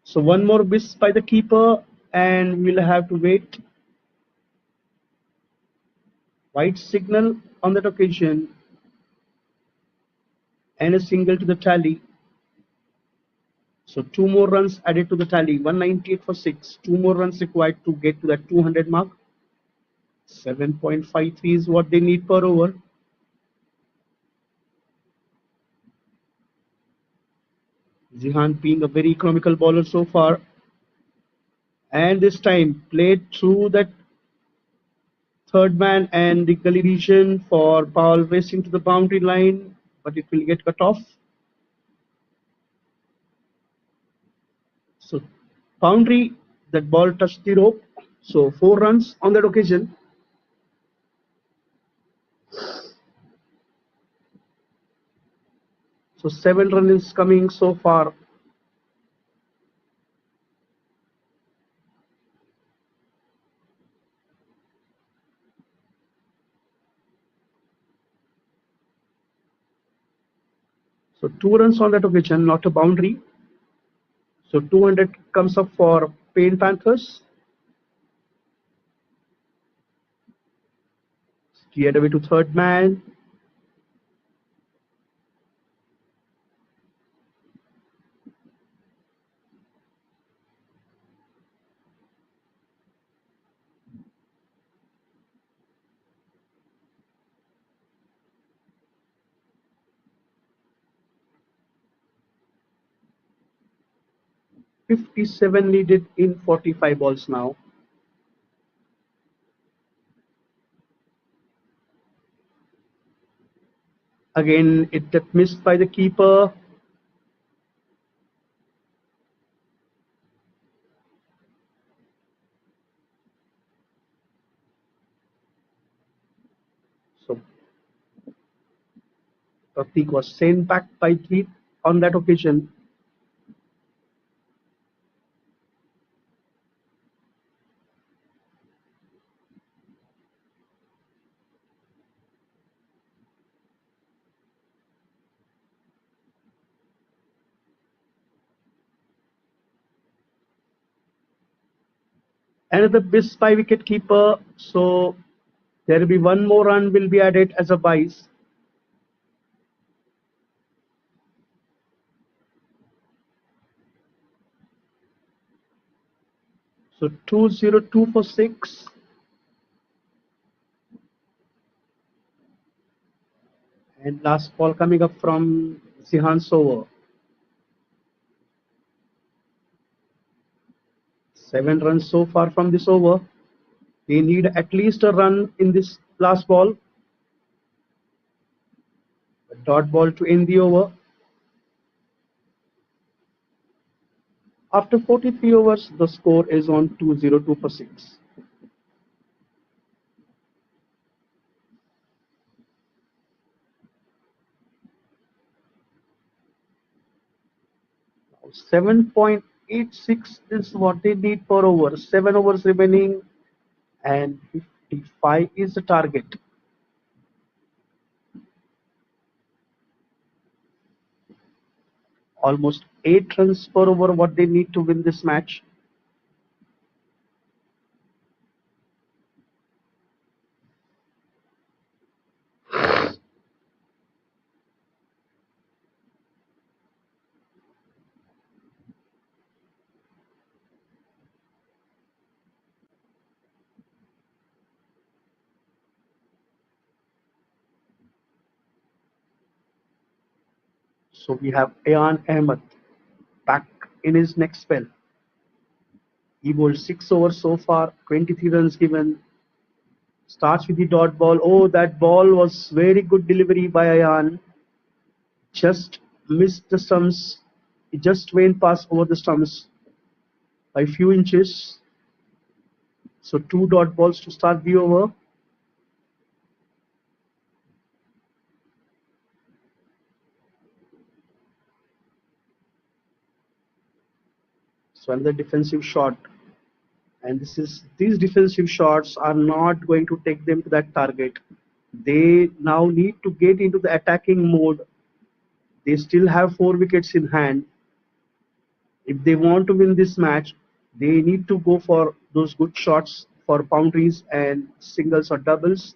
So one more miss by the keeper, and we'll have to wait. White signal on that occasion, and a single to the tally. So two more runs added to the tally. 198 for 6. Two more runs required to get to that 200 mark. 7.53 is what they need per over. Zihan being a very economical bowler so far, and this time played through that third man and the gully region for ball racing to the boundary line, but it will get cut off. So boundary, that ball touched the rope. So 4 runs on that occasion. So 7 runs coming so far. So 2 runs on that occasion, not a boundary. So 200 comes up for Pain Panthers. Steered away to third man. .57 needed in 45 balls now. Again, it got missed by the keeper. So Pratik was sent back by 3 on that occasion. Another miss by wicket keeper. So there will be one more run will be added as a vice. So 202 for 6. And last ball coming up from Zihan's over. 7 runs so far from this over. They need at least a run in this last ball. A dot ball to end the over. After 43 overs, the score is on 202 for 6. Now 7.86 is what they need per over. 7 overs remaining, and 55 is the target. Almost 8 runs per over what they need to win this match. So we have Ayan Ahmed back in his next spell. He bowled 6 overs so far, 23 runs given. Starts with the dot ball. Oh, that ball was very good delivery by Ayan. Just missed the stumps. It just went past over the stumps by a few inches. So 2 dot balls to start the over. So another defensive shot. And these defensive shots are not going to take them to that target. They now need to get into the attacking mode. They still have 4 wickets in hand. If they want to win this match, they need to go for those good shots for boundaries and singles or doubles.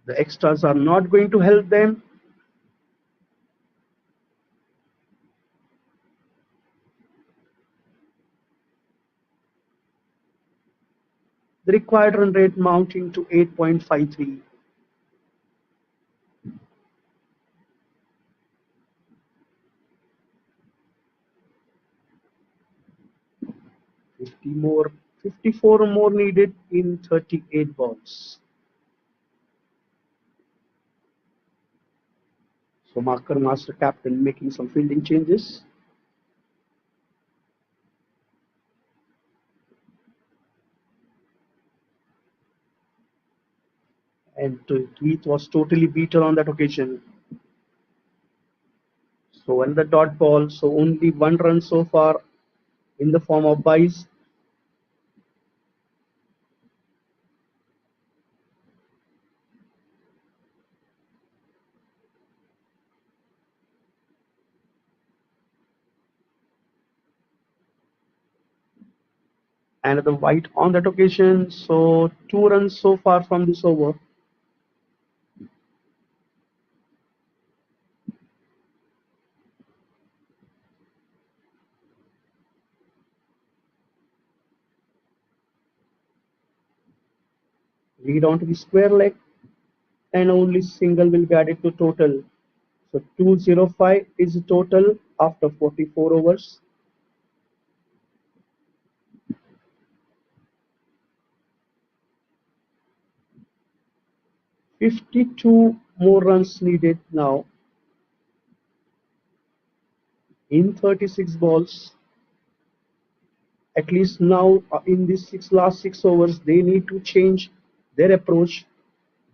The extras are not going to help them. The required run rate mounting to 8.53. More, 54 more needed in 38 balls. So marker master captain making some fielding changes. And Tweet was totally beaten on that occasion. So another dot ball. So only one run so far in the form of byes. Another white on that occasion. So 2 runs so far from this over. Lead onto the square leg, and only single will be added to total. So 205 is the total after 44 overs. "52 more runs needed now in 36 balls. At least now in these last 6 overs, they need to change their approach.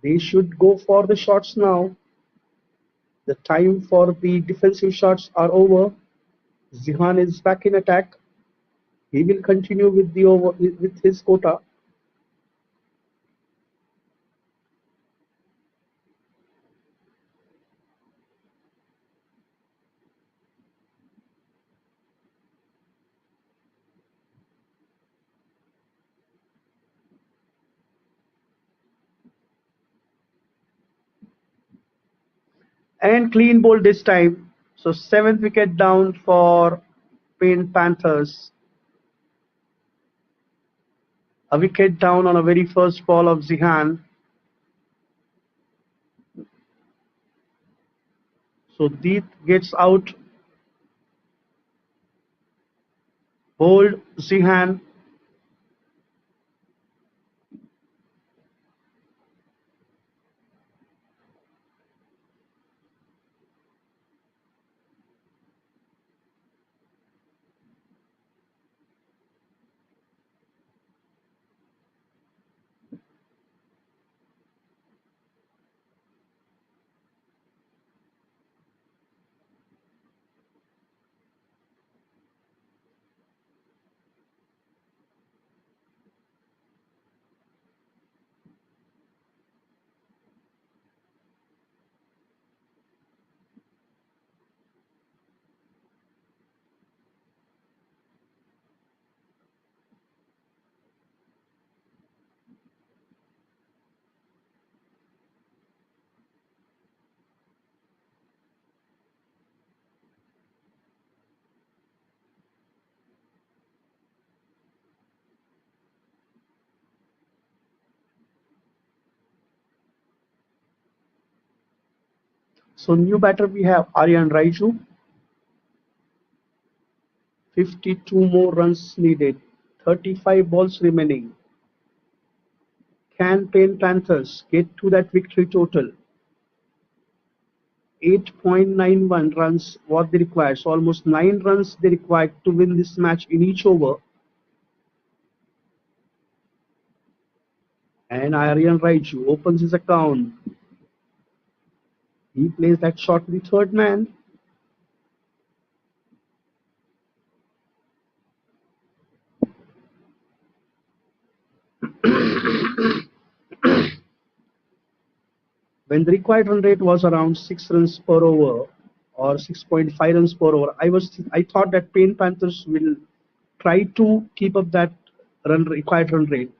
They should go for the shots now. The time for the defensive shots are over. Zihan is back in attack. He will continue with the over with his quota. And clean bowl this time. So 7th wicket down for Panthers. A wicket down on a very first ball of Zihan. So Deep gets out. Bowled Zihan. So new batter we have Aryan Raiju. 52 more runs needed. 35 balls remaining. Can Panthers get to that victory total? 8.91 runs what they require. So almost 9 runs they require to win this match in each over. And Aryan Raiju opens his account. He plays that shot to the third man. When the required run rate was around 6 runs per over, or 6.5 runs per over. I thought that Pain Panthers will try to keep up that required run rate,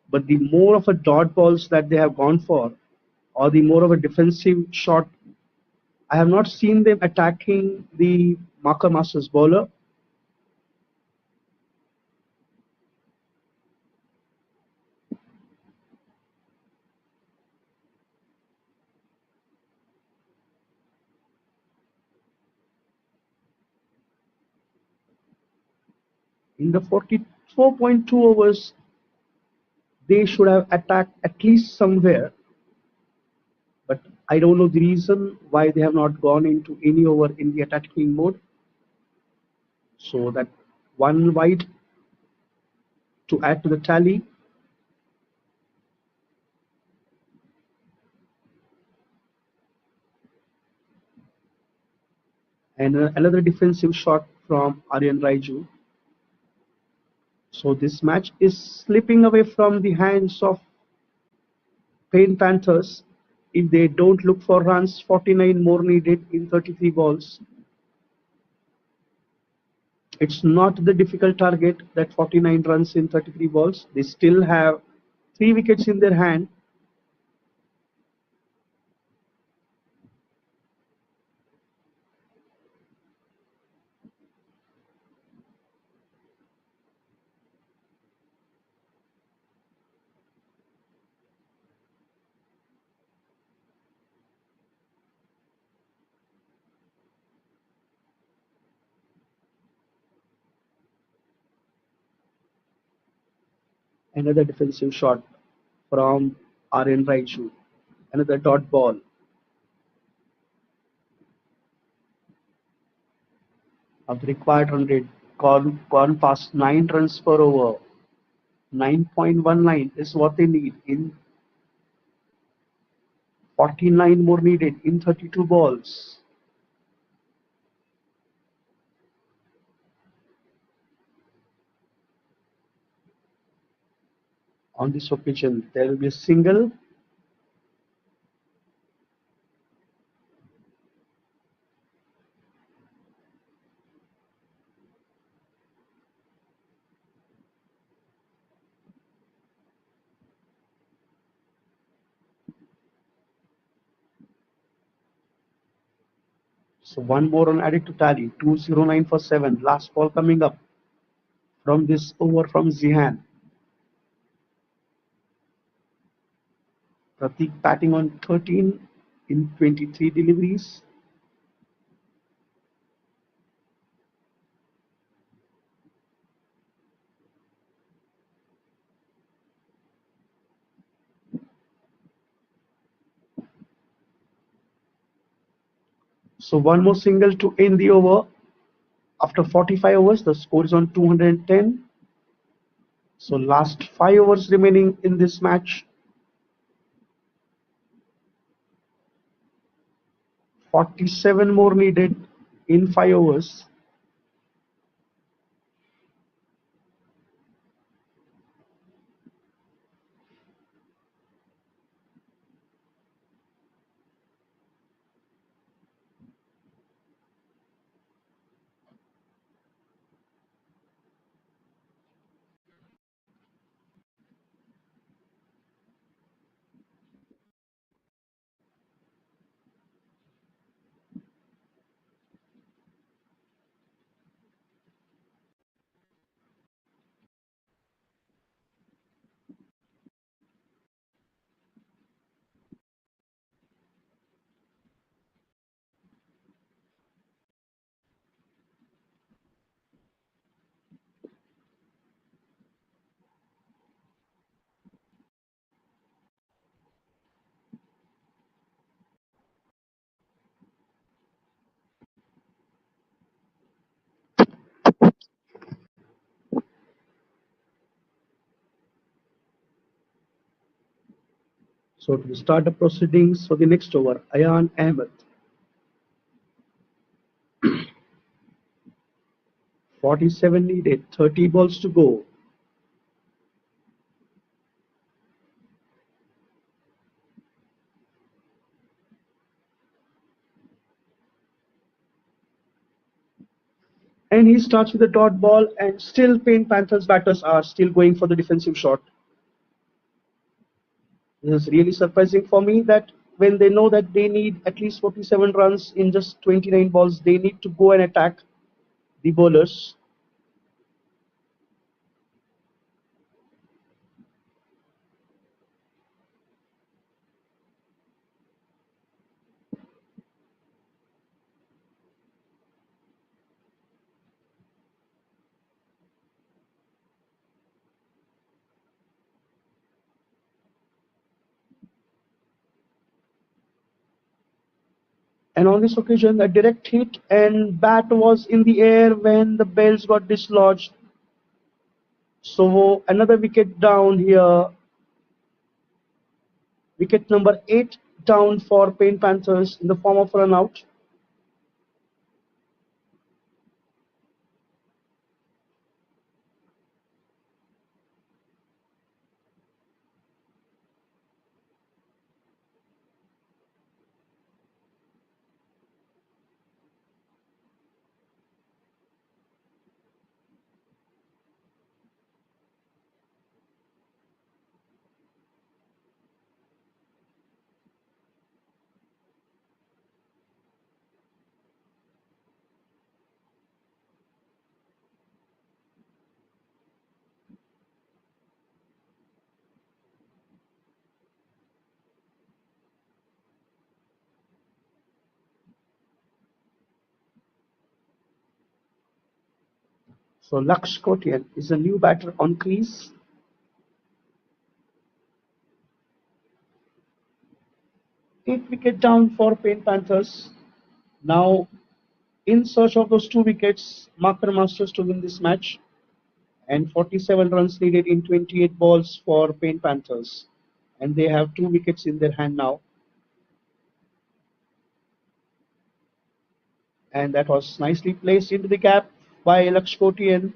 but the more of a dot balls that they have gone for, or the more of a defensive shot, I have not seen them attacking the marker masters bowler. In the 44.2 overs, they should have attacked at least somewhere, but I don't know the reason why they have not gone into any over in the attacking mode. So that one wide to add to the tally. And another defensive shot from Aryan Raiju. So this match is slipping away from the hands of Pain Panthers. If they don't look for runs, 49 more needed in 33 balls. It's not the difficult target, that 49 runs in 33 balls. They still have 3 wickets in their hand. Another defensive shot from Aryan Raiju. Another dot ball. Of the required run rate, gone past 9 runs per over. 9.19 is what they need in 49 more needed in 32 balls. On this occasion, there will be a single. So one more run added to tally. 209 for 7. Last ball coming up from this over from Zihan. Pratik batting on 13 in 23 deliveries. So one more single to end the over. After 45 overs, the score is on 210. So last 5 overs remaining in this match. 47 more needed in 5 overs. So to start the proceedings for the next over, Ayan Ahmed. 47 needed, 30 balls to go. And he starts with a dot ball, and still Pain Panthers batters are still going for the defensive shot. This is really surprising for me that when they know that they need at least 47 runs in just 29 balls, they need to go and attack the bowlers. And on this occasion, a direct hit and bat was in the air when the bells got dislodged. So another wicket down here. Wicket number 8 down for Pain Panthers in the form of run out. So Laksh Kotian is a new batter on crease. Eight wicket down for Pain Panthers. Now in search of those 2 wickets, Marker Masters to win this match. And 47 runs needed in 28 balls for Pain Panthers. And they have 2 wickets in their hand now. And that was nicely placed into the gap by Laksh Kotian.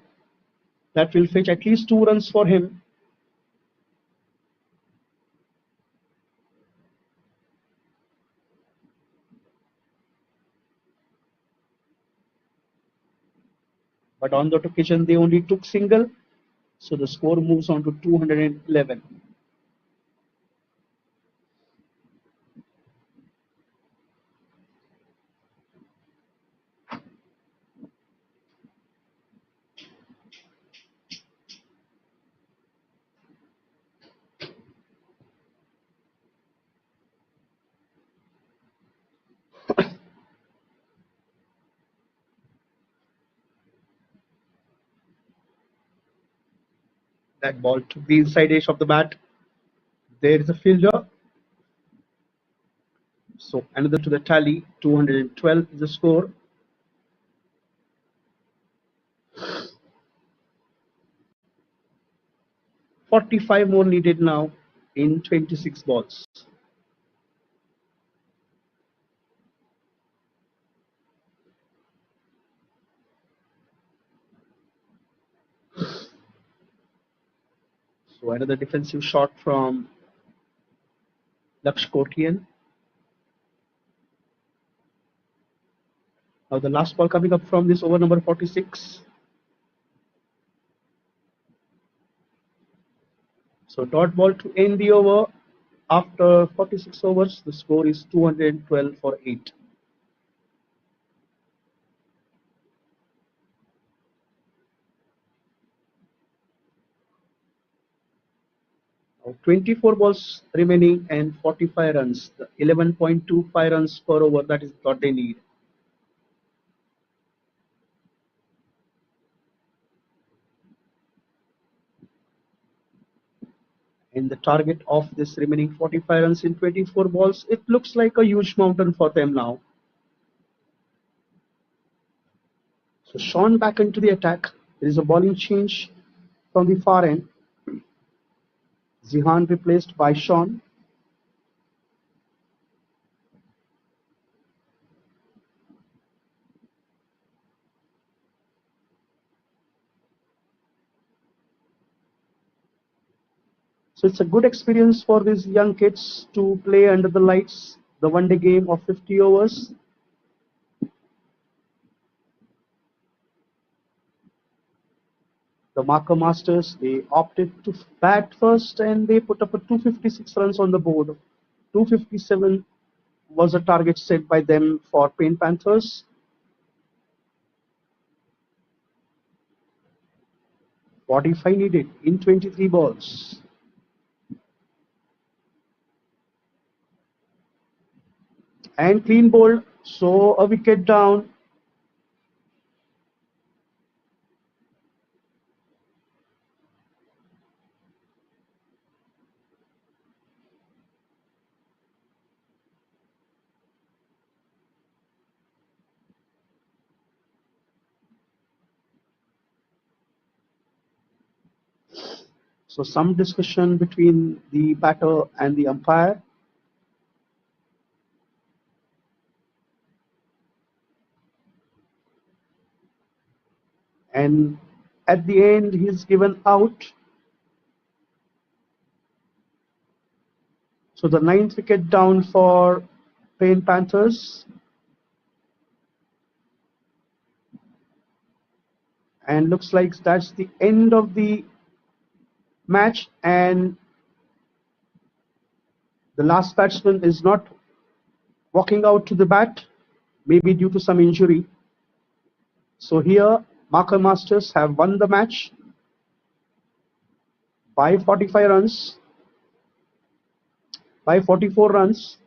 That will fetch at least 2 runs for him. But on that occasion, they only took single. So the score moves on to 211. That ball took the inside edge of the bat. There is a fielder. So another to the tally. 212 is the score. 45 more needed now in 26 balls. So another defensive shot from Laksh Kotian. Now the last ball coming up from this over number 46. So dot ball to end the over. After 46 overs, the score is 212 for 8. Now 24 balls remaining and 45 runs. The 11.25 runs per over, that is what they need. And the target of this remaining 45 runs in 24 balls, it looks like a huge mountain for them now. So Sean back into the attack. There is a bowling change from the far end. Zihan replaced by Sean. So it's a good experience for these young kids to play under the lights, the one-day game of 50 overs. The Marker Masters, they opted to bat first and they put up a 256 runs on the board. 257 was a target set by them for Pain Panthers. 45 needed in 23 balls. And clean bowled, so a wicket down. So some discussion between the batter and the umpire. And at the end, he's given out. So the 9th wicket down for Pain Panthers. And looks like that's the end of the match. And the last batsman is not walking out to the bat, maybe due to some injury. So here, Marker Masters have won the match by 45 runs, by 44 runs.